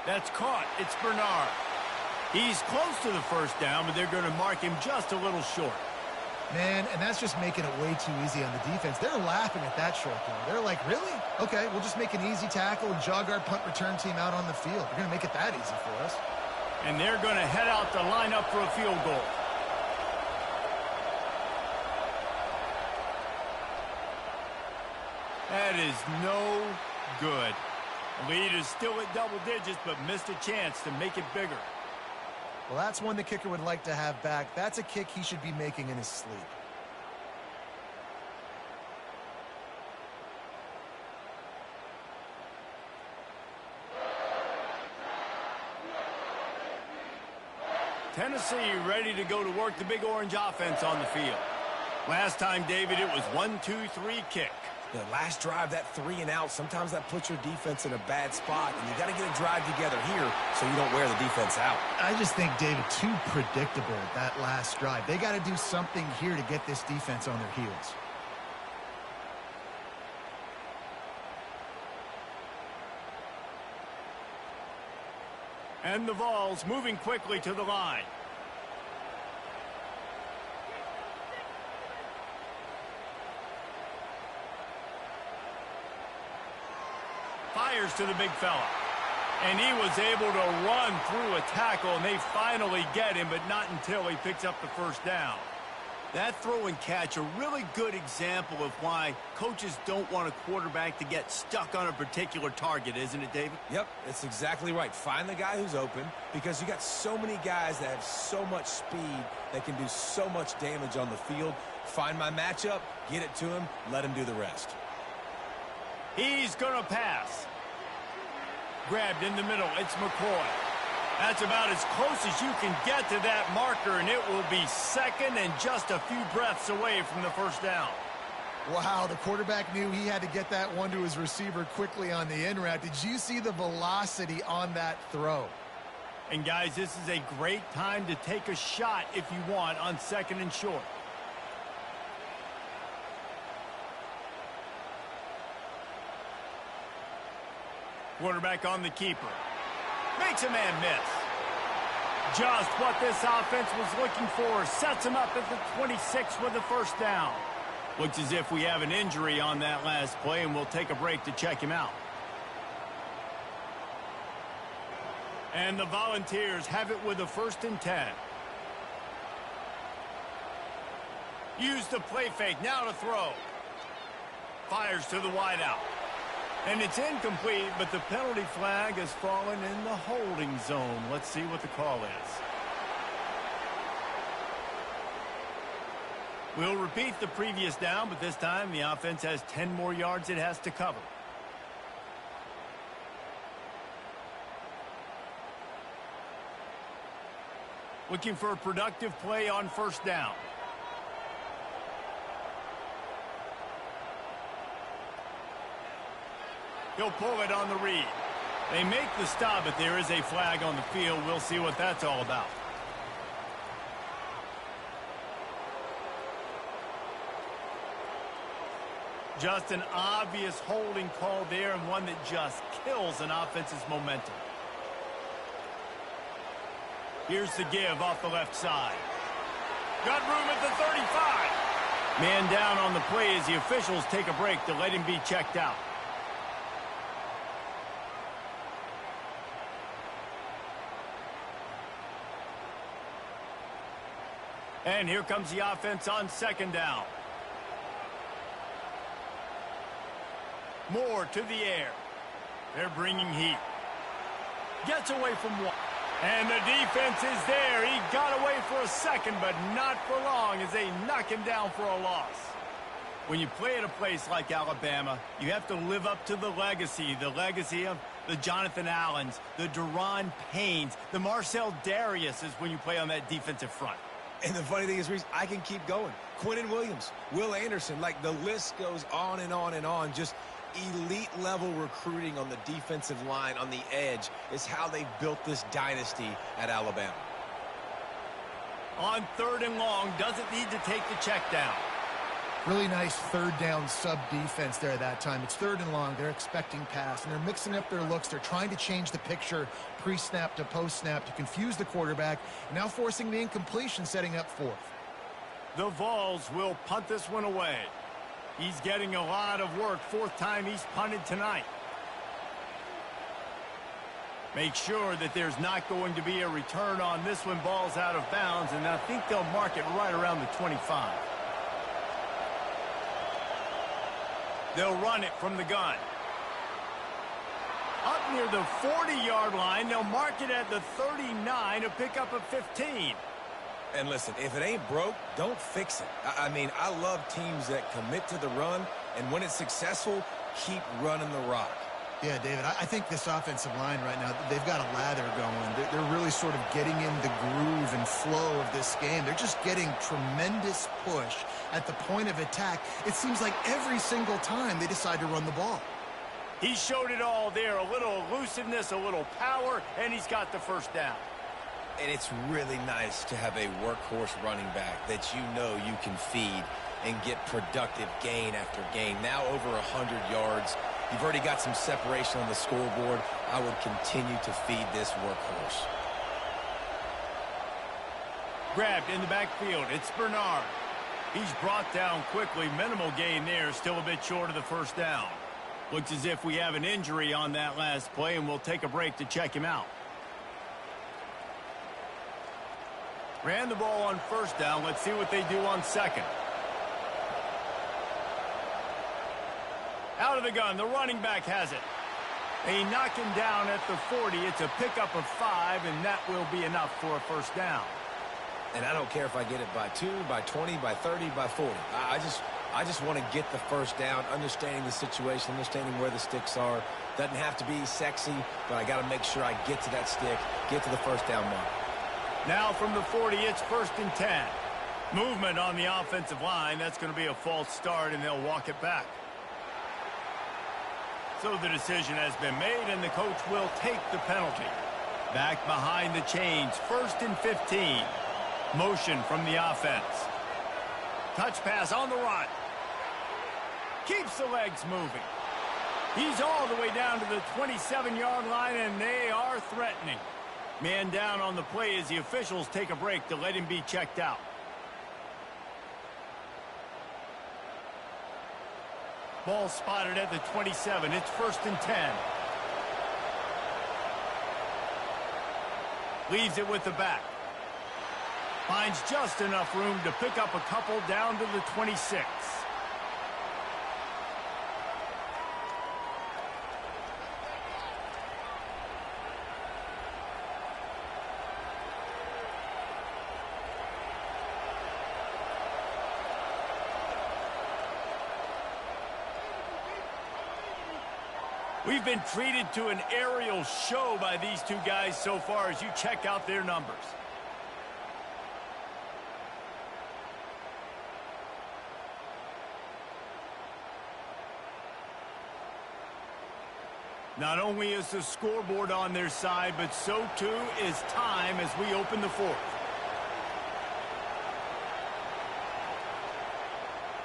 That's caught. It's Bernard. He's close to the first down, but they're going to mark him just a little short. Man, and that's just making it way too easy on the defense. They're laughing at that short game. They're like, really? Okay, we'll just make an easy tackle and jog our punt return team out on the field. They're going to make it that easy for us. And they're going to head out to line up for a field goal. That is no good. Lead is still at double digits, but missed a chance to make it bigger. Well, that's one the kicker would like to have back. That's a kick he should be making in his sleep. Tennessee ready to go to work the Big Orange offense on the field. Last time, David, it was 1-2-3 kick. The last drive, that 3 and out, sometimes that puts your defense in a bad spot, and you got to get a drive together here so you don't wear the defense out. I just think, David, too predictable, that last drive. They got to do something here to get this defense on their heels. And the Vols moving quickly to the line. Fires to the big fella. And he was able to run through a tackle, and they finally get him, but not until he picks up the first down. That throw and catch, a really good example of why coaches don't want a quarterback to get stuck on a particular target, isn't it, David? Yep, it's exactly right. Find the guy who's open, because you got so many guys that have so much speed that can do so much damage on the field. Find my matchup, get it to him, let him do the rest. He's going to pass. Grabbed in the middle. It's McCoy. That's about as close as you can get to that marker, and it will be second and just a few breaths away from the first down. Wow, the quarterback knew he had to get that one to his receiver quickly on the in route. Did you see the velocity on that throw? And, guys, this is a great time to take a shot if you want on second and short. Quarterback on the keeper. Makes a man miss. Just what this offense was looking for. Sets him up at the 26 with the first down. Looks as if we have an injury on that last play, and we'll take a break to check him out. And the Volunteers have it with a 1st and 10. Use the play fake. Now to throw. Fires to the wideout. And it's incomplete, but the penalty flag has fallen in the holding zone. Let's see what the call is. We'll repeat the previous down, but this time the offense has 10 more yards it has to cover. Looking for a productive play on first down. He'll pull it on the read. They make the stop, but there is a flag on the field. We'll see what that's all about. Just an obvious holding call there, and one that just kills an offense's momentum. Here's the give off the left side. Got room at the 35. Man down on the play as the officials take a break to let him be checked out. And here comes the offense on second down. Moore to the air. They're bringing heat. Gets away from one. And the defense is there. He got away for a second, but not for long as they knock him down for a loss. When you play at a place like Alabama, you have to live up to the legacy of the Jonathan Allens, the Daron Paynes, the Marcel Dariuses when you play on that defensive front. And the funny thing is, Reese, I can keep going. Quinnen Williams, Will Anderson, like the list goes on and on and on. Just elite level recruiting on the defensive line, on the edge, is how they built this dynasty at Alabama. On third and long, doesn't need to take the check down. Really nice third down sub defense there that time. It's third and long. They're expecting pass, and they're mixing up their looks. They're trying to change the picture pre-snap to post-snap to confuse the quarterback, now forcing the incompletion, setting up fourth. The Vols will punt this one away. He's getting a lot of work. Fourth time he's punted tonight. Make sure that there's not going to be a return on this one. Ball's out of bounds, and I think they'll mark it right around the 25. They'll run it from the gun. Up near the 40-yard line, they'll mark it at the 39 to pick up a 15. And listen, if it ain't broke, don't fix it. I mean, I love teams that commit to the run, and when it's successful, keep running the rock. Yeah, David, I think this offensive line right now, they've got a lather going. They're really sort of getting in the groove and flow of this game. They're just getting tremendous push at the point of attack. It seems like every single time they decide to run the ball. He showed it all there. A little elusiveness, a little power, and he's got the first down. And it's really nice to have a workhorse running back that you know you can feed and get productive gain after gain. Now over 100 yards. You've already got some separation on the scoreboard. I would continue to feed this workhorse. Grabbed in the backfield. It's Bernard. He's brought down quickly. Minimal gain there. Still a bit short of the first down. Looks as if we have an injury on that last play, and we'll take a break to check him out. Ran the ball on first down. Let's see what they do on second. Out of the gun, the running back has it. They knock him down at the 40. It's a pickup of 5, and that will be enough for a first down. And I don't care if I get it by 2, by 20, by 30, by 40. I just want to get the first down, understanding the situation, understanding where the sticks are. Doesn't have to be sexy, but I got to make sure I get to that stick, get to the first down mark. Now from the 40, it's first and 10. Movement on the offensive line. That's going to be a false start, and they'll walk it back. So the decision has been made, and the coach will take the penalty. Back behind the chains, first and 15. Motion from the offense. Touch pass on the run. Keeps the legs moving. He's all the way down to the 27-yard line, and they are threatening. Man down on the play as the officials take a break to let him be checked out. Ball spotted at the 27. It's first and 10. Leaves it with the back. Finds just enough room to pick up a couple down to the 26. We've been treated to an aerial show by these two guys so far as you check out their numbers. Not only is the scoreboard on their side, but so too is time as we open the fourth.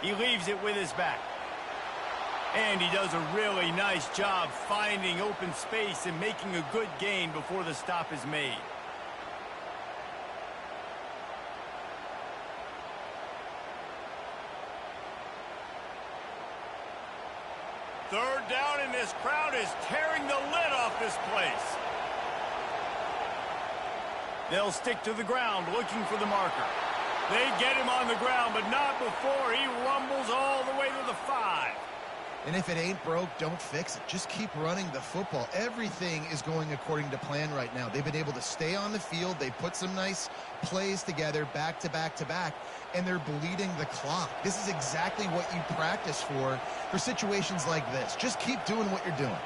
He leaves it with his back. And he does a really nice job finding open space and making a good gain before the stop is made. Third down, and this crowd is tearing the lid off this place. They'll stick to the ground looking for the marker. They get him on the ground, but not before he rumbles all the way to the 5. And if it ain't broke, don't fix it. Just keep running the football. Everything is going according to plan right now. They've been able to stay on the field. They put some nice plays together back to back to back, and they're bleeding the clock. This is exactly what you practice for situations like this. Just keep doing what you're doing.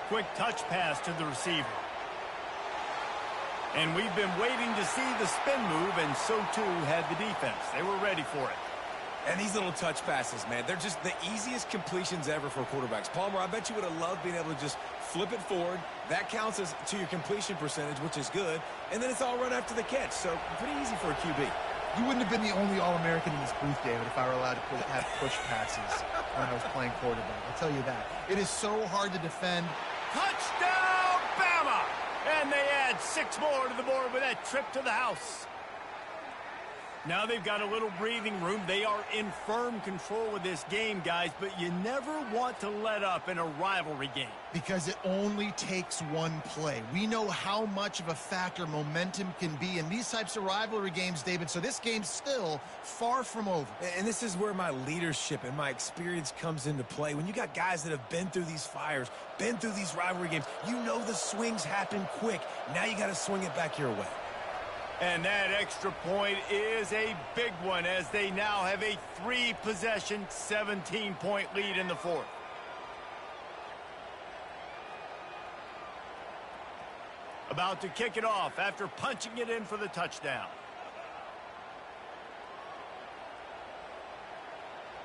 Quick touch pass to the receiver. And we've been waiting to see the spin move, and so too had the defense. They were ready for it. And these little touch passes, man, they're just the easiest completions ever for quarterbacks. Palmer, I bet you would have loved being able to just flip it forward. That counts as to your completion percentage, which is good. And then it's all run after the catch, so pretty easy for a QB. You wouldn't have been the only All-American in this booth, David, if I were allowed to have push passes when I was playing quarterback. I'll tell you that. It is so hard to defend. Touchdown, Bama! And they add 6 more to the board with that trip to the house. Now they've got a little breathing room. They are in firm control of this game, guys, but you never want to let up in a rivalry game. Because it only takes one play. We know how much of a factor momentum can be in these types of rivalry games, David, so this game's still far from over. And this is where my leadership and my experience comes into play. When you got guys that have been through these fires, been through these rivalry games, you know the swings happen quick. Now you got to swing it back your way. And that extra point is a big one as they now have a 3-possession, 17-point lead in the fourth. About to kick it off after punching it in for the touchdown.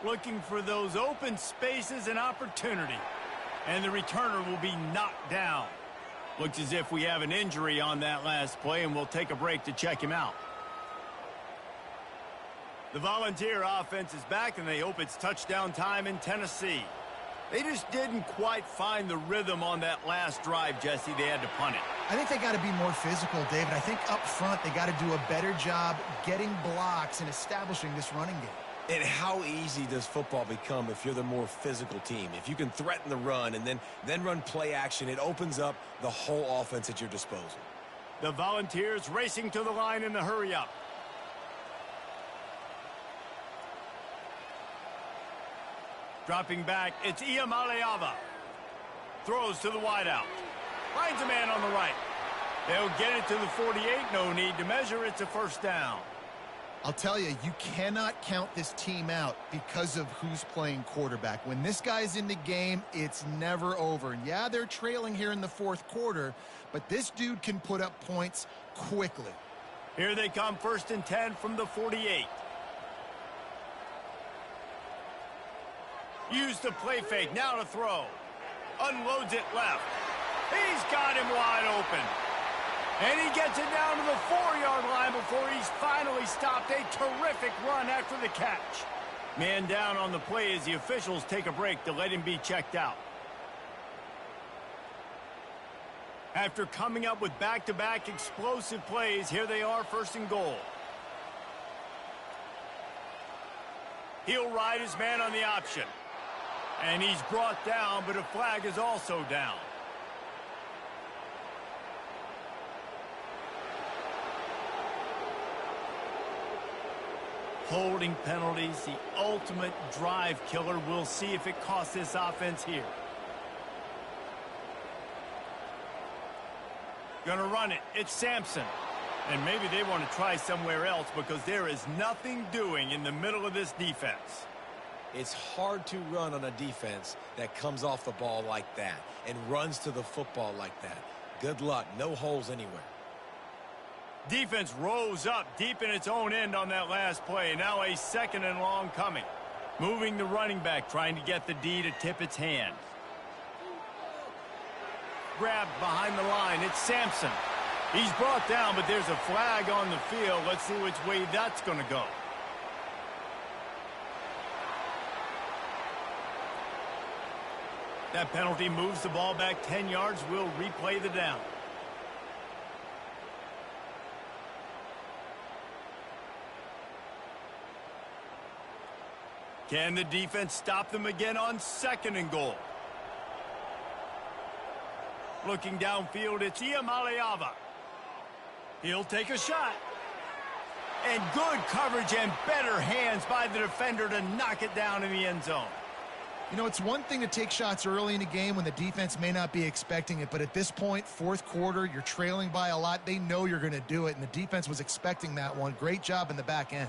Looking for those open spaces and opportunity. And the returner will be knocked down. Looks as if we have an injury on that last play, and we'll take a break to check him out. The Volunteer offense is back, and they hope it's touchdown time in Tennessee. They just didn't quite find the rhythm on that last drive, Jesse. They had to punt it. I think they got to be more physical, David. I think up front they got to do a better job getting blocks and establishing this running game. And how easy does football become if you're the more physical team? If you can threaten the run and then run play action, it opens up the whole offense at your disposal. The Volunteers racing to the line in the hurry-up. Dropping back, it's Iamaleava. Throws to the wideout. Finds a man on the right. They'll get it to the 48. No need to measure. It's a first down. I'll tell you, you cannot count this team out because of who's playing quarterback. When this guy's in the game, it's never over. And yeah, they're trailing here in the fourth quarter, but this dude can put up points quickly. Here they come, 1st and 10 from the 48. Use the play fake, now to throw. Unloads it left. He's got him wide open. And he gets it down to the 4-yard line before he's finally stopped. A terrific run after the catch. Man down on the play as the officials take a break to let him be checked out. After coming up with back-to-back explosive plays, here they are, 1st and goal. He'll ride his man on the option. And he's brought down, but a flag is also down. Holding penalties, the ultimate drive killer. We'll see if it costs this offense here. Gonna run it. It's Sampson. And maybe they want to try somewhere else because there is nothing doing in the middle of this defense. It's hard to run on a defense that comes off the ball like that and runs to the football like that. Good luck. No holes anywhere. Defense rose up deep in its own end on that last play. Now a 2nd and long coming. Moving the running back, trying to get the D to tip its hand. Grabbed behind the line. It's Sampson. He's brought down, but there's a flag on the field. Let's see which way that's going to go. That penalty moves the ball back 10 yards. We'll replay the down. Can the defense stop them again on 2nd and goal? Looking downfield, it's Iamaleava. He'll take a shot. And good coverage and better hands by the defender to knock it down in the end zone. You know, it's one thing to take shots early in a game when the defense may not be expecting it, but at this point, 4th quarter, you're trailing by a lot. They know you're going to do it, and the defense was expecting that one. Great job in the back end.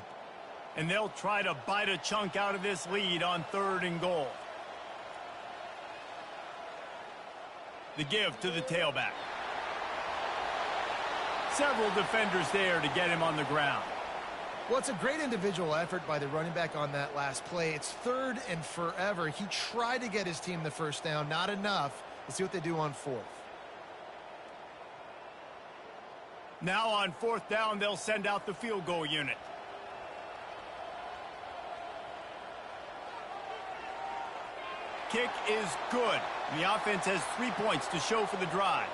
And they'll try to bite a chunk out of this lead on 3rd and goal. The give to the tailback. Several defenders there to get him on the ground. Well, it's a great individual effort by the running back on that last play. It's 3rd and forever. He tried to get his team the first down. Not enough. Let's see what they do on 4th. Now on 4th down, they'll send out the field goal unit. Kick is good. The offense has 3 points to show for the drive.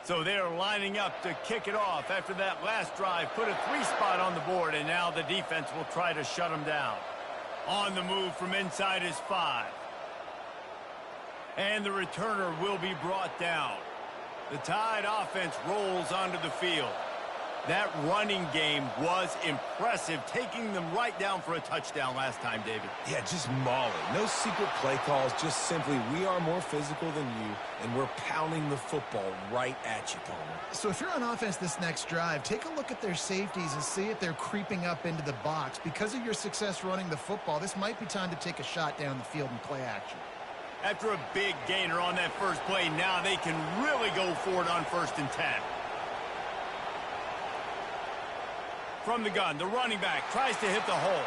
So they're lining up to kick it off after that last drive. Put a 3-spot on the board, and now the defense will try to shut them down. On the move from inside his 5. And the returner will be brought down. The Tide offense rolls onto the field. That running game was impressive, taking them right down for a touchdown last time, David. Yeah, just mauling. No secret play calls, just simply we are more physical than you, and we're pounding the football right at you, Palmer. So if you're on offense this next drive, take a look at their safeties and see if they're creeping up into the box. Because of your success running the football, this might be time to take a shot down the field and play action. After a big gainer on that first play, now they can really go for it on 1st and 10. From the gun, the running back tries to hit the hole.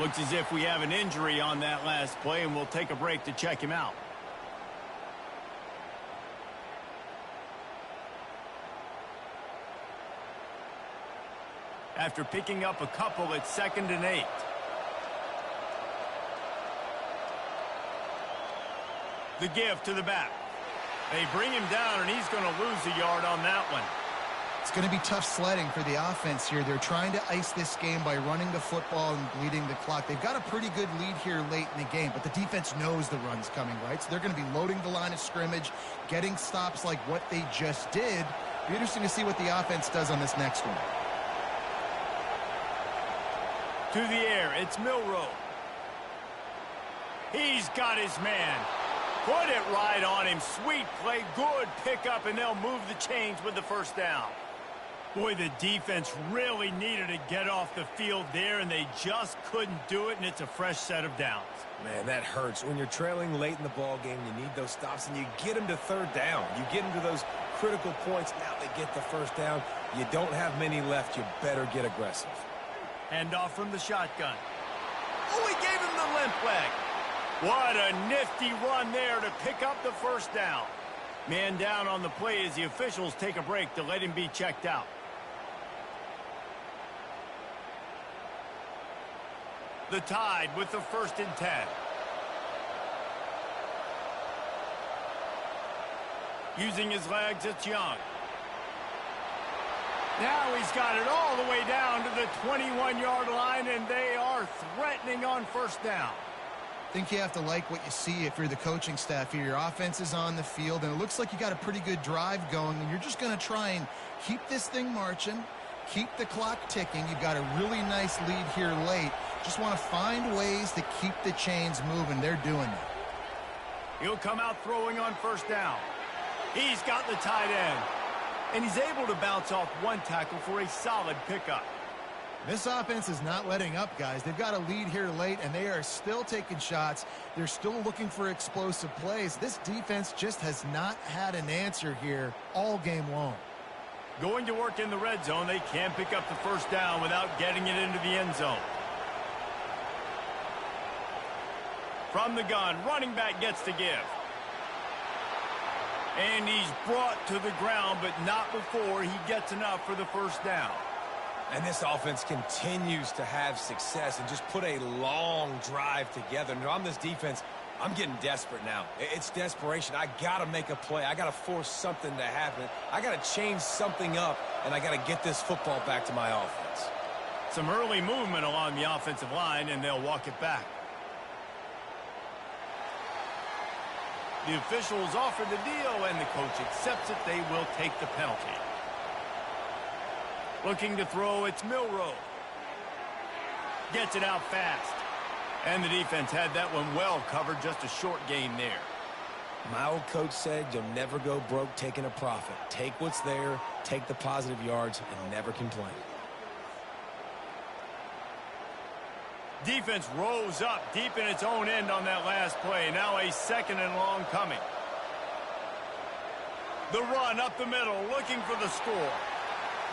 Looks as if we have an injury on that last play, and we'll take a break to check him out. After picking up a couple, it's 2nd and 8. The give to the back. They bring him down, and he's going to lose a yard on that one. It's going to be tough sledding for the offense here. They're trying to ice this game by running the football and bleeding the clock. They've got a pretty good lead here late in the game, but the defense knows the run's coming, right? So they're going to be loading the line of scrimmage, getting stops like what they just did. Be interesting to see what the offense does on this next one. To the air, it's Milroe. He's got his man. Put it right on him. Sweet play, good pickup, and they'll move the chains with the 1st down. Boy, the defense really needed to get off the field there, and they just couldn't do it, and it's a fresh set of downs. Man, that hurts. When you're trailing late in the ball game, you need those stops, and you get them to 3rd down. You get them to those critical points. Now they get the 1st down. You don't have many left. You better get aggressive. Hand off from the shotgun. Oh, he gave him the limp leg. What a nifty run there to pick up the 1st down. Man down on the play as the officials take a break to let him be checked out. The Tide with the 1st and 10. Using his legs, it's Young. Now he's got it all the way down to the 21-yard line, and they are threatening on 1st down. I think you have to like what you see if you're the coaching staff here. Your offense is on the field, and it looks like you got a pretty good drive going, and you're just going to try and keep this thing marching, keep the clock ticking. You've got a really nice lead here late. Just want to find ways to keep the chains moving. They're doing that. He'll come out throwing on first down. He's got the tight end, and he's able to bounce off one tackle for a solid pickup. This offense is not letting up, guys. They've got a lead here late, and they are still taking shots. They're still looking for explosive plays. This defense just has not had an answer here all game long. Going to work in the red zone, they can pick up the first down without getting it into the end zone. From the gun, running back gets to give. And he's brought to the ground, but not before he gets enough for the first down. And this offense continues to have success and just put a long drive together. And on this defense, I'm getting desperate now. It's desperation. I got to make a play. I got to force something to happen. I got to change something up, and I got to get this football back to my offense. Some early movement along the offensive line, and they'll walk it back. The officials offer the deal, and the coach accepts it. They will take the penalty. Looking to throw, it's Milroe. Gets it out fast. And the defense had that one well covered, just a short gain there. My old coach said you'll never go broke taking a profit. Take what's there, take the positive yards, and never complain. Defense rose up deep in its own end on that last play. Now a second and long coming. The run up the middle, looking for the score.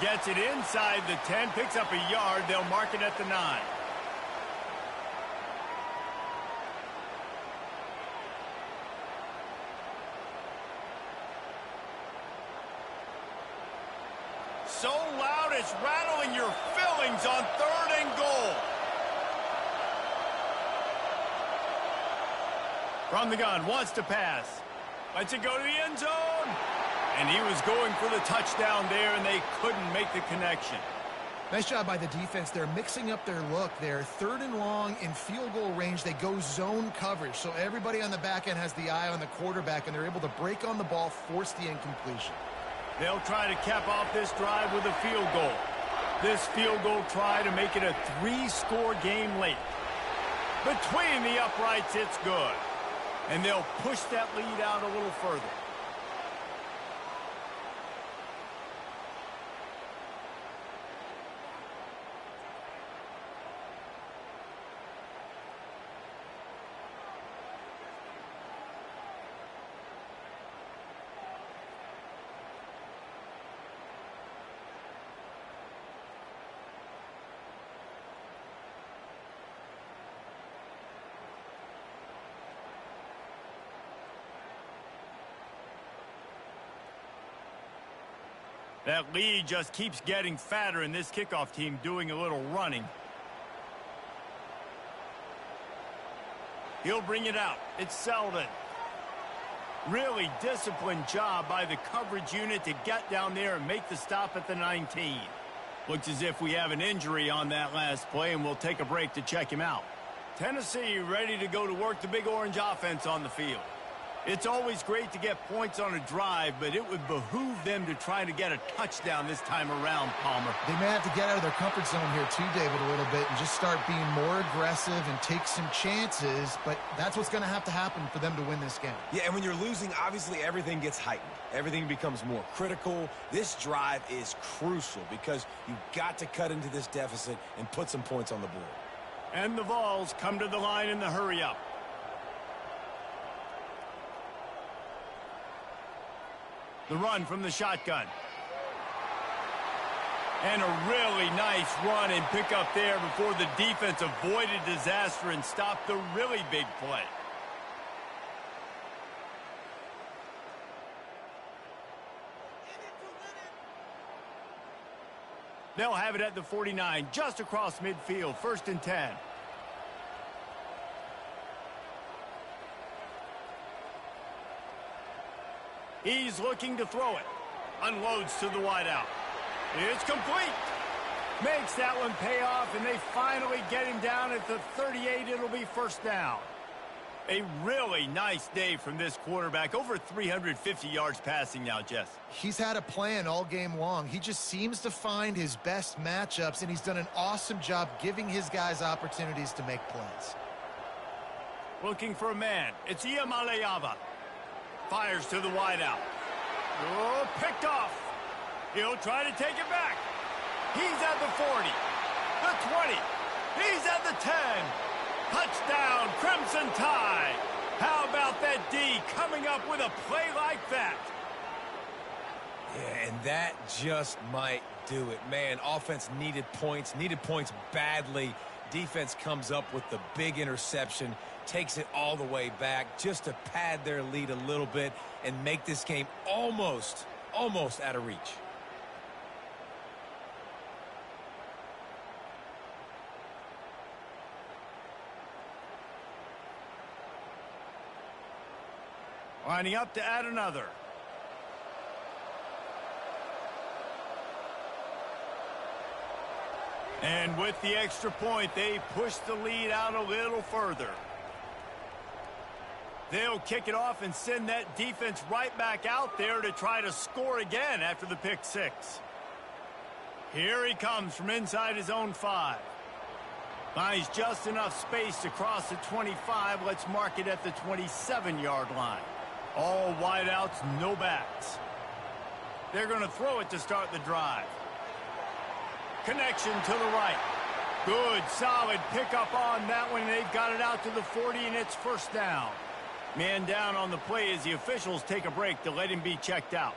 Gets it inside the 10, picks up a yard. They'll mark it at the 9. So loud it's rattling your fillings on 3rd and goal. From the gun, wants to pass. Lets it go to the end zone. And he was going for the touchdown there, and they couldn't make the connection. Nice job by the defense. They're mixing up their look there. 3rd and long in field goal range. They go zone coverage. So everybody on the back end has the eye on the quarterback, and they're able to break on the ball, force the incompletion. They'll try to cap off this drive with a field goal. This field goal try to make it a 3-score game late. Between the uprights, it's good. And they'll push that lead out a little further. That lead just keeps getting fatter, and this kickoff team doing a little running. He'll bring it out. It's Selden. Really disciplined job by the coverage unit to get down there and make the stop at the 19. Looks as if we have an injury on that last play, and we'll take a break to check him out. Tennessee ready to go to work, the Big Orange offense on the field. It's always great to get points on a drive, but it would behoove them to try to get a touchdown this time around, Palmer. They may have to get out of their comfort zone here too, David, a little bit and just start being more aggressive and take some chances, but that's what's going to happen for them to win this game. Yeah, and when you're losing, obviously everything gets heightened. Everything becomes more critical. This drive is crucial because you've got to cut into this deficit and put some points on the board. And the Vols come to the line in the hurry-up. The run from the shotgun. And a really nice run and pick up there before the defense avoided disaster and stopped the really big play. They'll have it at the 49, just across midfield, 1st and 10. He's looking to throw it. Unloads to the wideout. It's complete. Makes that one pay off, and they finally get him down at the 38. It'll be 1st down. A really nice day from this quarterback. Over 350 yards passing now, Jess. He's had a plan all game long. He just seems to find his best matchups, and he's done an awesome job giving his guys opportunities to make plays. Looking for a man. It's Iamaleava. Fires to the wideout. Oh, picked off. He'll try to take it back. He's at the 40. The 20. He's at the 10. Touchdown, Crimson Tide. How about that D coming up with a play like that? Yeah, and that just might do it. Man, offense needed points badly. Defense comes up with the big interception, takes it all the way back just to pad their lead a little bit and make this game almost out of reach. Lining up to add another. And with the extra point, they push the lead out a little further. They'll kick it off and send that defense right back out there to try to score again after the pick six. Here he comes from inside his own 5. Finds just enough space to cross the 25. Let's mark it at the 27-yard line. All wideouts, no backs. They're going to throw it to start the drive. Connection to the right. Good, solid pickup on that one. They've got it out to the 40, and it's first down. Man down on the play as the officials take a break to let him be checked out.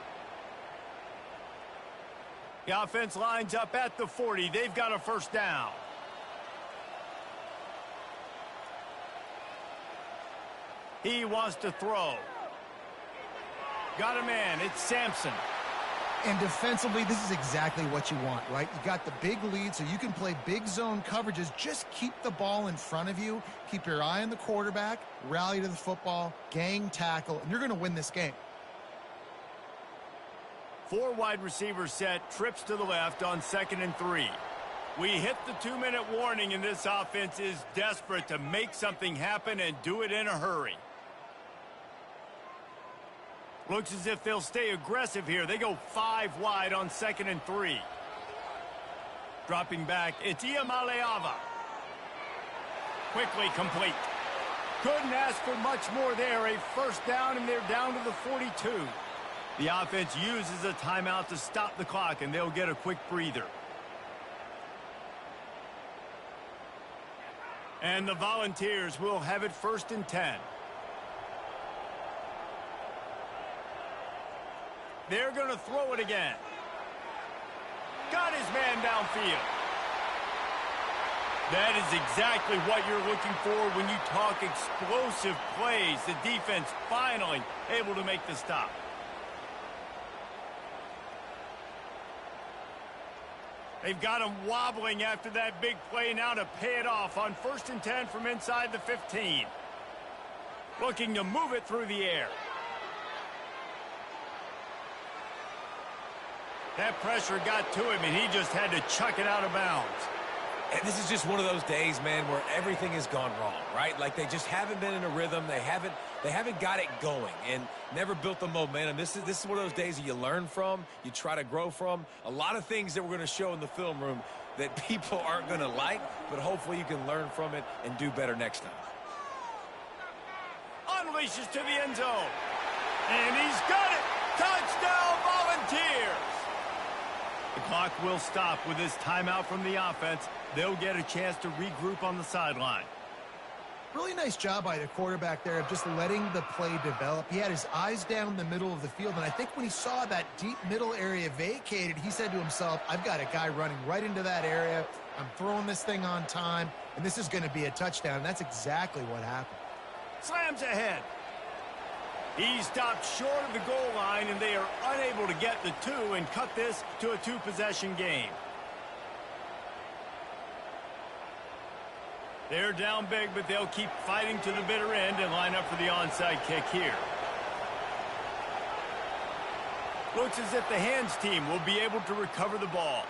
The offense lines up at the 40. They've got a first down. He wants to throw. Got a man. It's Sampson. And defensively, this is exactly what you want, right? You got the big lead, so you can play big zone coverages. Just keep the ball in front of you. Keep your eye on the quarterback. Rally to the football. Gang tackle. And you're going to win this game. 4 wide receivers set. Trips to the left on 2nd and 3. We hit the 2-minute warning, and this offense is desperate to make something happen and do it in a hurry. Looks as if they'll stay aggressive here. They go 5 wide on 2nd and 3. Dropping back, it's Iamaleava. Quickly complete. Couldn't ask for much more there. A first down, and they're down to the 42. The offense uses a timeout to stop the clock, and they'll get a quick breather. And the Volunteers will have it 1st and 10. They're going to throw it again. Got his man downfield. That is exactly what you're looking for when you talk explosive plays. The defense finally able to make the stop. They've got him wobbling after that big play now to pay it off on 1st and 10 from inside the 15. Looking to move it through the air. That pressure got to him, and he just had to chuck it out of bounds. And this is just one of those days, man, where everything has gone wrong, right? Like they just haven't been in a rhythm. They haven't got it going and never built the momentum. This is one of those days that you learn from, you try to grow from. A lot of things that we're going to show in the film room that people aren't going to like, but hopefully you can learn from it and do better next time. Unleashes to the end zone. And he's got it. Touchdown, Volunteers. The clock will stop with this timeout from the offense. They'll get a chance to regroup on the sideline. Really nice job by the quarterback there of just letting the play develop. He had his eyes down the middle of the field, and I think when he saw that deep middle area vacated, he said to himself, I've got a guy running right into that area. I'm throwing this thing on time, and this is going to be a touchdown. And that's exactly what happened. Slams ahead. He stopped short of the goal line, and they are unable to get the 2 and cut this to a 2-possession game. They're down big, but they'll keep fighting to the bitter end and line up for the onside kick here. Looks as if the hands team will be able to recover the ball.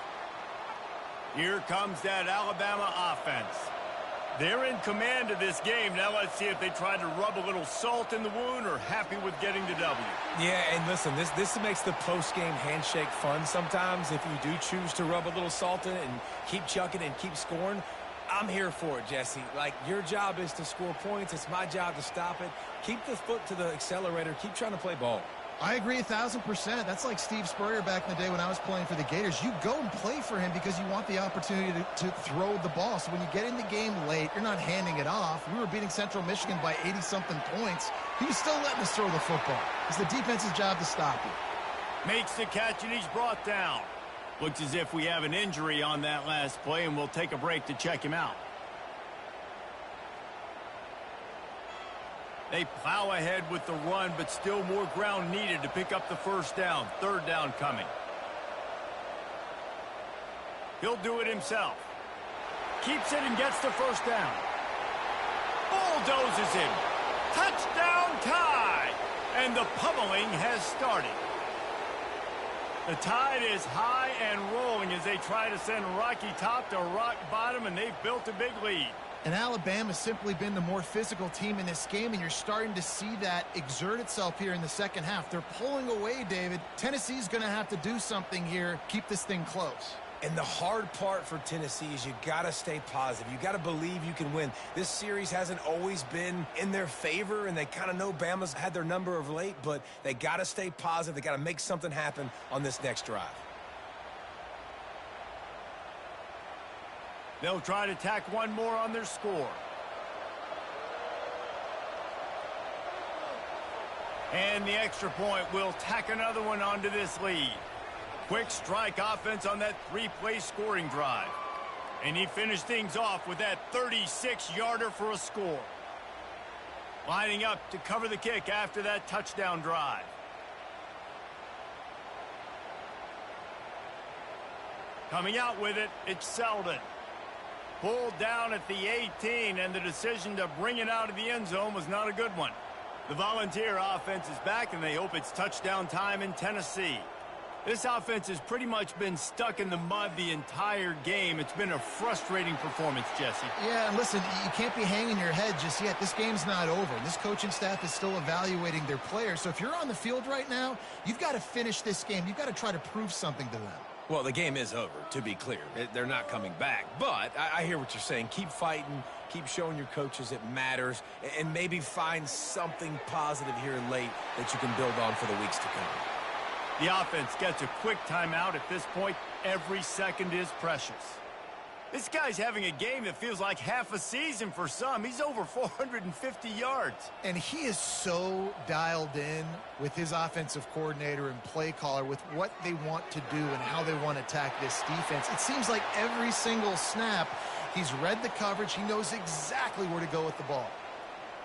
Here comes that Alabama offense. They're in command of this game. Now let's see if they try to rub a little salt in the wound or happy with getting the W. Yeah, and listen, this makes the post-game handshake fun sometimes. If you do choose to rub a little salt in it and keep chucking and keep scoring, I'm here for it, Jesse. Like, your job is to score points. It's my job to stop it. Keep the foot to the accelerator. Keep trying to play ball. I agree 1,000%. That's like Steve Spurrier back in the day when I was playing for the Gators. You go and play for him because you want the opportunity to throw the ball. So when you get in the game late, you're not handing it off. We were beating Central Michigan by 80-something points. He was still letting us throw the football. It's the defense's job to stop it. Makes the catch, and he's brought down. Looks as if we have an injury on that last play, and we'll take a break to check him out. They plow ahead with the run, but still more ground needed to pick up the first down. Third down coming. He'll do it himself. Keeps it and gets the first down. Bulldozes him. Touchdown tie! And the pummeling has started. The tide is high and rolling as they try to send Rocky Top to rock bottom, and they've built a big lead. And Alabama's simply been the more physical team in this game, and you're starting to see that exert itself here in the second half. They're pulling away, David. Tennessee's going to have to do something here, keep this thing close. And the hard part for Tennessee is you got to stay positive. You got to believe you can win. This series hasn't always been in their favor, and they kind of know Bama's had their number of late, but they got to stay positive. They got to make something happen on this next drive. They'll try to tack one more on their score. And the extra point will tack another one onto this lead. Quick strike offense on that three-play scoring drive. And he finished things off with that 36-yarder for a score. Lining up to cover the kick after that touchdown drive. Coming out with it, it's Selden. Pulled down at the 18, and the decision to bring it out of the end zone was not a good one. The Volunteer offense is back, and they hope it's touchdown time in Tennessee. This offense has pretty much been stuck in the mud the entire game. It's been a frustrating performance, Jesse. Yeah, and listen, you can't be hanging your head just yet. This game's not over. This coaching staff is still evaluating their players. So if you're on the field right now, you've got to finish this game. You've got to try to prove something to them. Well, the game is over, to be clear. They're not coming back. But I hear what you're saying. Keep fighting. Keep showing your coaches it matters. And maybe find something positive here late that you can build on for the weeks to come. The offense gets a quick timeout at this point. Every second is precious. This guy's having a game that feels like half a season for some. He's over 450 yards. And he is so dialed in with his offensive coordinator and play caller with what they want to do and how they want to attack this defense. It seems like every single snap, he's read the coverage. He knows exactly where to go with the ball.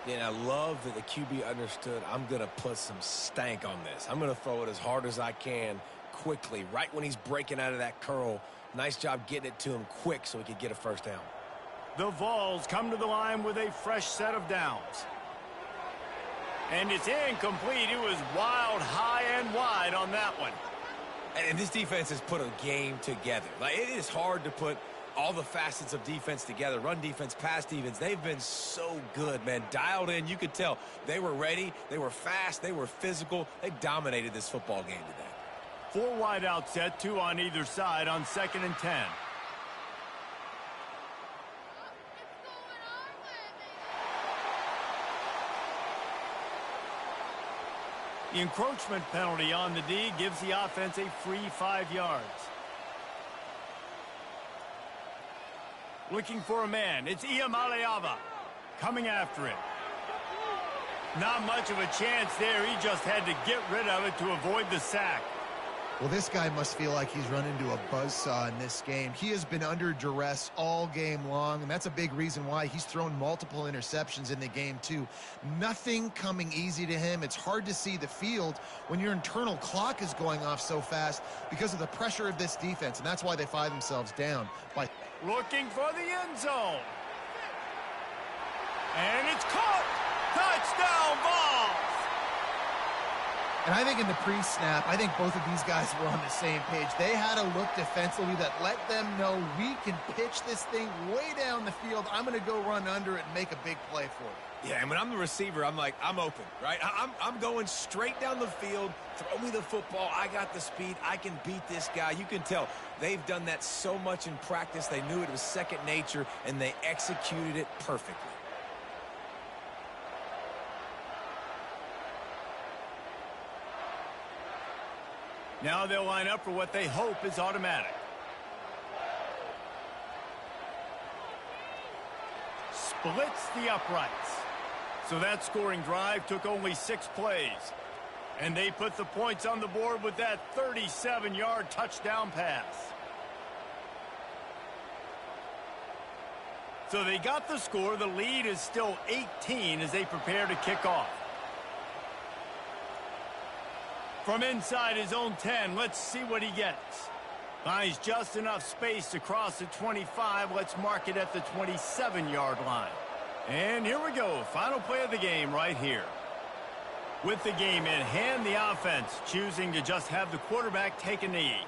Yeah, and I love that the QB understood, I'm going to put some stank on this. I'm going to throw it as hard as I can quickly, right when he's breaking out of that curl. Nice job getting it to him quick so he could get a first down. The Vols come to the line with a fresh set of downs. And it's incomplete. It was wild, high and wide on that one. And this defense has put a game together. Like, it is hard to put all the facets of defense together. Run defense, pass defense. They've been so good, man. Dialed in. You could tell they were ready. They were fast. They were physical. They dominated this football game today. 4 wide out set, 2 on either side on 2nd and 10. The encroachment penalty on the D gives the offense a free 5 yards. Looking for a man. It's Iamaleava coming after him. Not much of a chance there. He just had to get rid of it to avoid the sack. Well, this guy must feel like he's run into a buzzsaw in this game. He has been under duress all game long, and that's a big reason why he's thrown multiple interceptions in the game, too. Nothing coming easy to him. It's hard to see the field when your internal clock is going off so fast because of the pressure of this defense, and that's why they find themselves down. Looking for the end zone. And it's caught. Touchdown, Vols. And I think in the pre-snap, I think both of these guys were on the same page. They had a look defensively that let them know we can pitch this thing way down the field. I'm going to go run under it and make a big play for it. Yeah, and when I'm the receiver, I'm like, I'm open, right? I'm going straight down the field. Throw me the football. I got the speed. I can beat this guy. You can tell they've done that so much in practice. They knew it was second nature, and they executed it perfectly. Now they'll line up for what they hope is automatic. Splits the uprights. So that scoring drive took only 6 plays. And they put the points on the board with that 37-yard touchdown pass. So they got the score. The lead is still 18 as they prepare to kick off. From inside his own 10, let's see what he gets. Finds just enough space to cross the 25. Let's mark it at the 27-yard line. And here we go. Final play of the game right here. With the game in hand, the offense choosing to just have the quarterback take a knee.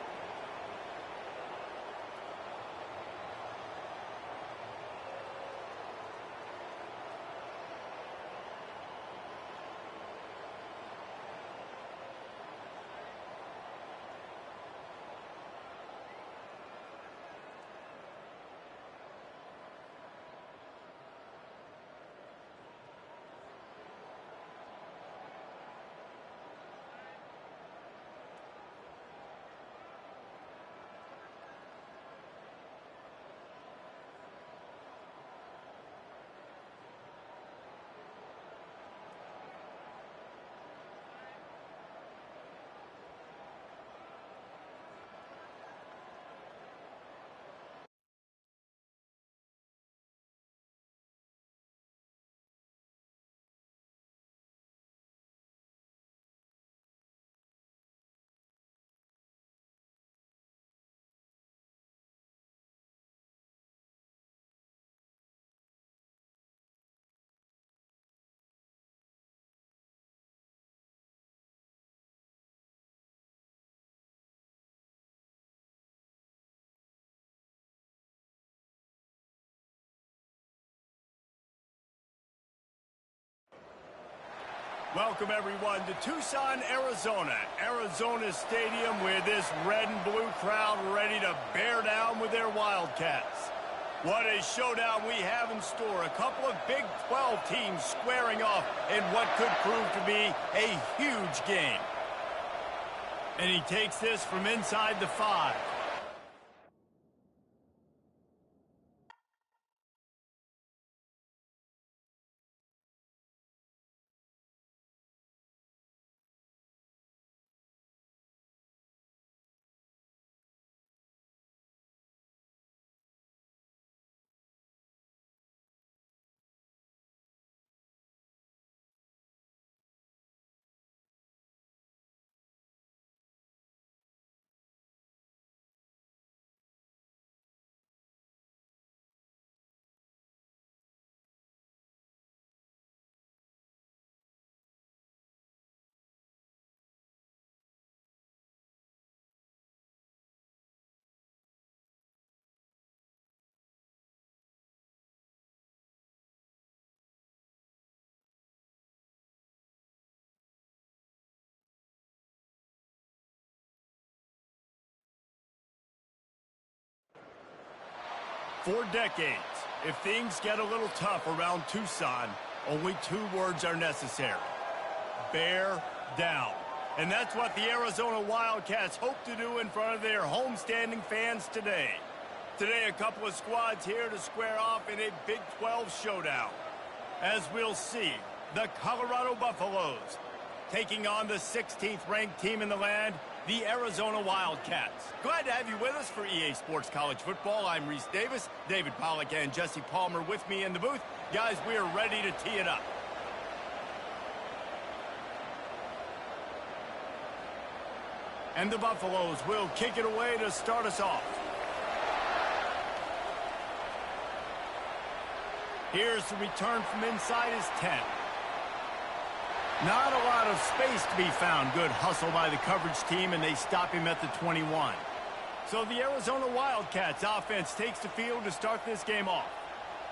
Welcome, everyone, to Tucson, Arizona. Arizona Stadium with this red and blue crowd ready to bear down with their Wildcats. What a showdown we have in store. A couple of Big 12 teams squaring off in what could prove to be a huge game. And he takes this from inside the 5. For decades, if things get a little tough around Tucson, only 2 words are necessary. Bear down. And that's what the Arizona Wildcats hope to do in front of their homestanding fans today. Today, a couple of squads here to square off in a Big 12 showdown. As we'll see, the Colorado Buffaloes taking on the 16th ranked team in the land, the Arizona Wildcats. Glad to have you with us for EA Sports College Football. I'm Reese Davis, David Pollack and Jesse Palmer with me in the booth. Guys, we are ready to tee it up. And the Buffaloes will kick it away to start us off. Here's the return from inside his 10. Not a lot of space to be found. Good hustle by the coverage team, and they stop him at the 21. So the Arizona Wildcats offense takes the field to start this game off.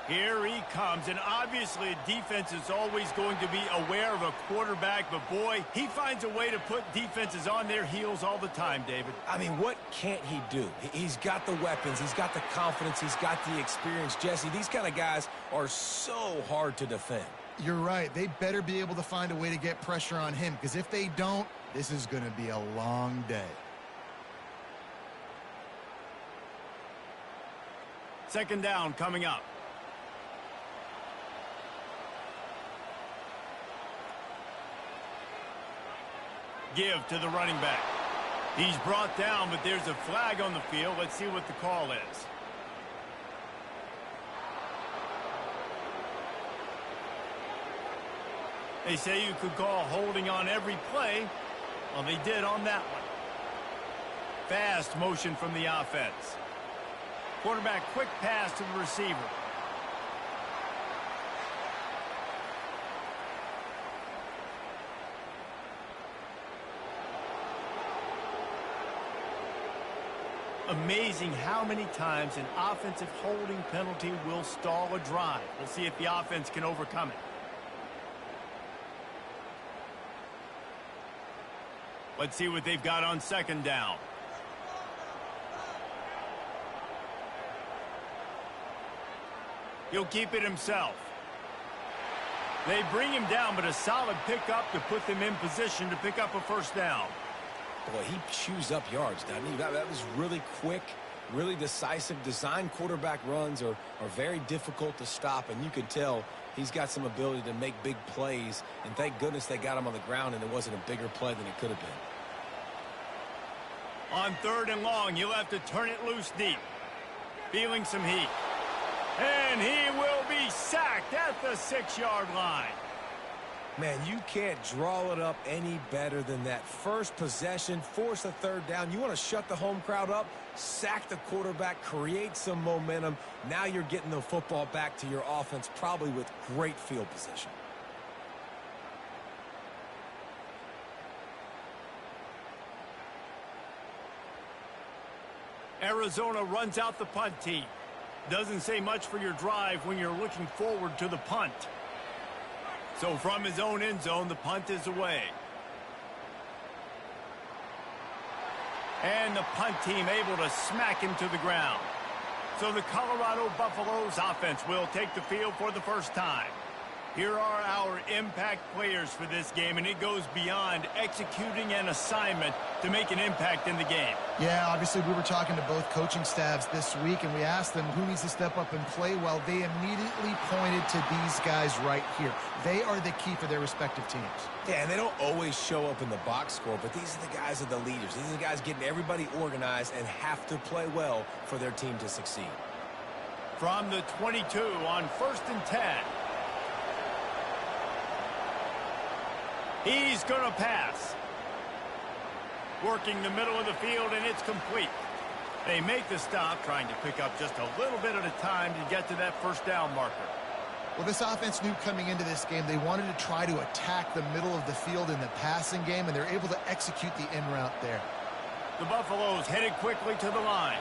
Here he comes, and obviously a defense is always going to be aware of a quarterback, but boy, he finds a way to put defenses on their heels all the time, David. I mean, what can't he do? He's got the weapons, he's got the confidence, he's got the experience. Jesse, these kind of guys are so hard to defend. You're right. They better be able to find a way to get pressure on him, because if they don't, this is going to be a long day. Second down coming up. Give to the running back. He's brought down, but there's a flag on the field. Let's see what the call is. They say you could call holding on every play. Well, they did on that one. Fast motion from the offense. Quarterback quick pass to the receiver. Amazing how many times an offensive holding penalty will stall a drive. We'll see if the offense can overcome it. Let's see what they've got on second down. He'll keep it himself. They bring him down, but a solid pickup to put them in position to pick up a first down. Boy, he chews up yards, doesn't he? That was really quick, really decisive. Design quarterback runs are very difficult to stop, and you can tell he's got some ability to make big plays, and thank goodness they got him on the ground and it wasn't a bigger play than it could have been. On third and long, you'll have to turn it loose deep. Feeling some heat. And he will be sacked at the 6-yard line. Man, you can't draw it up any better than that. First possession, force a third down. You want to shut the home crowd up, sack the quarterback, create some momentum. Now you're getting the football back to your offense, probably with great field position. Arizona runs out the punt team. Doesn't say much for your drive when you're looking forward to the punt. So from his own end zone, the punt is away. And the punt team able to smack him to the ground. So the Colorado Buffaloes offense will take the field for the first time. Here are our impact players for this game, and it goes beyond executing an assignment to make an impact in the game. Yeah, obviously we were talking to both coaching staffs this week, and we asked them who needs to step up and play well. They immediately pointed to these guys right here. They are the key for their respective teams. Yeah, and they don't always show up in the box score, but these are the guys that are the leaders. These are the guys getting everybody organized and have to play well for their team to succeed. From the 22 on 1st and 10. He's going to pass. Working the middle of the field, and it's complete. They make the stop, trying to pick up just a little bit at a time to get to that first down marker. Well, this offense knew coming into this game they wanted to try to attack the middle of the field in the passing game, and they're able to execute the in route there. The Buffaloes headed quickly to the line.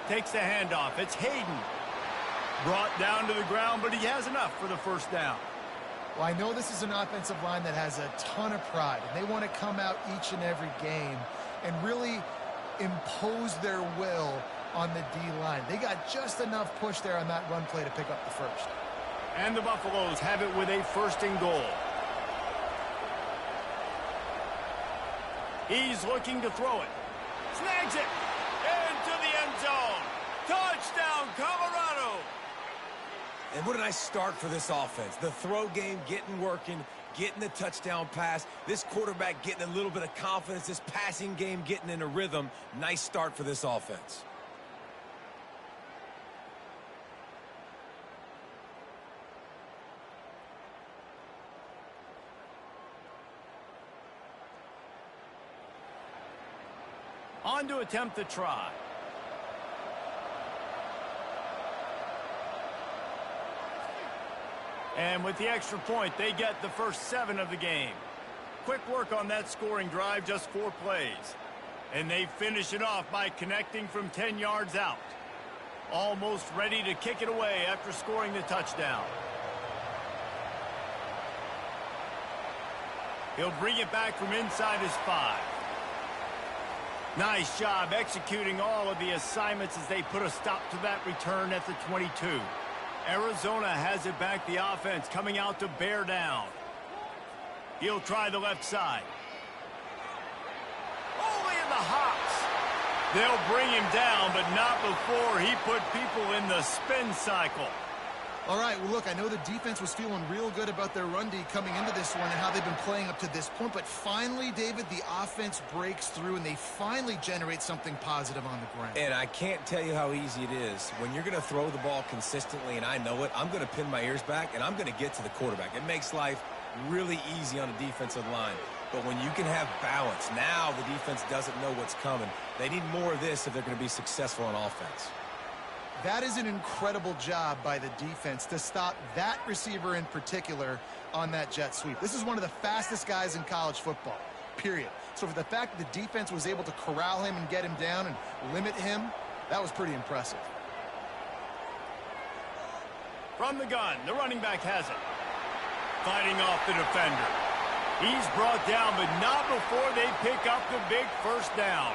Takes the handoff. It's Hayden. Brought down to the ground, but he has enough for the first down. Well, I know this is an offensive line that has a ton of pride, and they want to come out each and every game and really impose their will on the D-line. They got just enough push there on that run play to pick up the first. And the Buffaloes have it with a 1st and goal. He's looking to throw it. Snags it. Into the end zone. Touchdown, Colorado. And what a nice start for this offense. The throw game getting working, getting the touchdown pass. This quarterback getting a little bit of confidence. This passing game getting in a rhythm. Nice start for this offense. On to attempt the try. And with the extra point, they get the first 7 of the game. Quick work on that scoring drive, just 4 plays. And they finish it off by connecting from 10 yards out. Almost ready to kick it away after scoring the touchdown. He'll bring it back from inside his 5. Nice job executing all of the assignments as they put a stop to that return at the 22. Arizona has it back, the offense coming out to bear down. He'll try the left side. Only in the hops. They'll bring him down, but not before he put people in the spin cycle. All right, well, look, I know the defense was feeling real good about their run D coming into this one and how they've been playing up to this point, but finally, David, the offense breaks through and they finally generate something positive on the ground. And I can't tell you how easy it is. When you're going to throw the ball consistently, and I know it, I'm going to pin my ears back, and I'm going to get to the quarterback. It makes life really easy on a defensive line. But when you can have balance, now the defense doesn't know what's coming. They need more of this if they're going to be successful on offense. That is an incredible job by the defense to stop that receiver in particular on that jet sweep. This is one of the fastest guys in college football, period. So for the fact that the defense was able to corral him and get him down and limit him, that was pretty impressive. From the gun, the running back has it. Fighting off the defender. He's brought down, but not before they pick up the big first down.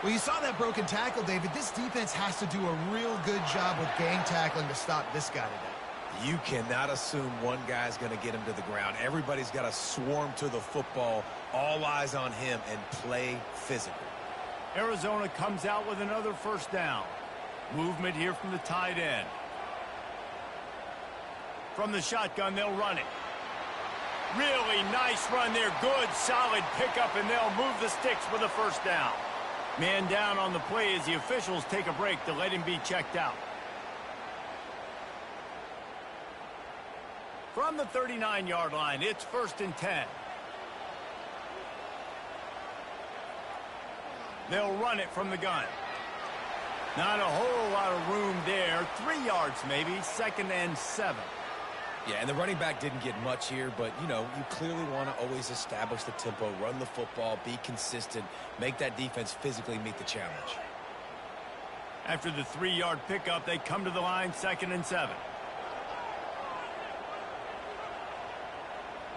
Well, you saw that broken tackle, David. This defense has to do a real good job with gang tackling to stop this guy today. You cannot assume one guy's going to get him to the ground. Everybody's got to swarm to the football, all eyes on him, and play physical. Arizona comes out with another first down. Movement here from the tight end. From the shotgun, they'll run it. Really nice run there. Good, solid pickup, and they'll move the sticks for the first down. Man down on the play as the officials take a break to let him be checked out. From the 39-yard line, it's 1st and 10. They'll run it from the gun. Not a whole lot of room there. 3 yards maybe, 2nd and 7. Yeah, and the running back didn't get much here, but, you know, you clearly want to always establish the tempo, run the football, be consistent, make that defense physically meet the challenge. After the 3-yard pickup, they come to the line, 2nd and 7.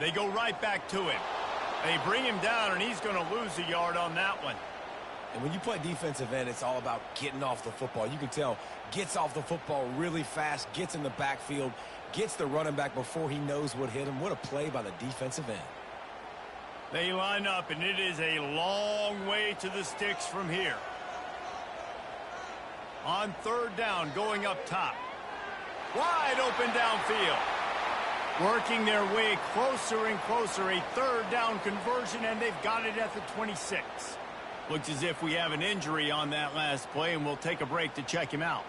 They go right back to him. They bring him down, and he's going to lose a yard on that one. And when you play defensive end, it's all about getting off the football. You can tell, gets off the football really fast, gets in the backfield, gets the running back before he knows what hit him. What a play by the defensive end. They line up, and it is a long way to the sticks from here. On 3rd down, going up top. Wide open downfield. Working their way closer and closer. A 3rd down conversion, and they've got it at the 26. Looks as if we have an injury on that last play, and we'll take a break to check him out.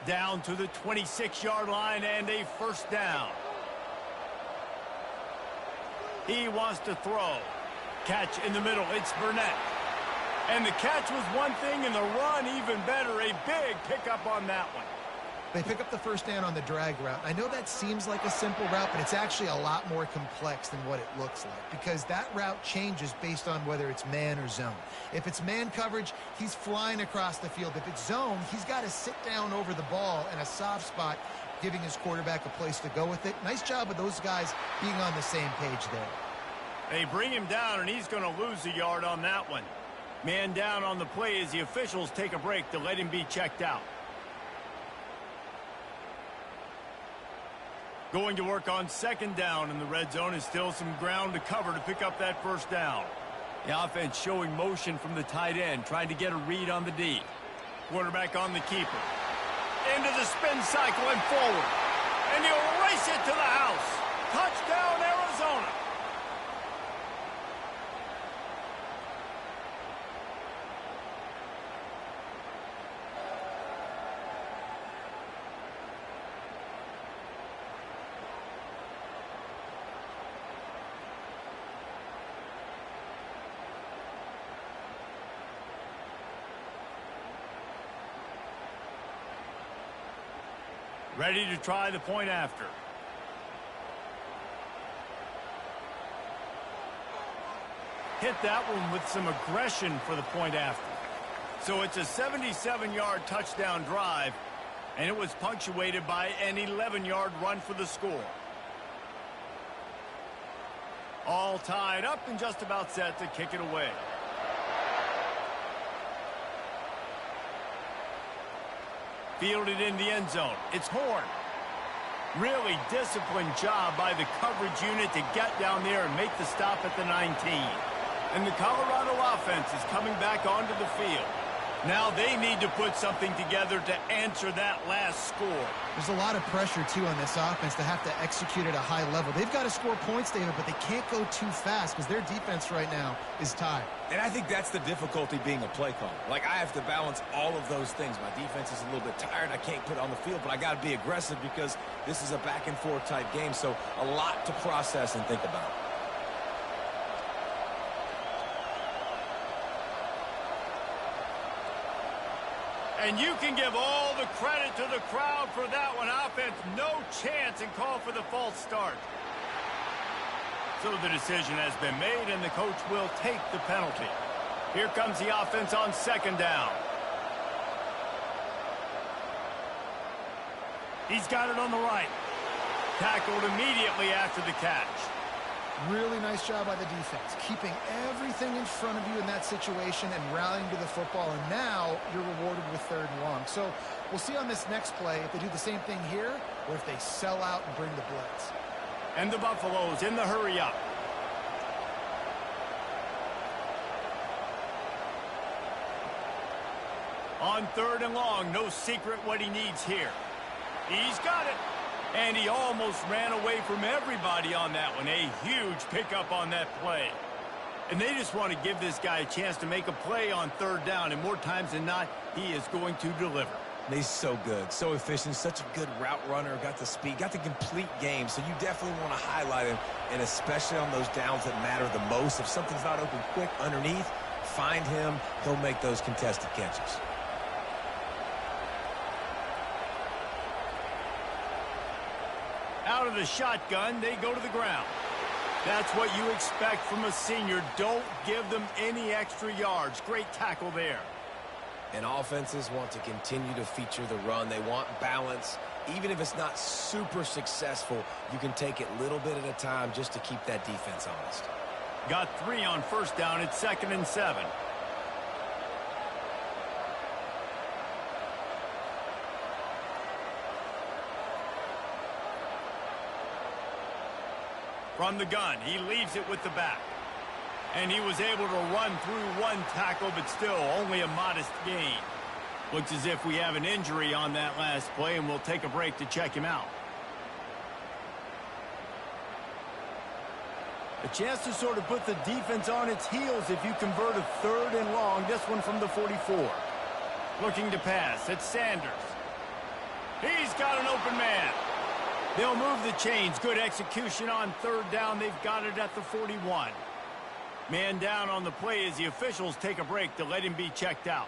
Down to the 26-yard line and a first down. He wants to throw. Catch in the middle. It's Burnett. And the catch was one thing, and the run even better. A big pickup on that one. They pick up the first down on the drag route. I know that seems like a simple route, but it's actually a lot more complex than what it looks like because that route changes based on whether it's man or zone. If it's man coverage, he's flying across the field. If it's zone, he's got to sit down over the ball in a soft spot, giving his quarterback a place to go with it. Nice job of those guys being on the same page there. They bring him down, and he's going to lose a yard on that one. Man down on the play as the officials take a break to let him be checked out. Going to work on 2nd down, and the red zone is still some ground to cover to pick up that first down. The offense showing motion from the tight end, trying to get a read on the D. Quarterback on the keeper. Into the spin cycle and forward. And he'll race it to the house. Touchdown, Arizona. Ready to try the point after. Hit that one with some aggression for the point after. So it's a 77-yard touchdown drive, and it was punctuated by an 11-yard run for the score. All tied up and just about set to kick it away. Fielded in the end zone. It's Horn. Really disciplined job by the coverage unit to get down there and make the stop at the 19. And the Colorado offense is coming back onto the field. Now they need to put something together to answer that last score. There's a lot of pressure, too, on this offense to have to execute at a high level. They've got to score points, David, but they can't go too fast because their defense right now is tied. And I think that's the difficulty being a play caller. Like, I have to balance all of those things. My defense is a little bit tired. I can't put it on the field, but I got to be aggressive because this is a back-and-forth type game, so a lot to process and think about. And you can give all the credit to the crowd for that one. Offense, no chance, and call for the false start. So the decision has been made, and the coach will take the penalty. Here comes the offense on second down. He's got it on the right. Tackled immediately after the catch. Really nice job by the defense, keeping everything in front of you in that situation and rallying to the football, and now you're rewarded with third and long. So we'll see on this next play if they do the same thing here or if they sell out and bring the blitz. And the Buffaloes in the hurry up. On third and long, no secret what he needs here. He's got it. And he almost ran away from everybody on that one. A huge pickup on that play. And they just want to give this guy a chance to make a play on third down. And more times than not, he is going to deliver. He's so good, so efficient, such a good route runner, got the speed, got the complete game. So you definitely want to highlight him, and especially on those downs that matter the most. If something's not open quick underneath, find him. He'll make those contested catches. Out of the shotgun, they go to the ground. That's what you expect from a senior. Don't give them any extra yards. Great tackle there. And offenses want to continue to feature the run. They want balance. Even if it's not super successful, you can take it little bit at a time just to keep that defense honest. Got 3 on first down. It's 2nd and 7. From the gun, he leaves it with the back. And he was able to run through one tackle, but still only a modest gain. Looks as if we have an injury on that last play, and we'll take a break to check him out. A chance to sort of put the defense on its heels if you convert a third and long. This one from the 44. Looking to pass. It's Sanders. He's got an open man. They'll move the chains. Good execution on third down. They've got it at the 41. Man down on the play as the officials take a break to let him be checked out.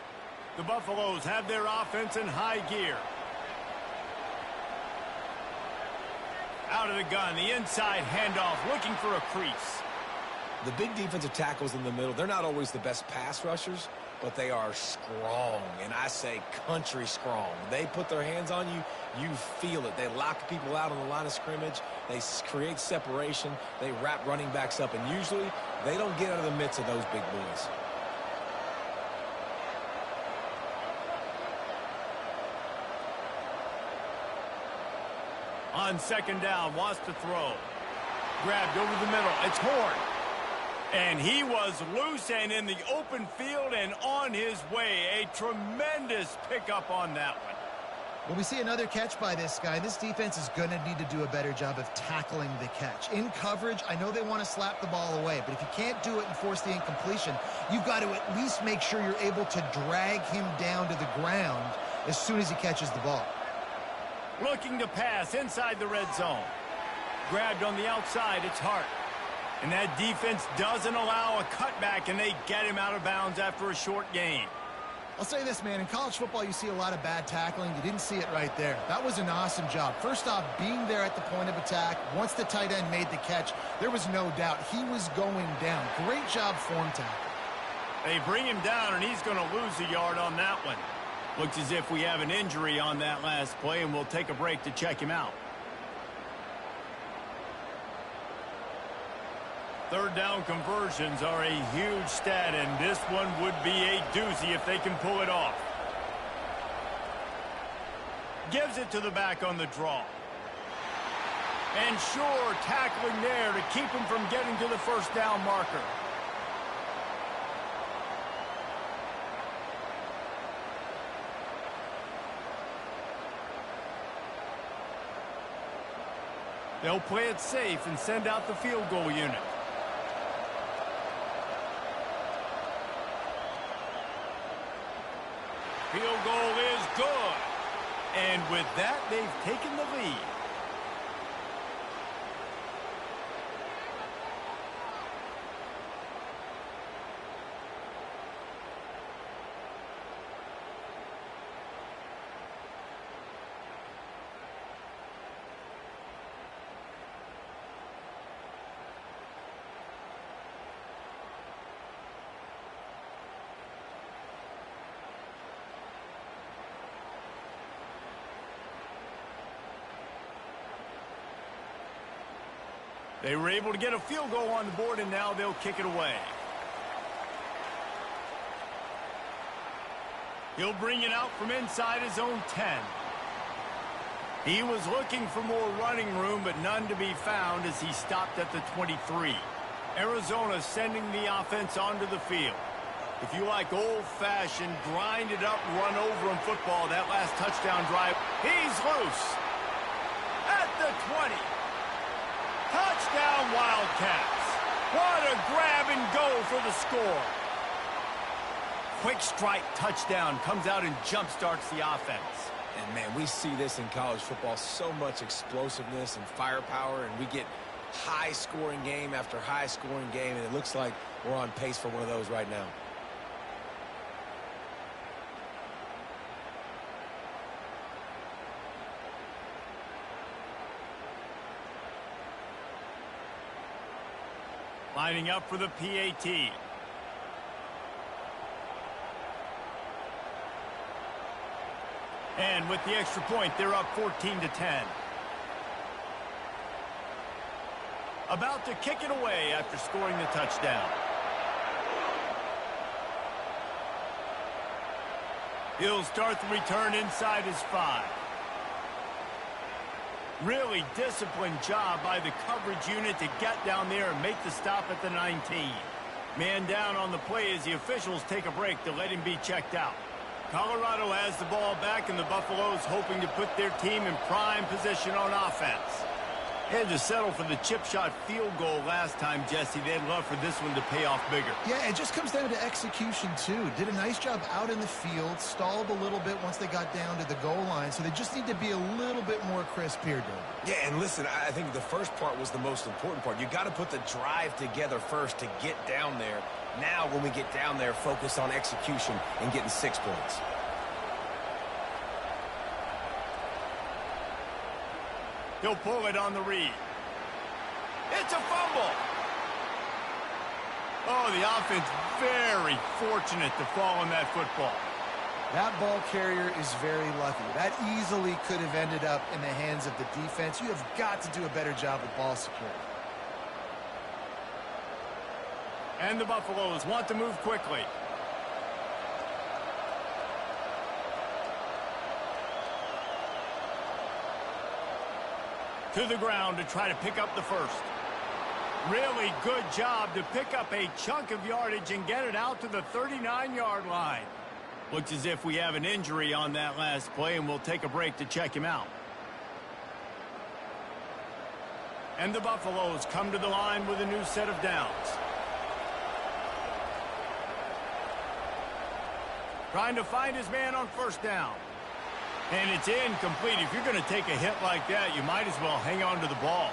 The Buffaloes have their offense in high gear. Out of the gun, the inside handoff, looking for a crease. The big defensive tackles in the middle, they're not always the best pass rushers, but they are strong, and I say country strong. They put their hands on you, you feel it. They lock people out on the line of scrimmage. They create separation. They wrap running backs up, and usually they don't get out of the midst of those big boys. On second down, wants to throw. Grabbed over the middle. It's Horn. And he was loose and in the open field and on his way. A tremendous pickup on that one. Well, we see another catch by this guy. This defense is going to need to do a better job of tackling the catch. In coverage, I know they want to slap the ball away, but if you can't do it and force the incompletion, you've got to at least make sure you're able to drag him down to the ground as soon as he catches the ball. Looking to pass inside the red zone. Grabbed on the outside, it's Hart. And that defense doesn't allow a cutback, and they get him out of bounds after a short gain. I'll say this, man. In college football, you see a lot of bad tackling. You didn't see it right there. That was an awesome job. First off, being there at the point of attack. Once the tight end made the catch, there was no doubt he was going down. Great job form tackle. They bring him down, and he's going to lose a yard on that one. Looks as if we have an injury on that last play, and we'll take a break to check him out. Third down conversions are a huge stat, and this one would be a doozy if they can pull it off. Gives it to the back on the draw. And sure, tackling there to keep him from getting to the first down marker. They'll play it safe and send out the field goal unit. Field goal is good. And with that, they've taken the lead. They were able to get a field goal on the board, and now they'll kick it away. He'll bring it out from inside his own 10. He was looking for more running room, but none to be found as he stopped at the 23. Arizona sending the offense onto the field. If you like old-fashioned, grind-it-up, run-over-him football, that last touchdown drive, he's loose at the 20. Touchdown, Wildcats. What a grab and go for the score. Quick strike touchdown comes out and jump-starts the offense. And, man, we see this in college football, so much explosiveness and firepower, and we get high-scoring game after high-scoring game, and it looks like we're on pace for one of those right now. Lining up for the PAT. And with the extra point, they're up 14-10. About to kick it away after scoring the touchdown. He'll start the return inside his 5. Really disciplined job by the coverage unit to get down there and make the stop at the 19. Man down on the play as the officials take a break to let him be checked out. Colorado has the ball back, and the Buffaloes hoping to put their team in prime position on offense. Had to settle for the chip shot field goal last time, Jesse. They'd love for this one to pay off bigger. Yeah, it just comes down to execution, too. Did a nice job out in the field, stalled a little bit once they got down to the goal line, so they just need to be a little bit more crisp here, Doug. Yeah, and listen, I think the first part was the most important part. You got to put the drive together first to get down there. Now, when we get down there, focus on execution and getting 6 points. He'll pull it on the read. It's a fumble. Oh, the offense very fortunate to fall on that football. That ball carrier is very lucky. That easily could have ended up in the hands of the defense. You have got to do a better job with ball security. And the Buffaloes want to move quickly. To the ground to try to pick up the first. Really good job to pick up a chunk of yardage and get it out to the 39-yard line. Looks as if we have an injury on that last play, and we'll take a break to check him out. And the Buffaloes come to the line with a new set of downs. Trying to find his man on first down. And it's incomplete. If you're going to take a hit like that, you might as well hang on to the ball.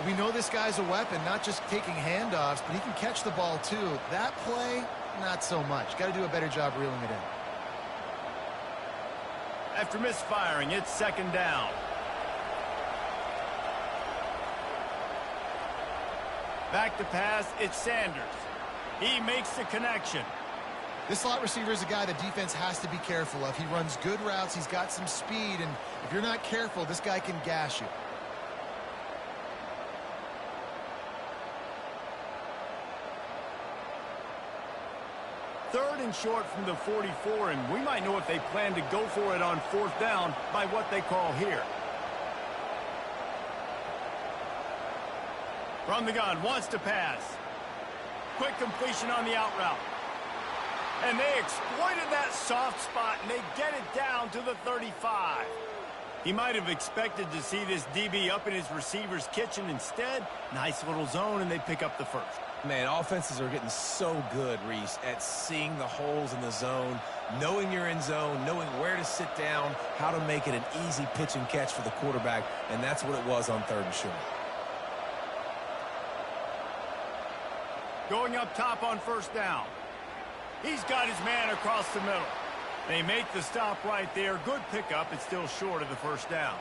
We know this guy's a weapon, not just taking handoffs, but he can catch the ball too. That play, not so much. Got to do a better job reeling it in. After misfiring, it's second down. Back to pass, it's Sanders. He makes the connection. This slot receiver is a guy the defense has to be careful of. He runs good routes, he's got some speed, and if you're not careful, this guy can gash you. Third and short from the 44, and we might know if they plan to go for it on fourth down by what they call here. From the gun, wants to pass. Quick completion on the out route. And they exploited that soft spot, and they get it down to the 35. He might have expected to see this DB up in his receiver's kitchen. Instead, nice little zone, and they pick up the first. Man, offenses are getting so good, Reese, at seeing the holes in the zone, knowing you're in zone, knowing where to sit down, how to make it an easy pitch and catch for the quarterback, and that's what it was on third and short. Going up top on first down. He's got his man across the middle. They make the stop right there. Good pickup. It's still short of the first down.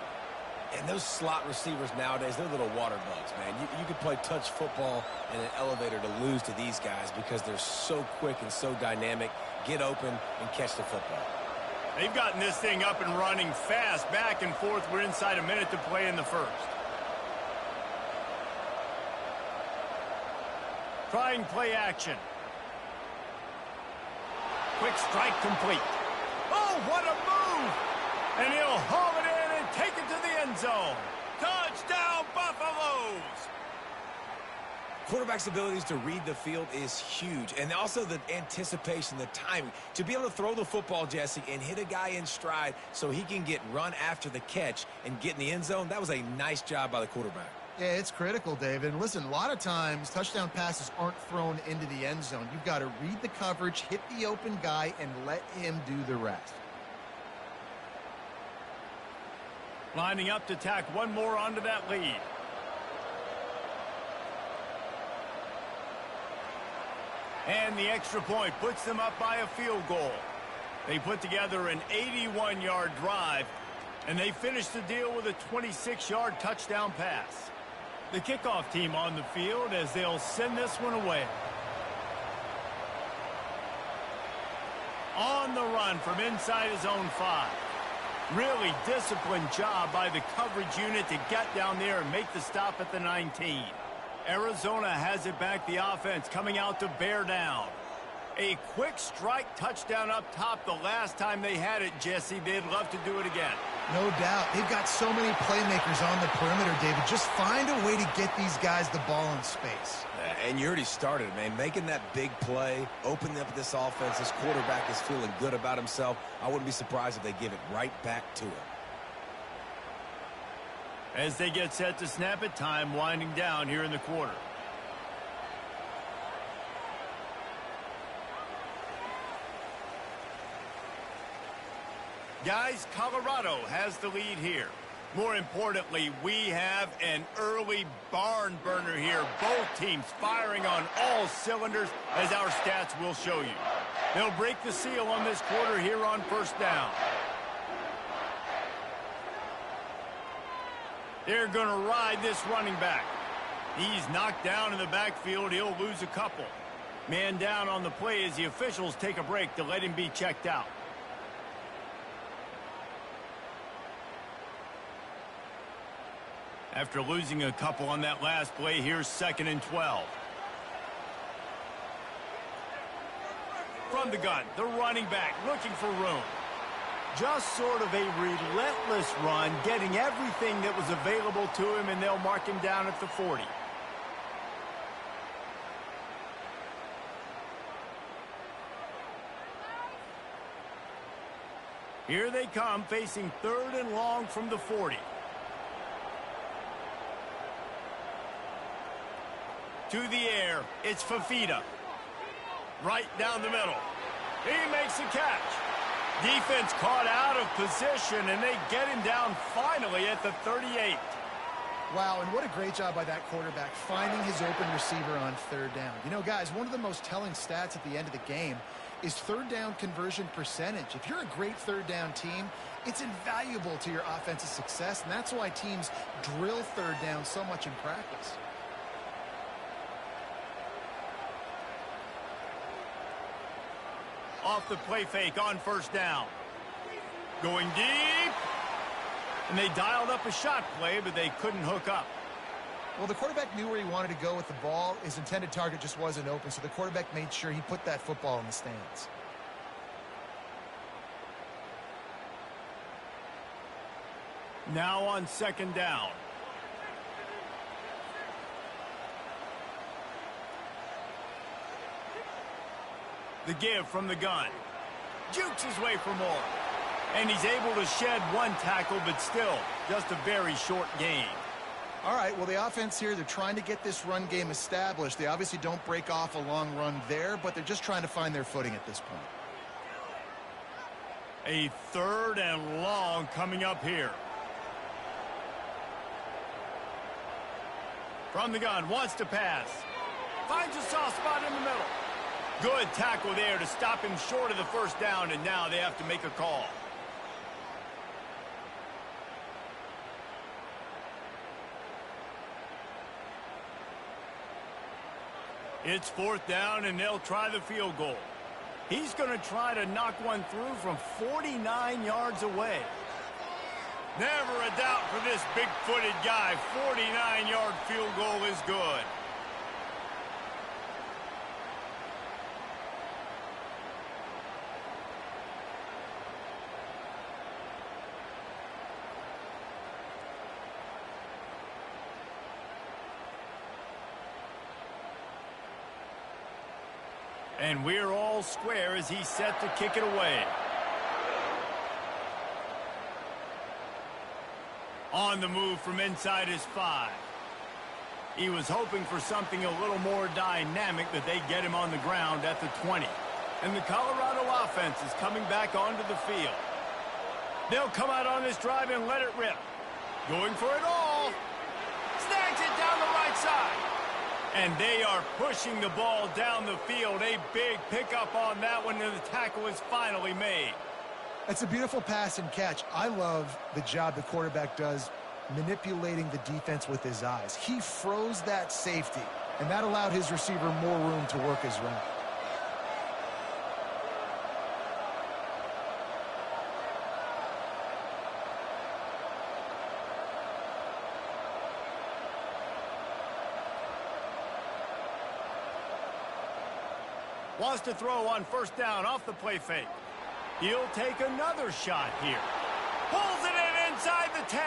And those slot receivers nowadays, they're little water bugs, man. You could play touch football in an elevator to lose to these guys because they're so quick and so dynamic. Get open and catch the football. They've gotten this thing up and running fast. Back and forth. We're inside a minute to play in the first. Trying play action. Quick strike complete. Oh, what a move! And he'll haul it in and take it to the end zone. Touchdown, Buffaloes! Quarterback's abilities to read the field is huge. And also the anticipation, the timing. To be able to throw the football, Jesse, and hit a guy in stride so he can get run after the catch and get in the end zone, that was a nice job by the quarterback. Yeah, it's critical, David. And listen, a lot of times touchdown passes aren't thrown into the end zone. You've got to read the coverage, hit the open guy, and let him do the rest. Lining up to tack one more onto that lead. And the extra point puts them up by a field goal. They put together an 81-yard drive, and they finish the deal with a 26-yard touchdown pass. The kickoff team on the field as they'll send this one away. On the run from inside his own 5. Really disciplined job by the coverage unit to get down there and make the stop at the 19. Arizona has it back, the offense coming out to bear down. A quick strike touchdown up top the last time they had it, Jesse. They'd love to do it again. No doubt. They've got so many playmakers on the perimeter, David. Just find a way to get these guys the ball in space. And you already started, man. Making that big play, opening up this offense. This quarterback is feeling good about himself. I wouldn't be surprised if they give it right back to him. As they get set to snap it, time winding down here in the quarter. Guys, Colorado has the lead here. More importantly, we have an early barn burner here. Both teams firing on all cylinders, as our stats will show you. They'll break the seal on this quarter here on first down. They're going to ride this running back. He's knocked down in the backfield. He'll lose a couple. Man down on the play as the officials take a break to let him be checked out. After losing a couple on that last play, here's 2nd and 12. From the gun, the running back looking for room. Just sort of a relentless run, getting everything that was available to him, and they'll mark him down at the 40. Here they come, facing 3rd and long from the 40. To the air, it's Fafita. Right down the middle. He makes a catch. Defense caught out of position, and they get him down finally at the 38. Wow, and what a great job by that quarterback finding his open receiver on third down. You know, guys, one of the most telling stats at the end of the game is third down conversion percentage. If you're a great third down team, it's invaluable to your offensive success, and that's why teams drill third down so much in practice. Off the play fake on first down. Going deep. And they dialed up a shot play, but they couldn't hook up. Well, the quarterback knew where he wanted to go with the ball. His intended target just wasn't open, so the quarterback made sure he put that football in the stands. Now on second down. The give from the gun. Jukes his way for more. And he's able to shed one tackle, but still just a very short gain. All right, well, the offense here, they're trying to get this run game established. They obviously don't break off a long run there, but they're just trying to find their footing at this point. A third and long coming up here. From the gun, wants to pass. Finds a soft spot in the middle. Good tackle there to stop him short of the first down, and now they have to make a call. It's fourth down, and they'll try the field goal. He's going to try to knock one through from 49 yards away. Never a doubt for this big-footed guy. 49-yard field goal is good. And we're all square as he's set to kick it away. On the move from inside his 5. He was hoping for something a little more dynamic, but they get him on the ground at the 20. And the Colorado offense is coming back onto the field. They'll come out on this drive and let it rip. Going for it all. Snags it down the right side. And they are pushing the ball down the field. A big pickup on that one, and the tackle is finally made. It's a beautiful pass and catch. I love the job the quarterback does manipulating the defense with his eyes. He froze that safety, and that allowed his receiver more room to work his route. Wants to throw on first down off the play fake. He'll take another shot here. Pulls it in inside the 10.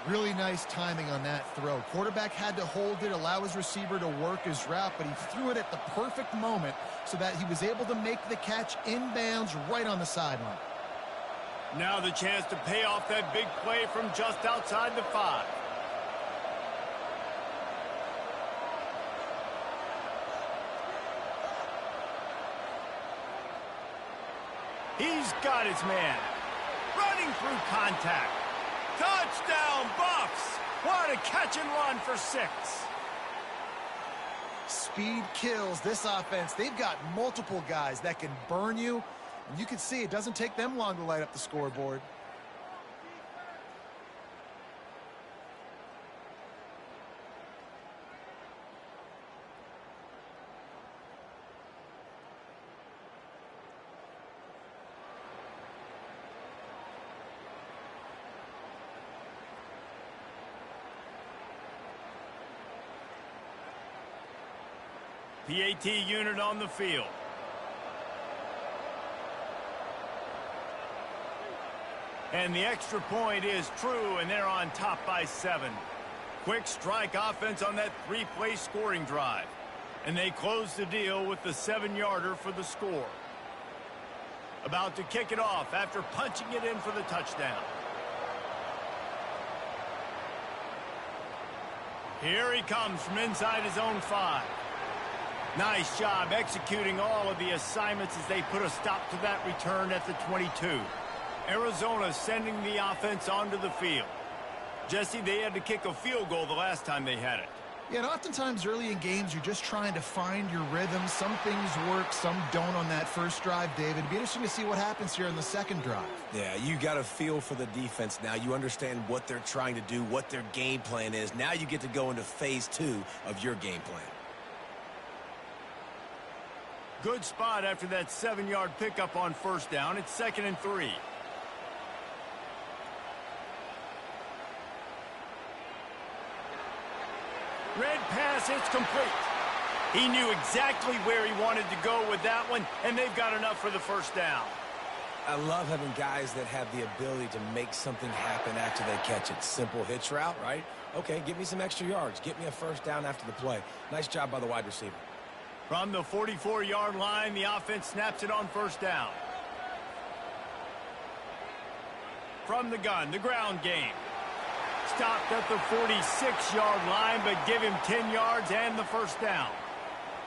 Really nice timing on that throw. Quarterback had to hold it, allow his receiver to work his route, but he threw it at the perfect moment so that he was able to make the catch inbounds right on the sideline. Now the chance to pay off that big play from just outside the 5. He's got his man. Running through contact. Touchdown, Buffs! What a catch and run for 6. Speed kills this offense. They've got multiple guys that can burn you. And you can see it doesn't take them long to light up the scoreboard. PAT unit on the field. And the extra point is true, and they're on top by 7. Quick strike offense on that 3-play scoring drive. And they close the deal with the 7-yarder for the score. About to kick it off after punching it in for the touchdown. Here he comes from inside his own 5. Nice job executing all of the assignments as they put a stop to that return at the 22. Arizona sending the offense onto the field. Jesse, they had to kick a field goal the last time they had it. Yeah, and oftentimes early in games, you're just trying to find your rhythm. Some things work, some don't on that first drive, David. It'd be interesting to see what happens here in the second drive. Yeah, you got a feel for the defense now. You understand what they're trying to do, what their game plan is. Now you get to go into phase 2 of your game plan. Good spot after that 7-yard pickup on first down. It's 2nd and 3. Red pass, it's complete. He knew exactly where he wanted to go with that one, and they've got enough for the first down. I love having guys that have the ability to make something happen after they catch it. Simple hitch route, right? Okay, give me some extra yards. Get me a first down after the play. Nice job by the wide receiver. From the 44-yard line, the offense snaps it on first down. From the gun, the ground game. Stopped at the 46-yard line, but give him 10 yards and the first down.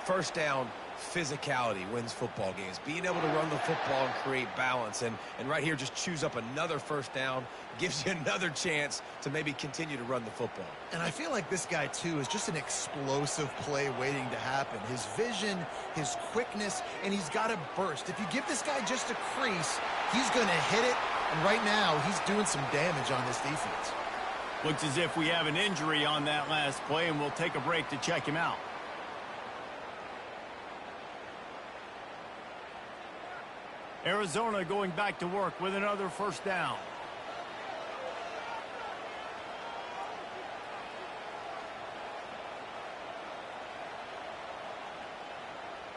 First down, physicality wins football games. Being able to run the football and create balance. And right here, just choose up another first down. Gives you another chance to maybe continue to run the football. And I feel like this guy, too, is just an explosive play waiting to happen. His vision, his quickness, and he's got a burst. If you give this guy just a crease, he's going to hit it. And right now, he's doing some damage on this defense. Looks as if we have an injury on that last play, and we'll take a break to check him out. Arizona going back to work with another first down.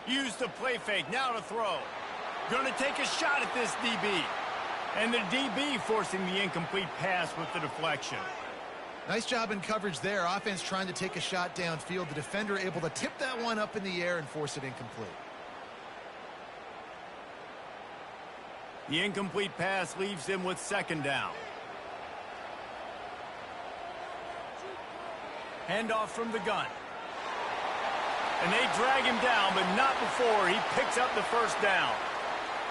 Use the play fake, now to throw. Going to take a shot at this DB. And the DB forcing the incomplete pass with the deflection. Nice job in coverage there. Offense trying to take a shot downfield. The defender able to tip that one up in the air and force it incomplete. The incomplete pass leaves him with second down. Handoff from the gun. And they drag him down, but not before he picks up the first down.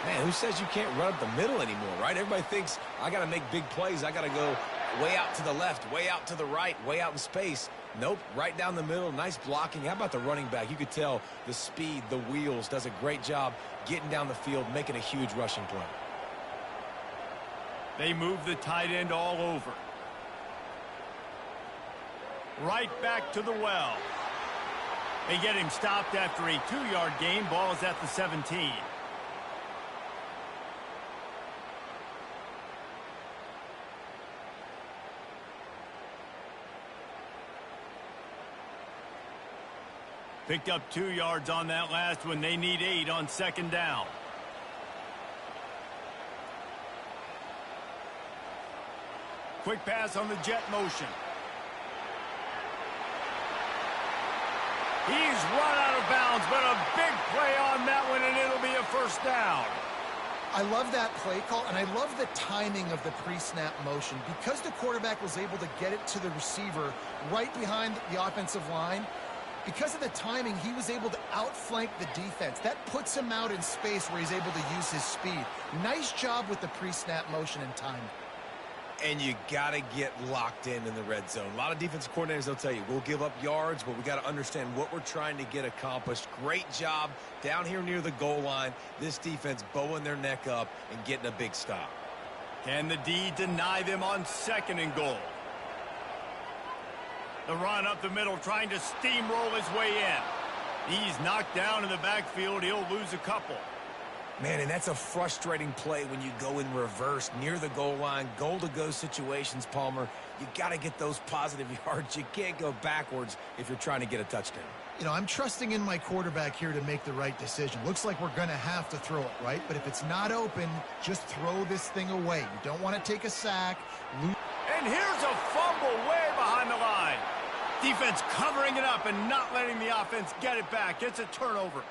Man, who says you can't run up the middle anymore, right? Everybody thinks I got to make big plays. I got to go way out to the left, way out to the right, way out in space. Nope, right down the middle. Nice blocking. How about the running back? You could tell the speed, the wheels, does a great job getting down the field, making a huge rushing play. They move the tight end all over. Right back to the well. They get him stopped after a 2-yard gain. Ball is at the 17. Picked up 2 yards on that last one. They need 8 on second down. Quick pass on the jet motion. He's run out of bounds, but a big play on that one, and it'll be a first down. I love that play call, and I love the timing of the pre-snap motion. Because the quarterback was able to get it to the receiver right behind the offensive line, because of the timing, he was able to outflank the defense. That puts him out in space where he's able to use his speed. Nice job with the pre-snap motion and timing. And you got to get locked in the red zone. A lot of defensive coordinators, they'll tell you, we'll give up yards, but we got to understand what we're trying to get accomplished. Great job down here near the goal line. This defense bowing their neck up and getting a big stop. Can the D deny them on 2nd and goal? The run up the middle, trying to steamroll his way in. He's knocked down in the backfield. He'll lose a couple. Man, and that's a frustrating play when you go in reverse near the goal line. Goal-to-go situations, Palmer. You got to get those positive yards. You can't go backwards if you're trying to get a touchdown. You know, I'm trusting in my quarterback here to make the right decision. Looks like we're going to have to throw it, right? But if it's not open, just throw this thing away. You don't want to take a sack. And here's a fumble way behind the line. Defense covering it up and not letting the offense get it back. It's a turnover.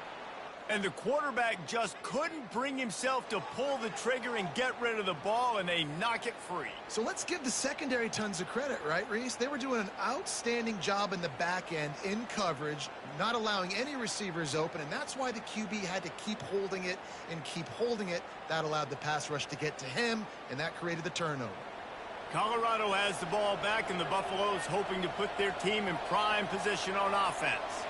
And the quarterback just couldn't bring himself to pull the trigger and get rid of the ball, and they knock it free. So let's give the secondary tons of credit, right, Reese? They were doing an outstanding job in the back end in coverage, not allowing any receivers open, and that's why the QB had to keep holding it and keep holding it. That allowed the pass rush to get to him, and that created the turnover. Colorado has the ball back, and the Buffaloes hoping to put their team in prime position on offense.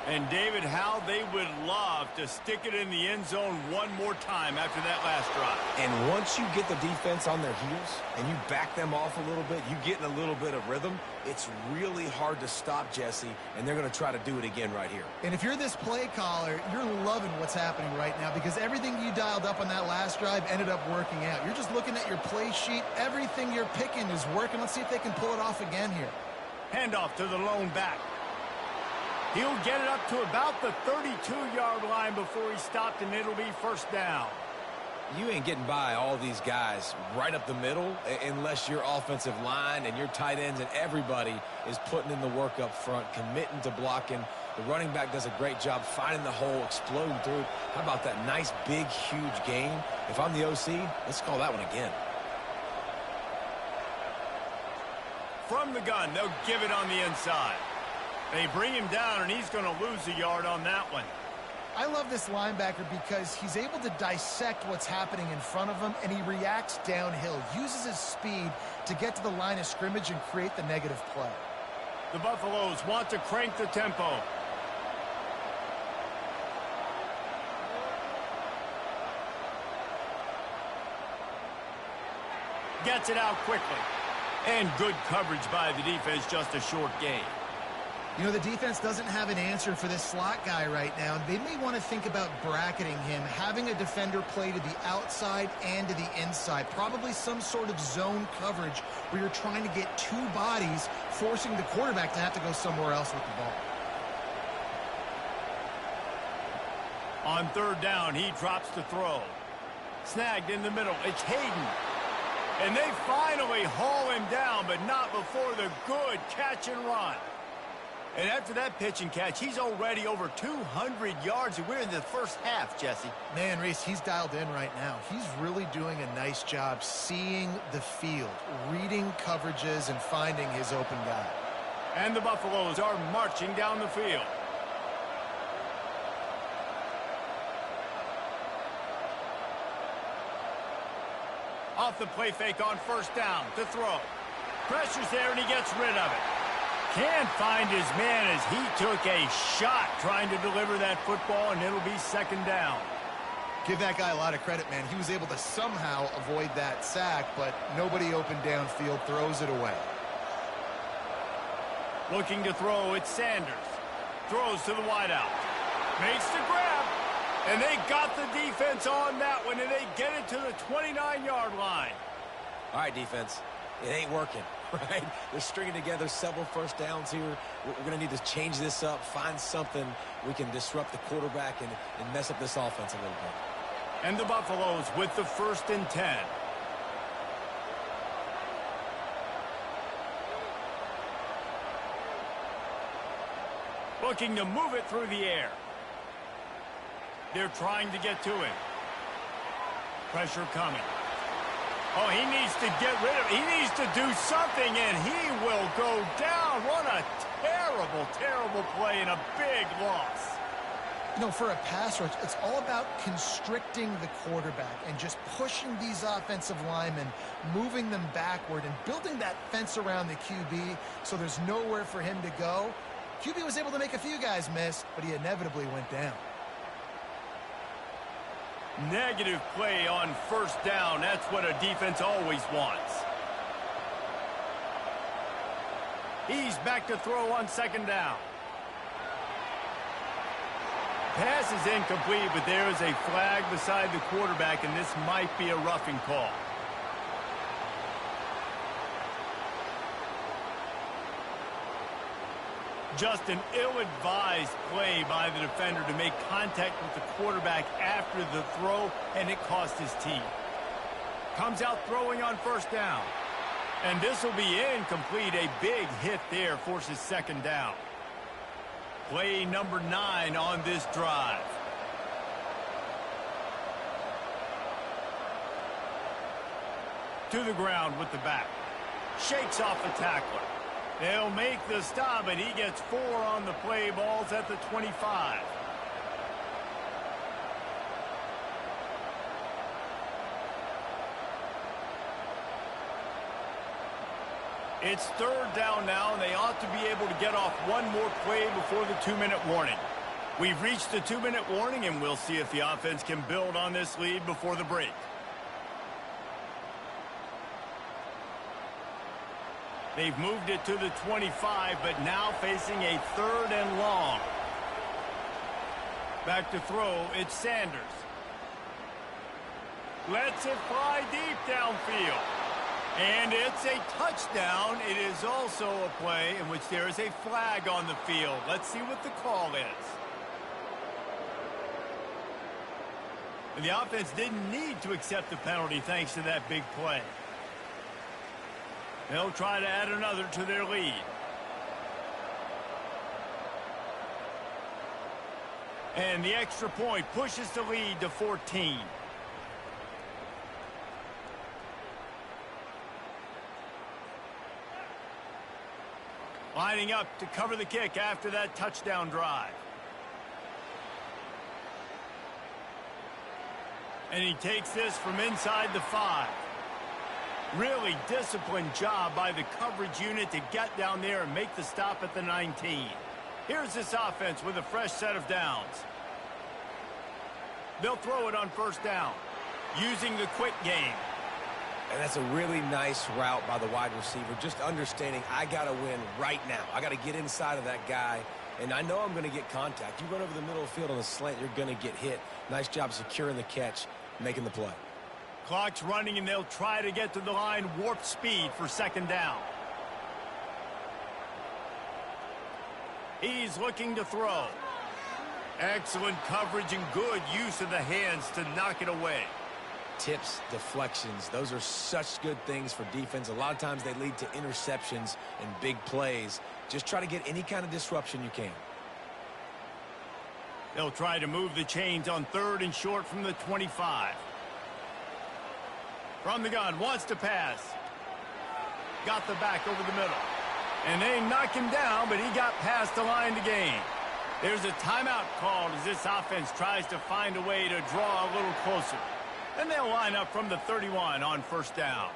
And, David, how they would love to stick it in the end zone one more time after that last drive. And once you get the defense on their heels and you back them off a little bit, you get in a little bit of rhythm, it's really hard to stop, Jesse, and they're going to try to do it again right here. And if you're this play caller, you're loving what's happening right now because everything you dialed up on that last drive ended up working out. You're just looking at your play sheet. Everything you're picking is working. Let's see if they can pull it off again here. Handoff to the lone back. He'll get it up to about the 32-yard line before he stopped, and it'll be first down. You ain't getting by all these guys right up the middle unless your offensive line and your tight ends and everybody is putting in the work up front, committing to blocking. The running back does a great job finding the hole, exploding through. How about that nice, big, huge gain? If I'm the OC, let's call that one again. From the gun, they'll give it on the inside. They bring him down, and he's going to lose a yard on that one. I love this linebacker because he's able to dissect what's happening in front of him, and he reacts downhill, uses his speed to get to the line of scrimmage and create the negative play. The Buffaloes want to crank the tempo. Gets it out quickly. And good coverage by the defense, just a short gain. You know, the defense doesn't have an answer for this slot guy right now. They may want to think about bracketing him, having a defender play to the outside and to the inside. Probably some sort of zone coverage where you're trying to get two bodies, forcing the quarterback to have to go somewhere else with the ball. On third down, he drops to throw. Snagged in the middle. It's Hayden. And they finally haul him down, but not before the good catch and run. And after that pitch and catch, he's already over 200 yards, and we're in the first half, Jesse. Man, Reese, he's dialed in right now. He's really doing a nice job seeing the field, reading coverages, and finding his open guy. And the Buffaloes are marching down the field. Off the play fake on first down to throw. Pressure's there, and he gets rid of it. Can't find his man as he took a shot trying to deliver that football, and it'll be second down. Give that guy a lot of credit, man. He was able to somehow avoid that sack, but nobody open downfield, throws it away. Looking to throw, it's Sanders. Throws to the wideout. Makes the grab. And they got the defense on that one, and they get it to the 29-yard line. All right, defense. It ain't working, right? They're stringing together several first downs here. We're going to need to change this up, find something we can disrupt the quarterback and mess up this offense a little bit. And the Buffaloes with the 1st and 10. Looking to move it through the air. They're trying to get to him. Pressure coming. Oh, he needs to get rid of it. He needs to do something, and he will go down. What a terrible, terrible play and a big loss. You know, for a pass rush, it's all about constricting the quarterback and just pushing these offensive linemen, moving them backward, and building that fence around the QB so there's nowhere for him to go. QB was able to make a few guys miss, but he inevitably went down. Negative play on first down. That's what a defense always wants. He's back to throw on second down. Pass is incomplete, but there is a flag beside the quarterback, and this might be a roughing call. Just an ill-advised play by the defender to make contact with the quarterback after the throw, and it cost his team. Comes out throwing on first down. And this will be incomplete. A big hit there forces second down. Play number 9 on this drive. To the ground with the back. Shakes off the tackler. They'll make the stop, and he gets 4 on the play. Ball's at the 25. It's third down now, and they ought to be able to get off one more play before the 2-minute warning. We've reached the 2-minute warning, and we'll see if the offense can build on this lead before the break. They've moved it to the 25, but now facing a 3rd and long. Back to throw, it's Sanders. Lets it fly deep downfield. And it's a touchdown. It is also a play in which there is a flag on the field. Let's see what the call is. And the offense didn't need to accept the penalty thanks to that big play. They'll try to add another to their lead. And the extra point pushes the lead to 14. Lining up to cover the kick after that touchdown drive. And he takes this from inside the 5. Really disciplined job by the coverage unit to get down there and make the stop at the 19. Here's this offense with a fresh set of downs. They'll throw it on first down, using the quick game. And that's a really nice route by the wide receiver, just understanding I got to win right now. I got to get inside of that guy, and I know I'm going to get contact. You run over the middle of the field on the slant, you're going to get hit. Nice job securing the catch, making the play. Clock's running, and they'll try to get to the line, warp speed for second down. He's looking to throw. Excellent coverage and good use of the hands to knock it away. Tips, deflections, those are such good things for defense. A lot of times they lead to interceptions and big plays. Just try to get any kind of disruption you can. They'll try to move the chains on 3rd and short from the 25. From the gun, wants to pass. Got the back over the middle. And they knock him down, but he got past the line to gain. There's a timeout called as this offense tries to find a way to draw a little closer. And they'll line up from the 31 on first down.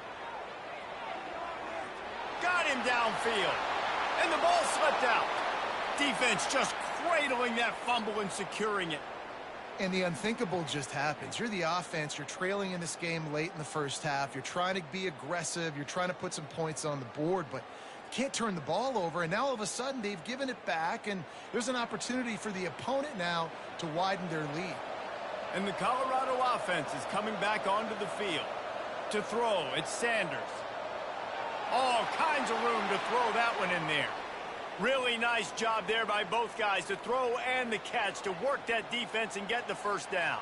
Got him downfield. And the ball slipped out. Defense just cradling that fumble and securing it. And the unthinkable just happens. You're the offense. You're trailing in this game late in the first half. You're trying to be aggressive. You're trying to put some points on the board, but can't turn the ball over. And now all of a sudden they've given it back, and there's an opportunity for the opponent now to widen their lead. And the Colorado offense is coming back onto the field. To throw, it's Sanders. All kinds of room to throw that one in there. Really nice job there by both guys to throw and the catch to work that defense and get the first down.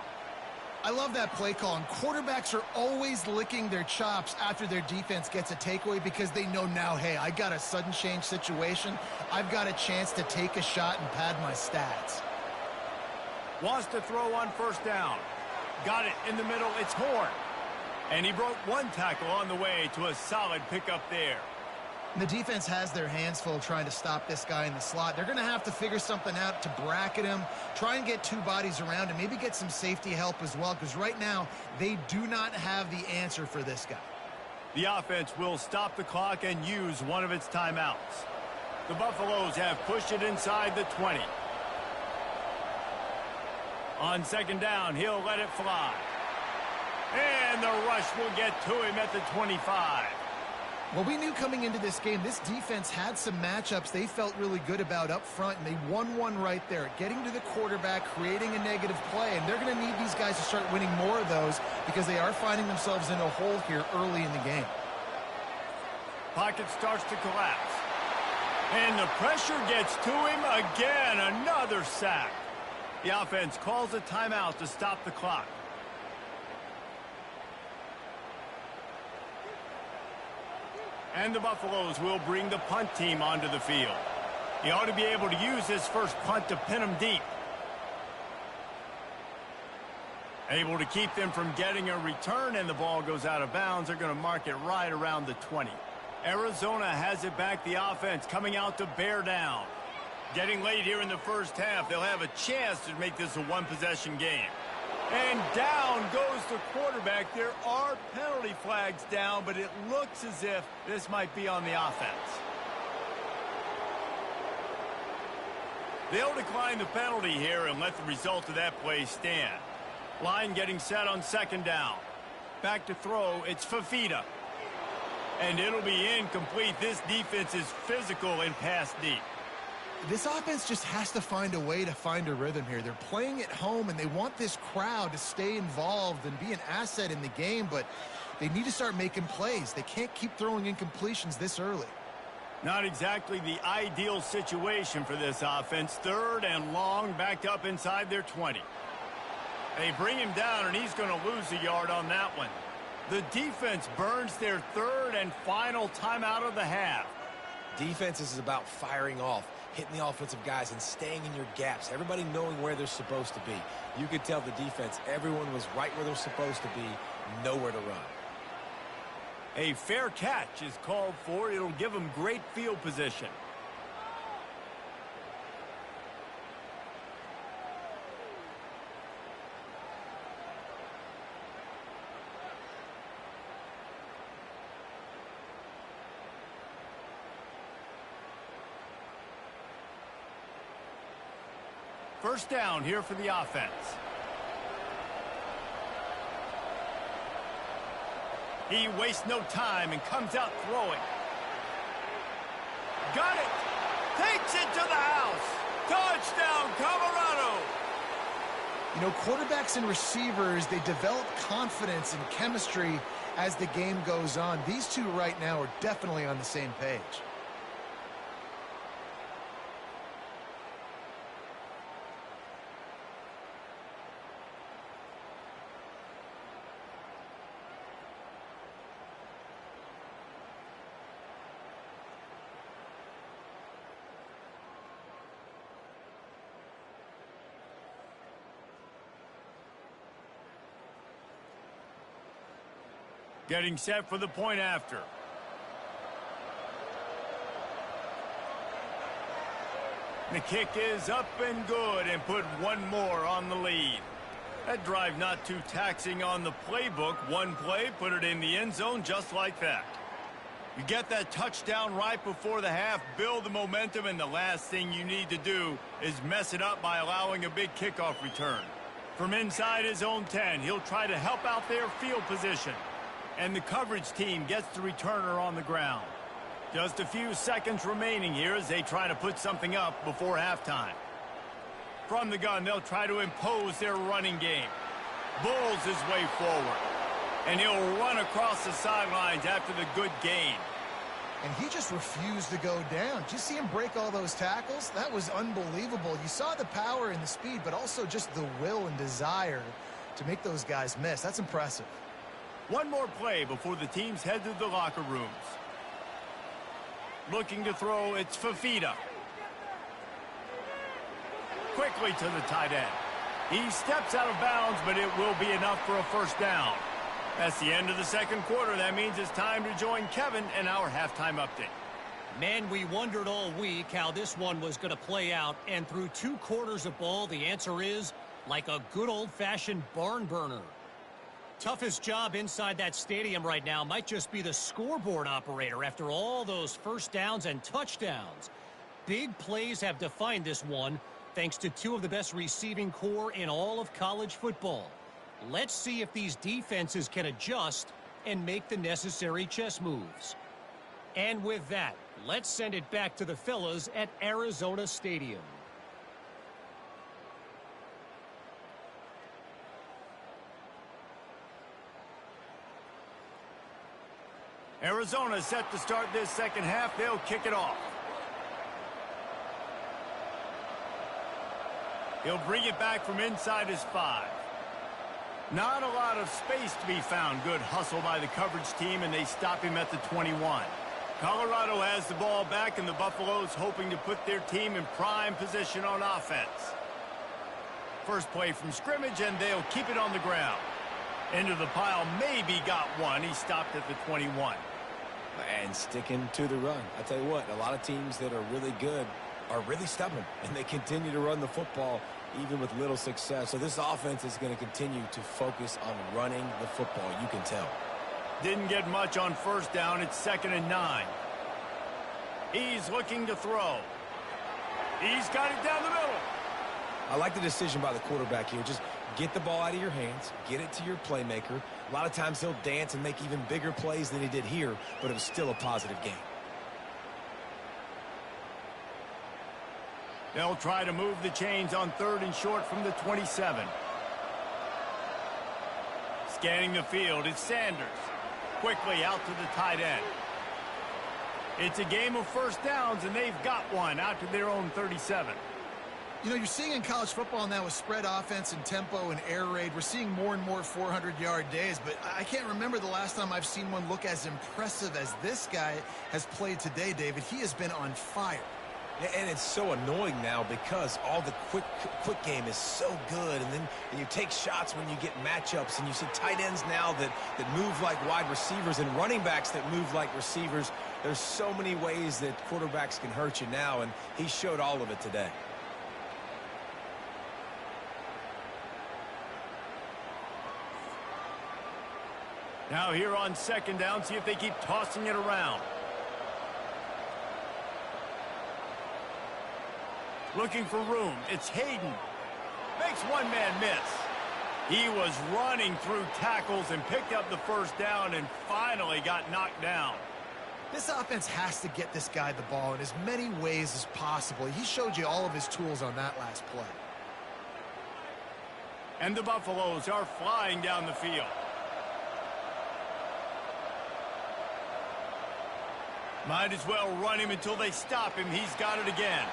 I love that play call, and quarterbacks are always licking their chops after their defense gets a takeaway because they know now, hey, I got a sudden change situation. I've got a chance to take a shot and pad my stats. Wants to throw on first down. Got it in the middle. It's Horn. And he broke one tackle on the way to a solid pickup there. The defense has their hands full trying to stop this guy in the slot. They're going to have to figure something out to bracket him, try and get 2 bodies around him, maybe get some safety help as well, because right now they do not have the answer for this guy. The offense will stop the clock and use one of its timeouts. The Buffaloes have pushed it inside the 20. On second down, he'll let it fly. And the rush will get to him at the 25. Well, we knew coming into this game, this defense had some matchups they felt really good about up front, and they won one right there, getting to the quarterback, creating a negative play, and they're going to need these guys to start winning more of those because they are finding themselves in a hole here early in the game. Pocket starts to collapse. And the pressure gets to him again, another sack. The offense calls a timeout to stop the clock. And the Buffaloes will bring the punt team onto the field. He ought to be able to use this first punt to pin them deep. Able to keep them from getting a return, and the ball goes out of bounds. They're going to mark it right around the 20. Arizona has it back, the offense coming out to bear down. Getting late here in the first half, they'll have a chance to make this a one-possession game. And down goes the quarterback. There are penalty flags down, but it looks as if this might be on the offense. They'll decline the penalty here and let the result of that play stand. Line getting set on second down. Back to throw, it's Fafita. And it'll be incomplete. This defense is physical and pass deep. This offense just has to find a way to find a rhythm here. They're playing at home, and they want this crowd to stay involved and be an asset in the game, but they need to start making plays. They can't keep throwing incompletions this early. Not exactly the ideal situation for this offense. 3rd and long, backed up inside their 20. They bring him down, and he's going to lose a yard on that one. The defense burns their 3rd and final timeout of the half. Defense is about firing off, hitting the offensive guys, and staying in your gaps. Everybody knowing where they're supposed to be. You could tell the defense, everyone was right where they're supposed to be, nowhere to run. A fair catch is called for. It'll give them great field position. First down here for the offense. He wastes no time and comes out throwing. Got it. Takes it to the house. Touchdown, Colorado. You know, quarterbacks and receivers, they develop confidence and chemistry as the game goes on. These two right now are definitely on the same page. Getting set for the point after. The kick is up and good and put one more on the lead. That drive not too taxing on the playbook. One play, put it in the end zone just like that. You get that touchdown right before the half, build the momentum, and the last thing you need to do is mess it up by allowing a big kickoff return. From inside his own 10, he'll try to help out their field position. And the coverage team gets the returner on the ground. Just a few seconds remaining here as they try to put something up before halftime. From the gun, they'll try to impose their running game. Bulls his way forward. And he'll run across the sidelines after the good gain. And he just refused to go down. Did you see him break all those tackles? That was unbelievable. You saw the power and the speed, but also just the will and desire to make those guys miss. That's impressive. One more play before the teams head to the locker rooms. Looking to throw, it's Fafita. Quickly to the tight end. He steps out of bounds, but it will be enough for a first down. That's the end of the second quarter. That means it's time to join Kevin in our halftime update. Man, we wondered all week how this one was going to play out, and through 2 quarters of ball, the answer is like a good old-fashioned barn burner. Toughest job inside that stadium right now might just be the scoreboard operator after all those first downs and touchdowns. Big plays have defined this one, thanks to 2 of the best receiving core in all of college football. Let's see if these defenses can adjust and make the necessary chess moves. And with that, let's send it back to the fellas at Arizona Stadium. Arizona set to start this second half. They'll kick it off. He'll bring it back from inside his 5. Not a lot of space to be found. Good hustle by the coverage team, and they stop him at the 21. Colorado has the ball back, and the Buffaloes hoping to put their team in prime position on offense. First play from scrimmage, and they'll keep it on the ground. Into the pile, maybe got one. He stopped at the 21. And sticking to the run. I tell you what, a lot of teams that are really good are really stubborn, and they continue to run the football even with little success. So this offense is going to continue to focus on running the football. You can tell. Didn't get much on first down. It's 2nd and 9. He's looking to throw. He's got it down the middle. I like the decision by the quarterback here. Just get the ball out of your hands, get it to your playmaker. A lot of times he'll dance and make even bigger plays than he did here, but it was still a positive game. They'll try to move the chains on 3rd and short from the 27. Scanning the field, it's Sanders. Quickly out to the tight end. It's a game of first downs, and they've got one out to their own 37. You know, you're seeing in college football now with spread offense and tempo and air raid, we're seeing more and more 400-yard days, but I can't remember the last time I've seen one look as impressive as this guy has played today, David. He has been on fire. And it's so annoying now because all the quick game is so good, and then you take shots when you get matchups, and you see tight ends now that move like wide receivers and running backs that move like receivers. There's so many ways that quarterbacks can hurt you now, and he showed all of it today. Now here on 2nd down, see if they keep tossing it around. Looking for room. It's Hayden. Makes one man miss. He was running through tackles and picked up the first down and finally got knocked down. This offense has to get this guy the ball in as many ways as possible. He showed you all of his tools on that last play. And the Buffaloes are flying down the field. Might as well run him until they stop him. He's got it again.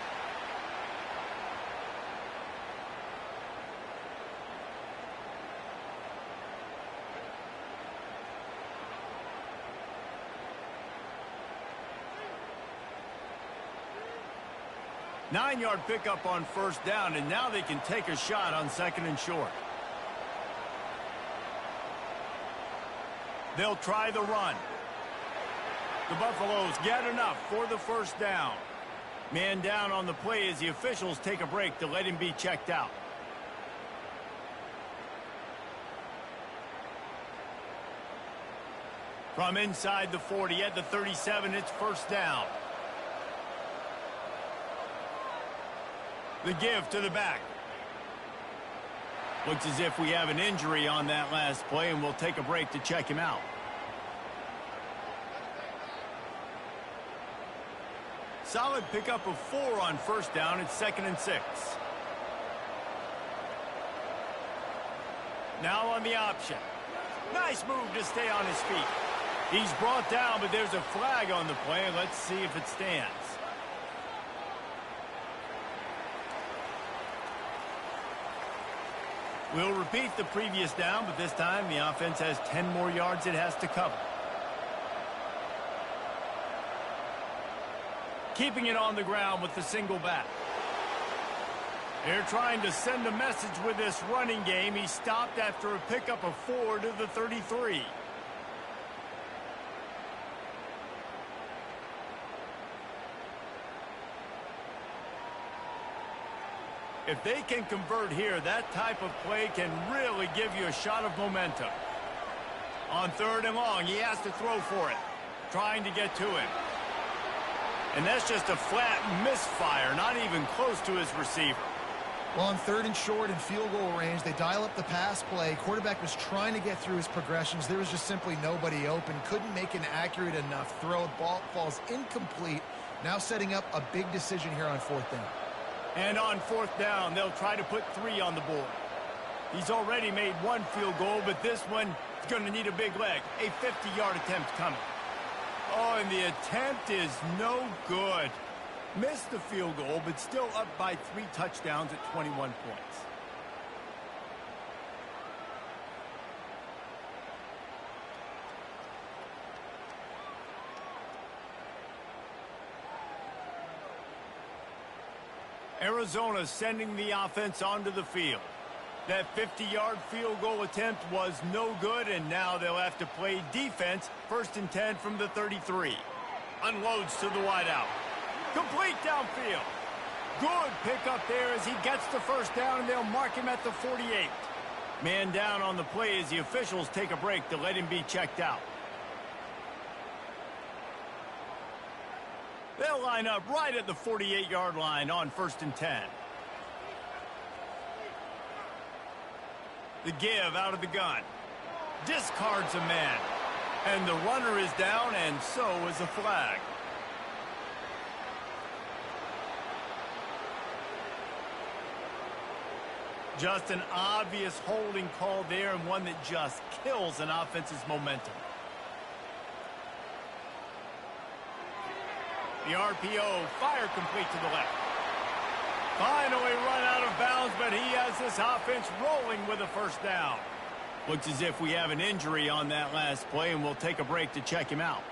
Nine-yard pickup on first down, and now they can take a shot on 2nd and short. They'll try the run. The Buffaloes get enough for the first down. Man down on the play as the officials take a break to let him be checked out. From inside the 40 at the 37, it's first down. The give to the back. Looks as if we have an injury on that last play, and we'll take a break to check him out. Solid pickup of 4 on first down. It's 2nd and 6. Now on the option. Nice move to stay on his feet. He's brought down, but there's a flag on the play. Let's see if it stands. We'll repeat the previous down, but this time the offense has 10 more yards it has to cover. Keeping it on the ground with the single back. They're trying to send a message with this running game. He stopped after a pickup of 4 to the 33. If they can convert here, that type of play can really give you a shot of momentum. On 3rd and long, he has to throw for it. Trying to get to him. And that's just a flat misfire, not even close to his receiver. Well, on 3rd and short and field goal range, they dial up the pass play. Quarterback was trying to get through his progressions. There was just simply nobody open. Couldn't make an accurate enough throw. Ball falls incomplete. Now setting up a big decision here on 4th down. And on 4th down, they'll try to put 3 on the board. He's already made 1 field goal, but this one is going to need a big leg. A 50-yard attempt coming. Oh, and the attempt is no good. Missed the field goal, but still up by 3 touchdowns at 21 points. Arizona sending the offense onto the field. That 50-yard field goal attempt was no good, and now they'll have to play defense. 1st and 10 from the 33. Unloads to the wideout. Complete downfield. Good pickup there as he gets the first down, and they'll mark him at the 48. Man down on the play as the officials take a break to let him be checked out. They'll line up right at the 48-yard line on 1st and 10. The give out of the gun. Discards a man. And the runner is down, and so is a flag. Just an obvious holding call there, and one that just kills an offense's momentum. The RPO, fire complete to the left. Finally run out of bounds, but he has this offense rolling with a first down. Looks as if we have an injury on that last play, and we'll take a break to check him out.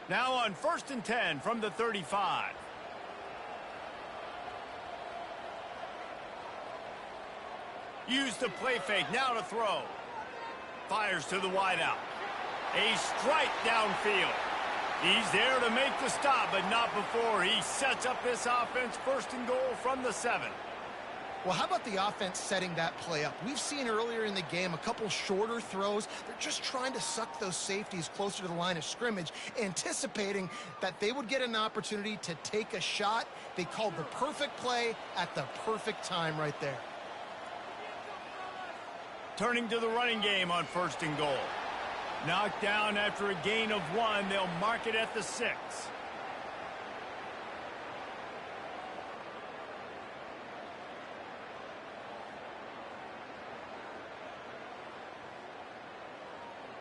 Now on 1st and 10 from the 35. Use the play fake, now to throw. Fires to the wideout. A strike downfield. He's there to make the stop, but not before he sets up this offense 1st and goal from the 7. Well, how about the offense setting that play up? We've seen earlier in the game a couple shorter throws. They're just trying to suck those safeties closer to the line of scrimmage, anticipating that they would get an opportunity to take a shot. They called the perfect play at the perfect time right there. Turning to the running game on 1st and goal. Knocked down after a gain of 1. They'll mark it at the 6.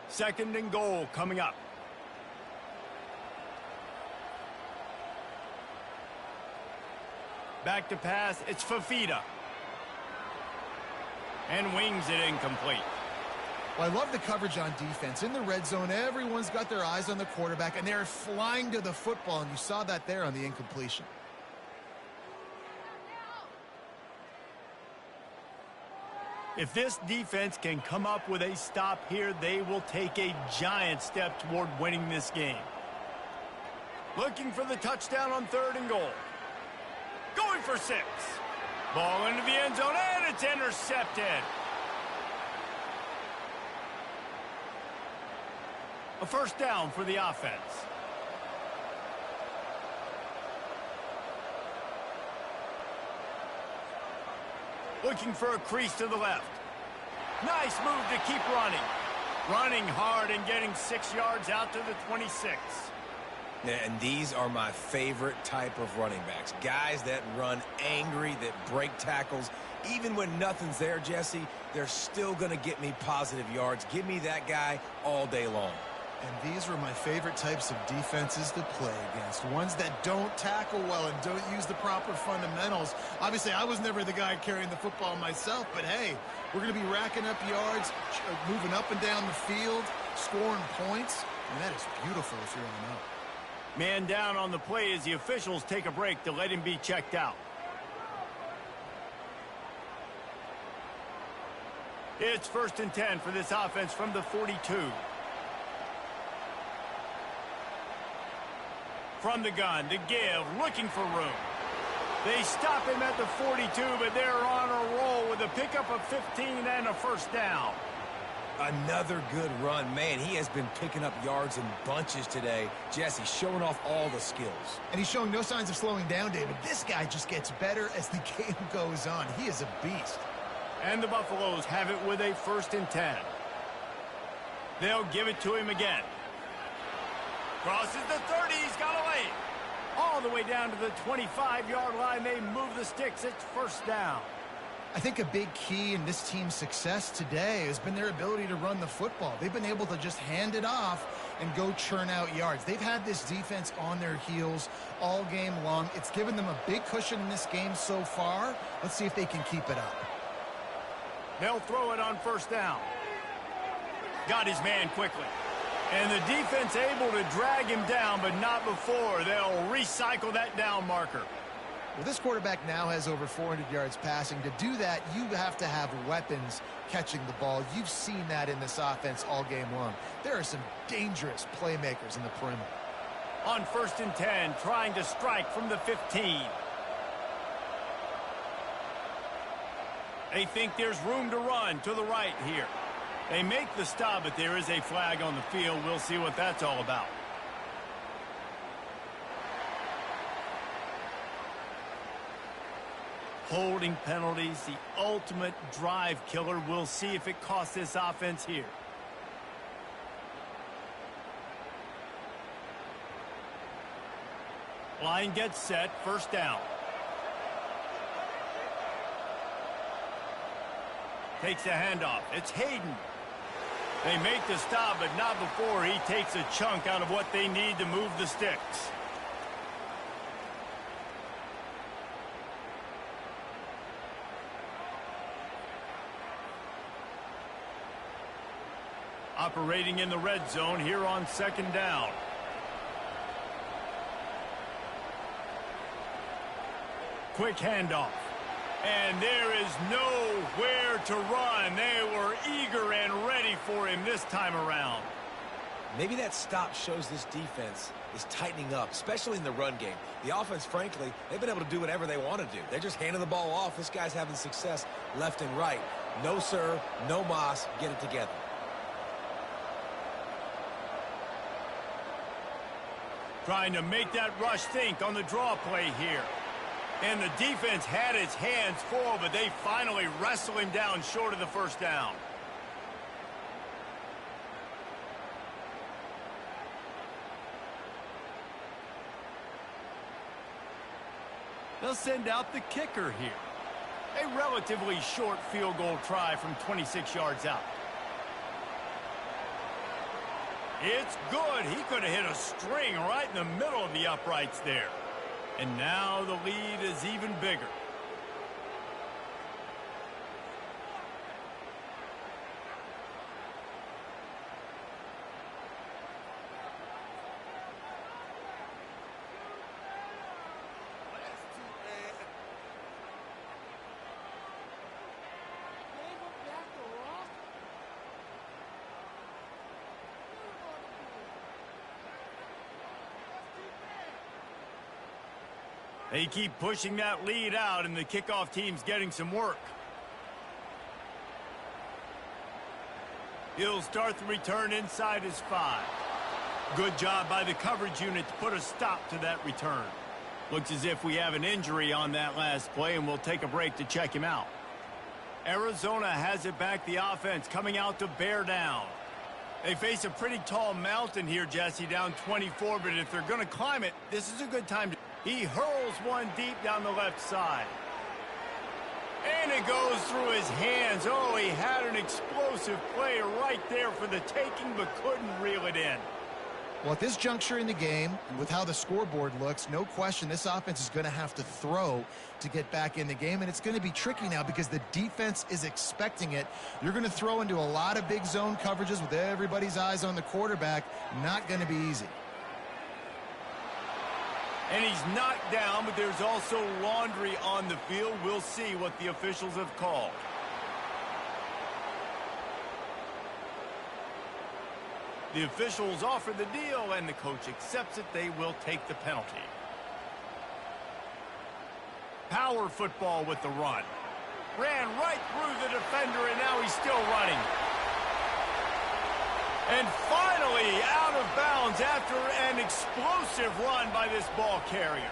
Second and goal coming up. Back to pass. It's Fafita. And wings it incomplete. Well, I love the coverage on defense. In the red zone, everyone's got their eyes on the quarterback, and they're flying to the football, and you saw that there on the incompletion. If this defense can come up with a stop here, they will take a giant step toward winning this game. Looking for the touchdown on 3rd and goal. Going for 6. Ball into the end zone, and it's intercepted. A first down for the offense. Looking for a crease to the left. Nice move to keep running. Running hard and getting 6 yards out to the 26. And these are my favorite type of running backs. Guys that run angry, that break tackles. Even when nothing's there, Jesse, they're still going to get me positive yards. Give me that guy all day long. And these were my favorite types of defenses to play against. Ones that don't tackle well and don't use the proper fundamentals. Obviously, I was never the guy carrying the football myself, but hey, we're going to be racking up yards, moving up and down the field, scoring points, and that is beautiful if you're on up. Man down on the play as the officials take a break to let him be checked out. It's 1st and 10 for this offense from the 42. From the gun, to give, looking for room. They stop him at the 42, but they're on a roll with a pickup of 15 and a first down. Another good run. Man, he has been picking up yards in bunches today. Jesse showing off all the skills. And he's showing no signs of slowing down, David. This guy just gets better as the game goes on. He is a beast. And the Buffaloes have it with a 1st and 10. They'll give it to him again. Crosses the 30, he's got away. All the way down to the 25-yard line, they move the sticks, it's first down. I think a big key in this team's success today has been their ability to run the football. They've been able to just hand it off and go churn out yards. They've had this defense on their heels all game long. It's given them a big cushion in this game so far. Let's see if they can keep it up. They'll throw it on first down. Got his man quickly. And the defense able to drag him down, but not before. They'll recycle that down marker. Well, this quarterback now has over 400 yards passing. To do that, you have to have weapons catching the ball. You've seen that in this offense all game long. There are some dangerous playmakers in the perimeter. On 1st and 10, trying to strike from the 15. They think there's room to run to the right here. They make the stop, but there is a flag on the field. We'll see what that's all about. Holding penalties, the ultimate drive killer. We'll see if it costs this offense here. Line gets set, 1st down. Takes a handoff. It's Hayden. They make the stop, but not before he takes a chunk out of what they need to move the sticks. Operating in the red zone here on 2nd down. Quick handoff. And there is nowhere to run. They were eager and ready for him this time around. Maybe that stop shows this defense is tightening up, especially in the run game. The offense, frankly, they've been able to do whatever they want to do. They're just handing the ball off. This guy's having success left and right. No, sir. No mas. Get it together. Trying to make that rush think on the draw play here. And the defense had its hands full, but they finally wrestle him down short of the 1st down. They'll send out the kicker here. A relatively short field goal try from 26 yards out. It's good. He could have hit a string right in the middle of the uprights there. And now the lead is even bigger. They keep pushing that lead out, and the kickoff team's getting some work. He'll start the return inside his 5. Good job by the coverage unit to put a stop to that return. Looks as if we have an injury on that last play, and we'll take a break to check him out. Arizona has it back, the offense coming out to bear down. They face a pretty tall mountain here, Jesse, down 24, but if they're going to climb it, this is a good time to... He hurls one deep down the left side. And it goes through his hands. Oh, he had an explosive play right there for the taking, but couldn't reel it in. Well, at this juncture in the game, with how the scoreboard looks, no question this offense is going to have to throw to get back in the game, and it's going to be tricky now because the defense is expecting it. You're going to throw into a lot of big zone coverages with everybody's eyes on the quarterback. Not going to be easy. And he's knocked down, but there's also laundry on the field. We'll see what the officials have called. The officials offer the deal, and the coach accepts it. They will take the penalty. Power football with the run. Ran right through the defender, and now he's still running. And finally out of bounds after an explosive run by this ball carrier.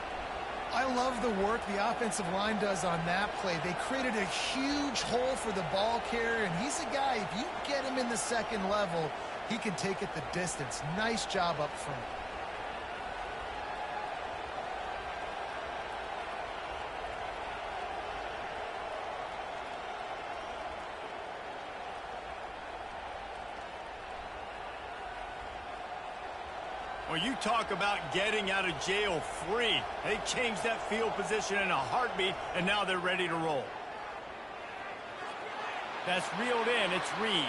I love the work the offensive line does on that play. They created a huge hole for the ball carrier, and he's a guy, if you get him in the second level, he can take it the distance. Nice job up front. Well, you talk about getting out of jail free. They changed that field position in a heartbeat, and now they're ready to roll. That's reeled in. It's Reed.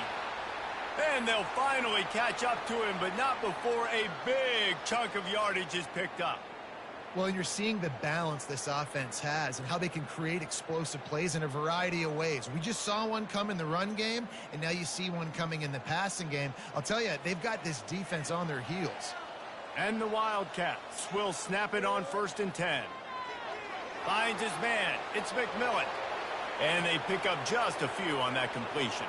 And they'll finally catch up to him, but not before a big chunk of yardage is picked up. Well, you're seeing the balance this offense has and how they can create explosive plays in a variety of ways. We just saw one come in the run game, and now you see one coming in the passing game. I'll tell you, they've got this defense on their heels. And the Wildcats will snap it on 1st and 10. Finds his man. It's McMillan. And they pick up just a few on that completion.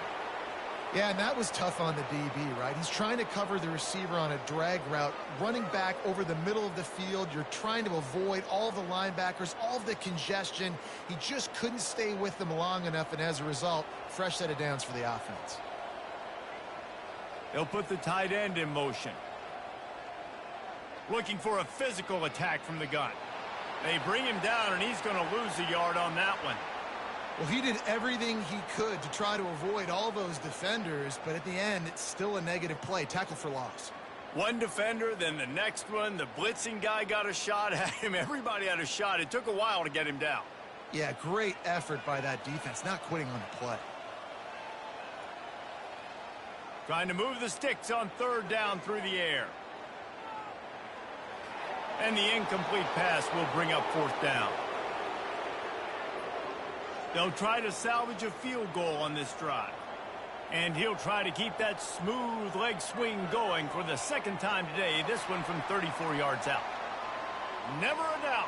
Yeah, and that was tough on the DB, right? He's trying to cover the receiver on a drag route, running back over the middle of the field. You're trying to avoid all the linebackers, all of the congestion. He just couldn't stay with them long enough, and as a result, fresh set of downs for the offense. They'll put the tight end in motion. Looking for a physical attack from the gun. They bring him down, and he's going to lose a yard on that one. Well, he did everything he could to try to avoid all those defenders, but at the end, it's still a negative play. Tackle for loss. One defender, then the next one. The blitzing guy got a shot at him. Everybody had a shot. It took a while to get him down. Yeah, great effort by that defense, not quitting on the play. Trying to move the sticks on 3rd down through the air. And the incomplete pass will bring up 4th down. They'll try to salvage a field goal on this drive. And he'll try to keep that smooth leg swing going for the 2nd time today, this one from 34 yards out. Never a doubt.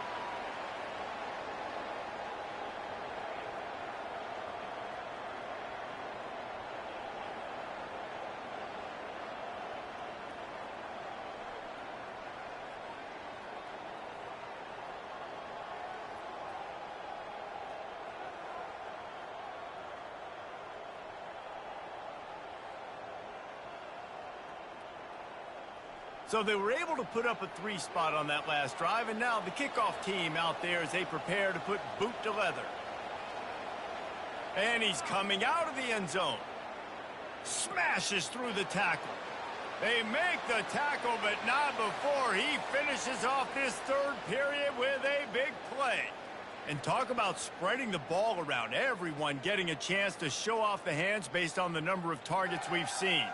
So they were able to put up a 3 spot on that last drive, and now the kickoff team out there as they prepare to put boot to leather. And he's coming out of the end zone. Smashes through the tackle. They make the tackle, but not before he finishes off this 3rd period with a big play. And talk about spreading the ball around. Everyone getting a chance to show off the hands based on the number of targets we've seen.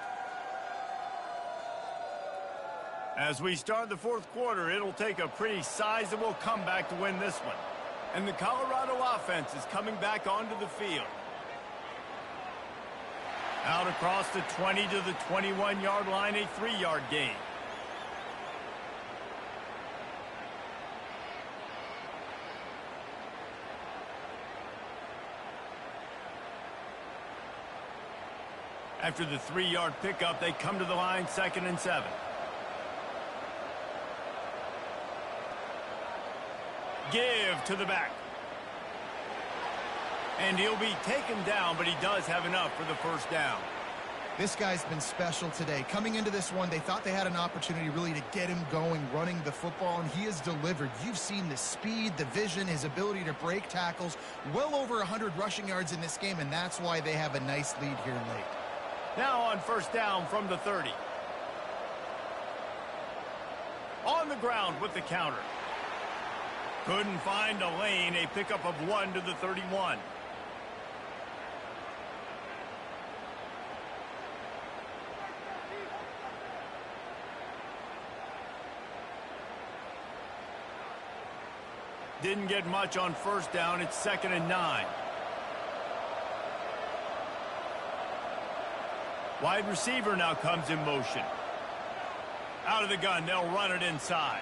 As we start the 4th quarter, it'll take a pretty sizable comeback to win this one. And the Colorado offense is coming back onto the field. Out across the 20 to the 21-yard line, a 3-yard gain. After the 3-yard pickup, they come to the line 2nd and 7. Give to the back. And he'll be taken down, but he does have enough for the 1st down. This guy's been special today. Coming into this one, they thought they had an opportunity really to get him going, running the football, and he has delivered. You've seen the speed, the vision, his ability to break tackles. Well over 100 rushing yards in this game, and that's why they have a nice lead here late. Now on 1st down from the 30. On the ground with the counter. Couldn't find a lane, a pickup of 1 to the 31. Didn't get much on 1st down. It's 2nd and 9. Wide receiver now comes in motion. Out of the gun, they'll run it inside.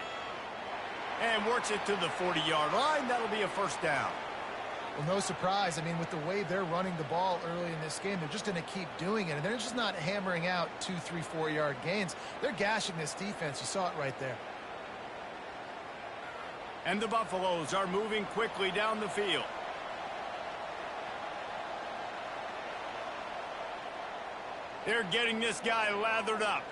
And works it to the 40-yard line. That'll be a 1st down. Well, no surprise. I mean, with the way they're running the ball early in this game, they're just going to keep doing it. And they're just not hammering out 2, 3, 4-yard gains. They're gashing this defense. You saw it right there. And the Buffaloes are moving quickly down the field. They're getting this guy lathered up.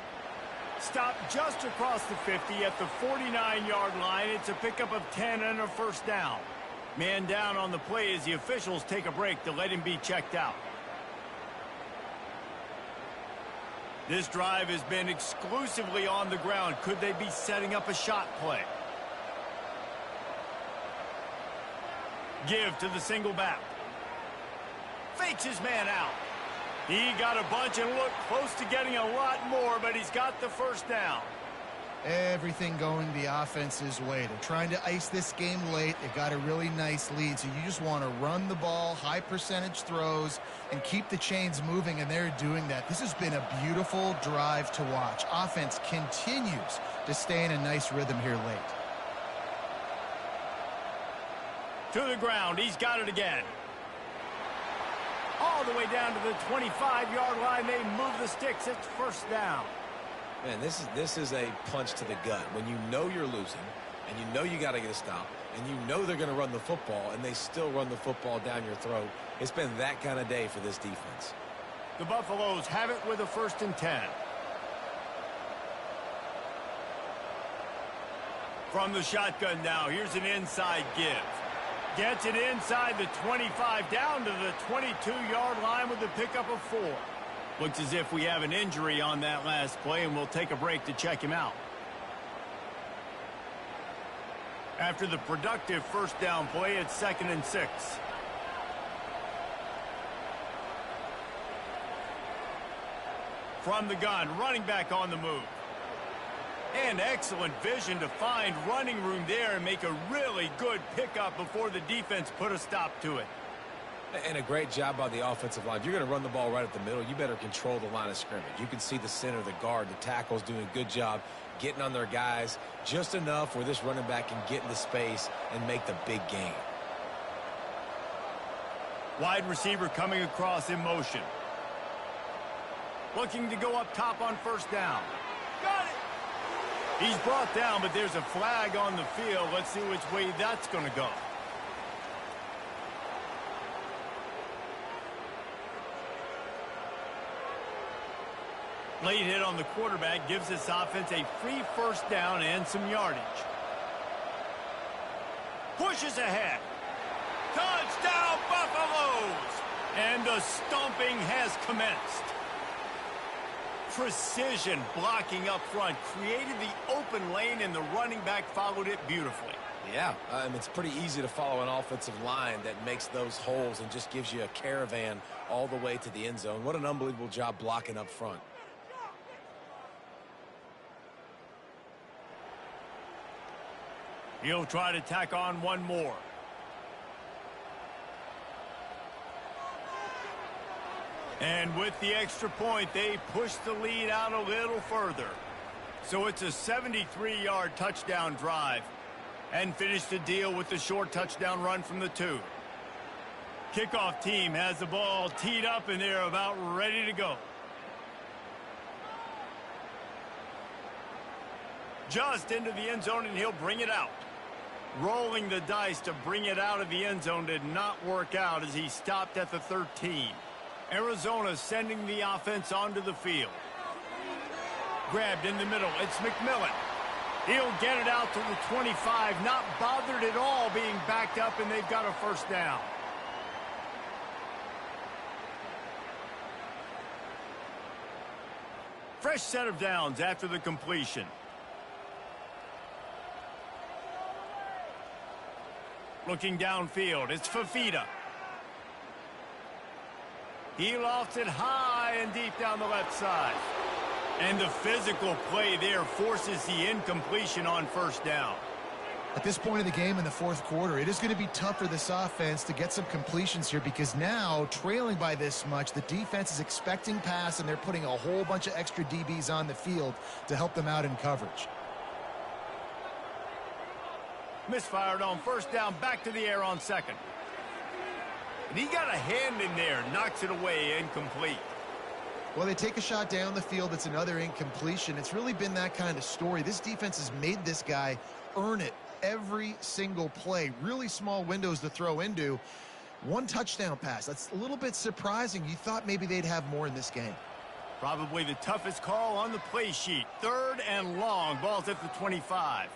Stopped just across the 50 at the 49-yard line. It's a pickup of 10 and a 1st down. Man down on the play as the officials take a break to let him be checked out. This drive has been exclusively on the ground. Could they be setting up a shot play? Give to the single back. Fakes his man out. He got a bunch and looked close to getting a lot more, but he's got the 1st down. Everything going the offense's way. They're trying to ice this game late. They got a really nice lead, so you just want to run the ball, high percentage throws, and keep the chains moving, and they're doing that. This has been a beautiful drive to watch. Offense continues to stay in a nice rhythm here late. To the ground. He's got it again. All the way down to the 25-yard line. They move the sticks. It's first down. Man, this is a punch to the gut. When you know you're losing, and you know you got to get a stop, and you know they're going to run the football, and they still run the football down your throat. It's been that kind of day for this defense. The Buffaloes have it with a 1st and 10. From the shotgun now, here's an inside give. Gets it inside the 25, down to the 22-yard line with the pickup of 4. Looks as if we have an injury on that last play, and we'll take a break to check him out. After the productive first down play, it's 2nd and 6. From the gun, running back on the move. And excellent vision to find running room there and make a really good pickup before the defense put a stop to it. And a great job by the offensive line. If you're going to run the ball right at the middle, you better control the line of scrimmage. You can see the center, the guard, the tackles doing a good job getting on their guys just enough where this running back can get into space and make the big gain. Wide receiver coming across in motion. Looking to go up top on first down. Got it! He's brought down, but there's a flag on the field. Let's see which way that's going to go. Late hit on the quarterback gives this offense a free first down and some yardage. Pushes ahead. Touchdown, Buffaloes! And the stomping has commenced. Precision blocking up front created the open lane, and the running back followed it beautifully. Yeah, it's pretty easy to follow an offensive line that makes those holes and just gives you a caravan all the way to the end zone. What an unbelievable job blocking up front. He'll try to tack on one more. And with the extra point, they push the lead out a little further. So it's a 73-yard touchdown drive. And finish the deal with the short touchdown run from the 2. Kickoff team has the ball teed up, and they're about ready to go. Just into the end zone, and he'll bring it out. Rolling the dice to bring it out of the end zone did not work out as he stopped at the 13. Arizona sending the offense onto the field. Grabbed in the middle. It's McMillan. He'll get it out to the 25. Not bothered at all being backed up, and they've got a first down. Fresh set of downs after the completion. Looking downfield, it's Fafita. He lofts it high and deep down the left side. And the physical play there forces the incompletion on first down. At this point of the game in the 4th quarter, it is going to be tough for this offense to get some completions here, because now, trailing by this much, the defense is expecting pass, and they're putting a whole bunch of extra DBs on the field to help them out in coverage. Misfired on first down, back to the air on 2nd. And he got a hand in there, knocks it away, incomplete. Well, they take a shot down the field. It's another incompletion. It's really been that kind of story. This defense has made this guy earn it every single play. Really small windows to throw into. 1 touchdown pass. That's a little bit surprising. You thought maybe they'd have more in this game. Probably the toughest call on the play sheet. 3rd and long. Ball's at the 25.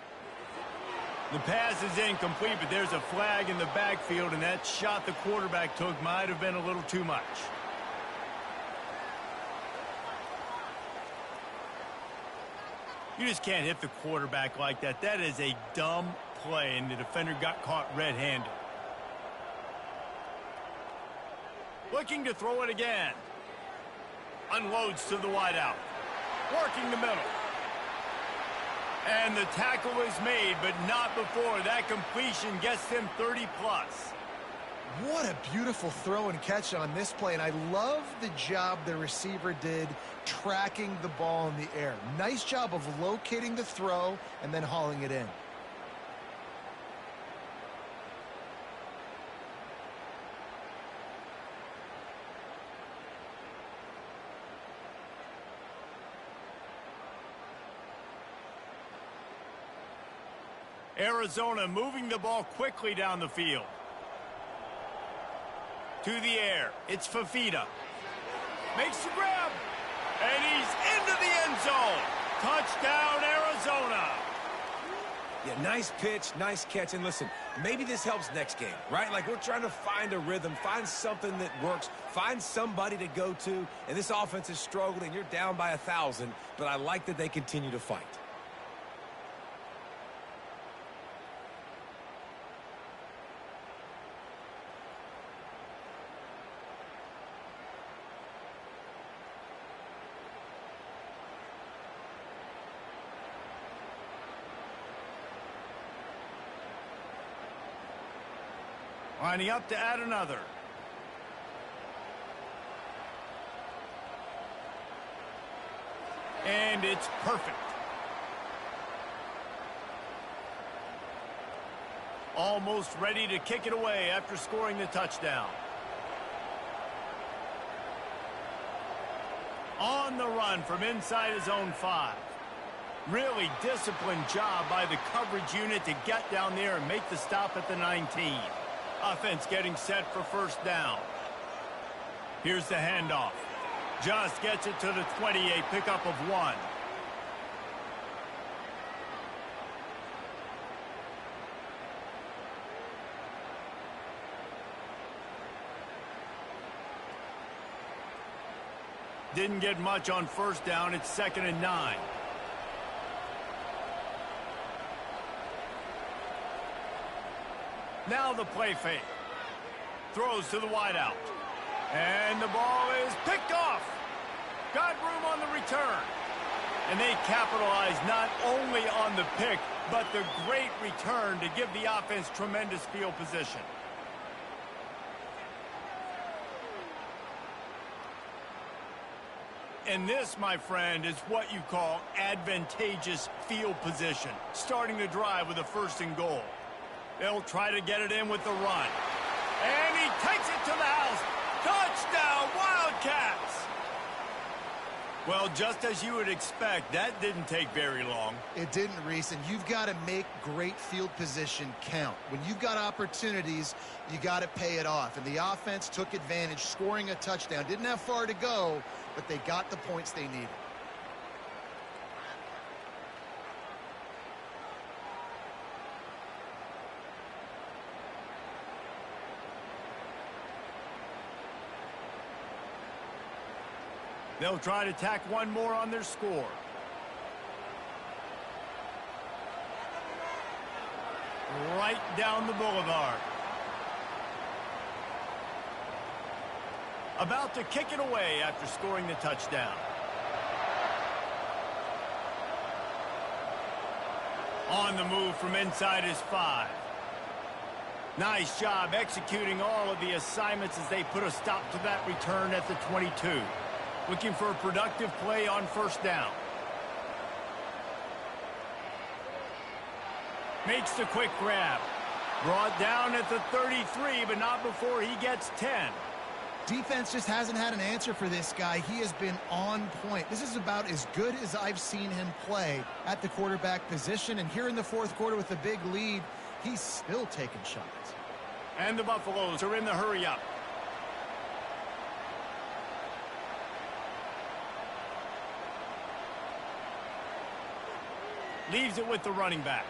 The pass is incomplete, but there's a flag in the backfield, and that shot the quarterback took might have been a little too much. You just can't hit the quarterback like that. That is a dumb play, and the defender got caught red-handed. Looking to throw it again. Unloads to the wideout. Working the middle. And the tackle is made, but not before that completion gets them 30-plus. What a beautiful throw and catch on this play, and I love the job the receiver did tracking the ball in the air. Nice job of locating the throw and then hauling it in. Arizona moving the ball quickly down the field. To the air, it's Fafita. Makes the grab, and he's into the end zone. Touchdown, Arizona. Yeah, nice pitch, nice catch, and listen, maybe this helps next game, right? Like, we're trying to find a rhythm, find something that works, find somebody to go to, and this offense is struggling. You're down by 1,000, but I like that they continue to fight. Lining up to add another. And it's perfect. Almost ready to kick it away after scoring the touchdown. On the run from inside his own 5. Really disciplined job by the coverage unit to get down there and make the stop at the 19. Offense getting set for first down. Here's the handoff. Just gets it to the 20, a pickup of 1. Didn't get much on first down. It's 2nd and 9. Now the play fake. Throws to the wideout. And the ball is picked off. Got room on the return. And they capitalize not only on the pick, but the great return to give the offense tremendous field position. And this, my friend, is what you call advantageous field position. Starting the drive with a 1st and goal. They'll try to get it in with the run. And he takes it to the house. Touchdown, Wildcats! Well, just as you would expect, that didn't take very long. It didn't, Reese, and you've got to make great field position count. When you've got opportunities, you got to pay it off. And the offense took advantage, scoring a touchdown. Didn't have far to go, but they got the points they needed. They'll try to tack one more on their score. Right down the boulevard. About to kick it away after scoring the touchdown. On the move from inside his 5. Nice job executing all of the assignments as they put a stop to that return at the 22. Looking for a productive play on first down. Makes the quick grab. Brought down at the 33, but not before he gets 10. Defense just hasn't had an answer for this guy. He has been on point. This is about as good as I've seen him play at the quarterback position. And here in the 4th quarter with a big lead, he's still taking shots. And the Buffaloes are in the hurry-up. Leaves it with the running back.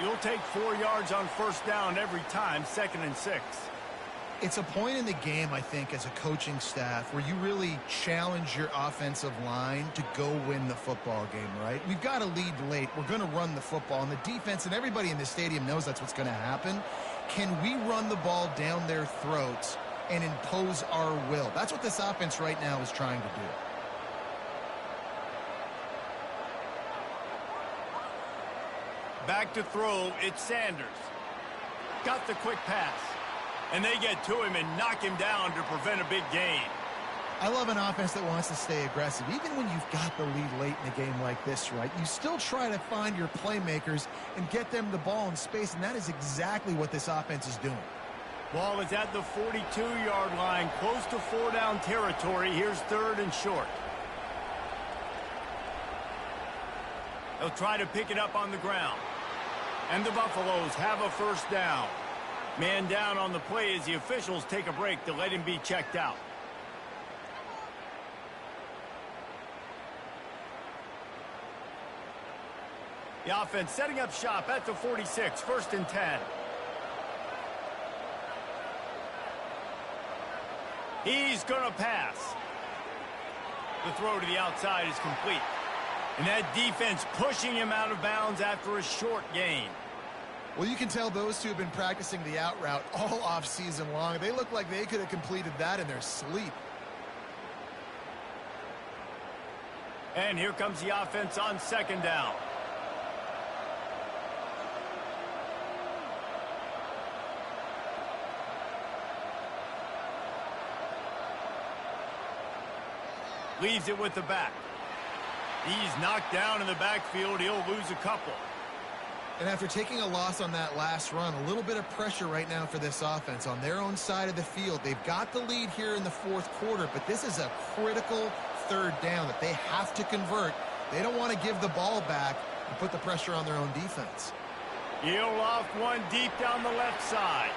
You'll take 4 yards on first down every time, 2nd and 6. It's a point in the game, I think, as a coaching staff where you really challenge your offensive line to go win the football game, right? We've got to lead late. We're going to run the football. And the defense and everybody in the stadium knows that's what's going to happen. Can we run the ball down their throats and impose our will? That's what this offense right now is trying to do. Back to throw, it's Sanders. Got the quick pass. And they get to him and knock him down to prevent a big gain. I love an offense that wants to stay aggressive. Even when you've got the lead late in a game like this, right, you still try to find your playmakers and get them the ball in space, and that is exactly what this offense is doing. Ball is at the 42-yard line, close to 4-down territory. Here's 3rd and short. They'll try to pick it up on the ground. And the Buffaloes have a 1st down. Man down on the play as the officials take a break to let him be checked out. The offense setting up shop at the 46, 1st and 10. He's going to pass. The throw to the outside is complete. And that defense pushing him out of bounds after a short gain. Well, you can tell those two have been practicing the out route all off-season long. They look like they could have completed that in their sleep. And here comes the offense on 2nd down. Leaves it with the back. He's knocked down in the backfield. He'll lose a couple. And after taking a loss on that last run, a little bit of pressure right now for this offense on their own side of the field. They've got the lead here in the 4th quarter, but this is a critical 3rd down that they have to convert. They don't want to give the ball back and put the pressure on their own defense. He'll loft one deep down the left side.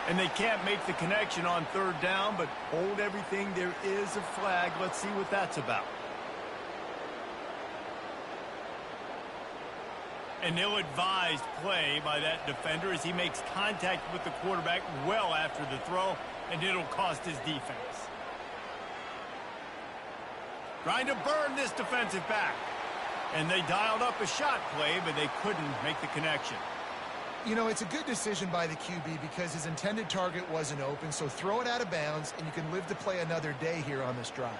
And they can't make the connection on 3rd down, but hold everything. There is a flag. Let's see what that's about. An ill-advised play by that defender as he makes contact with the quarterback well after the throw, and it'll cost his defense. Trying to burn this defensive back. And they dialed up a shot play, but they couldn't make the connection. You know, it's a good decision by the QB because his intended target wasn't open, so throw it out of bounds, and you can live to play another day here on this drive.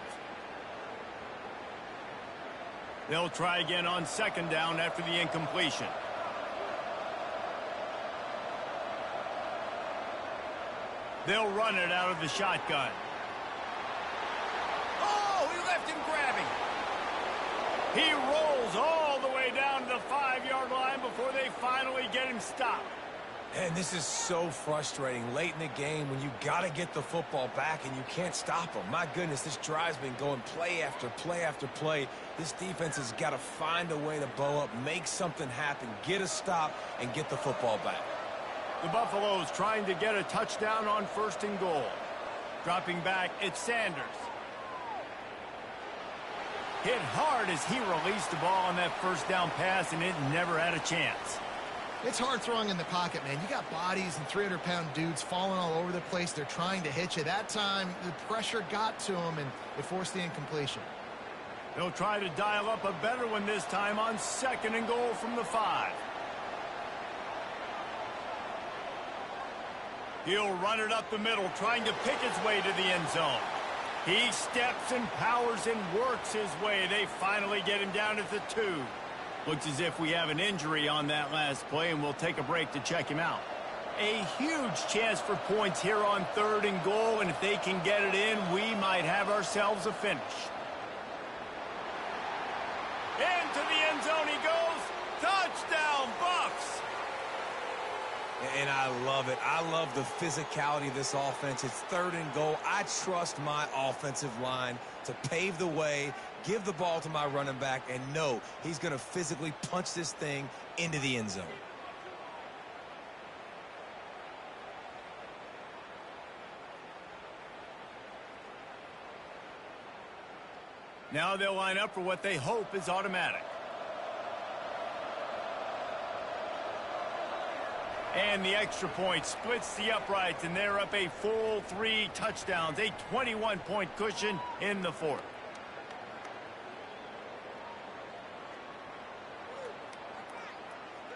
They'll try again on 2nd down after the incompletion. They'll run it out of the shotgun. Oh, he left him grabbing. He rolls all the way down to the 5-yard line before they finally get him stopped. And this is so frustrating late in the game when you got to get the football back and you can't stop them. My goodness, this drive's been going play after play after play. This defense has got to find a way to bow up, make something happen, get a stop, and get the football back. The Buffaloes trying to get a touchdown on 1st and goal. Dropping back, it's Sanders. Hit hard as he released the ball on that 1st down pass, and it never had a chance. It's hard throwing in the pocket, man. You got bodies and 300-pound dudes falling all over the place. They're trying to hit you. That time, the pressure got to him, and it forced the incompletion. They'll try to dial up a better one this time on 2nd and goal from the 5. He'll run it up the middle, trying to pick his way to the end zone. He steps and powers and works his way. They finally get him down at the 2. Looks as if we have an injury on that last play, and we'll take a break to check him out. A huge chance for points here on 3rd and goal, and if they can get it in, we might have ourselves a finish. Into the end zone he goes. Touchdown, Buffs! And I love it. I love the physicality of this offense. It's 3rd and goal. I trust my offensive line to pave the way, give the ball to my running back, and know he's going to physically punch this thing into the end zone. Now they'll line up for what they hope is automatic. And the extra point splits the uprights, and they're up a full 3 touchdowns, a 21-point cushion in the 4th.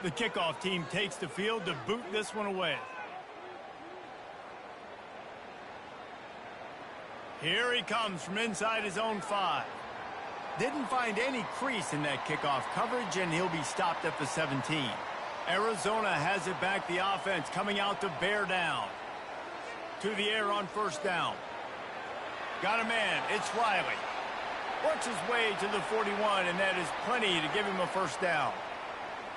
The kickoff team takes the field to boot this one away. Here he comes from inside his own 5. Didn't find any crease in that kickoff coverage, and he'll be stopped at the 17. Arizona has it back, the offense coming out to bear down. To the air on first down. Got a man, it's Riley. Works his way to the 41, and that is plenty to give him a first down.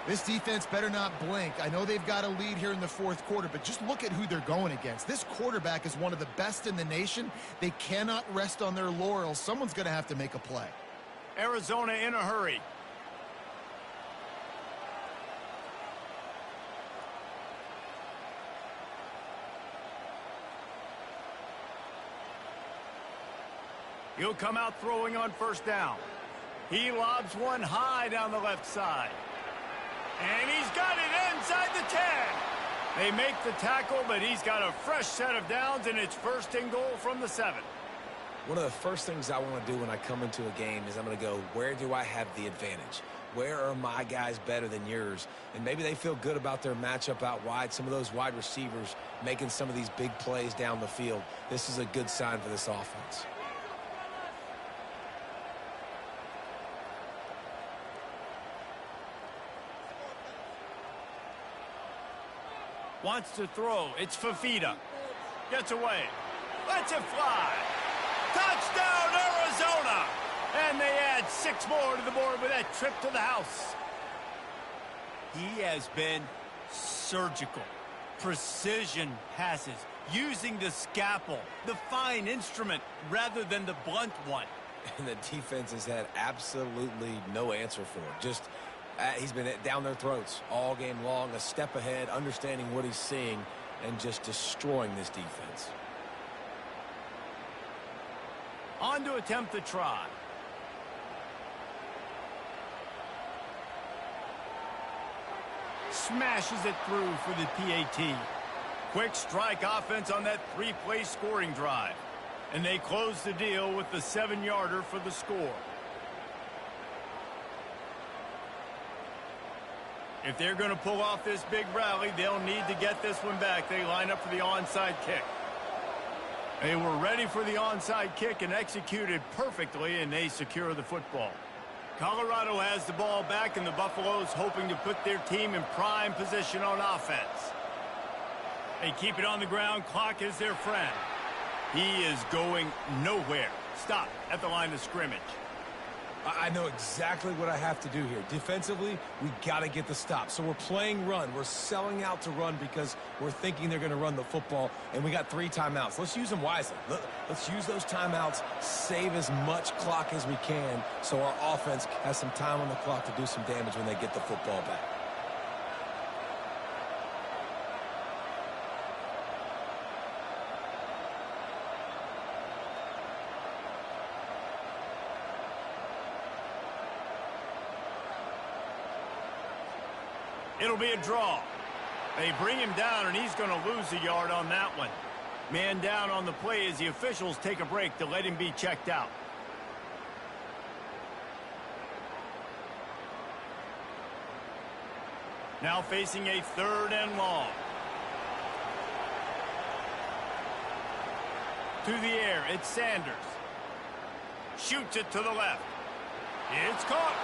This defense better not blink. I know they've got a lead here in the fourth quarter, but just look at who they're going against. This quarterback is one of the best in the nation. They cannot rest on their laurels. Someone's going to have to make a play. Arizona in a hurry. He'll come out throwing on first down. He lobs one high down the left side. And he's got it inside the 10. They make the tackle, but he's got a fresh set of downs, and it's first and goal from the 7. One of the first things I want to do when I come into a game is I'm going to go, where do I have the advantage? Where are my guys better than yours? And maybe they feel good about their matchup out wide. Some of those wide receivers making some of these big plays down the field. This is a good sign for this offense. Wants to throw. It's Fafita. Gets away. Lets it fly. Touchdown, Arizona! And they add 6 more to the board with that trip to the house. He has been surgical. Precision passes. Using the scalpel, the fine instrument, rather than the blunt one. And the defense has had absolutely no answer for it. Just he's been down their throats all game long, a step ahead, understanding what he's seeing, and just destroying this defense. On to attempt the try. Smashes it through for the PAT. Quick strike offense on that 3-play scoring drive. And they close the deal with the 7-yarder for the score. If they're going to pull off this big rally, they'll need to get this one back. They line up for the onside kick. They were ready for the onside kick and executed perfectly, and they secure the football. Colorado has the ball back, and the Buffaloes hoping to put their team in prime position on offense. They keep it on the ground. Clock is their friend. He is going nowhere. Stop at the line of scrimmage. I know exactly what I have to do here. Defensively, we got to get the stop. So we're playing run. We're selling out to run because we're thinking they're going to run the football, and we got 3 timeouts. Let's use them wisely. Let's use those timeouts, save as much clock as we can so our offense has some time on the clock to do some damage when they get the football back. It'll be a draw. They bring him down, and he's going to lose a yard on that one. Man down on the play as the officials take a break to let him be checked out. Now facing a 3rd and long. To the air, it's Sanders. Shoots it to the left. It's caught.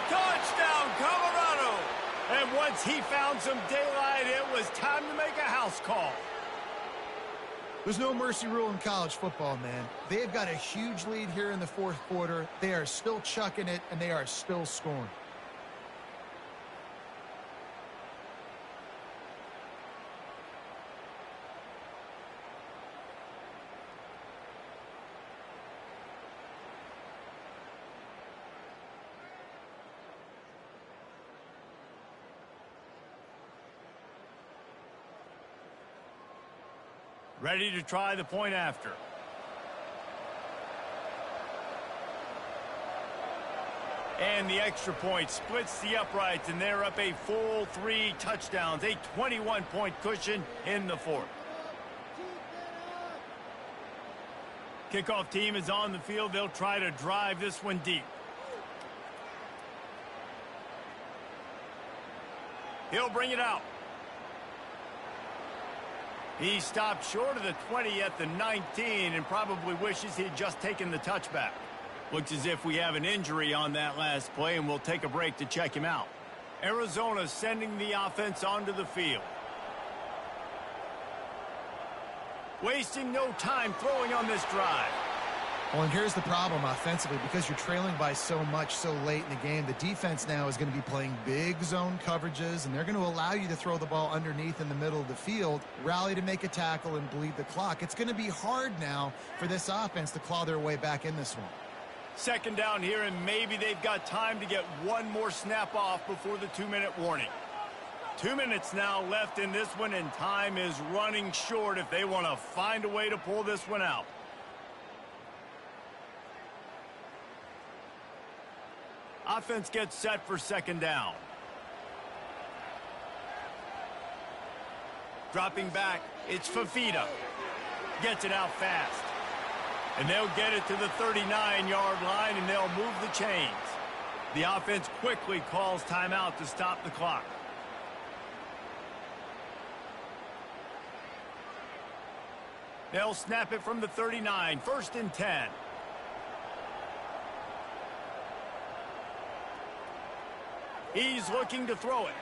Touchdown, Colorado! And once he found some daylight, it was time to make a house call. There's no mercy rule in college football, man. They've got a huge lead here in the fourth quarter. They are still chucking it, and they are still scoring. Ready to try the point after. And the extra point splits the uprights, and they're up a full 3 touchdowns, a 21-point cushion in the 4th. Kickoff team is on the field. They'll try to drive this one deep. He'll bring it out. He stopped short of the 20 at the 19 and probably wishes he'd just taken the touchback. Looks as if we have an injury on that last play, and we'll take a break to check him out. Arizona sending the offense onto the field. Wasting no time throwing on this drive. Well, and here's the problem offensively. Because you're trailing by so much so late in the game, the defense now is going to be playing big zone coverages, and they're going to allow you to throw the ball underneath in the middle of the field, rally to make a tackle, and bleed the clock. It's going to be hard now for this offense to claw their way back in this one. Second down here, and maybe they've got time to get one more snap off before the 2-minute warning. 2 minutes now left in this one, and time is running short if they want to find a way to pull this one out. Offense gets set for second down. Dropping back, it's Fafita. Gets it out fast. And they'll get it to the 39-yard line, and they'll move the chains. The offense quickly calls timeout to stop the clock. They'll snap it from the 39, 1st and 10. He's looking to throw it.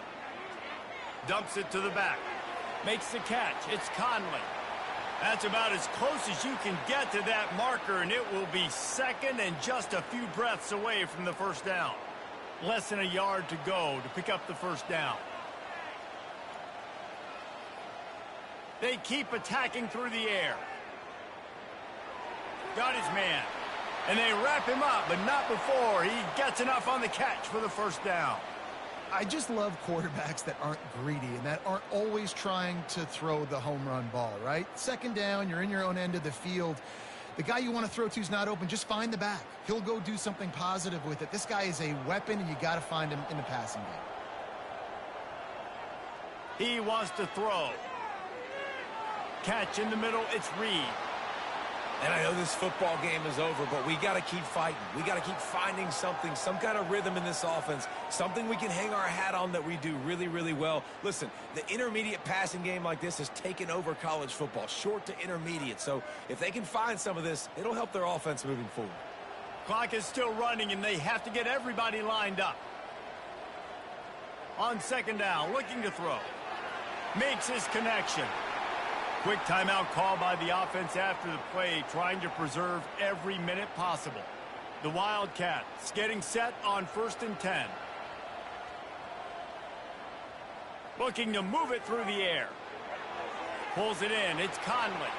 Dumps it to the back. Makes the catch. It's Conley. That's about as close as you can get to that marker, and it will be second and just a few breaths away from the first down. Less than a yard to go to pick up the first down. They keep attacking through the air. Got his man. And they wrap him up, but not before he gets enough on the catch for the first down. I just love quarterbacks that aren't greedy and that aren't always trying to throw the home run ball, right? Second down, you're in your own end of the field. The guy you want to throw to is not open. Just find the back. He'll go do something positive with it. This guy is a weapon, and you got to find him in the passing game. He wants to throw. Catch in the middle, it's Reed. And I know this football game is over, but we got to keep fighting. We got to keep finding something, some kind of rhythm in this offense, something we can hang our hat on that we do really, really well. Listen, the intermediate passing game like this has taken over college football, short to intermediate. So if they can find some of this, it'll help their offense moving forward. Clock is still running, and they have to get everybody lined up. On second down, looking to throw. Makes his connection. Quick timeout call by the offense after the play, trying to preserve every minute possible. The Wildcats getting set on 1st and 10. Looking to move it through the air. Pulls it in. It's Conley.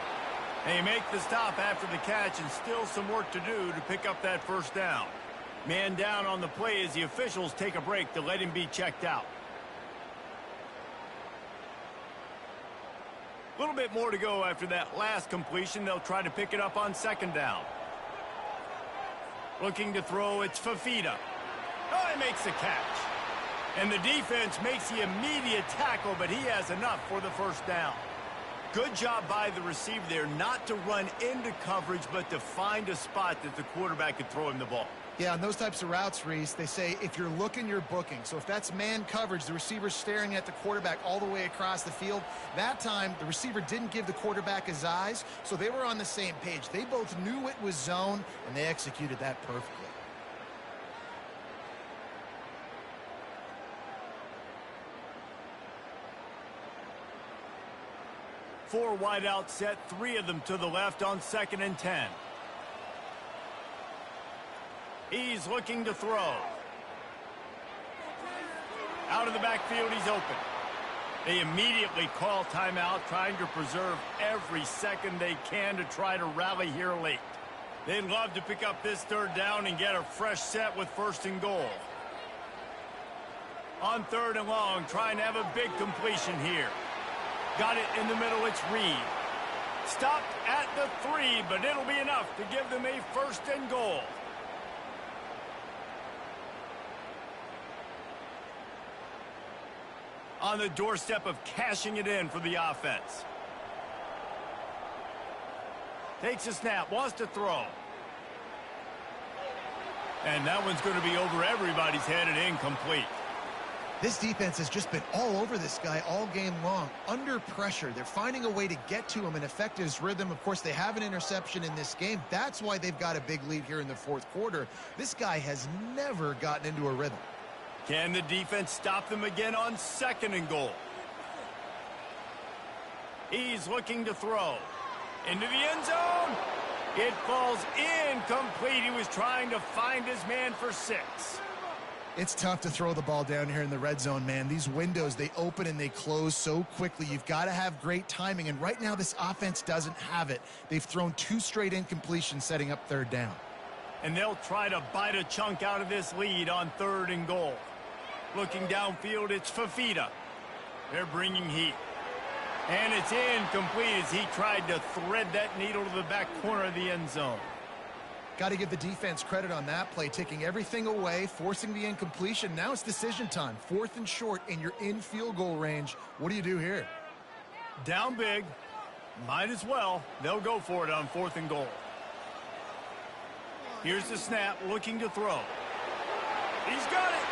They make the stop after the catch, and still some work to do to pick up that first down. Man down on the play as the officials take a break to let him be checked out. A little bit more to go after that last completion. They'll try to pick it up on second down. Looking to throw, it's Fafita. Oh, he makes the catch. And the defense makes the immediate tackle, but he has enough for the first down. Good job by the receiver there not to run into coverage, but to find a spot that the quarterback could throw him the ball. Yeah, on those types of routes, Reese, they say if you're looking, you're booking. So if that's man coverage, the receiver's staring at the quarterback all the way across the field. That time, the receiver didn't give the quarterback his eyes, so they were on the same page. They both knew it was zone, and they executed that perfectly. Four wide out set, 3 of them to the left on 2nd and 10. He's looking to throw. Out of the backfield, he's open. They immediately call timeout, trying to preserve every second they can to try to rally here late. They'd love to pick up this third down and get a fresh set with 1st and goal. On 3rd and long, trying to have a big completion here. Got it in the middle, it's Reed. Stopped at the 3, but it'll be enough to give them a 1st and goal. On the doorstep of cashing it in for the offense. Takes a snap, wants to throw. And that one's going to be over everybody's head and incomplete. This defense has just been all over this guy all game long. Under pressure, they're finding a way to get to him and affect his rhythm. Of course, they have an interception in this game. That's why they've got a big lead here in the 4th quarter. This guy has never gotten into a rhythm. Can the defense stop them again on 2nd and goal? He's looking to throw. Into the end zone. It falls incomplete. He was trying to find his man for 6. It's tough to throw the ball down here in the red zone, man. These windows, they open and they close so quickly. You've got to have great timing, and right now this offense doesn't have it. They've thrown 2 straight incompletions setting up 3rd down. And they'll try to bite a chunk out of this lead on 3rd and goal. Looking downfield, it's Fafita. They're bringing heat. And it's incomplete as he tried to thread that needle to the back corner of the end zone. Got to give the defense credit on that play, taking everything away, forcing the incompletion. Now it's decision time. 4th and short, and you're in field goal range. What do you do here? Down big. Might as well. They'll go for it on 4th and goal. Here's the snap, looking to throw. He's got it.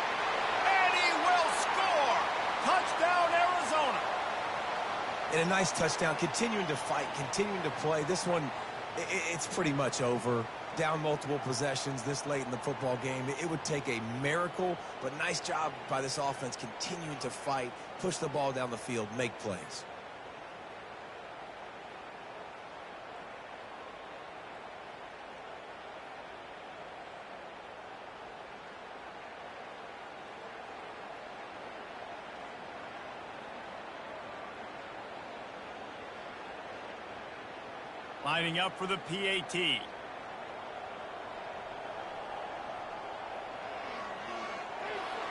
And he will score. Touchdown, Arizona. And a nice touchdown, continuing to fight, continuing to play. This one, it's pretty much over. Down multiple possessions this late in the football game. It would take a miracle, but nice job by this offense continuing to fight, push the ball down the field, make plays. Lining up for the PAT.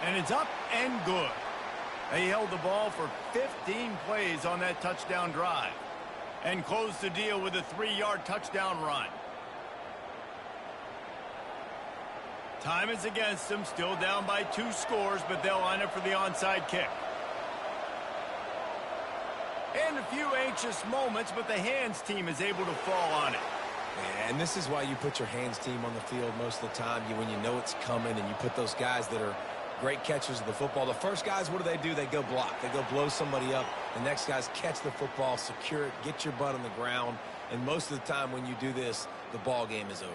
And it's up and good. They held the ball for 15 plays on that touchdown drive and closed the deal with a 3-yard touchdown run. Time is against them, still down by 2 scores, but they'll line up for the onside kick. And a few anxious moments, but the hands team is able to fall on it. And this is why you put your hands team on the field most of the time. When you know it's coming, and you put those guys that are great catchers of the football. The first guys, what do? They go block. They go blow somebody up. The next guys catch the football, secure it, get your butt on the ground. And most of the time when you do this, the ball game is over.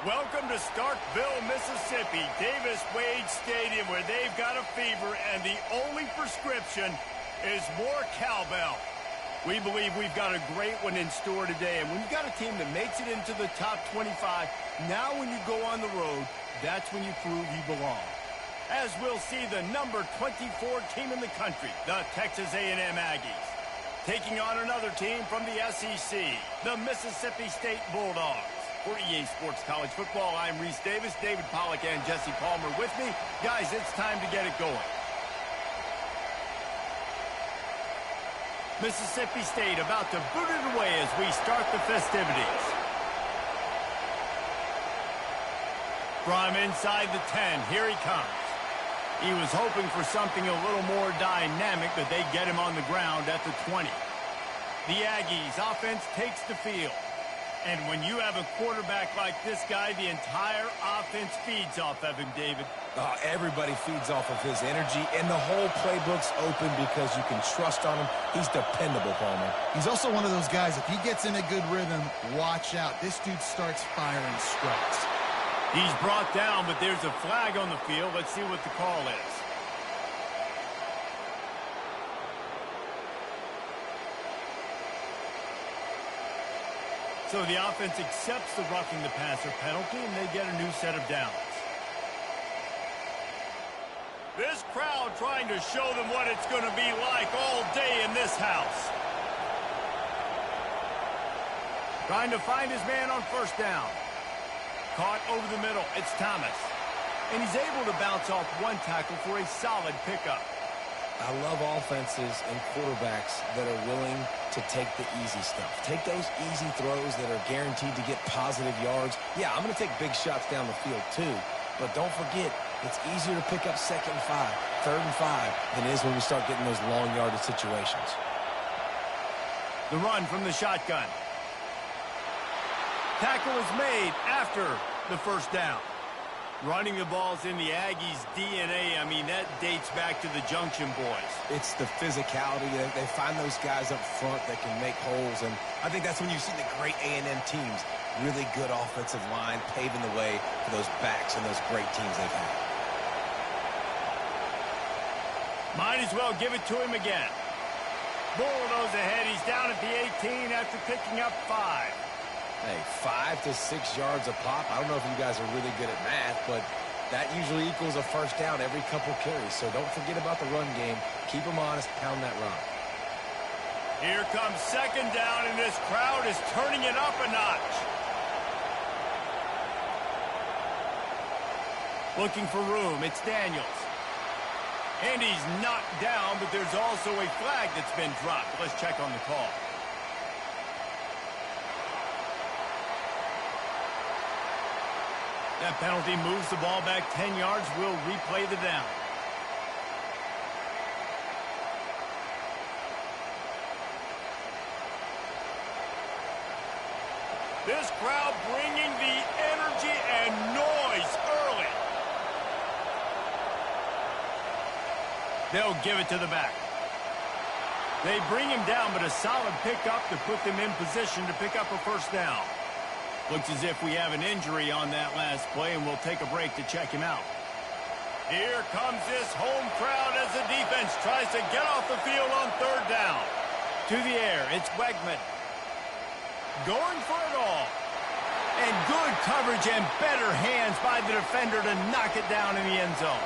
Welcome to Starkville, Mississippi, Davis-Wade Stadium, where they've got a fever, and the only prescription is more cowbell. We believe we've got a great one in store today, and when you've got a team that makes it into the top 25, now when you go on the road, that's when you prove you belong. As we'll see the number 24 team in the country, the Texas A&M Aggies, taking on another team from the SEC, the Mississippi State Bulldogs. For EA Sports College Football, I'm Reese Davis, David Pollack, and Jesse Palmer with me. Guys, it's time to get it going. Mississippi State about to boot it away as we start the festivities. From inside the 10, here he comes. He was hoping for something a little more dynamic, but they get him on the ground at the 20. The Aggies offense takes the field. And when you have a quarterback like this guy, the entire offense feeds off of him, David. Everybody feeds off of his energy, and the whole playbook's open because you can trust on him. He's dependable, Palmer. He's also one of those guys, if he gets in a good rhythm, watch out. This dude starts firing strikes. He's brought down, but there's a flag on the field. Let's see what the call is. So the offense accepts the roughing the passer penalty, and they get a new set of downs. This crowd trying to show them what it's going to be like all day in this house. Trying to find his man on first down. Caught over the middle. It's Thomas. And he's able to bounce off one tackle for a solid pickup. I love offenses and quarterbacks that are willing to take the easy stuff. Take those easy throws that are guaranteed to get positive yards. Yeah, I'm going to take big shots down the field too. But don't forget, it's easier to pick up 2nd and 5, 3rd and 5 than it is when we start getting those long yardage situations. The run from the shotgun. Tackle is made after the first down. Running the ball's in the Aggies' DNA. I mean, that dates back to the Junction Boys. It's the physicality. They find those guys up front that can make holes, and I think that's when you see the great A&M teams. Really good offensive line paving the way for those backs and those great teams they've had. Might as well give it to him again. Bulldoze ahead. He's down at the 18 after picking up 5. Hey, 5 to 6 yards a pop. I don't know if you guys are really good at math, but that usually equals a first down every couple carries. So don't forget about the run game. Keep them honest. Pound that rock. Here comes 2nd down, and this crowd is turning it up a notch. Looking for room. It's Daniels. And he's knocked down, but there's also a flag that's been dropped. Let's check on the call. That penalty moves the ball back 10 yards. We'll replay the down. This crowd bringing the energy and noise early. They'll give it to the back. They bring him down, but a solid pickup to put them in position to pick up a first down. Looks as if we have an injury on that last play, and we'll take a break to check him out. Here comes this home crowd as the defense tries to get off the field on 3rd down. To the air, it's Wegman. Going for it all. And good coverage and better hands by the defender to knock it down in the end zone.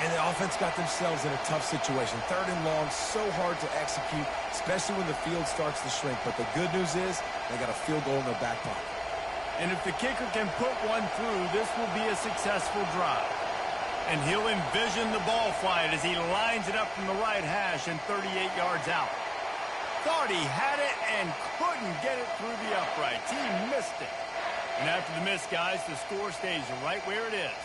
And the offense got themselves in a tough situation. 3rd and long, so hard to execute, especially when the field starts to shrink. But the good news is they got a field goal in their back pocket. And if the kicker can put one through, this will be a successful drive. And he'll envision the ball flight as he lines it up from the right hash and 38 yards out. Thought he had it and couldn't get it through the uprights. He missed it. And after the miss, guys, the score stays right where it is.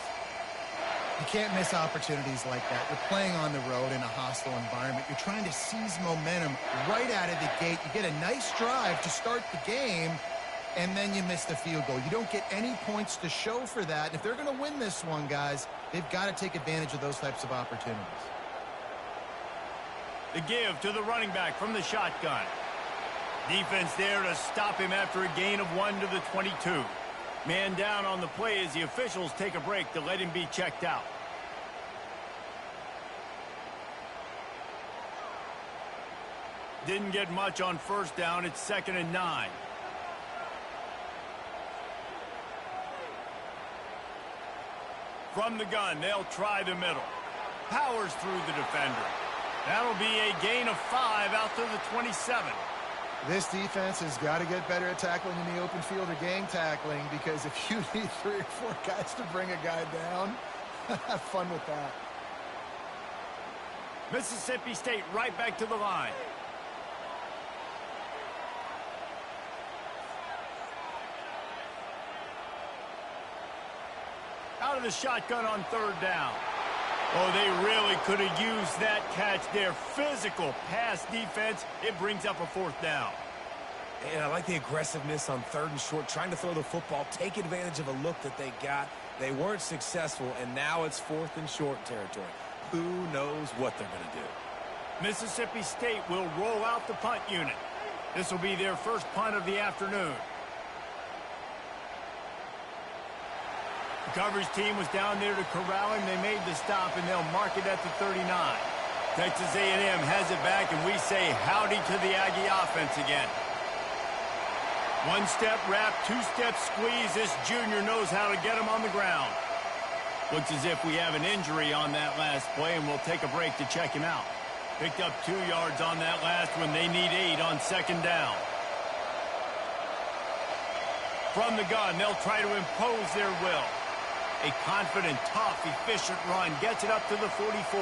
You can't miss opportunities like that. You're playing on the road in a hostile environment. You're trying to seize momentum right out of the gate. You get a nice drive to start the game, and then you miss the field goal. You don't get any points to show for that. If they're going to win this one, guys, they've got to take advantage of those types of opportunities. The give to the running back from the shotgun. Defense there to stop him after a gain of 1 to the 22. Man down on the play as the officials take a break to let him be checked out. Didn't get much on first down. It's 2nd and 9. From the gun, they'll try the middle. Powers through the defender. That'll be a gain of 5 out to the 27. This defense has got to get better at tackling in the open field or gang tackling, because if you need 3 or 4 guys to bring a guy down, have fun with that. Mississippi State right back to the line. Out of the shotgun on 3rd down. Oh, they really could have used that catch there. Physical pass defense. It brings up a 4th down. And I like the aggressiveness on 3rd and short, trying to throw the football, take advantage of a look that they got. They weren't successful, and now it's 4th and short territory. Who knows what they're going to do? Mississippi State will roll out the punt unit. This will be their first punt of the afternoon. The coverage team was down there to corral him. They made the stop, and they'll mark it at the 39. Texas A&M has it back, and we say howdy to the Aggie offense again. 1-step wrap, 2-step squeeze. This junior knows how to get him on the ground. Looks as if we have an injury on that last play, and we'll take a break to check him out. Picked up 2 yards on that last one. They need 8 on 2nd down. From the gun, they'll try to impose their will. A confident, tough, efficient run gets it up to the 44.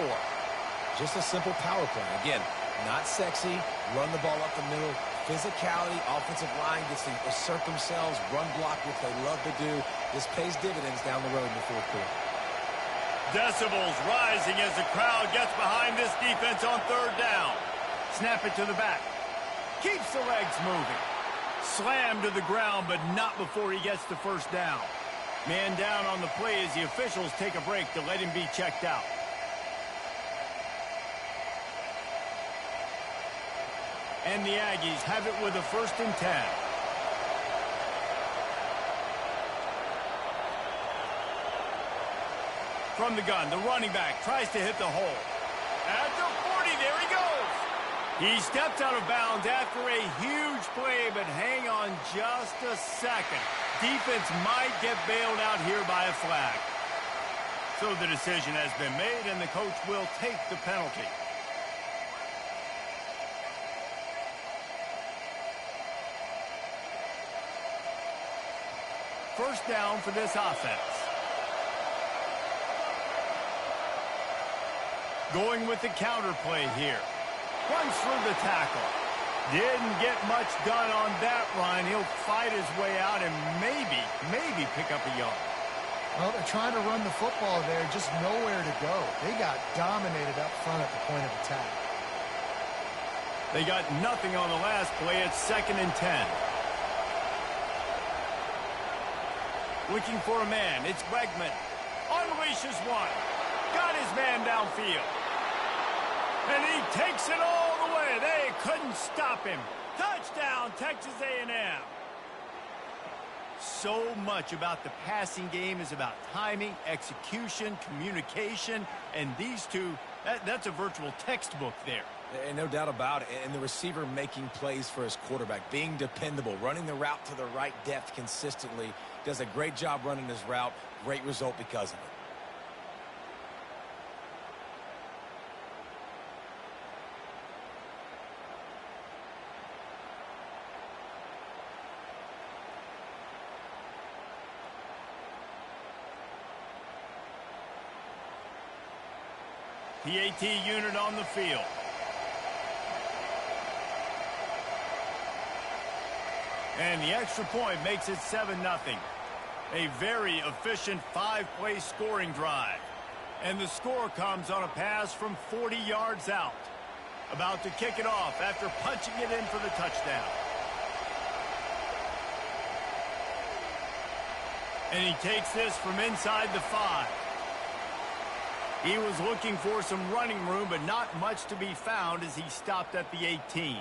Just a simple power play. Again, not sexy, run the ball up the middle. Physicality, offensive line gets to assert themselves, run block, which they love to do. This pays dividends down the road in the 4th quarter. Decibels rising as the crowd gets behind this defense on 3rd down. Snap it to the back. Keeps the legs moving. Slammed to the ground, but not before he gets to 1st down. Man down on the play as the officials take a break to let him be checked out. And the Aggies have it with a 1st and 10. From the gun, the running back tries to hit the hole. At the 40, there he goes. He steps out of bounds after a huge play, but hang on just a second. Defense might get bailed out here by a flag. So the decision has been made, and the coach will take the penalty. First down for this offense. Going with the counter play here. Runs through the tackle. Didn't get much done on that run. He'll fight his way out and maybe pick up a yard. Well, they're trying to run the football there, just nowhere to go. They got dominated up front at the point of attack. They got nothing on the last play. It's 2nd and 10. Looking for a man. It's Wegman. Unleashes one. Got his man downfield. And he takes it all the way. They couldn't stop him. Touchdown, Texas A&M. So much about the passing game is about timing, execution, communication, and these two, that's a virtual textbook there. And no doubt about it. And the receiver making plays for his quarterback, being dependable, running the route to the right depth consistently, does a great job running his route. Great result because of it. PAT unit on the field. And the extra point makes it 7-0. A very efficient 5-play scoring drive. And the score comes on a pass from 40 yards out. About to kick it off after punching it in for the touchdown. And he takes this from inside the 5. He was looking for some running room, but not much to be found as he stopped at the 18.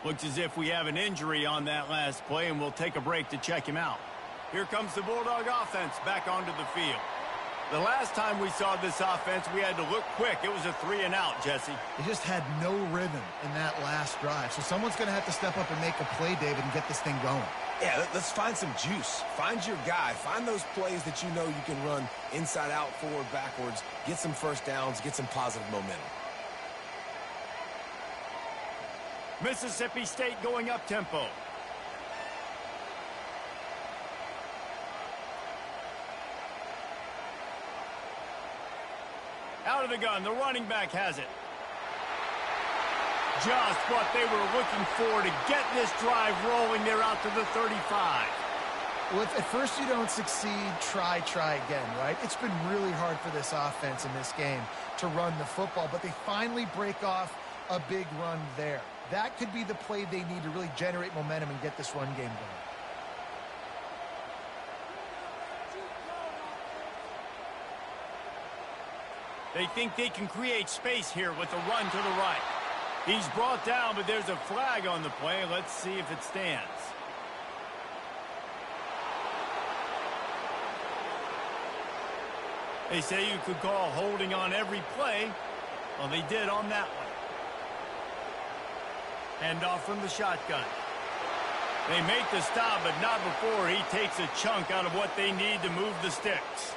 Looks as if we have an injury on that last play, and we'll take a break to check him out. Here comes the Bulldog offense back onto the field. The last time we saw this offense, we had to look quick. It was a 3-and-out, Jesse. They just had no rhythm in that last drive. So someone's going to have to step up and make a play, David, and get this thing going. Yeah, let's find some juice. Find your guy. Find those plays that you know you can run inside out, forward, backwards. Get some first downs. Get some positive momentum. Mississippi State going up-tempo. Out of the gun, the running back has it. Just what they were looking for to get this drive rolling. They're out to the 35. Well, if at first you don't succeed, try again, right? It's been really hard for this offense in this game to run the football, but they finally break off a big run there. That could be the play they need to really generate momentum and get this run game going. They think they can create space here with a run to the right. He's brought down, but there's a flag on the play. Let's see if it stands. They say you could call holding on every play. Well, they did on that one. Handoff from the shotgun. They make the stop, but not before he takes a chunk out of what they need to move the sticks.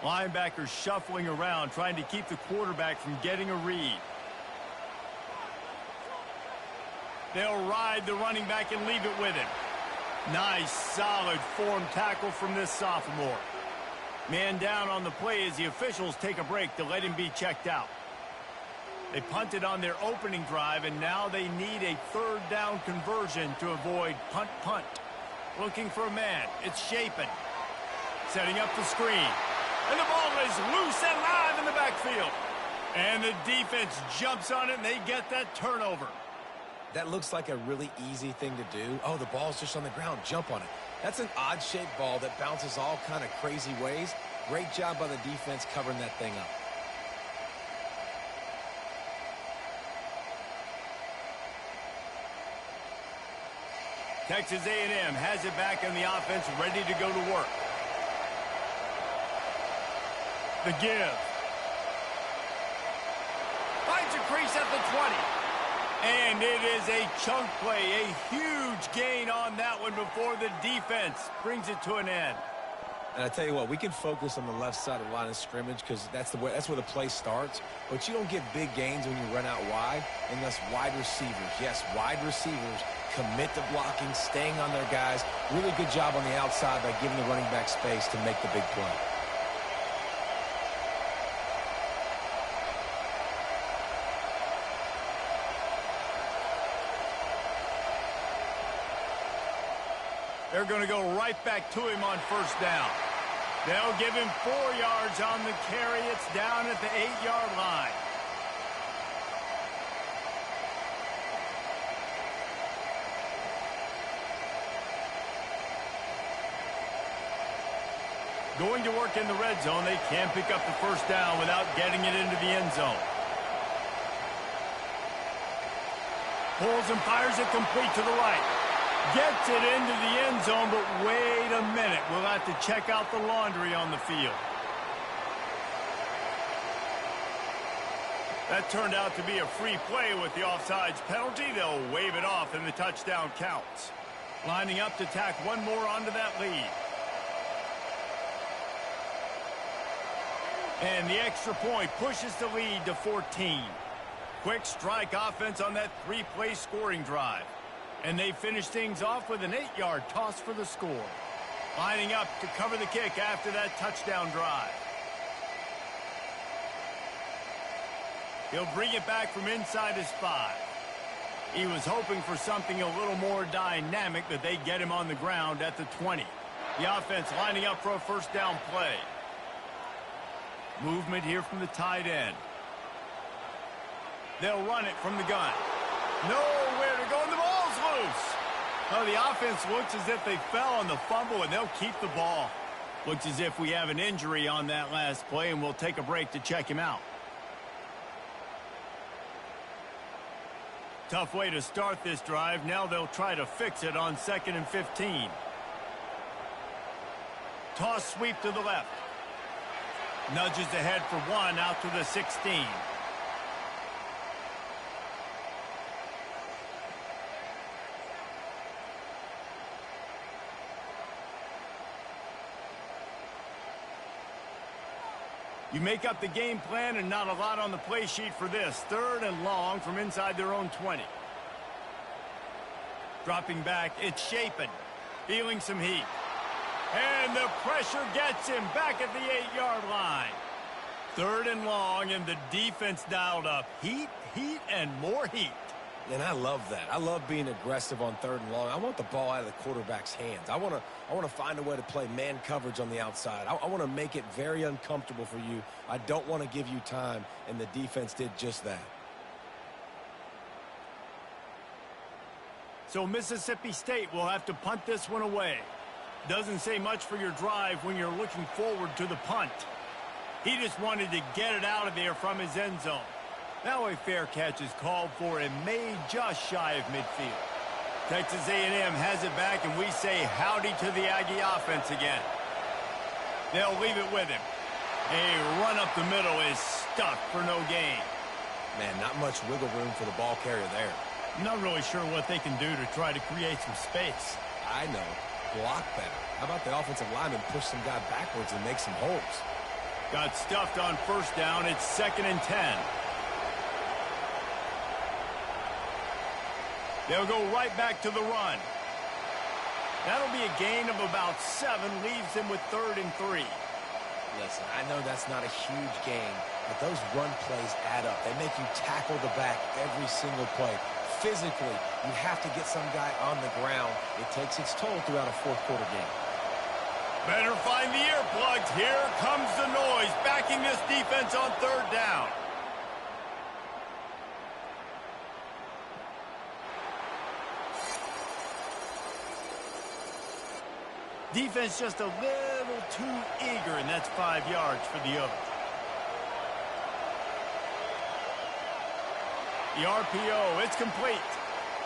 Linebackers shuffling around, trying to keep the quarterback from getting a read. They'll ride the running back and leave it with him. Nice, solid form tackle from this sophomore. Man down on the play as the officials take a break to let him be checked out. They punted on their opening drive, and now they need a third down conversion to avoid punt. Looking for a man. It's Shapen. Setting up the screen. And the ball is loose and live in the backfield. And the defense jumps on it, and they get that turnover. That looks like a really easy thing to do. Oh, the ball's just on the ground. Jump on it. That's an odd-shaped ball that bounces all kind of crazy ways. Great job by the defense covering that thing up. Texas A&M has it back in the offense, ready to go to work. The give. Finds a crease at the 20. And it is a chunk play, a huge gain on that one before the defense brings it to an end. And I tell you what, we can focus on the left side of the line of scrimmage because that's where the play starts. But you don't get big gains when you run out wide unless wide receivers, yes, wide receivers commit to blocking, staying on their guys. Really good job on the outside by giving the running back space to make the big play. They're going to go right back to him on first down. They'll give him 4 yards on the carry. It's down at the 8-yard line. Going to work in the red zone. They can't pick up the first down without getting it into the end zone. Pulls and fires it complete to the right. Gets it into the end zone, but wait a minute. We'll have to check out the laundry on the field. That turned out to be a free play with the offsides penalty. They'll wave it off and the touchdown counts. Lining up to tack one more onto that lead. And the extra point pushes the lead to 14. Quick strike offense on that 3-play scoring drive. And they finish things off with an 8-yard toss for the score. Lining up to cover the kick after that touchdown drive. He'll bring it back from inside his 5. He was hoping for something a little more dynamic, but they get him on the ground at the 20. The offense lining up for a first down play. Movement here from the tight end. They'll run it from the gun. Nowhere to go, and the ball's loose. Oh, the offense looks as if they fell on the fumble, and they'll keep the ball. Looks as if we have an injury on that last play, and we'll take a break to check him out. Tough way to start this drive. Now they'll try to fix it on 2nd and 15. Toss sweep to the left. Nudges ahead for one out to the 16. You make up the game plan and not a lot on the play sheet for this. 3rd and long from inside their own 20. Dropping back, it's Shapen. Feeling some heat. And the pressure gets him back at the 8-yard line. 3rd and long, and the defense dialed up. Heat, heat, and more heat. And I love that. I love being aggressive on 3rd and long. I want the ball out of the quarterback's hands. I want to find a way to play man coverage on the outside. I want to make it very uncomfortable for you. I don't want to give you time, and the defense did just that. So Mississippi State will have to punt this one away. Doesn't say much for your drive when you're looking forward to the punt. He just wanted to get it out of there from his end zone. Now a fair catch is called for and made just shy of midfield. Texas A&M has it back, and we say howdy to the Aggie offense again. They'll leave it with him. A run up the middle is stuck for no gain. Man, not much wiggle room for the ball carrier there. I'm not really sure what they can do to try to create some space. I know. Block better. How about the offensive lineman push some guy backwards and make some holes? Got stuffed on 1st down. It's 2nd and 10. They'll go right back to the run. That'll be a gain of about 7, leaves them with 3rd and 3. Listen, I know that's not a huge gain, but those run plays add up. They make you tackle the back every single play. Physically, you have to get some guy on the ground. It takes its toll throughout a 4th quarter game. Better find the earplugs. Here comes the noise, backing this defense on 3rd down. Defense just a little too eager, and that's 5 yards for the other. The RPO, it's complete.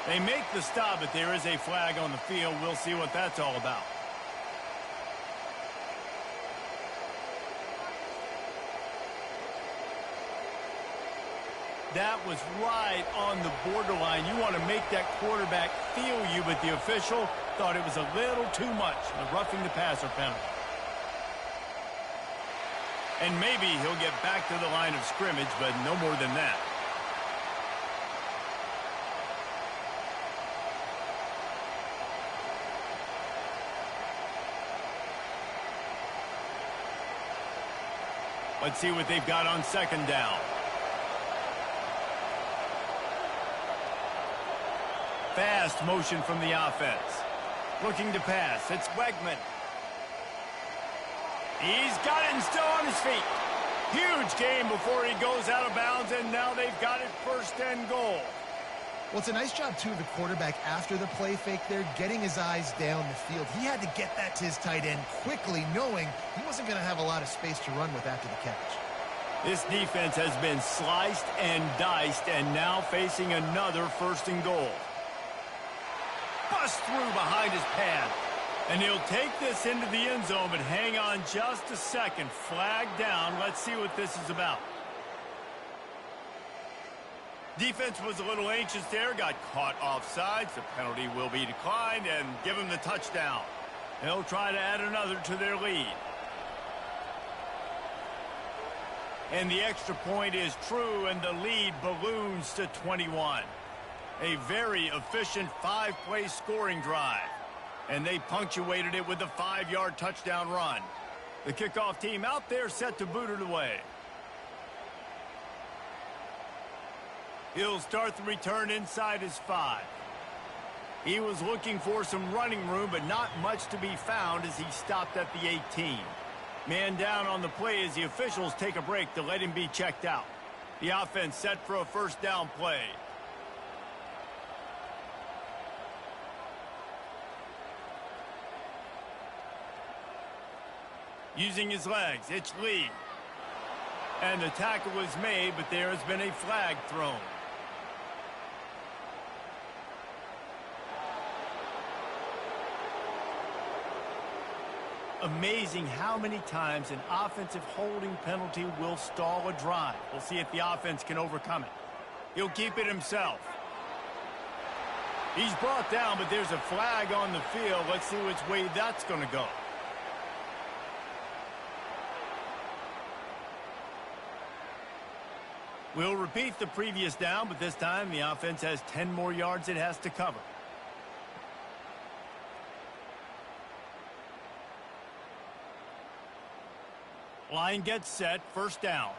They make the stop, but there is a flag on the field. We'll see what that's all about. That was right on the borderline. You want to make that quarterback feel you, but the official thought it was a little too much. The roughing the passer penalty. And maybe he'll get back to the line of scrimmage, but no more than that. Let's see what they've got on 2nd down. Fast motion from the offense. Looking to pass. It's Wegman. He's got it and still on his feet. Huge game before he goes out of bounds, and now they've got it 1st and goal. Well, it's a nice job, too, of the quarterback after the play fake there, getting his eyes down the field. He had to get that to his tight end quickly, knowing he wasn't going to have a lot of space to run with after the catch. This defense has been sliced and diced, and now facing another 1st and goal. Bust through behind his pad. And he'll take this into the end zone, but hang on just a second. Flag down. Let's see what this is about. Defense was a little anxious there, got caught offsides. The penalty will be declined and give him the touchdown. They'll try to add another to their lead. And the extra point is true, and the lead balloons to 21. A very efficient 5-play scoring drive. And they punctuated it with a 5-yard touchdown run. The kickoff team out there set to boot it away. He'll start the return inside his 5. He was looking for some running room, but not much to be found as he stopped at the 18. Man down on the play as the officials take a break to let him be checked out. The offense set for a 1st down play. Using his legs, it's Lee. And the tackle was made, but there has been a flag thrown. Amazing how many times an offensive holding penalty will stall a drive. We'll see if the offense can overcome it. He'll keep it himself. He's brought down, but there's a flag on the field. Let's see which way that's going to go. We'll repeat the previous down, but this time the offense has 10 more yards it has to cover. Line gets set, first down.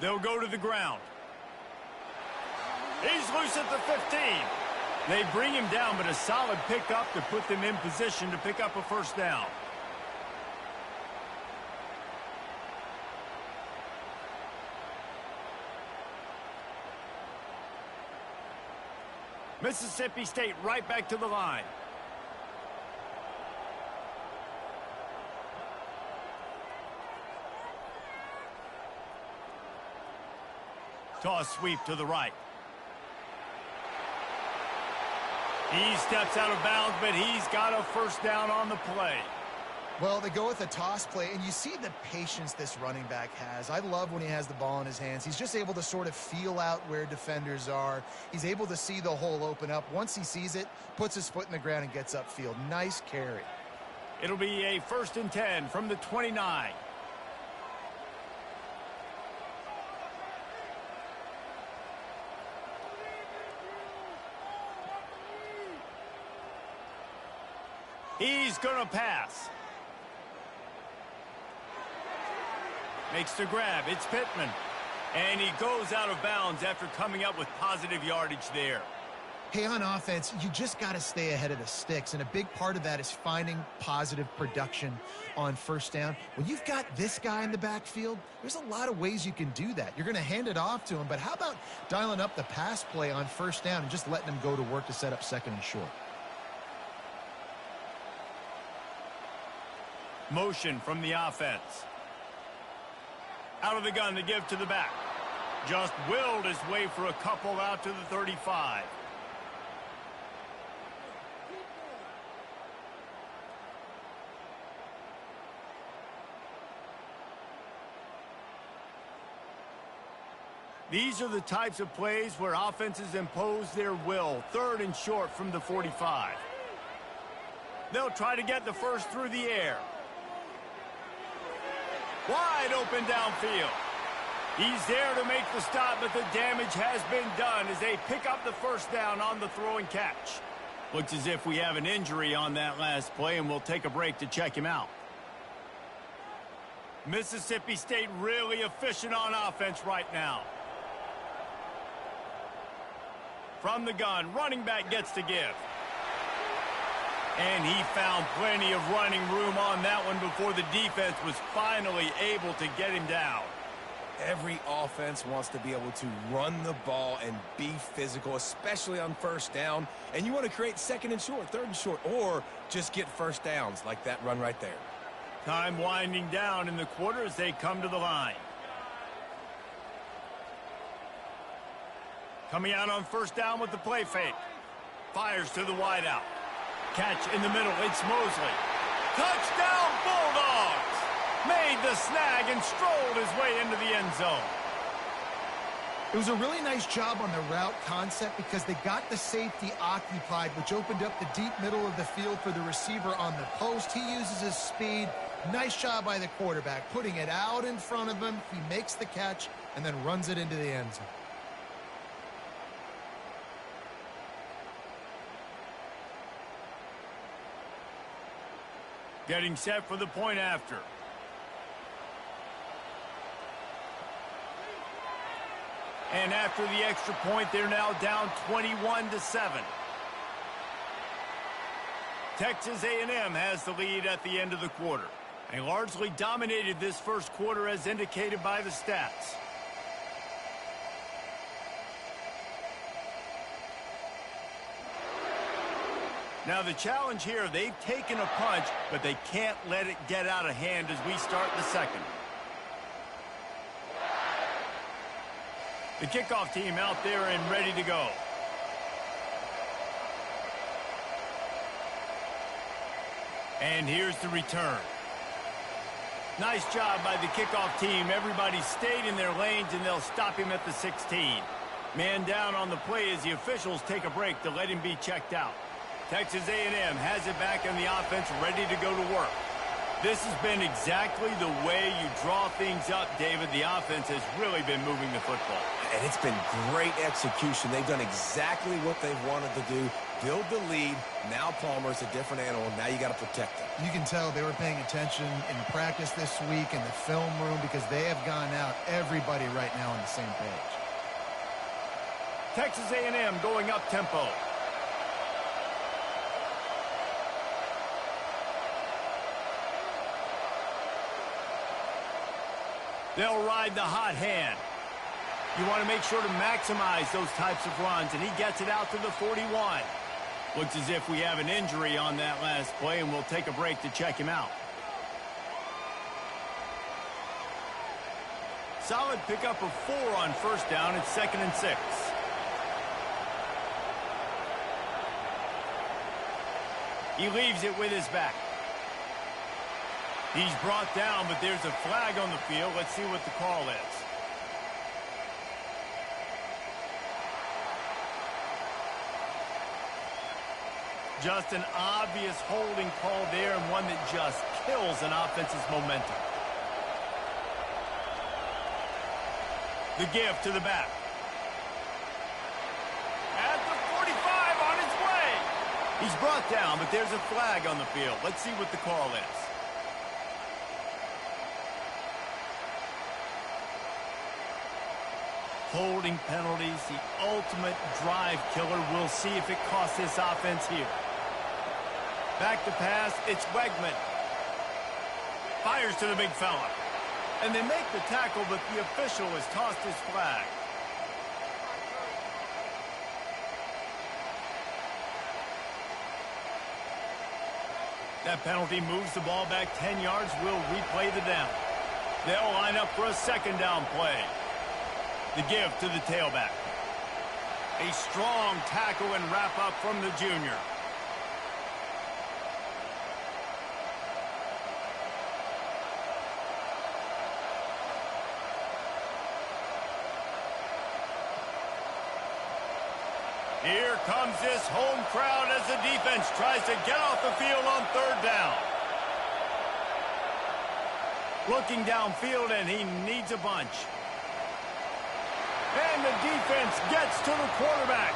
They'll go to the ground. He's loose at the 15. They bring him down, but a solid pickup to put them in position to pick up a first down. Mississippi State right back to the line. Toss sweep to the right. He steps out of bounds, but he's got a first down on the play. Well, they go with a toss play, and you see the patience this running back has. I love when he has the ball in his hands. He's just able to sort of feel out where defenders are. He's able to see the hole open up. Once he sees it, puts his foot in the ground and gets upfield. Nice carry. It'll be a 1st and 10 from the 29. He's going to pass. Makes the grab. It's Pittman. And he goes out of bounds after coming up with positive yardage there. Hey, on offense, you just got to stay ahead of the sticks, and a big part of that is finding positive production on first down. When you've got this guy in the backfield, there's a lot of ways you can do that. You're going to hand it off to him, but how about dialing up the pass play on first down and just letting him go to work to set up 2nd and short? Motion from the offense. Out of the gun to give to the back. Just willed his way for a couple out to the 35. These are the types of plays where offenses impose their will. 3rd and short from the 45. They'll try to get the first through the air. Wide open downfield. He's there to make the stop, but the damage has been done as they pick up the first down on the throw and catch. Looks as if we have an injury on that last play, and we'll take a break to check him out. Mississippi State really efficient on offense right now. From the gun, running back gets to give. And he found plenty of running room on that one before the defense was finally able to get him down. Every offense wants to be able to run the ball and be physical, especially on first down. And you want to create 2nd and short, 3rd and short, or just get first downs like that run right there. Time winding down in the quarter as they come to the line. Coming out on first down with the play fake. Fires to the wideout. Catch in the middle, it's Mosley. Touchdown Bulldogs! Made the snag and strolled his way into the end zone. It was a really nice job on the route concept because they got the safety occupied, which opened up the deep middle of the field for the receiver on the post. He uses his speed. Nice job by the quarterback, putting it out in front of him. He makes the catch and then runs it into the end zone. Getting set for the point after. And after the extra point, they're now down 21-7. Texas A&M has the lead at the end of the quarter. They largely dominated this first quarter as indicated by the stats. Now the challenge here, they've taken a punch, but they can't let it get out of hand as we start the second. The kickoff team out there and ready to go. And here's the return. Nice job by the kickoff team. Everybody stayed in their lanes, and they'll stop him at the 16. Man down on the play as the officials take a break to let him be checked out. Texas A&M has it back on the offense, ready to go to work. This has been exactly the way you draw things up, David. The offense has really been moving the football. And it's been great execution. They've done exactly what they've wanted to do. Build the lead. Now Palmer's a different animal. Now you got to protect him. You can tell they were paying attention in practice this week in the film room because they have gone out, everybody right now on the same page. Texas A&M going up tempo. They'll ride the hot hand. You want to make sure to maximize those types of runs, and he gets it out to the 41. Looks as if we have an injury on that last play, and we'll take a break to check him out. Solid pickup of 4 on first down. It's 2nd and 6. He leaves it with his back. He's brought down, but there's a flag on the field. Let's see what the call is. Just an obvious holding call there, and one that just kills an offense's momentum. The give to the back. At the 45, on his way. He's brought down, but there's a flag on the field. Let's see what the call is. Holding penalties, the ultimate drive killer. We'll see if it costs this offense here. Back to pass, it's Wegman. Fires to the big fella. And they make the tackle, but the official has tossed his flag. That penalty moves the ball back 10 yards. We'll replay the down. They'll line up for a 2nd down play. The give to the tailback. A strong tackle and wrap up from the junior. Here comes this home crowd as the defense tries to get off the field on 3rd down. Looking downfield, and he needs a bunch. And the defense gets to the quarterback.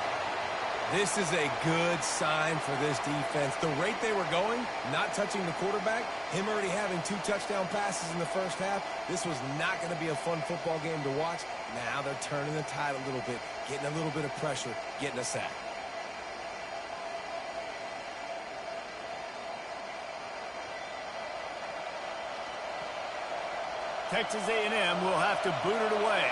This is a good sign for this defense. The rate they were going, not touching the quarterback, him already having 2 touchdown passes in the first half, this was not going to be a fun football game to watch. Now they're turning the tide a little bit, getting a little bit of pressure, getting a sack. Texas A&M will have to boot it away.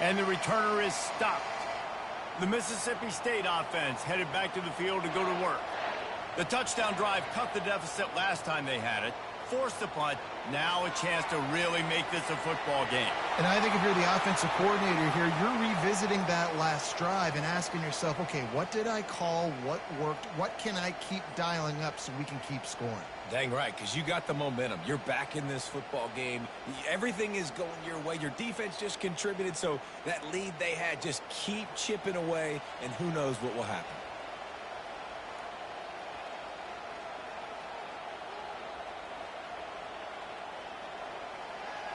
And the returner is stopped. The Mississippi State offense headed back to the field to go to work. The touchdown drive cut the deficit last time they had it. Forced the punt. Now a chance to really make this a football game. And I think if you're the offensive coordinator here, you're revisiting that last drive and asking yourself, okay, what did I call? What worked? What can I keep dialing up so we can keep scoring? Dang right, because you got the momentum. You're back in this football game. Everything is going your way. Your defense just contributed, so that lead they had, just keep chipping away, and who knows what will happen.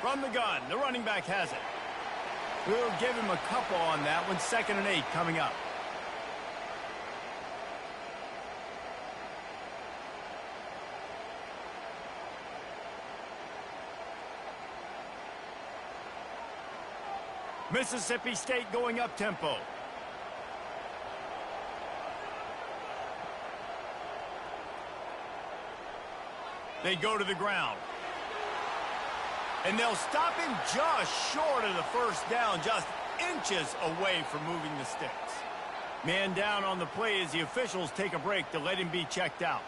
From the gun, the running back has it. We'll give him a couple on that one. 2nd and 8 coming up. Mississippi State going up tempo. They go to the ground. And they'll stop him just short of the first down, just inches away from moving the sticks. Man down on the play as the officials take a break to let him be checked out.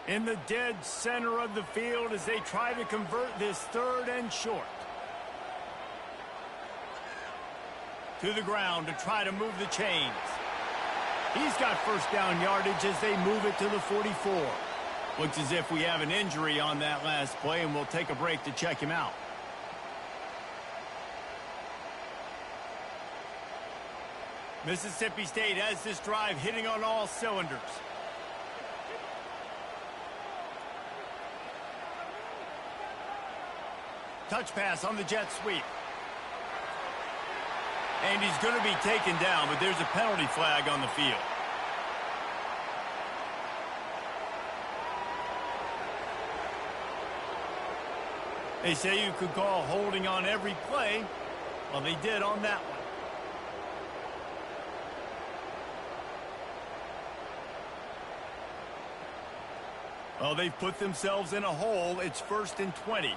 In the dead center of the field as they try to convert this 3rd and short. To the ground to try to move the chains. He's got first down yardage as they move it to the 44. Looks as if we have an injury on that last play, and we'll take a break to check him out. Mississippi State has this drive hitting on all cylinders. Touch pass on the jet sweep. And he's going to be taken down, but there's a penalty flag on the field. They say you could call holding on every play. Well, they did on that one. Well, they've put themselves in a hole. It's 1st and 20.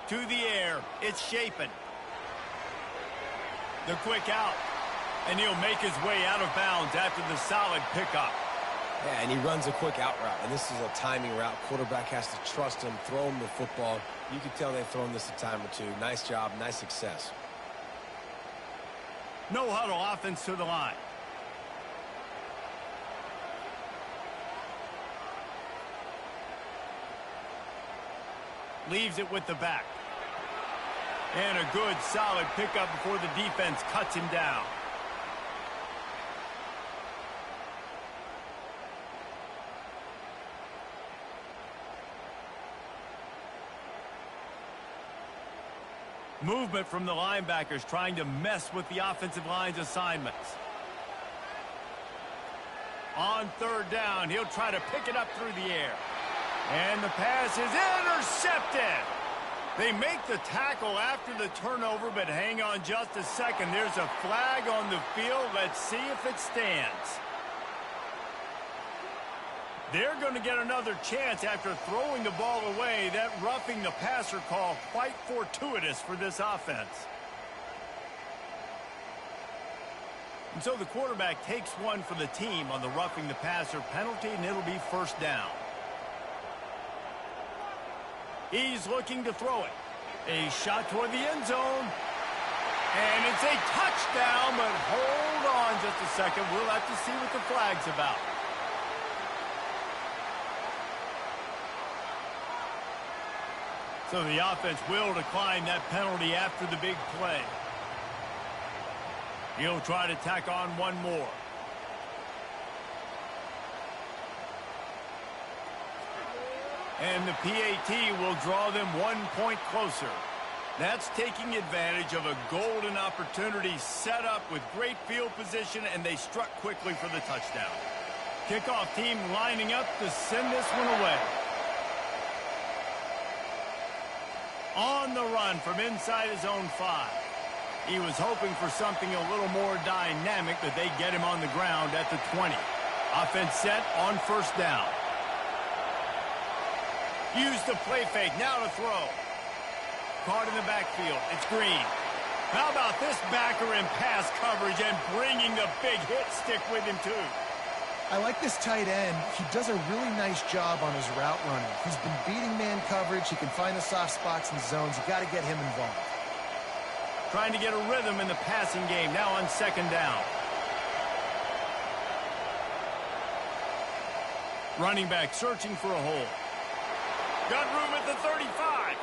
To the air. It's Shapen. The quick out. And he'll make his way out of bounds after the solid pickup. Yeah, and he runs a quick out route, and this is a timing route. Quarterback has to trust him, throw him the football. You can tell they've thrown this a time or two. Nice job, nice success. No huddle offense to the line. Leaves it with the back. And a good, solid pickup before the defense cuts him down. Movement from the linebackers trying to mess with the offensive line's assignments. On 3rd down, he'll try to pick it up through the air. And the pass is intercepted. They make the tackle after the turnover, but hang on just a second. There's a flag on the field. Let's see if it stands. They're going to get another chance after throwing the ball away. That roughing the passer call quite fortuitous for this offense. And so the quarterback takes one for the team on the roughing the passer penalty, and it'll be 1st down. He's looking to throw it. A shot toward the end zone. And it's a touchdown, but hold on just a second. We'll have to see what the flag's about. So the offense will decline that penalty after the big play. He'll try to tack on one more. And the PAT will draw them 1 point closer. That's taking advantage of a golden opportunity set up with great field position, and they struck quickly for the touchdown. Kickoff team lining up to send this one away. On the run from inside his own 5. He was hoping for something a little more dynamic, but they get him on the ground at the 20. Offense set on 1st down. Use the play fake, now to throw. Caught in the backfield, it's Green. How about this backer in pass coverage and bringing the big hit stick with him too? I like this tight end. He does a really nice job on his route running. He's been beating man coverage. He can find the soft spots and zones. You got to get him involved. Trying to get a rhythm in the passing game, now on 2nd down. Running back searching for a hole. Got room at the 35.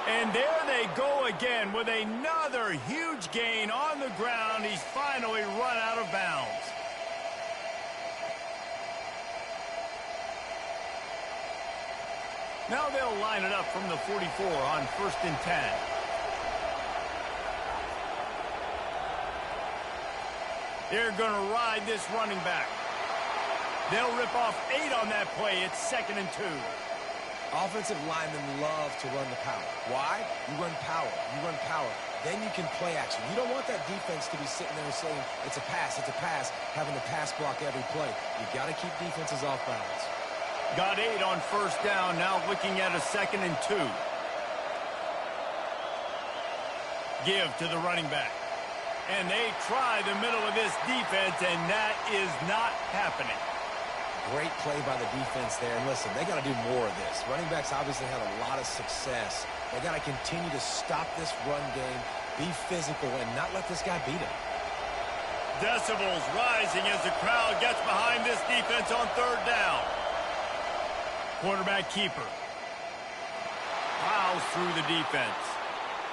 And there they go again with another huge gain on the ground. He's finally run out of bounds. Now they'll line it up from the 44 on 1st and 10. They're going to ride this running back. They'll rip off 8 on that play. It's 2nd and 2. Offensive linemen love to run the power. Why? You run power. You run power. Then you can play action. You don't want that defense to be sitting there saying, it's a pass, having to pass block every play. You've got to keep defenses off balance. Got 8 on first down, now looking at a 2nd and 2. Give to the running back. And they try the middle of this defense, and that is not happening. Great play by the defense there. And listen, they got to do more of this. Running backs obviously had a lot of success. They got to continue to stop this run game, be physical, and not let this guy beat him. Decibels rising as the crowd gets behind this defense on 3rd down. Quarterback keeper. Plows through the defense.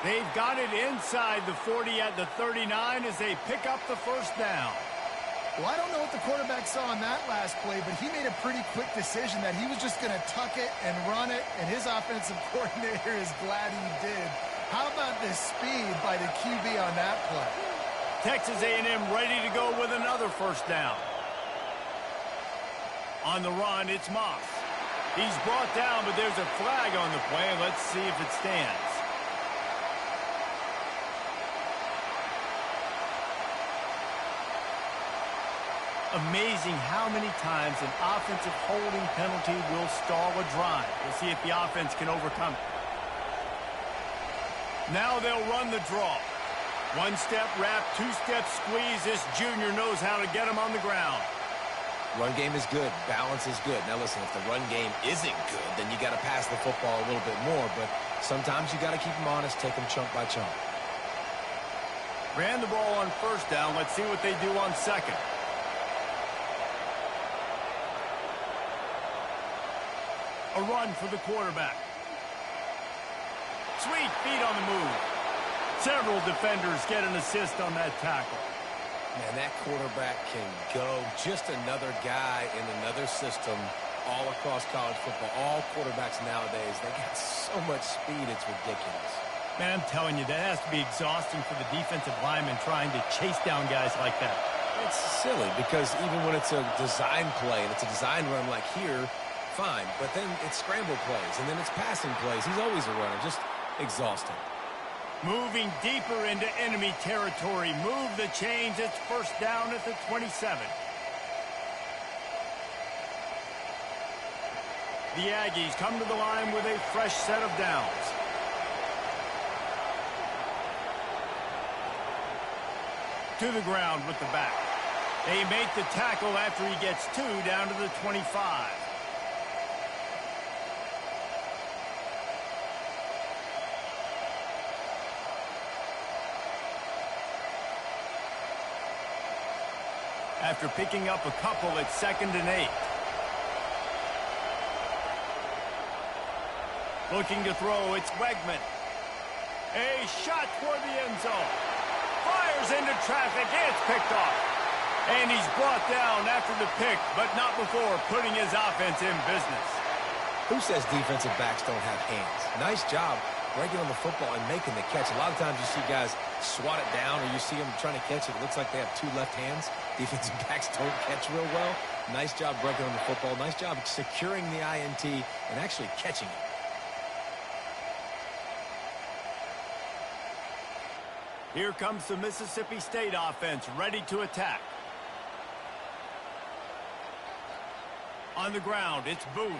They've got it inside the 40 at the 39 as they pick up the first down. Well, I don't know what the quarterback saw on that last play, but he made a pretty quick decision that he was just going to tuck it and run it, and his offensive coordinator is glad he did. How about the speed by the QB on that play? Texas A&M ready to go with another first down. On the run, it's Moss. He's brought down, but there's a flag on the play. Let's see if it stands. Amazing how many times an offensive holding penalty will stall a drive. We'll see if the offense can overcome it. Now they'll run the draw. 1-step wrap, 2-step squeeze. This junior knows how to get him on the ground. Run game is good. Balance is good. Now, listen, if the run game isn't good, then you got to pass the football a little bit more. But sometimes you got to keep them honest, take them chunk by chunk. Ran the ball on first down. Let's see what they do on 2nd. A run for the quarterback. Sweet feet on the move. Several defenders get an assist on that tackle. Man, that quarterback can go. Just another guy in another system all across college football. All quarterbacks nowadays, they got so much speed, it's ridiculous. Man, I'm telling you, that has to be exhausting for the defensive lineman trying to chase down guys like that. It's silly because even when it's a design play and it's a design run like here, fine. But then it's scramble plays, and then it's passing plays. He's always a runner. Just exhausting. Moving deeper into enemy territory. Move the chains. It's first down at the 27. The Aggies come to the line with a fresh set of downs. To the ground with the back. They make the tackle after he gets 2 down to the 25. After picking up a couple at 2nd and 8. Looking to throw, it's Wegman. A shot toward the end zone. Fires into traffic, it's picked off. And he's brought down after the pick, but not before putting his offense in business. Who says defensive backs don't have hands? Nice job breaking on the football and making the catch. A lot of times you see guys swat it down or you see them trying to catch it. It looks like they have 2 left hands. Defensive backs don't catch real well. Nice job breaking on the football. Nice job securing the INT and actually catching it. Here comes the Mississippi State offense ready to attack. On the ground, it's Booth.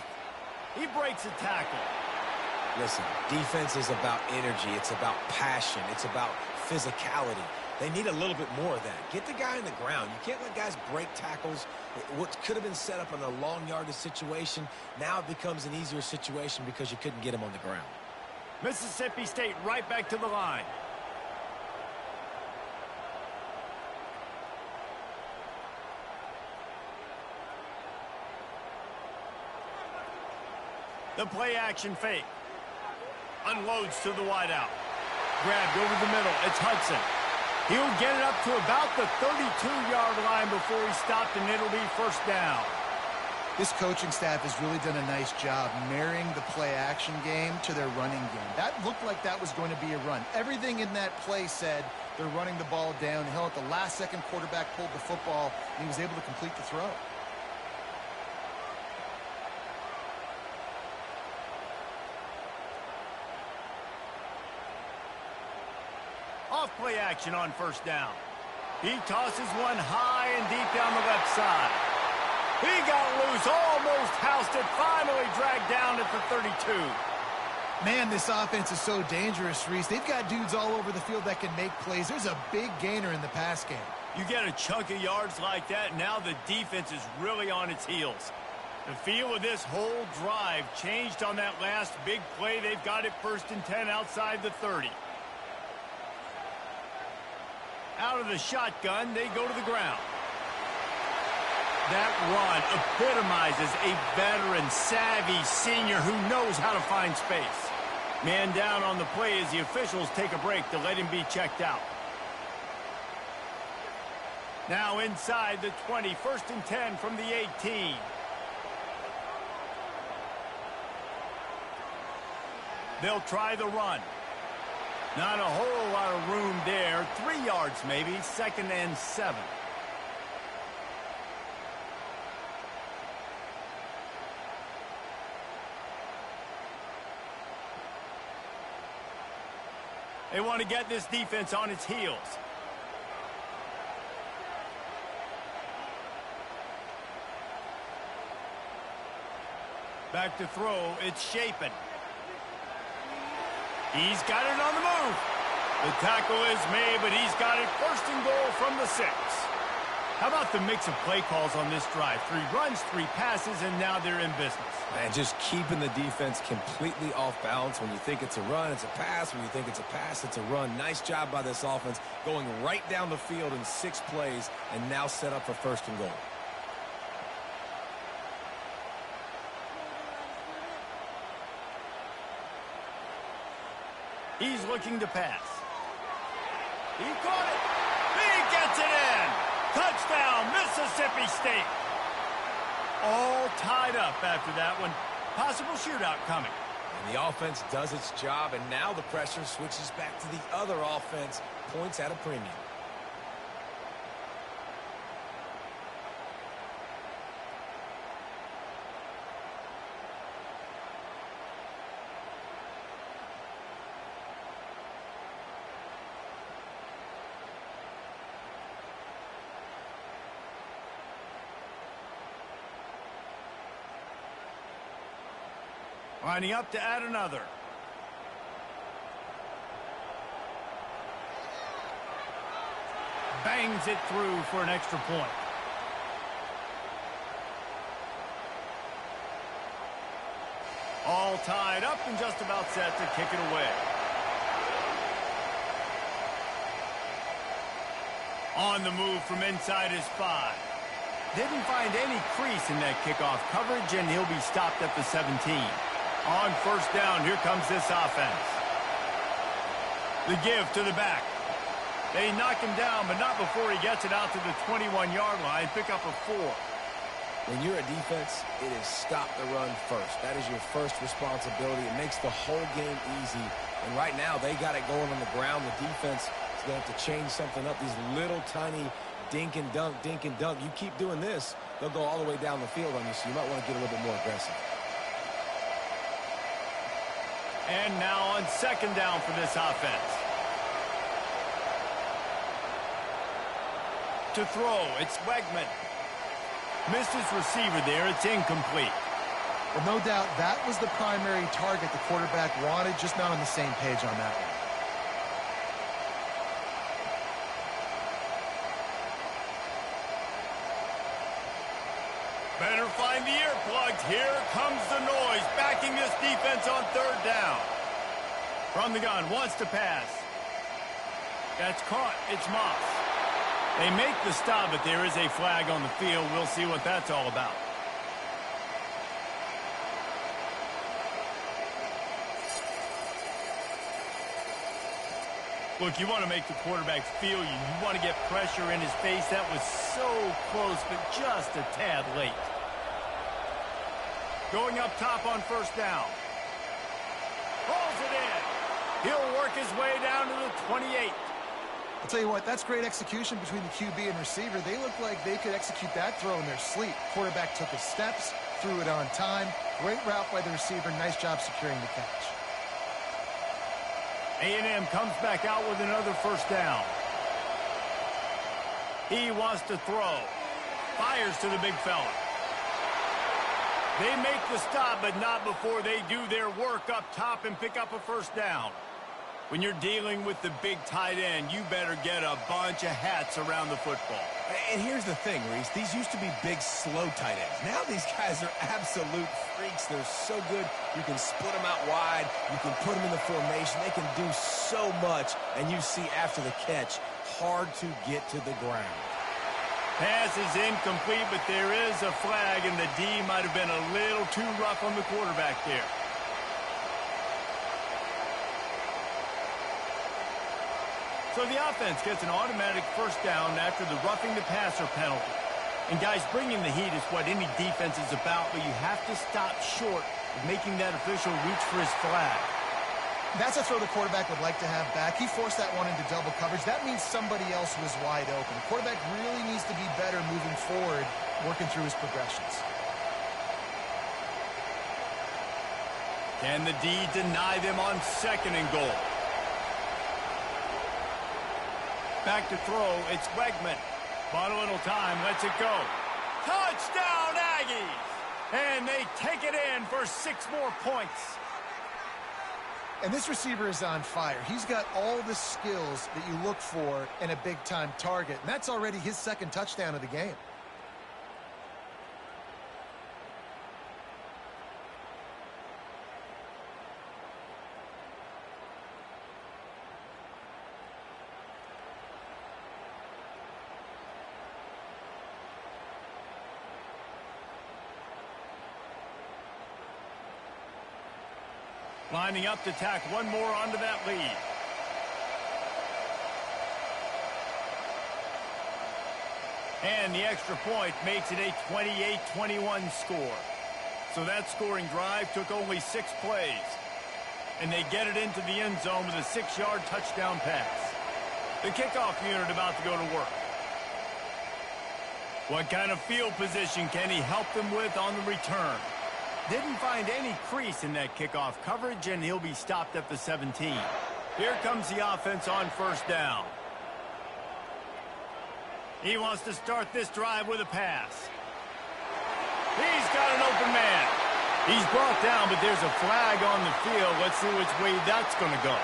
He breaks a tackle. Listen, defense is about energy. It's about passion. It's about physicality. They need a little bit more of that. Get the guy on the ground. You can't let guys break tackles. What could have been set up in a long yardage situation, now it becomes an easier situation because you couldn't get him on the ground. Mississippi State right back to the line. The play action fake. Unloads to the wideout. Grabbed over the middle. It's Hudson. He'll get it up to about the 32-yard line before he stopped, and it'll be first down. This coaching staff has really done a nice job marrying the play action game to their running game. That looked like that was going to be a run. Everything in that play said they're running the ball downhill. At the last second, quarterback pulled the football, and he was able to complete the throw. play action on first down. He tosses one high and deep down the left side. He got loose, almost housed it, finally dragged down at the 32. Man, this offense is so dangerous, Reese. They've got dudes all over the field that can make plays. There's a big gainer in the pass game. You get a chunk of yards like that, now the defense is really on its heels. The feel of this whole drive changed on that last big play. They've got it 1st and 10 outside the 30. Out of the shotgun, they go to the ground. That run epitomizes a veteran, savvy senior who knows how to find space. Man down on the play as the officials take a break to let him be checked out. Now inside the 20, 1st and 10 from the 18. They'll try the run. Not a whole lot of room there. 3 yards maybe, 2nd and 7. They want to get this defense on its heels. Back to throw, it's Shapen. He's got it on the move. The tackle is made, but he's got it 1st and goal from the 6. How about the mix of play calls on this drive? 3 runs, 3 passes, and now they're in business. Man, just keeping the defense completely off balance. When you think it's a run, it's a pass. When you think it's a pass, it's a run. Nice job by this offense going right down the field in 6 plays and now set up for 1st and goal. He's looking to pass. He caught it. He gets it in. Touchdown, Mississippi State. All tied up after that one. Possible shootout coming. And the offense does its job, and now the pressure switches back to the other offense. Points at a premium. Lining up to add another. Bangs it through for an extra point. All tied up and just about set to kick it away. On the move from inside his 5. Didn't find any crease in that kickoff coverage, and he'll be stopped at the 17. On first down, here comes this offense. The give to the back. They knock him down, but not before he gets it out to the 21-yard line. Pick up a 4. When you're a defense, it is stop the run first. That is your first responsibility. It makes the whole game easy. And right now, they got it going on the ground. The defense is going to have to change something up. These little tiny dink and dunk, dink and dunk. You keep doing this, they'll go all the way down the field on you, so you might want to get a little bit more aggressive. And now on 2nd down for this offense. To throw, it's Wegman. Missed his receiver there, it's incomplete. Well, no doubt that was the primary target the quarterback wanted, just not on the same page on that one. Better find the earplugs. Here comes the noise, backing this defense on 3rd down. From the gun, wants to pass. That's caught. It's Moss. They make the stop, but there is a flag on the field. We'll see what that's all about. Look, you want to make the quarterback feel you. You want to get pressure in his face. That was so close, but just a tad late. Going up top on 1st down. Rolls it in. He'll work his way down to the 28. I'll tell you what, that's great execution between the QB and receiver. They look like they could execute that throw in their sleep. Quarterback took his steps, threw it on time. Great route by the receiver. Nice job securing the catch. A&M comes back out with another first down. He wants to throw. Fires to the big fella. They make the stop, but not before they do their work up top and pick up a first down. When you're dealing with the big tight end, you better get a bunch of hats around the football. And here's the thing, Reese. These used to be big, slow tight ends. Now these guys are absolute freaks. They're so good. You can split them out wide. You can put them in the formation. They can do so much. And you see after the catch, hard to get to the ground. Pass is incomplete, but there is a flag, and the D might have been a little too rough on the quarterback there. So the offense gets an automatic first down after the roughing the passer penalty. And guys, bringing the heat is what any defense is about, but you have to stop short of making that official reach for his flag. That's a throw the quarterback would like to have back. He forced that one into double coverage. That means somebody else was wide open. The quarterback really needs to be better moving forward, working through his progressions. Can the D deny them on 2nd and goal? Back to throw, it's Wegman. Bought a little time, lets it go. Touchdown, Aggies! And they take it in for 6 more points. And this receiver is on fire. He's got all the skills that you look for in a big-time target. And that's already his 2nd touchdown of the game. Lining up to tack one more onto that lead. And the extra point makes it a 28-21 score. So that scoring drive took only 6 plays. And they get it into the end zone with a 6-yard touchdown pass. The kickoff unit about to go to work. What kind of field position can he help them with on the return? Didn't find any crease in that kickoff coverage, and he'll be stopped at the 17. Here comes the offense on first down. He wants to start this drive with a pass. He's got an open man. He's brought down, but there's a flag on the field. Let's see which way that's going to go.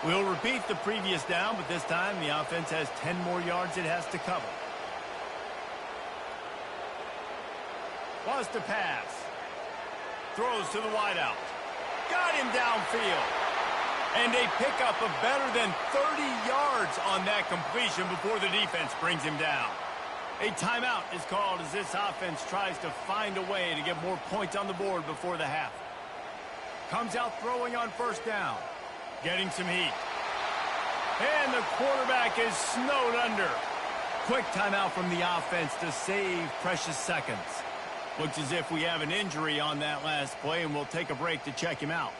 We'll repeat the previous down, but this time the offense has 10 more yards it has to cover. Wants to pass. Throws to the wideout. Got him downfield. And they pick up a better than 30 yards on that completion before the defense brings him down. A timeout is called as this offense tries to find a way to get more points on the board before the half. Comes out throwing on first down. Getting some heat. And the quarterback is snowed under. Quick timeout from the offense to save precious seconds. Looks as if we have an injury on that last play, and we'll take a break to check him out.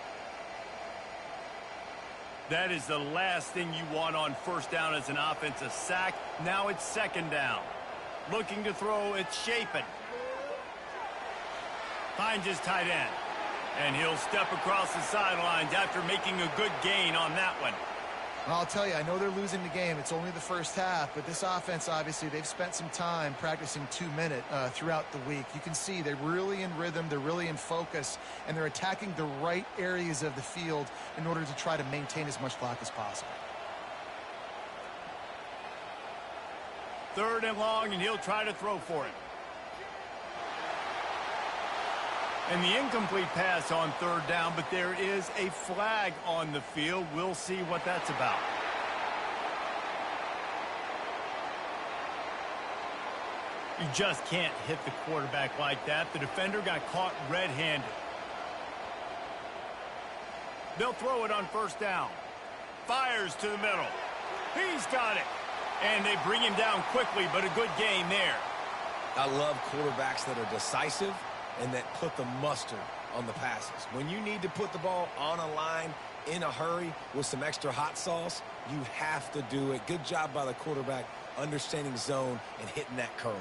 That is the last thing you want on first down as an offense, a sack. Now it's 2nd down. Looking to throw, it's Shapen. Finds his tight end. And he'll step across the sidelines after making a good gain on that one. Well, I'll tell you, I know they're losing the game. It's only the first half, but this offense, obviously, they've spent some time practicing 2-minute throughout the week. You can see they're really in rhythm, they're really in focus, and they're attacking the right areas of the field in order to try to maintain as much clock as possible. 3rd and long, and he'll try to throw for it. And the incomplete pass on 3rd down, but there is a flag on the field. We'll see what that's about. You just can't hit the quarterback like that. The defender got caught red-handed. They'll throw it on first down. Fires to the middle. He's got it. And they bring him down quickly, but a good gain there. I love quarterbacks that are decisive and that put the mustard on the passes. When you need to put the ball on a line in a hurry with some extra hot sauce, you have to do it. Good job by the quarterback understanding zone and hitting that curl.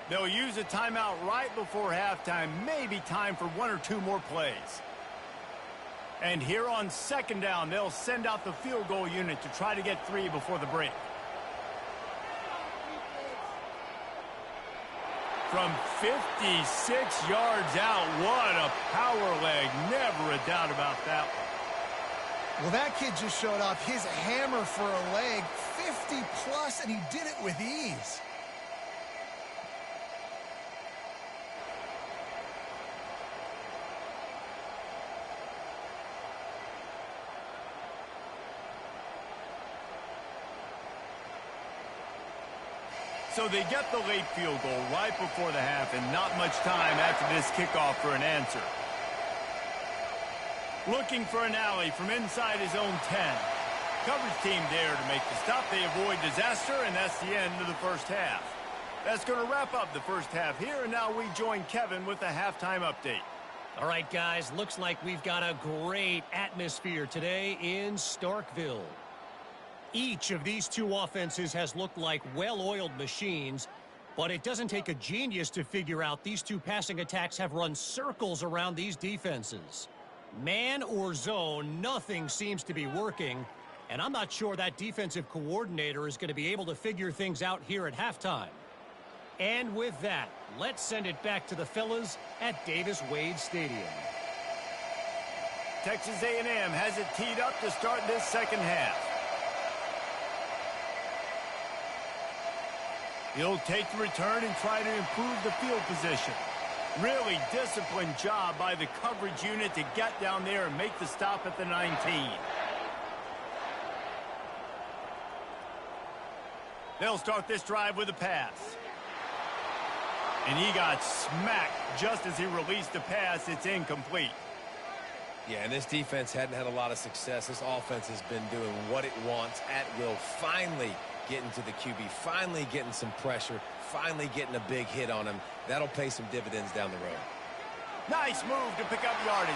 They'll use a timeout right before halftime, maybe time for 1 or 2 more plays. And here on second down, they'll send out the field goal unit to try to get 3 before the break. From 56 yards out, what a power leg. Never a doubt about that one. Well, that kid just showed off his hammer for a leg, 50 plus, and he did it with ease. So they get the late field goal right before the half, and not much time after this kickoff for an answer. Looking for an alley from inside his own 10. Coverage team there to make the stop. They avoid disaster, and that's the end of the first half. That's going to wrap up the first half here, and now we join Kevin with the halftime update. All right, guys, looks like we've got a great atmosphere today in Starkville. Each of these two offenses has looked like well-oiled machines, but it doesn't take a genius to figure out these two passing attacks have run circles around these defenses. Man or zone, nothing seems to be working, and I'm not sure that defensive coordinator is going to be able to figure things out here at halftime. And with that, let's send it back to the fellas at Davis-Wade Stadium. Texas A&M has it teed up to start this second half. He'll take the return and try to improve the field position. Really disciplined job by the coverage unit to get down there and make the stop at the 19. They'll start this drive with a pass. And he got smacked just as he released the pass. It's incomplete. Yeah, and this defense hadn't had a lot of success. This offense has been doing what it wants at will. Finally getting to the QB, finally getting some pressure, finally getting a big hit on him. That'll pay some dividends down the road. Nice move to pick up yardage.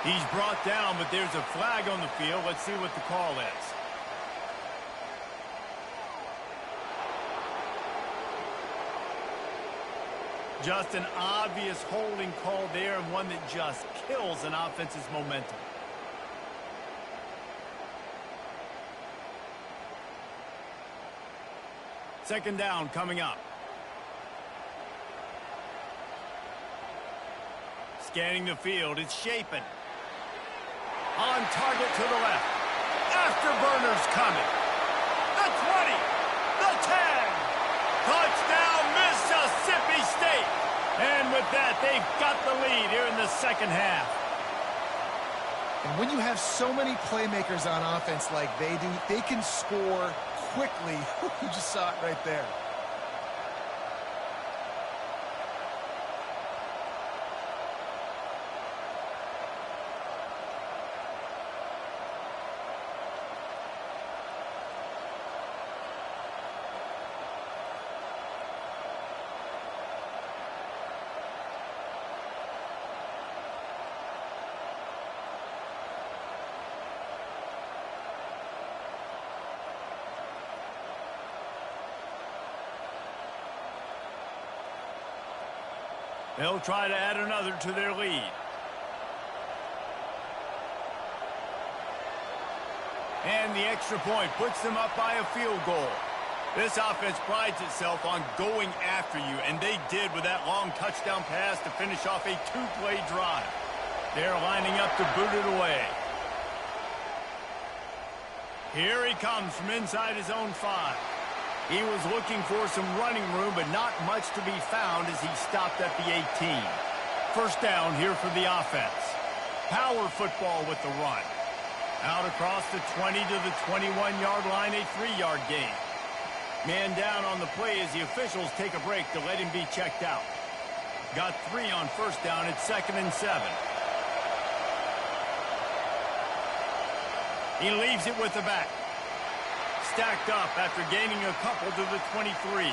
He's brought down, but there's a flag on the field. Let's see what the call is. Just an obvious holding call there, and one that just kills an offense's momentum. Second down coming up. Scanning the field, it's Shapen. On target to the left. Afterburners coming. The 20, the 10. Touchdown, Mississippi State. And with that, they've got the lead here in the second half. And when you have so many playmakers on offense like they do, they can score quickly. You just saw it right there. They'll try to add another to their lead. And the extra point puts them up by a field goal. This offense prides itself on going after you, and they did with that long touchdown pass to finish off a 2-play drive. They're lining up to boot it away. Here he comes from inside his own 5. He was looking for some running room, but not much to be found as he stopped at the 18. First down here for the offense. Power football with the run. Out across the 20 to the 21-yard line, a 3-yard gain. Man down on the play as the officials take a break to let him be checked out. Got 3 on first down at 2nd and 7. He leaves it with the back. Stacked up after gaining a couple to the 23.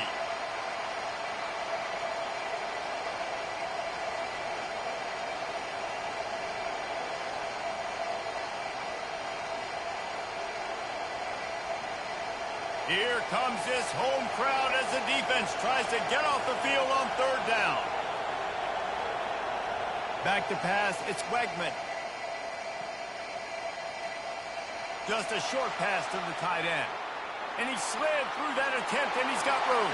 Here comes this home crowd as the defense tries to get off the field on third down. Back to pass, it's Wegman. Just a short pass to the tight end. And he slid through that attempt, and he's got room.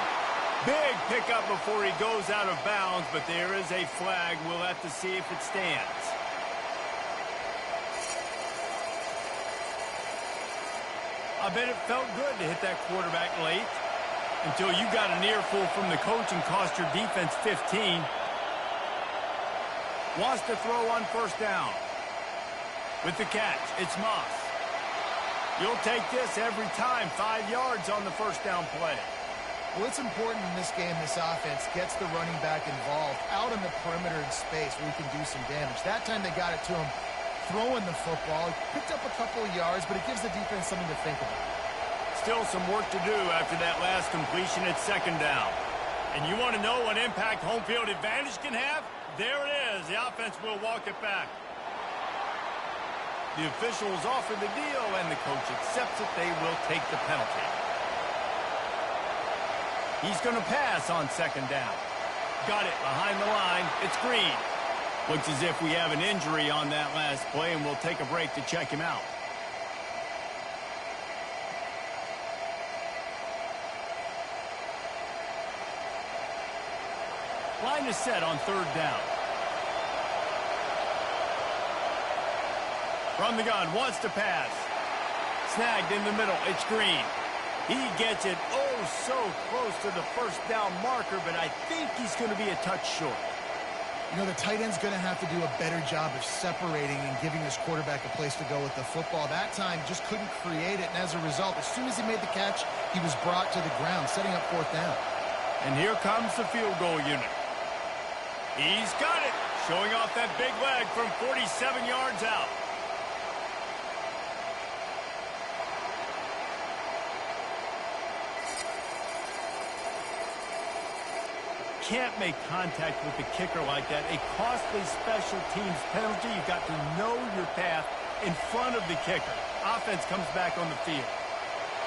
Big pickup before he goes out of bounds, but there is a flag. We'll have to see if it stands. I bet it felt good to hit that quarterback late until you got an earful from the coach and cost your defense 15. Wants to throw on first down. With the catch, it's Moss. You'll take this every time. 5 yards on the first down play. Well, it's important in this game this offense gets the running back involved out on the perimeter in space where he can do some damage. That time they got it to him throwing the football. He picked up a couple of yards, but it gives the defense something to think about. Still some work to do after that last completion at second down. And you want to know what impact home field advantage can have? There it is. The offense will walk it back. The officials offer the deal, and the coach accepts it. They will take the penalty. He's going to pass on second down. Got it behind the line. It's Green. Looks as if we have an injury on that last play, and we'll take a break to check him out. Line is set on third down. From the gun, wants to pass. Snagged in the middle. It's Green. He gets it so close to the first down marker, but I think he's going to be a touch short. You know, the tight end's going to have to do a better job of separating and giving his quarterback a place to go with the football. That time just couldn't create it, and as a result, as soon as he made the catch, he was brought to the ground, setting up fourth down. And here comes the field goal unit. He's got it, showing off that big leg from 47 yards out. Can't make contact with the kicker like that. A costly special teams penalty. You've got to know your path in front of the kicker. Offense comes back on the field.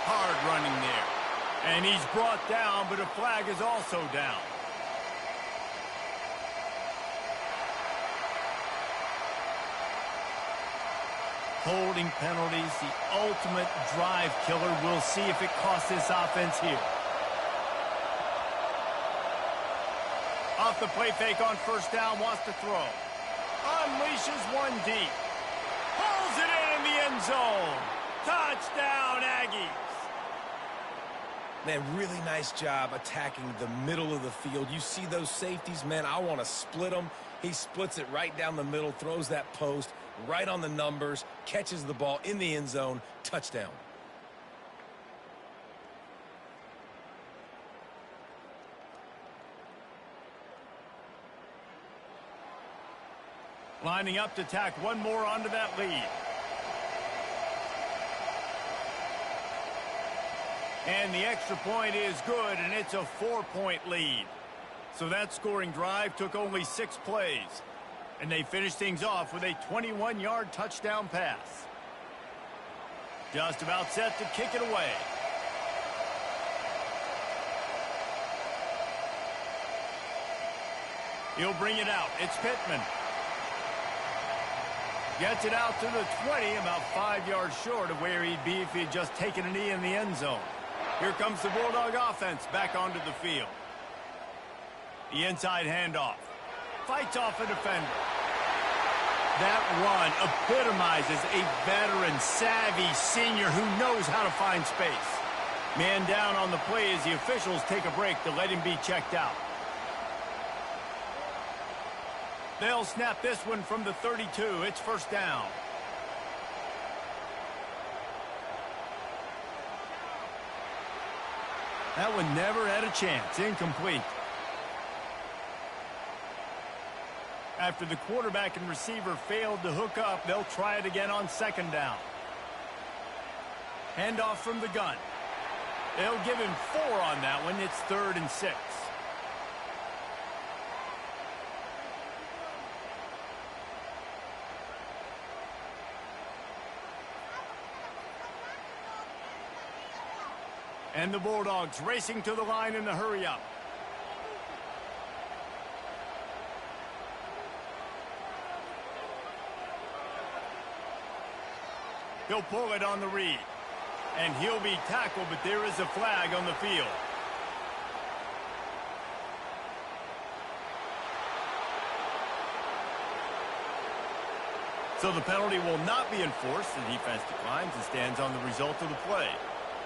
Hard running there. And he's brought down, but a flag is also down. Holding penalties, the ultimate drive killer. We'll see if it costs this offense here. Off the play fake on first down, wants to throw. Unleashes one deep. Pulls it in the end zone. Touchdown, Aggies. Man, really nice job attacking the middle of the field. You see those safeties, man, I want to split them. He splits it right down the middle, throws that post, right on the numbers, catches the ball in the end zone, touchdown. Lining up to tack one more onto that lead. And the extra point is good, and it's a 4-point lead. So that scoring drive took only 6 plays. And they finished things off with a 21-yard touchdown pass. Just about set to kick it away. He'll bring it out. It's Pittman. Gets it out to the 20, about 5 yards short of where he'd be if he'd just taken a knee in the end zone. Here comes the Bulldog offense back onto the field. The inside handoff. Fights off a defender. That run epitomizes a veteran, savvy senior who knows how to find space. Man down on the play as the officials take a break to let him be checked out. They'll snap this one from the 32. It's first down. That one never had a chance. Incomplete. After the quarterback and receiver failed to hook up, they'll try it again on second down. Handoff from the gun. They'll give him 4 on that one. It's 3rd and 6. And the Bulldogs racing to the line in the hurry-up. He'll pull it on the read. And he'll be tackled, but there is a flag on the field. So the penalty will not be enforced. The defense declines and stands on the result of the play.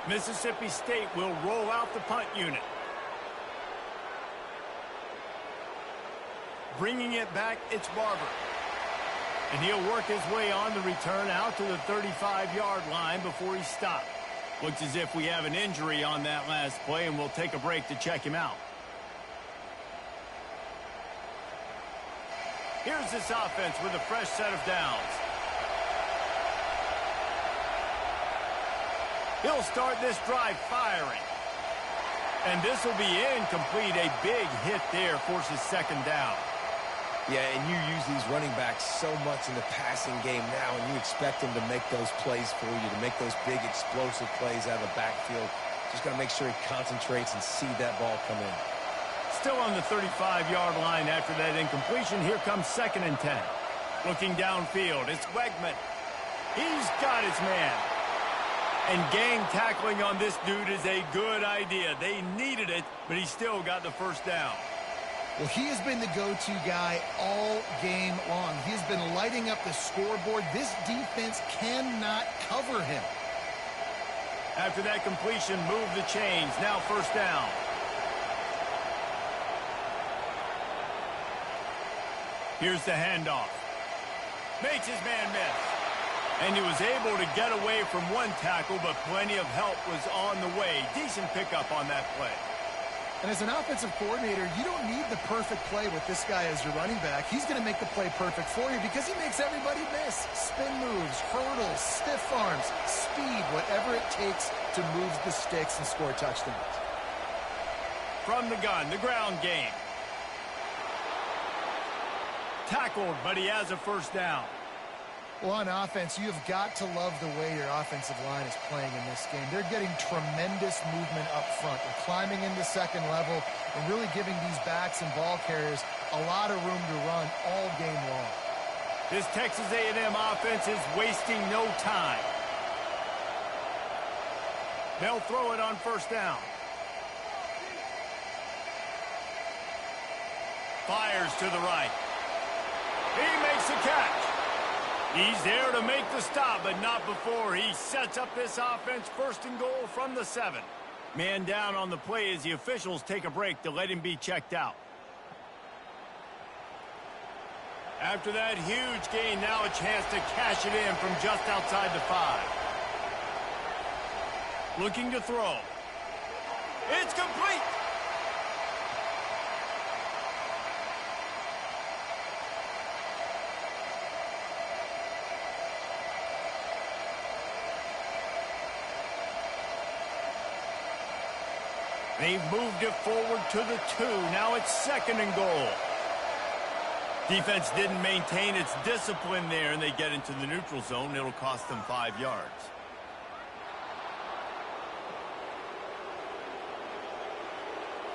Mississippi State will roll out the punt unit. Bringing it back, it's Barber. And he'll work his way on the return out to the 35-yard line before he's stopped. Looks as if we have an injury on that last play, and we'll take a break to check him out. Here's this offense with a fresh set of downs. He'll start this drive firing. And this will be incomplete. A big hit there forces second down. Yeah, and you use these running backs so much in the passing game now, and you expect them to make those plays for you, to make those big explosive plays out of the backfield. Just got to make sure he concentrates and see that ball come in. Still on the 35-yard line after that incompletion. Here comes 2nd and 10. Looking downfield, it's Wegman. He's got his man. And gang tackling on this dude is a good idea. They needed it, but he still got the first down. Well, he has been the go-to guy all game long. He has been lighting up the scoreboard. This defense cannot cover him. After that completion, move the chains. Now first down. Here's the handoff. Makes his man miss. And he was able to get away from one tackle, but plenty of help was on the way. Decent pickup on that play. And as an offensive coordinator, you don't need the perfect play with this guy as your running back. He's going to make the play perfect for you because he makes everybody miss. Spin moves, hurdles, stiff arms, speed, whatever it takes to move the sticks and score touchdowns. From the gun, the ground game. Tackled, but he has a first down. Well, on offense, you have got to love the way your offensive line is playing in this game. They're getting tremendous movement up front. They're climbing into second level and really giving these backs and ball carriers a lot of room to run all game long. This Texas A&M offense is wasting no time. They'll throw it on first down. Fires to the right. He makes the catch. He's there to make the stop, but not before he sets up this offense. 1st and goal from the 7. Man down on the play as the officials take a break to let him be checked out. After that huge gain, now a chance to cash it in from just outside the 5. Looking to throw. It's complete. They've moved it forward to the 2. Now it's 2nd and goal. Defense didn't maintain its discipline there, and they get into the neutral zone. It'll cost them 5 yards.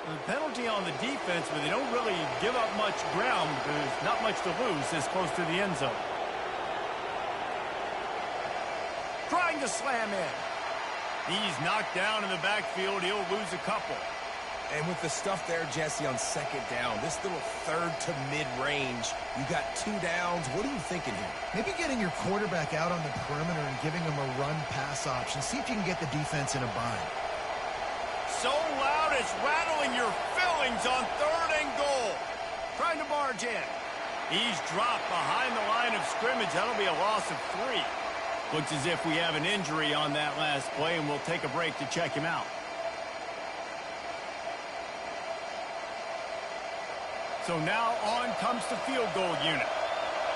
The penalty on the defense, but they don't really give up much ground. There's not much to lose this close to the end zone. Trying to slam in. He's knocked down in the backfield. He'll lose a couple. And with the stuff there, Jesse, on 2nd down, this little 3rd to mid-range, you got 2 downs. What are you thinking here? Maybe getting your quarterback out on the perimeter and giving him a run-pass option. See if you can get the defense in a bind. So loud it's rattling your fillings on 3rd and goal. Trying to barge in. He's dropped behind the line of scrimmage. That'll be a loss of 3. Looks as if we have an injury on that last play, and we'll take a break to check him out. So now on comes the field goal unit.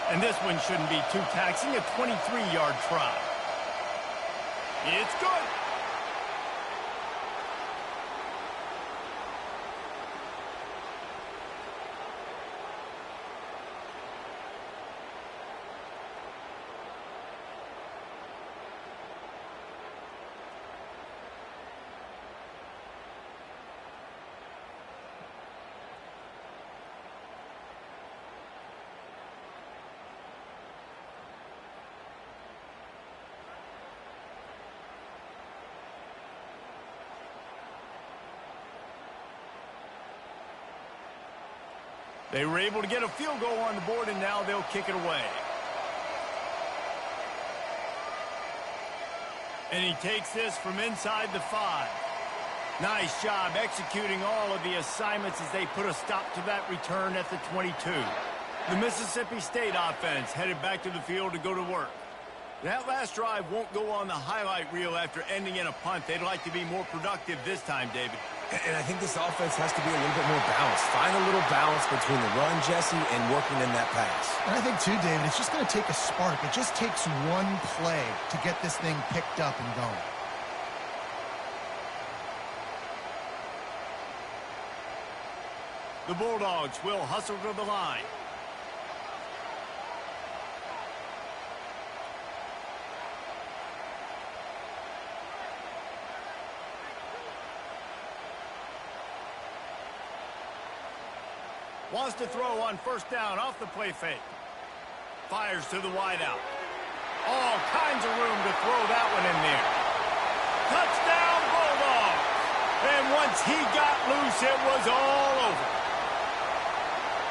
And this one shouldn't be too taxing, a 23-yard try. It's good. They were able to get a field goal on the board, and now they'll kick it away. And he takes this from inside the 5. Nice job executing all of the assignments as they put a stop to that return at the 22. The Mississippi State offense headed back to the field to go to work. That last drive won't go on the highlight reel after ending in a punt. They'd like to be more productive this time, David. And I think this offense has to be a little bit more balanced. Find a little balance between the run, Jesse, and working in that pass. And I think, too, David, it's just going to take a spark. It just takes one play to get this thing picked up and going. The Bulldogs will hustle to the line. Wants to throw on first down off the play fake. Fires to the wideout. All kinds of room to throw that one in there. Touchdown, Bulldogs! And once he got loose, it was all over.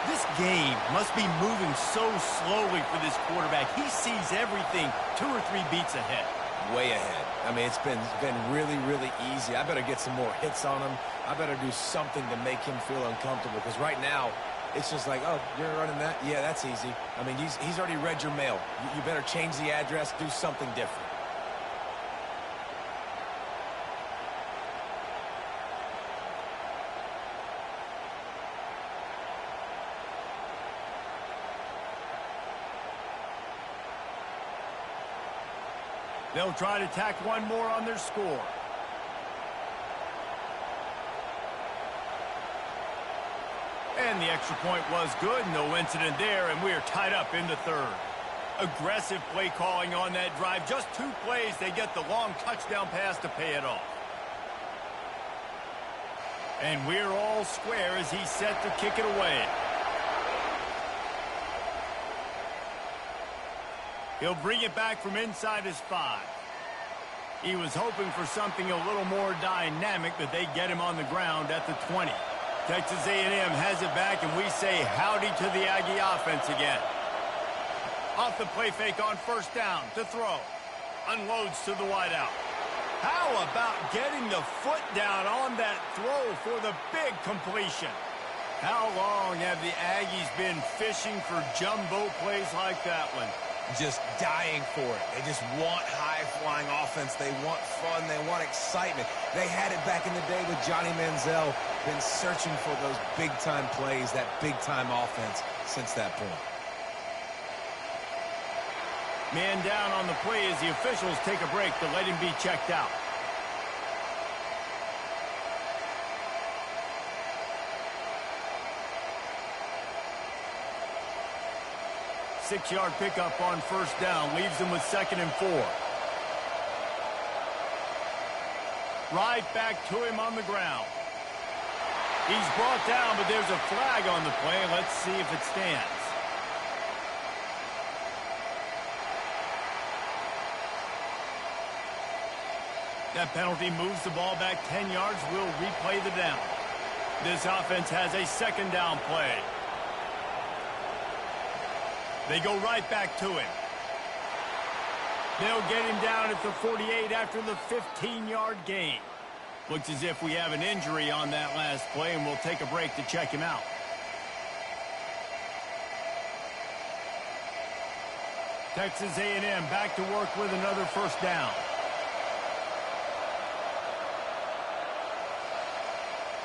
This game must be moving so slowly for this quarterback. He sees everything 2 or 3 beats ahead. Way ahead. I mean, it's been really, really easy. I better get some more hits on him. I better do something to make him feel uncomfortable, because right now it's just like, oh, you're running that? Yeah, that's easy. I mean, he's already read your mail. You better change the address, do something different. They'll try to tack one more on their score. And the extra point was good. No incident there, and we are tied up in the 3rd. Aggressive play calling on that drive. Just 2 plays, they get the long touchdown pass to pay it off. And we're all square as he's set to kick it away. He'll bring it back from inside his 5. He was hoping for something a little more dynamic, but they get him on the ground at the 20. Texas A&M has it back, and we say howdy to the Aggie offense again. Off the play fake on first down to throw. Unloads to the wideout. How about getting the foot down on that throw for the big completion? How long have the Aggies been fishing for jumbo plays like that one? Just dying for it. They just want high-flying offense. They want fun. They want excitement. They had it back in the day with Johnny Manziel. Been searching for those big-time plays, that big-time offense since that point. Man down on the play as the officials take a break to let him be checked out. Six-yard pickup on first down. Leaves them with 2nd and 4. Right back to him on the ground. He's brought down, but there's a flag on the play. Let's see if it stands. That penalty moves the ball back 10 yards. We'll replay the down. This offense has a 2nd down play. They go right back to him. They'll get him down at the 48 after the 15-yard gain. Looks as if we have an injury on that last play, and we'll take a break to check him out. Texas A&M back to work with another first down.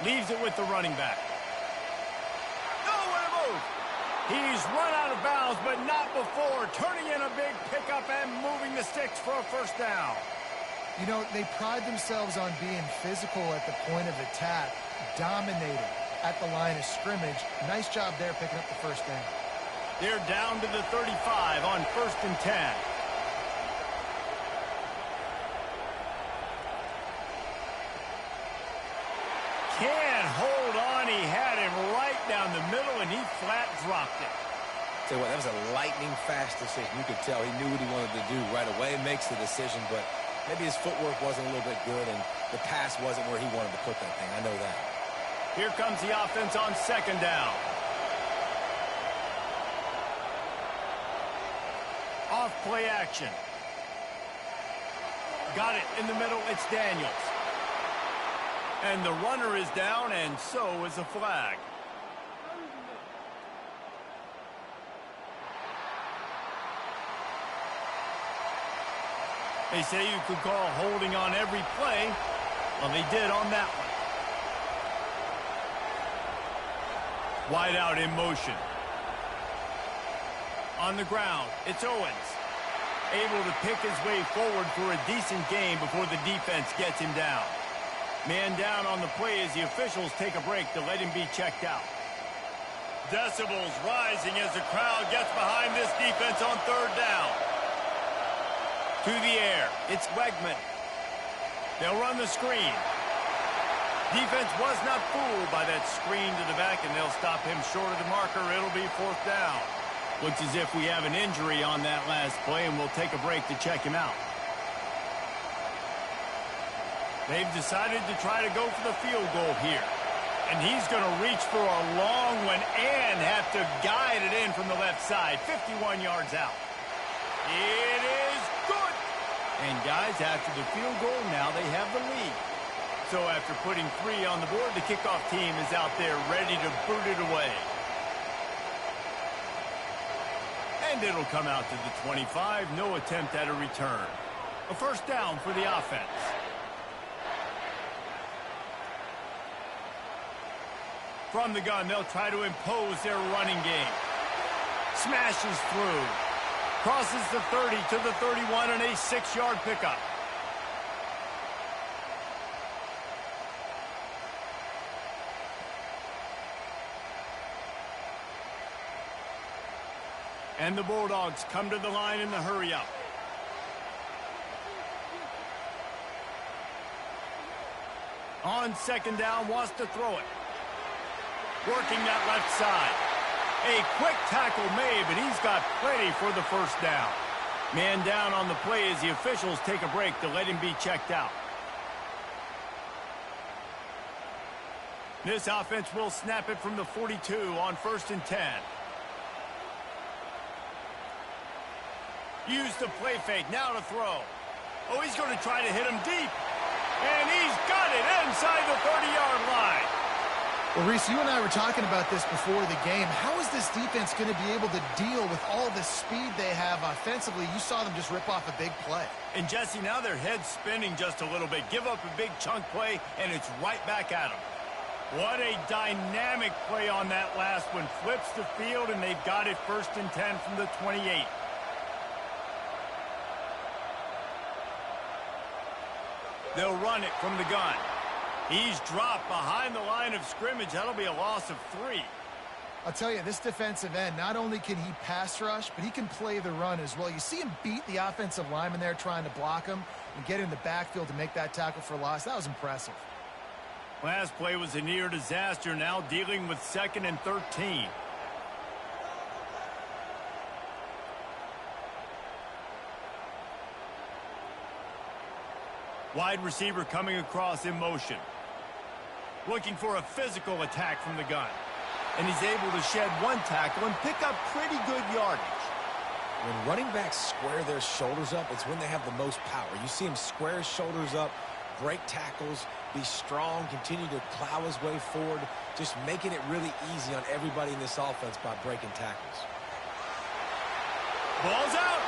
Leaves it with the running back. Nowhere to move. He's run out of bounds, but not before. Turning in a big pickup and moving the sticks for a first down. You know, they pride themselves on being physical at the point of attack, dominating at the line of scrimmage. Nice job there picking up the first down. They're down to the 35 on 1st and 10. Can't hold on. He had him right down the middle, and he flat dropped it. Tell you what, that was a lightning-fast decision. You could tell he knew what he wanted to do right away. Makes the decision, but maybe his footwork wasn't a little bit good, and the pass wasn't where he wanted to put that thing. I know that. Here comes the offense on 2nd down. Off play action. Got it in the middle. It's Daniels. And the runner is down, and so is a flag. They say you could call holding on every play. Well, they did on that one. Wide out in motion. On the ground, it's Owens. Able to pick his way forward for a decent game before the defense gets him down. Man down on the play as the officials take a break to let him be checked out. Decibels rising as the crowd gets behind this defense on third down. To the air, it's Wegman. They'll run the screen. Defense was not fooled by that screen to the back, and they'll stop him short of the marker. It'll be fourth down. Looks as if we have an injury on that last play, and we'll take a break to check him out. They've decided to try to go for the field goal here. And he's going to reach for a long one and have to guide it in from the left side. 51 yards out. It is good. And guys, after the field goal, now they have the lead. So after putting 3 on the board, the kickoff team is out there ready to boot it away. And it'll come out to the 25. No attempt at a return. A first down for the offense. From the gun, they'll try to impose their running game. Smashes through. Crosses the 30 to the 31 and a 6-yard pickup. And the Bulldogs come to the line in the hurry-up. On second down, wants to throw it. Working that left side. A quick tackle made, but he's got plenty for the first down. Man down on the play as the officials take a break to let him be checked out. This offense will snap it from the 42 on 1st and 10. Use the play fake, now to throw. Oh, he's going to try to hit him deep. And he's got it inside the 30-yard line. Well, Reese, you and I were talking about this before the game. How is this defense going to be able to deal with all the speed they have offensively? You saw them just rip off a big play. And, Jesse, now their head's spinning just a little bit. Give up a big chunk play, and it's right back at them. What a dynamic play on that last one. Flips the field, and they've got it 1st and 10 from the 28. They'll run it from the gun. He's dropped behind the line of scrimmage. That'll be a loss of 3. I'll tell you, this defensive end, not only can he pass rush, but he can play the run as well. You see him beat the offensive lineman there trying to block him and get in the backfield to make that tackle for loss. That was impressive. Last play was a near disaster, now dealing with 2nd and 13. Wide receiver coming across in motion. Looking for a physical attack from the gun. And he's able to shed 1 tackle and pick up pretty good yardage. When running backs square their shoulders up, it's when they have the most power. You see him square his shoulders up, break tackles, be strong, continue to plow his way forward, just making it really easy on everybody in this offense by breaking tackles. Ball's out.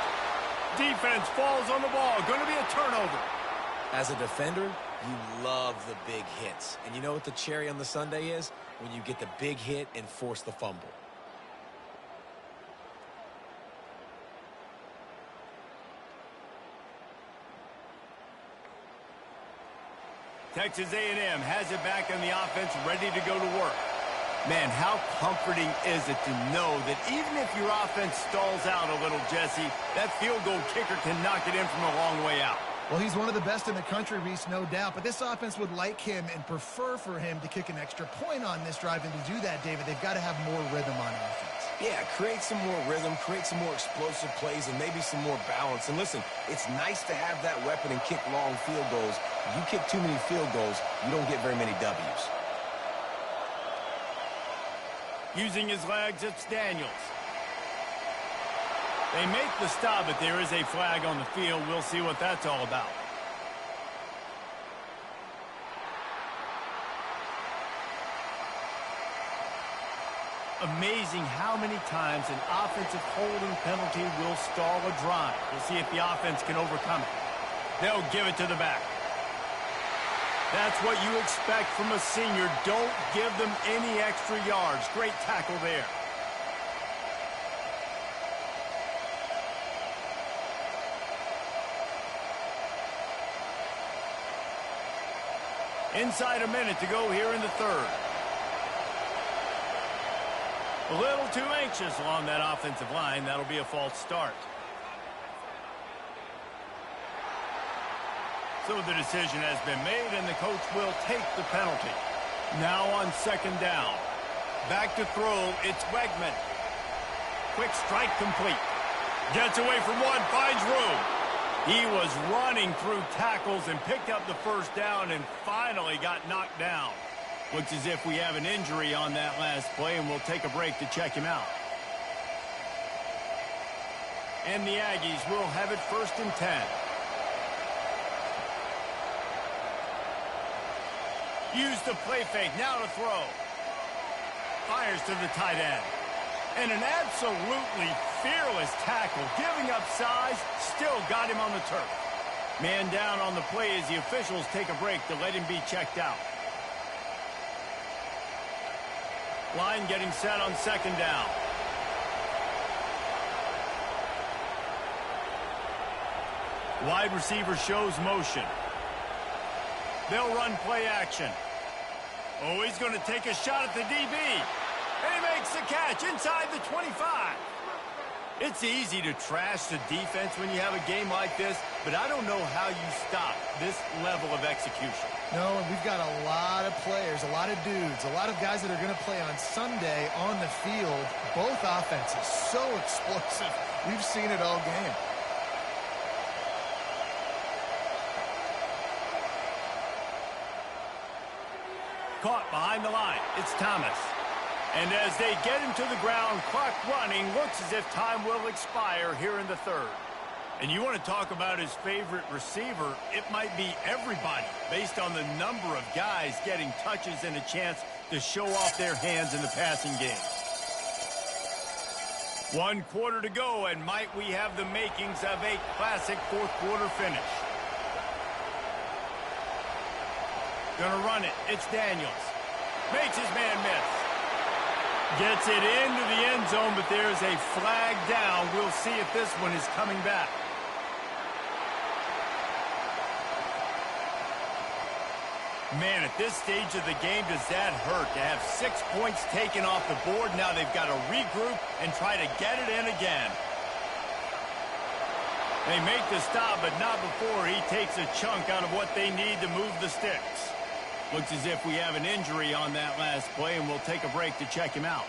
Defense falls on the ball. Going to be a turnover. As a defender, you love the big hits. And you know what the cherry on the sundae is? When you get the big hit and force the fumble. Texas A&M has it back on the offense, ready to go to work. Man, how comforting is it to know that even if your offense stalls out a little, Jesse, that field goal kicker can knock it in from a long way out. Well, he's one of the best in the country, Reese, no doubt. But this offense would like him and prefer for him to kick an extra point on this drive. And to do that, David, they've got to have more rhythm on offense. Yeah, create some more rhythm, create some more explosive plays, and maybe some more balance. And listen, it's nice to have that weapon and kick long field goals. If you kick too many field goals, you don't get very many W's. Using his legs, it's Daniels. They make the stop, but there is a flag on the field. We'll see what that's all about. Amazing how many times an offensive holding penalty will stall a drive. We'll see if the offense can overcome it. They'll give it to the back. That's what you expect from a senior. Don't give them any extra yards. Great tackle there. Inside a minute to go here in the third. A little too anxious along that offensive line. That'll be a false start. So the decision has been made, and the coach will take the penalty. Now on second down. Back to throw. It's Wegman. Quick strike complete. Gets away from one, finds room. He was running through tackles and picked up the first down and finally got knocked down. Looks as if we have an injury on that last play, and we'll take a break to check him out. And the Aggies will have it 1st and 10. Use the play fake, now to throw. Fires to the tight end. And an absolutely fearless tackle, giving up size, still got him on the turf. Man down on the play as the officials take a break to let him be checked out. Line getting set on second down. Wide receiver shows motion. They'll run play action. Oh, he's going to take a shot at the DB. And he makes the catch inside the 25. It's easy to trash the defense when you have a game like this, but I don't know how you stop this level of execution. No, and we've got a lot of players, a lot of dudes, a lot of guys that are going to play on Sunday on the field. Both offenses so explosive. We've seen it all game. Caught behind the line. It's Thomas. And as they get him to the ground, clock running, looks as if time will expire here in the third. And you want to talk about his favorite receiver, it might be everybody, based on the number of guys getting touches and a chance to show off their hands in the passing game. 1 quarter to go, and might we have the makings of a classic fourth quarter finish. Gonna run it. It's Daniels. Makes his man miss. Gets it into the end zone, but there's a flag down. We'll see if this one is coming back. Man, at this stage of the game, does that hurt to have 6 points taken off the board? Now they've got to regroup and try to get it in again. They make the stop, but not before he takes a chunk out of what they need to move the sticks. Looks as if we have an injury on that last play, and we'll take a break to check him out.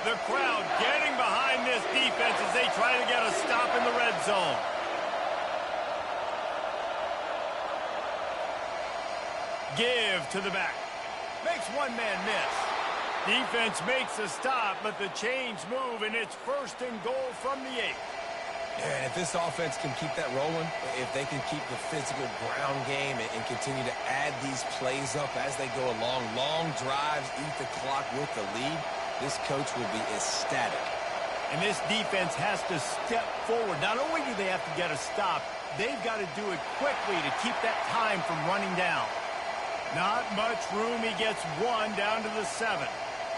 The crowd getting behind this defense as they try to get a stop in the red zone. Give to the back. Makes one man miss. Defense makes a stop, but the chains move, and it's 1st and goal from the 8. And if this offense can keep that rolling, if they can keep the physical ground game and continue to add these plays up as they go along, long drives, eat the clock with the lead, this coach will be ecstatic. And this defense has to step forward. Not only do they have to get a stop, they've got to do it quickly to keep that time from running down. Not much room. He gets one down to the 7.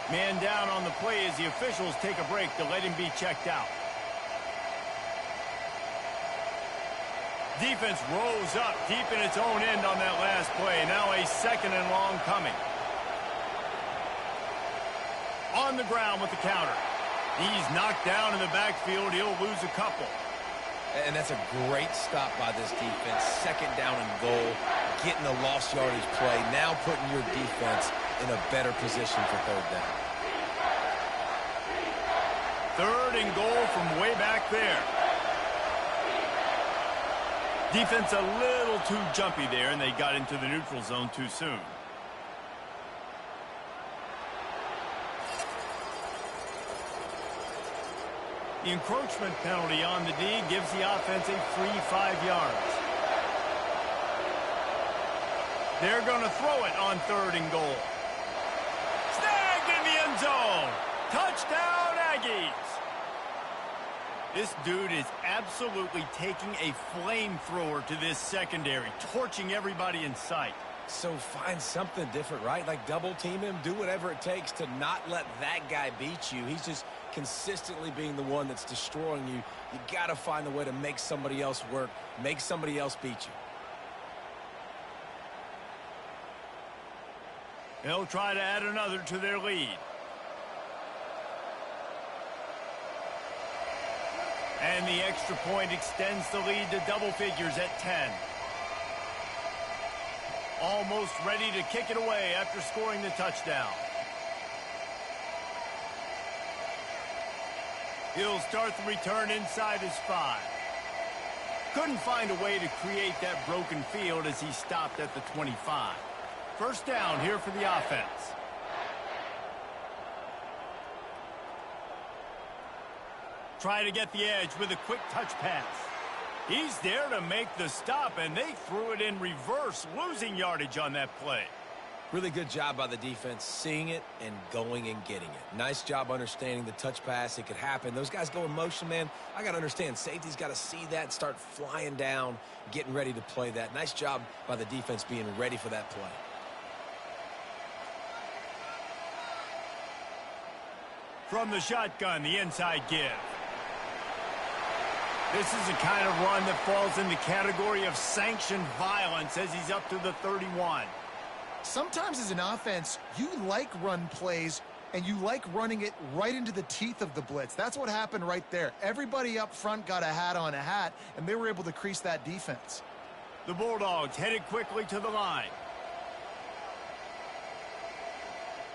Man down on the play as the officials take a break to let him be checked out. Defense rose up deep in its own end on that last play. Now a 2nd and long coming. On the ground with the counter. He's knocked down in the backfield. He'll lose a couple. And that's a great stop by this defense. 2nd down and goal. Getting a lost yardage play. Now putting your defense in a better position for 3rd down. 3rd and goal from way back there. Defense a little too jumpy there, and they got into the neutral zone too soon. The encroachment penalty on the D gives the offense a free 5 yards. They're going to throw it on 3rd and goal. Snagged in the end zone. Touchdown, Aggies. This dude is absolutely taking a flamethrower to this secondary, torching everybody in sight. So find something different, right? Like double team him, do whatever it takes to not let that guy beat you. He's just consistently being the one that's destroying you. You got to find a way to make somebody else work, make somebody else beat you. They'll try to add another to their lead. And the extra point extends the lead to double figures at 10. Almost ready to kick it away after scoring the touchdown. He'll start the return inside his 5. Couldn't find a way to create that broken field as he stopped at the 25. First down here for the offense. Try to get the edge with a quick touch pass. He's there to make the stop, and they threw it in reverse, losing yardage on that play. Really good job by the defense, seeing it and going and getting it. Nice job understanding the touch pass. It could happen. Those guys go in motion, man. I got to understand, safety's got to see that and start flying down, getting ready to play that. Nice job by the defense being ready for that play. From the shotgun, the inside give. This is the kind of run that falls in the category of sanctioned violence as he's up to the 31. Sometimes as an offense, you like run plays, and you like running it right into the teeth of the blitz. That's what happened right there. Everybody up front got a hat on a hat, and they were able to crease that defense. The Bulldogs headed quickly to the line.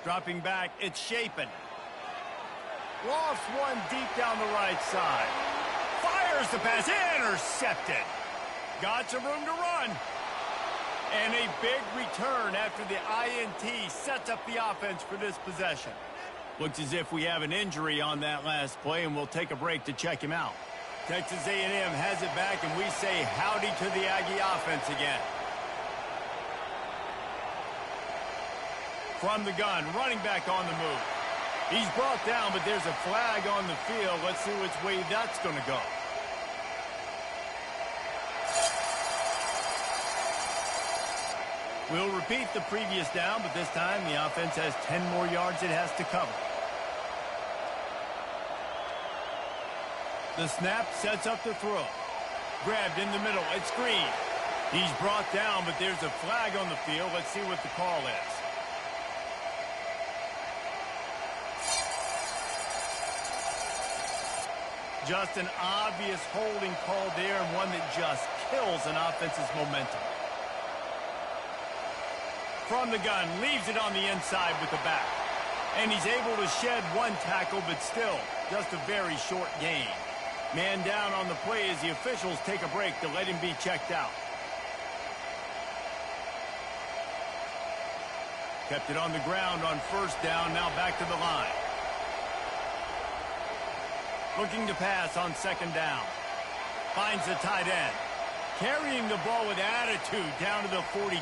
Dropping back, it's Shapen. Lost one deep down the right side. Fires the pass, intercepted. Got some room to run. And a big return after the INT sets up the offense for this possession. Looks as if we have an injury on that last play, and we'll take a break to check him out. Texas A&M has it back, and we say howdy to the Aggie offense again. From the gun, running back on the move. He's brought down, but there's a flag on the field. Let's see which way that's going to go. We'll repeat the previous down, but this time the offense has 10 more yards it has to cover. The snap sets up the throw. Grabbed in the middle. It's Green. He's brought down, but there's a flag on the field. Let's see what the call is. Just an obvious holding call there, and one that just kills an offense's momentum. From the gun, leaves it on the inside with the back. And he's able to shed one tackle, but still, just a very short gain. Man down on the play as the officials take a break to let him be checked out. Kept it on the ground on first down, now back to the line. Looking to pass on second down. Finds the tight end. Carrying the ball with attitude down to the 42.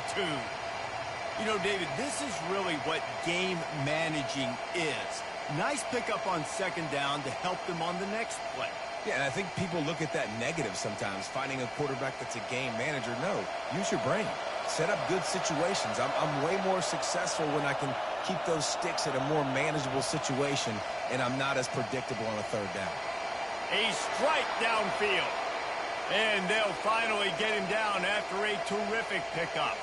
You know, David, this is really what game managing is. Nice pickup on second down to help them on the next play. Yeah, and I think people look at that negative sometimes, finding a quarterback that's a game manager. No, use your brain. Set up good situations. I'm way more successful when I can keep those sticks at a more manageable situation, and I'm not as predictable on a third down. A strike downfield. And they'll finally get him down after a terrific pickup.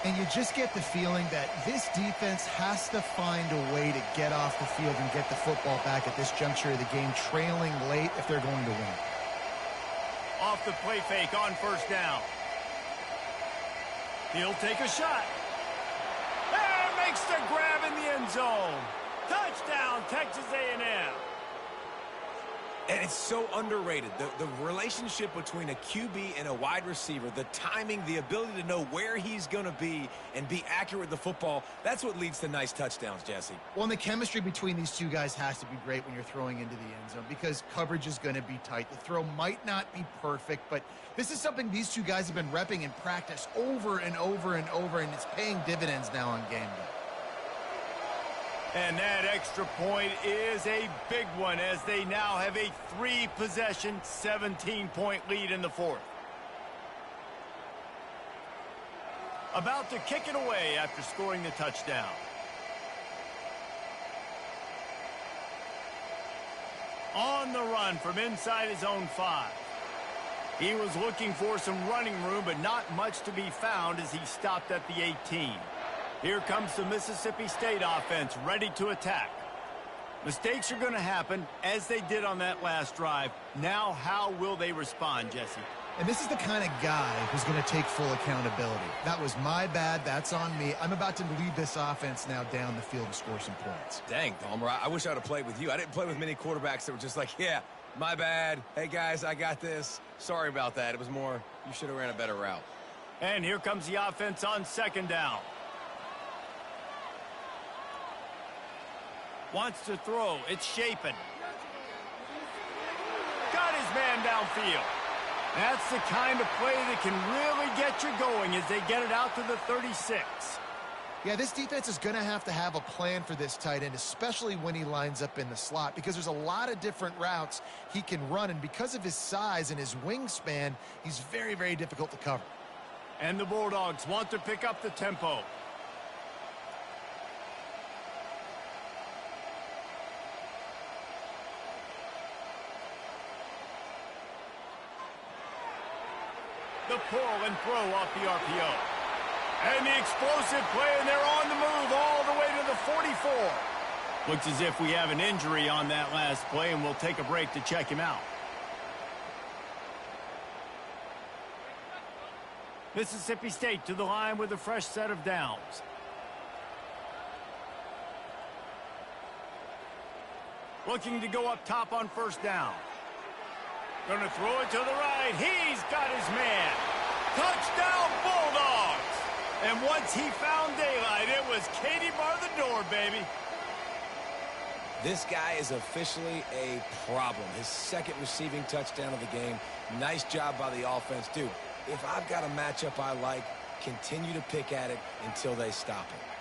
And you just get the feeling that this defense has to find a way to get off the field and get the football back at this juncture of the game, trailing late if they're going to win. Off the play fake on first down. He'll take a shot. And makes the grab in the end zone. Touchdown, Texas A&M. And it's so underrated. The relationship between a QB and a wide receiver, the timing, the ability to know where he's going to be and be accurate with the football, that's what leads to nice touchdowns, Jesse. Well, and the chemistry between these two guys has to be great when you're throwing into the end zone because coverage is going to be tight. The throw might not be perfect, but this is something these two guys have been repping in practice over and over and over, and it's paying dividends now on game day. And that extra point is a big one as they now have a 3-possession, 17-point lead in the fourth. About to kick it away after scoring the touchdown. On the run from inside his own 5. He was looking for some running room, but not much to be found as he stopped at the 18. Here comes the Mississippi State offense ready to attack. Mistakes are going to happen as they did on that last drive. Now how will they respond, Jesse? And this is the kind of guy who's going to take full accountability. That was my bad. That's on me. I'm about to lead this offense now down the field to score some points. Dang, Palmer, I wish I would have played with you. I didn't play with many quarterbacks that were just like, yeah, my bad. Hey, guys, I got this. Sorry about that. It was more, you should have ran a better route. And here comes the offense on second down. Wants to throw. It's Shapen. Got his man downfield. That's the kind of play that can really get you going as they get it out to the 36. Yeah, this defense is going to have a plan for this tight end, especially when he lines up in the slot, because there's a lot of different routes he can run, and because of his size and his wingspan, he's very, very difficult to cover. And the Bulldogs want to pick up the tempo. The pull and throw off the RPO. And the explosive play, and they're on the move all the way to the 44. Looks as if we have an injury on that last play, and we'll take a break to check him out. Mississippi State to the line with a fresh set of downs. Looking to go up top on first down. Going to throw it to the right. He's got his man. Touchdown, Bulldogs. And once he found daylight, it was Katie bar the door, baby. This guy is officially a problem. His second receiving touchdown of the game. Nice job by the offense. Dude, if I've got a matchup I like, continue to pick at it until they stop it.